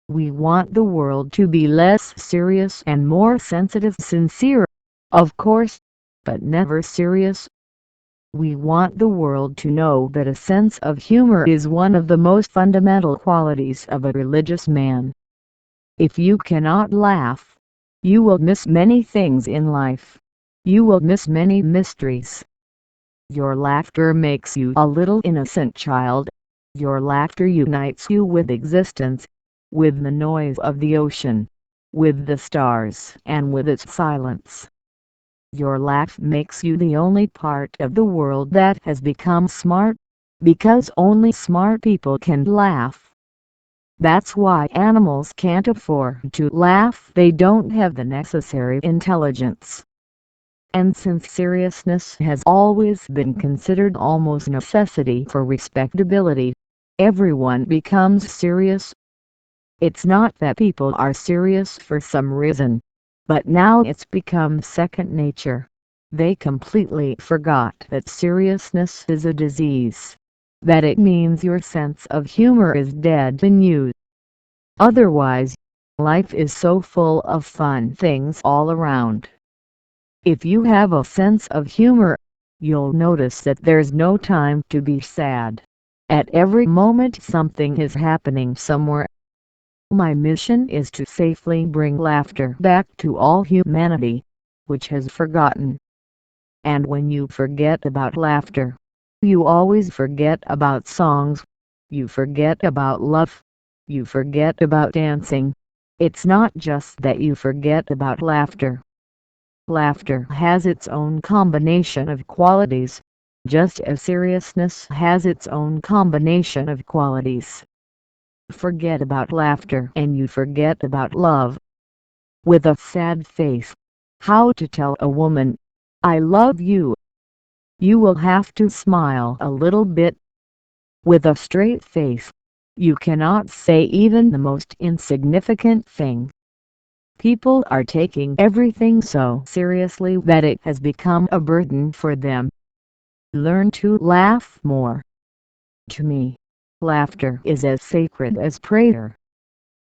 We want the world to be less serious and more sensitive, sincere, of course, but never serious. We want the world to know that a sense of humor is one of the most fundamental qualities of a religious man. If you cannot laugh, you will miss many things in life. You will miss many mysteries. Your laughter makes you a little innocent child. Your laughter unites you with existence, with the noise of the ocean, with the stars and with its silence. Your laugh makes you the only part of the world that has become smart, because only smart people can laugh. That's why animals can't afford to laugh. They don't have the necessary intelligence. And since seriousness has always been considered almost a necessity for respectability, everyone becomes serious. It's not that people are serious for some reason, but now it's become second nature. They completely forgot that seriousness is a disease, that it means your sense of humor is dead in you. Otherwise, life is so full of fun things all around. If you have a sense of humor, you'll notice that there's no time to be sad. At every moment something is happening somewhere. My mission is to safely bring laughter back to all humanity, which has forgotten. And when you forget about laughter, you always forget about songs. You forget about love. You forget about dancing. It's not just that you forget about laughter. Laughter has its own combination of qualities, just as seriousness has its own combination of qualities. Forget about laughter and you forget about love. With a sad face, how to tell a woman, "I love you"? You will have to smile a little bit. With a straight face, you cannot say even the most insignificant thing. People are taking everything so seriously that it has become a burden for them. Learn to laugh more. To me, laughter is as sacred as prayer.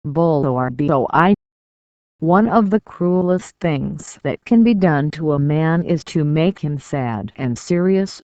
Beautify. One of the cruelest things that can be done to a man is to make him sad and serious.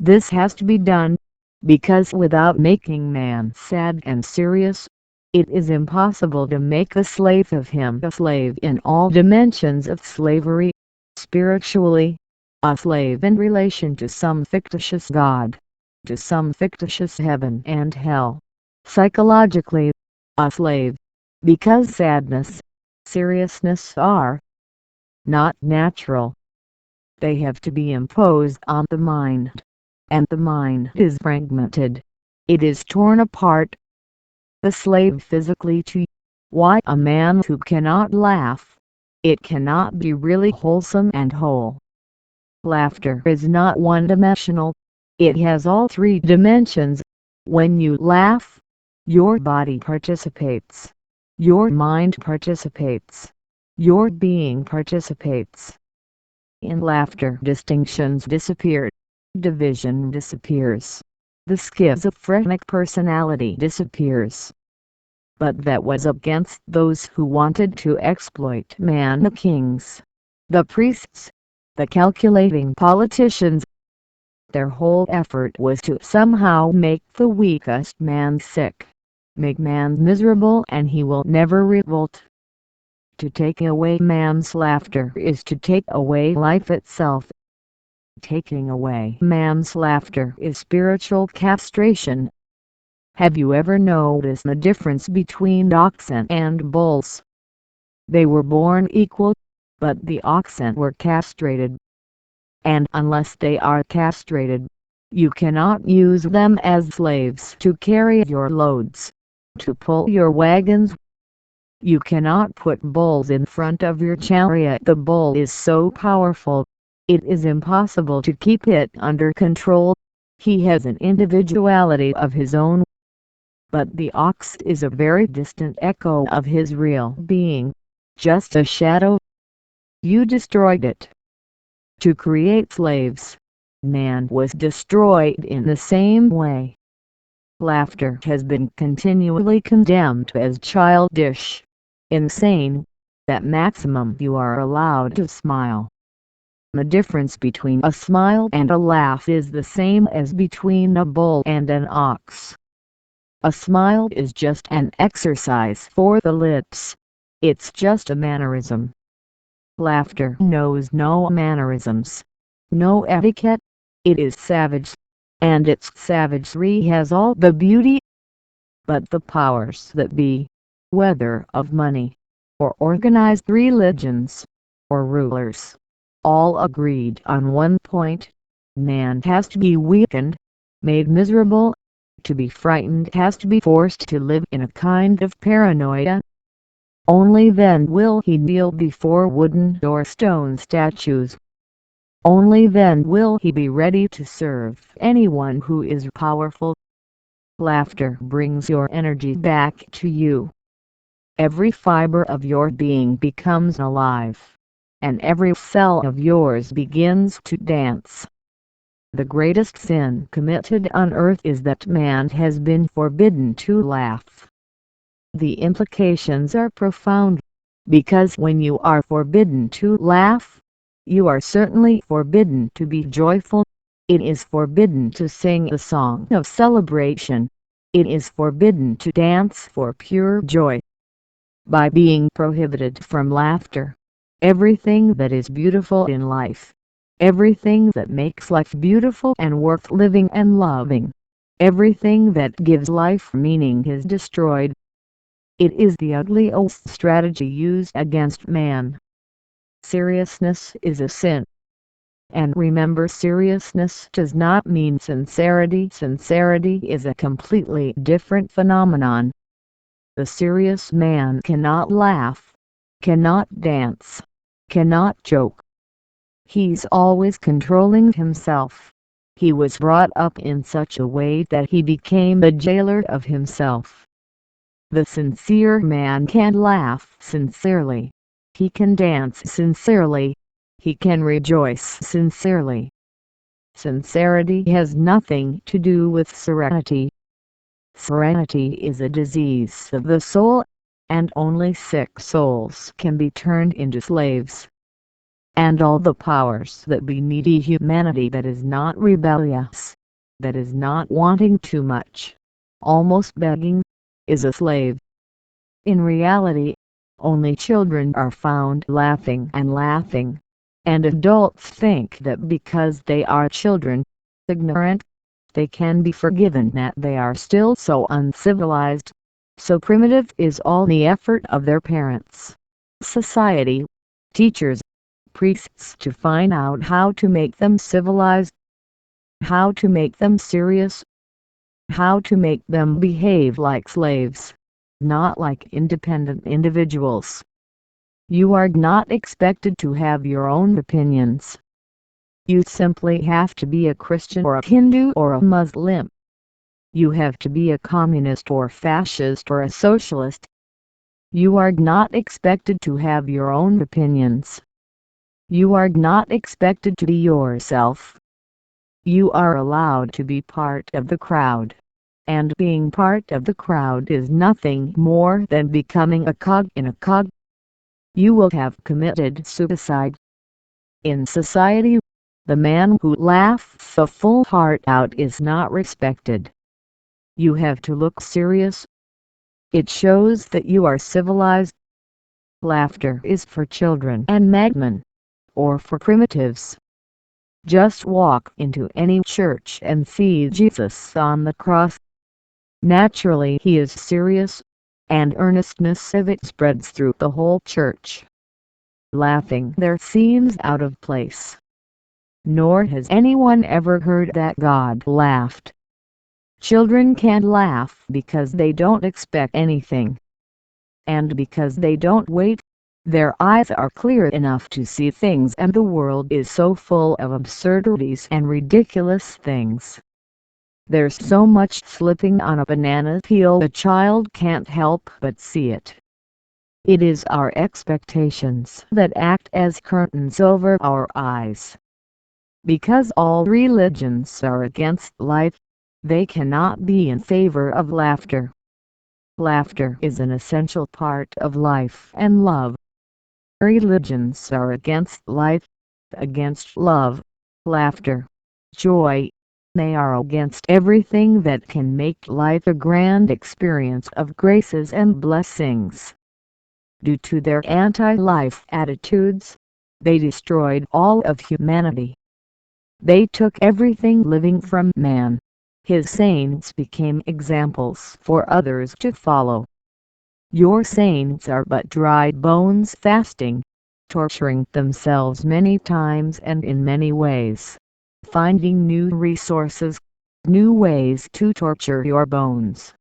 This has to be done, because without making man sad and serious, it is impossible to make a slave of him, a slave in all dimensions of slavery, spiritually, a slave in relation to some fictitious God, to some fictitious heaven and hell, psychologically, a slave, because sadness, seriousness are not natural. They have to be imposed on the mind, and the mind is fragmented. It is torn apart. The slave physically to why a man who cannot laugh, it cannot be really wholesome and whole. Laughter is not one-dimensional. It has all three dimensions. When you laugh, your body participates. Your mind participates. Your being participates. In laughter, distinctions disappear. Division disappears. The schizophrenic personality disappears. But that was against those who wanted to exploit man, the kings, the priests, the calculating politicians. Their whole effort was to somehow make the weakest man sick, make man miserable, and he will never revolt. To take away man's laughter is to take away life itself. Taking away man's laughter is spiritual castration. Have you ever noticed the difference between oxen and bulls? They were born equal, but the oxen were castrated. And unless they are castrated, you cannot use them as slaves to carry your loads, to pull your wagons. You cannot put bulls in front of your chariot. The bull is so powerful, it is impossible to keep it under control. He has an individuality of his own. But the ox is a very distant echo of his real being, just a shadow. You destroyed it. To create slaves, man was destroyed in the same way. Laughter has been continually condemned as childish, insane. At maximum you are allowed to smile. The difference between a smile and a laugh is the same as between a bull and an ox. A smile is just an exercise for the lips. It's just a mannerism. Laughter knows no mannerisms, no etiquette. It is savage, and its savagery has all the beauty. But the powers that be, whether of money, or organized religions, or rulers, all agreed on one point: man has to be weakened, made miserable. To be frightened has to be forced to live in a kind of paranoia. Only then will he kneel before wooden or stone statues. Only then will he be ready to serve anyone who is powerful. Laughter brings your energy back to you. Every fiber of your being becomes alive, and every cell of yours begins to dance. The greatest sin committed on earth is that man has been forbidden to laugh. The implications are profound, because when you are forbidden to laugh, you are certainly forbidden to be joyful. It is forbidden to sing the song of celebration. It is forbidden to dance for pure joy. By being prohibited from laughter, everything that is beautiful in life, everything that makes life beautiful and worth living and loving, everything that gives life meaning is destroyed. It is the ugliest strategy used against man. Seriousness is a sin. And remember, seriousness does not mean sincerity. Sincerity is a completely different phenomenon. The serious man cannot laugh, cannot dance, cannot joke. He's always controlling himself. He was brought up in such a way that he became the jailer of himself. The sincere man can laugh sincerely. He can dance sincerely. He can rejoice sincerely. Sincerity has nothing to do with serenity. Serenity is a disease of the soul, and only sick souls can be turned into slaves. And all the powers that be needy humanity that is not rebellious, that is not wanting too much, almost begging, is a slave. In reality, only children are found laughing and laughing, and adults think that because they are children, ignorant, they can be forgiven, that they are still so uncivilized, so primitive is all the effort of their parents, society, teachers, priests to find out how to make them civilized, how to make them serious, how to make them behave like slaves, not like independent individuals. You are not expected to have your own opinions. You simply have to be a Christian or a Hindu or a Muslim. You have to be a communist or fascist or a socialist. You are not expected to have your own opinions. You are not expected to be yourself. You are allowed to be part of the crowd. And being part of the crowd is nothing more than becoming a cog in a cog. You will have committed suicide. In society, the man who laughs a full heart out is not respected. You have to look serious. It shows that you are civilized. Laughter is for children and madmen, or for primitives. Just walk into any church and see Jesus on the cross. Naturally he is serious, and earnestness of it spreads through the whole church. Laughing there seems out of place. Nor has anyone ever heard that God laughed. Children can laugh because they don't expect anything. And because they don't wait. Their eyes are clear enough to see things, and the world is so full of absurdities and ridiculous things. There's so much slipping on a banana peel a child can't help but see it. It is our expectations that act as curtains over our eyes. Because all religions are against life, they cannot be in favor of laughter. Laughter is an essential part of life and love. Religions are against life, against love, laughter, joy. They are against everything that can make life a grand experience of graces and blessings. Due to their anti-life attitudes, they destroyed all of humanity. They took everything living from man. His saints became examples for others to follow. Your saints are but dry bones fasting, torturing themselves many times and in many ways, finding new resources, new ways to torture your bones.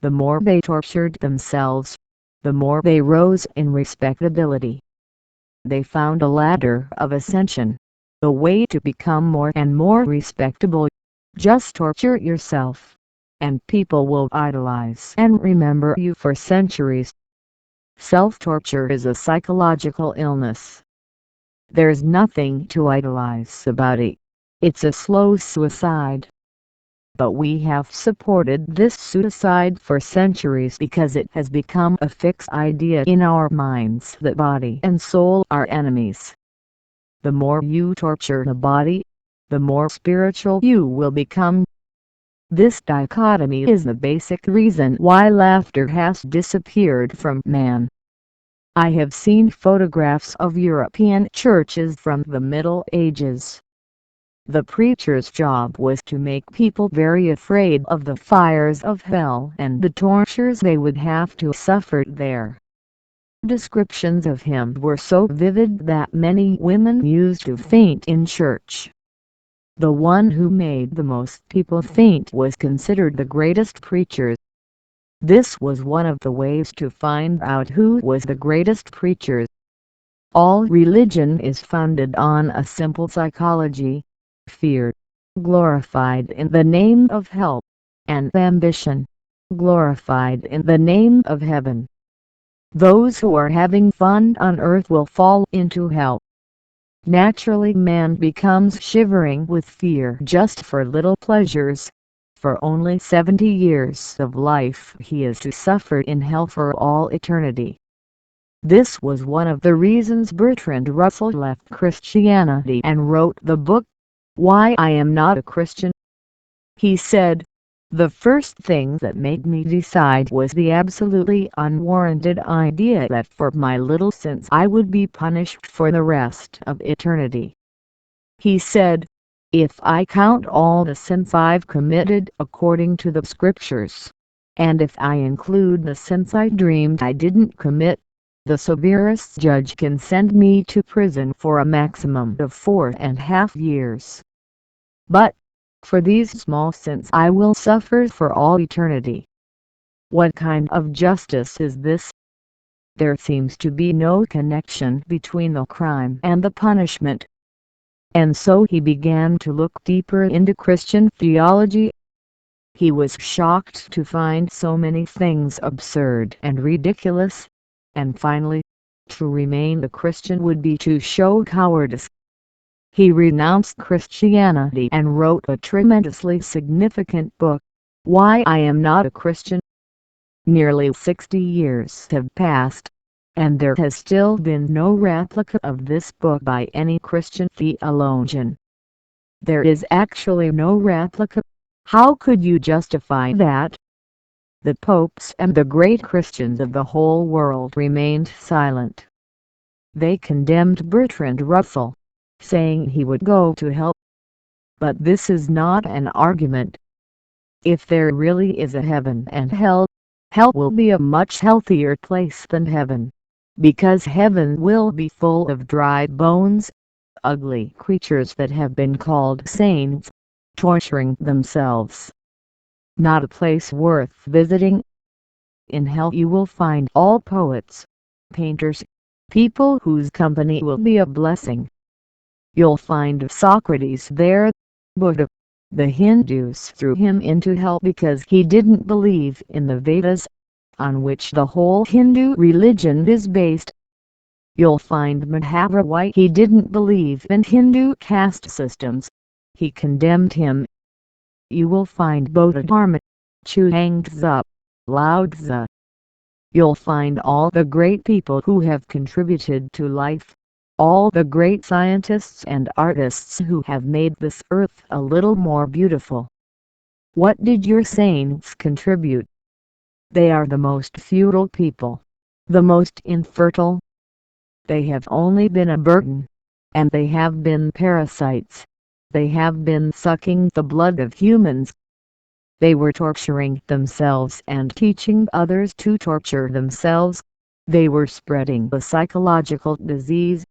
The more they tortured themselves, the more they rose in respectability. They found a ladder of ascension, a way to become more and more respectable. Just torture yourself, and people will idolize and remember you for centuries. Self-torture is a psychological illness. There's nothing to idolize about it. It's a slow suicide. But we have supported this suicide for centuries because it has become a fixed idea in our minds that body and soul are enemies. The more you torture the body, the more spiritual you will become. This dichotomy is the basic reason why laughter has disappeared from man. I have seen photographs of European churches from the Middle Ages. The preacher's job was to make people very afraid of the fires of hell and the tortures they would have to suffer there. Descriptions of him were so vivid that many women used to faint in church. The one who made the most people faint was considered the greatest preacher. This was one of the ways to find out who was the greatest preacher. All religion is founded on a simple psychology: fear, glorified in the name of hell, and ambition, glorified in the name of heaven. Those who are having fun on earth will fall into hell. Naturally man becomes shivering with fear just for little pleasures. For only 70 years of life he is to suffer in hell for all eternity. This was one of the reasons Bertrand Russell left Christianity and wrote the book, Why I Am Not a Christian. He said, "The first thing that made me decide was the absolutely unwarranted idea that for my little sins I would be punished for the rest of eternity." He said, "If I count all the sins I've committed according to the scriptures, and if I include the sins I dreamed I didn't commit, the severest judge can send me to prison for a maximum of 4.5 years. But for these small sins I will suffer for all eternity. What kind of justice is this?" There seems to be no connection between the crime and the punishment. And so he began to look deeper into Christian theology. He was shocked to find so many things absurd and ridiculous, and finally, to remain a Christian would be to show cowardice. He renounced Christianity and wrote a tremendously significant book, Why I Am Not a Christian. Nearly 60 years have passed, and there has still been no replica of this book by any Christian theologian. There is actually no replica. How could you justify that? the popes and the great Christians of the whole world remained silent. They condemned Bertrand Russell, saying he would go to hell. But this is not an argument. If there really is a heaven and hell, hell will be a much healthier place than heaven, because heaven will be full of dry bones, ugly creatures that have been called saints, torturing themselves. Not a place worth visiting. In hell you will find all poets, painters, people whose company will be a blessing. You'll find Socrates there, Buddha. The Hindus threw him into hell because he didn't believe in the Vedas, on which the whole Hindu religion is based. You'll find Madhava why he didn't believe in Hindu caste systems. He condemned him. You will find Bodhidharma, Chuang-Tzu, Lao-Tzu. You'll find all the great people who have contributed to life, all the great scientists and artists who have made this earth a little more beautiful. What did your saints contribute? They are the most futile people, the most infertile. They have only been a burden, and they have been parasites. They have been sucking the blood of humans. They were torturing themselves and teaching others to torture themselves. They were spreading the psychological disease.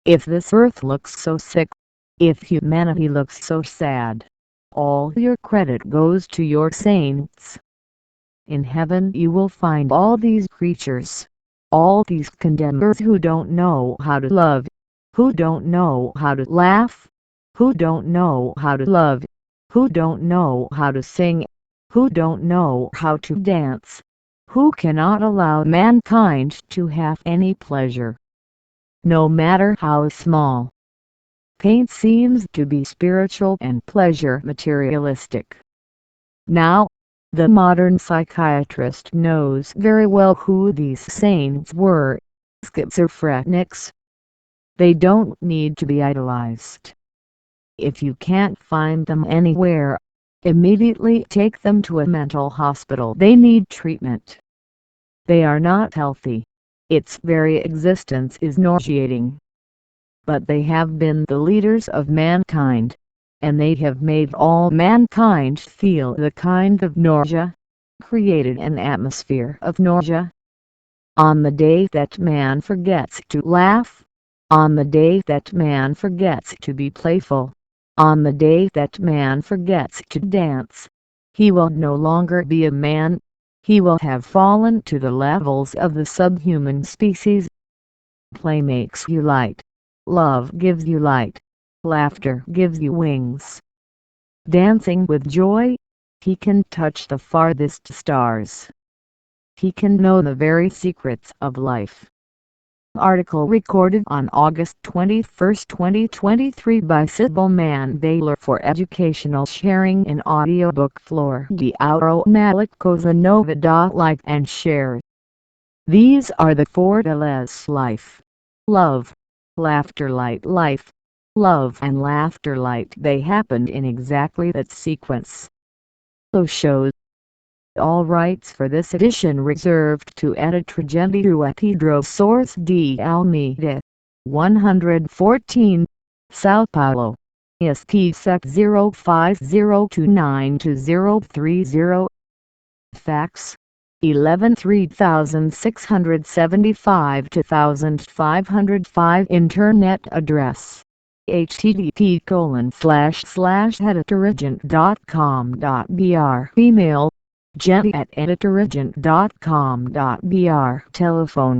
If this earth looks so sick, if humanity looks so sad, all your credit goes to your saints. In heaven you will find all these creatures, all these condemners who don't know how to love, who don't know how to laugh, who don't know how to love, who don't know how to sing, who don't know how to dance, who cannot allow mankind to have any pleasure, no matter how small. Pain seems to be spiritual and pleasure materialistic. Now, the modern psychiatrist knows very well who these saints were: schizophrenics. They don't need to be idolized. If you can't find them anywhere, immediately take them to a mental hospital. They need treatment. They are not healthy. Its very existence is nauseating. But they have been the leaders of mankind, and they have made all mankind feel the kind of nausea, created an atmosphere of nausea. On the day that man forgets to laugh, on the day that man forgets to be playful, on the day that man forgets to dance, he will no longer be a man. He will have fallen to the levels of the subhuman species. Play makes you light. Love gives you light. Laughter gives you wings. Dancing with joy, he can touch the farthest stars. He can know the very secrets of life. Article recorded on August 21, 2023 by Sybil Mann Baylor for educational sharing in audiobook. Flor de Auro Malikosanova. Like and share. These are the flower-deathless life, love, laughter, light, life, love and laughter, light. They happened in exactly that sequence. Osho. All rights for this edition reserved to editor Gentilio Pedro. Source de Almeida, 114, Sao Paulo, ISP Sec 0502920030. Fax 11 3675 2505. Internet address http://editorigent.com.br. Email jenny@editorigent.com.br. Telephone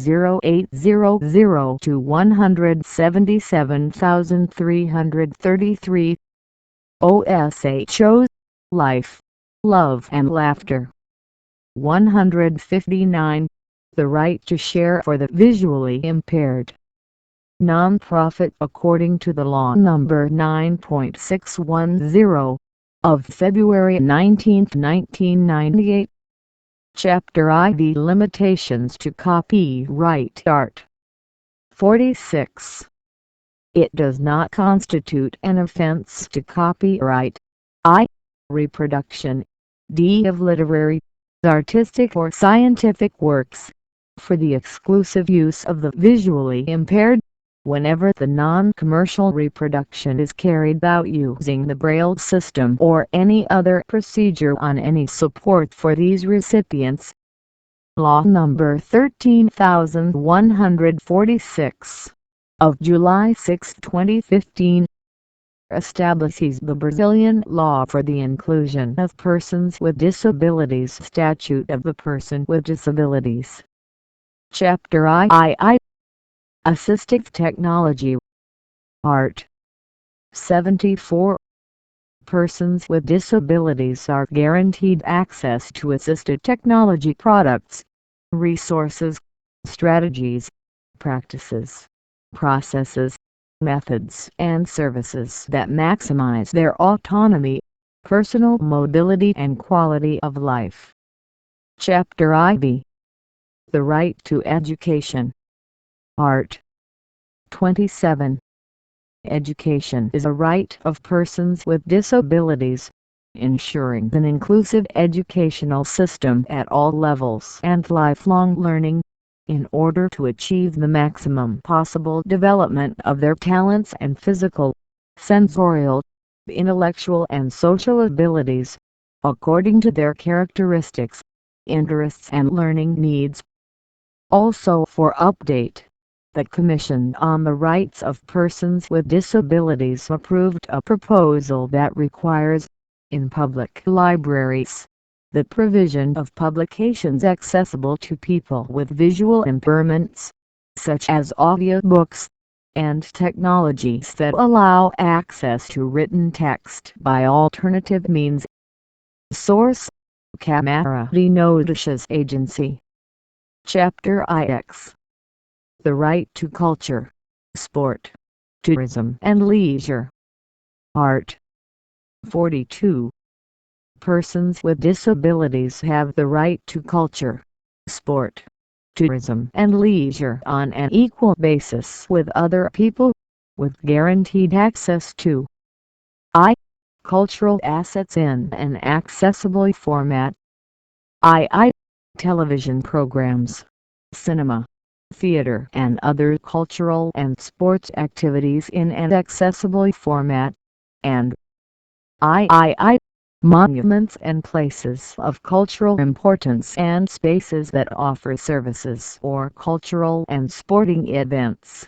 0800-177,333. Osho's Life, Love and Laughter. 159. The right to share for the visually impaired. Non-profit according to the law number 9.610 of February 19, 1998. Chapter IV. Limitations to copyright art. 46. It does not constitute an offense to copyright I. reproduction, d. of literary, artistic or scientific works, for the exclusive use of the visually impaired, whenever the non-commercial reproduction is carried out using the Braille system or any other procedure on any support for these recipients. Law number 13146 of July 6, 2015 establishes the Brazilian law for the inclusion of persons with disabilities. Statute of the Person with Disabilities. Chapter II. Assistive Technology. Art. 74. Persons with disabilities are guaranteed access to assistive technology products, resources, strategies, practices, processes, methods and services that maximize their autonomy, personal mobility and quality of life. Chapter IV. The Right to Education. Art. 27. Education is a right of persons with disabilities, ensuring an inclusive educational system at all levels and lifelong learning, in order to achieve the maximum possible development of their talents and physical, sensorial, intellectual and social abilities, according to their characteristics, interests and learning needs. Also for update, the Commission on the Rights of Persons with Disabilities approved a proposal that requires, in public libraries, the provision of publications accessible to people with visual impairments, such as audiobooks, and technologies that allow access to written text by alternative means. Source: Câmara de Notícias Agency. Chapter IX. The Right to Culture, Sport, Tourism and Leisure. Art. 42. Persons with disabilities have the right to culture, sport, tourism and leisure on an equal basis with other people, with guaranteed access to cultural assets in an accessible format, television programs, cinema, theater and other cultural and sports activities in an accessible format, and monuments and places of cultural importance and spaces that offer services or cultural and sporting events.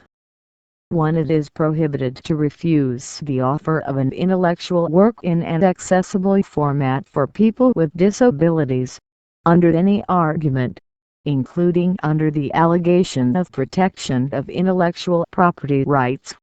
1. It is prohibited to refuse the offer of an intellectual work in an accessible format for people with disabilities, under any argument, including under the allegation of protection of intellectual property rights.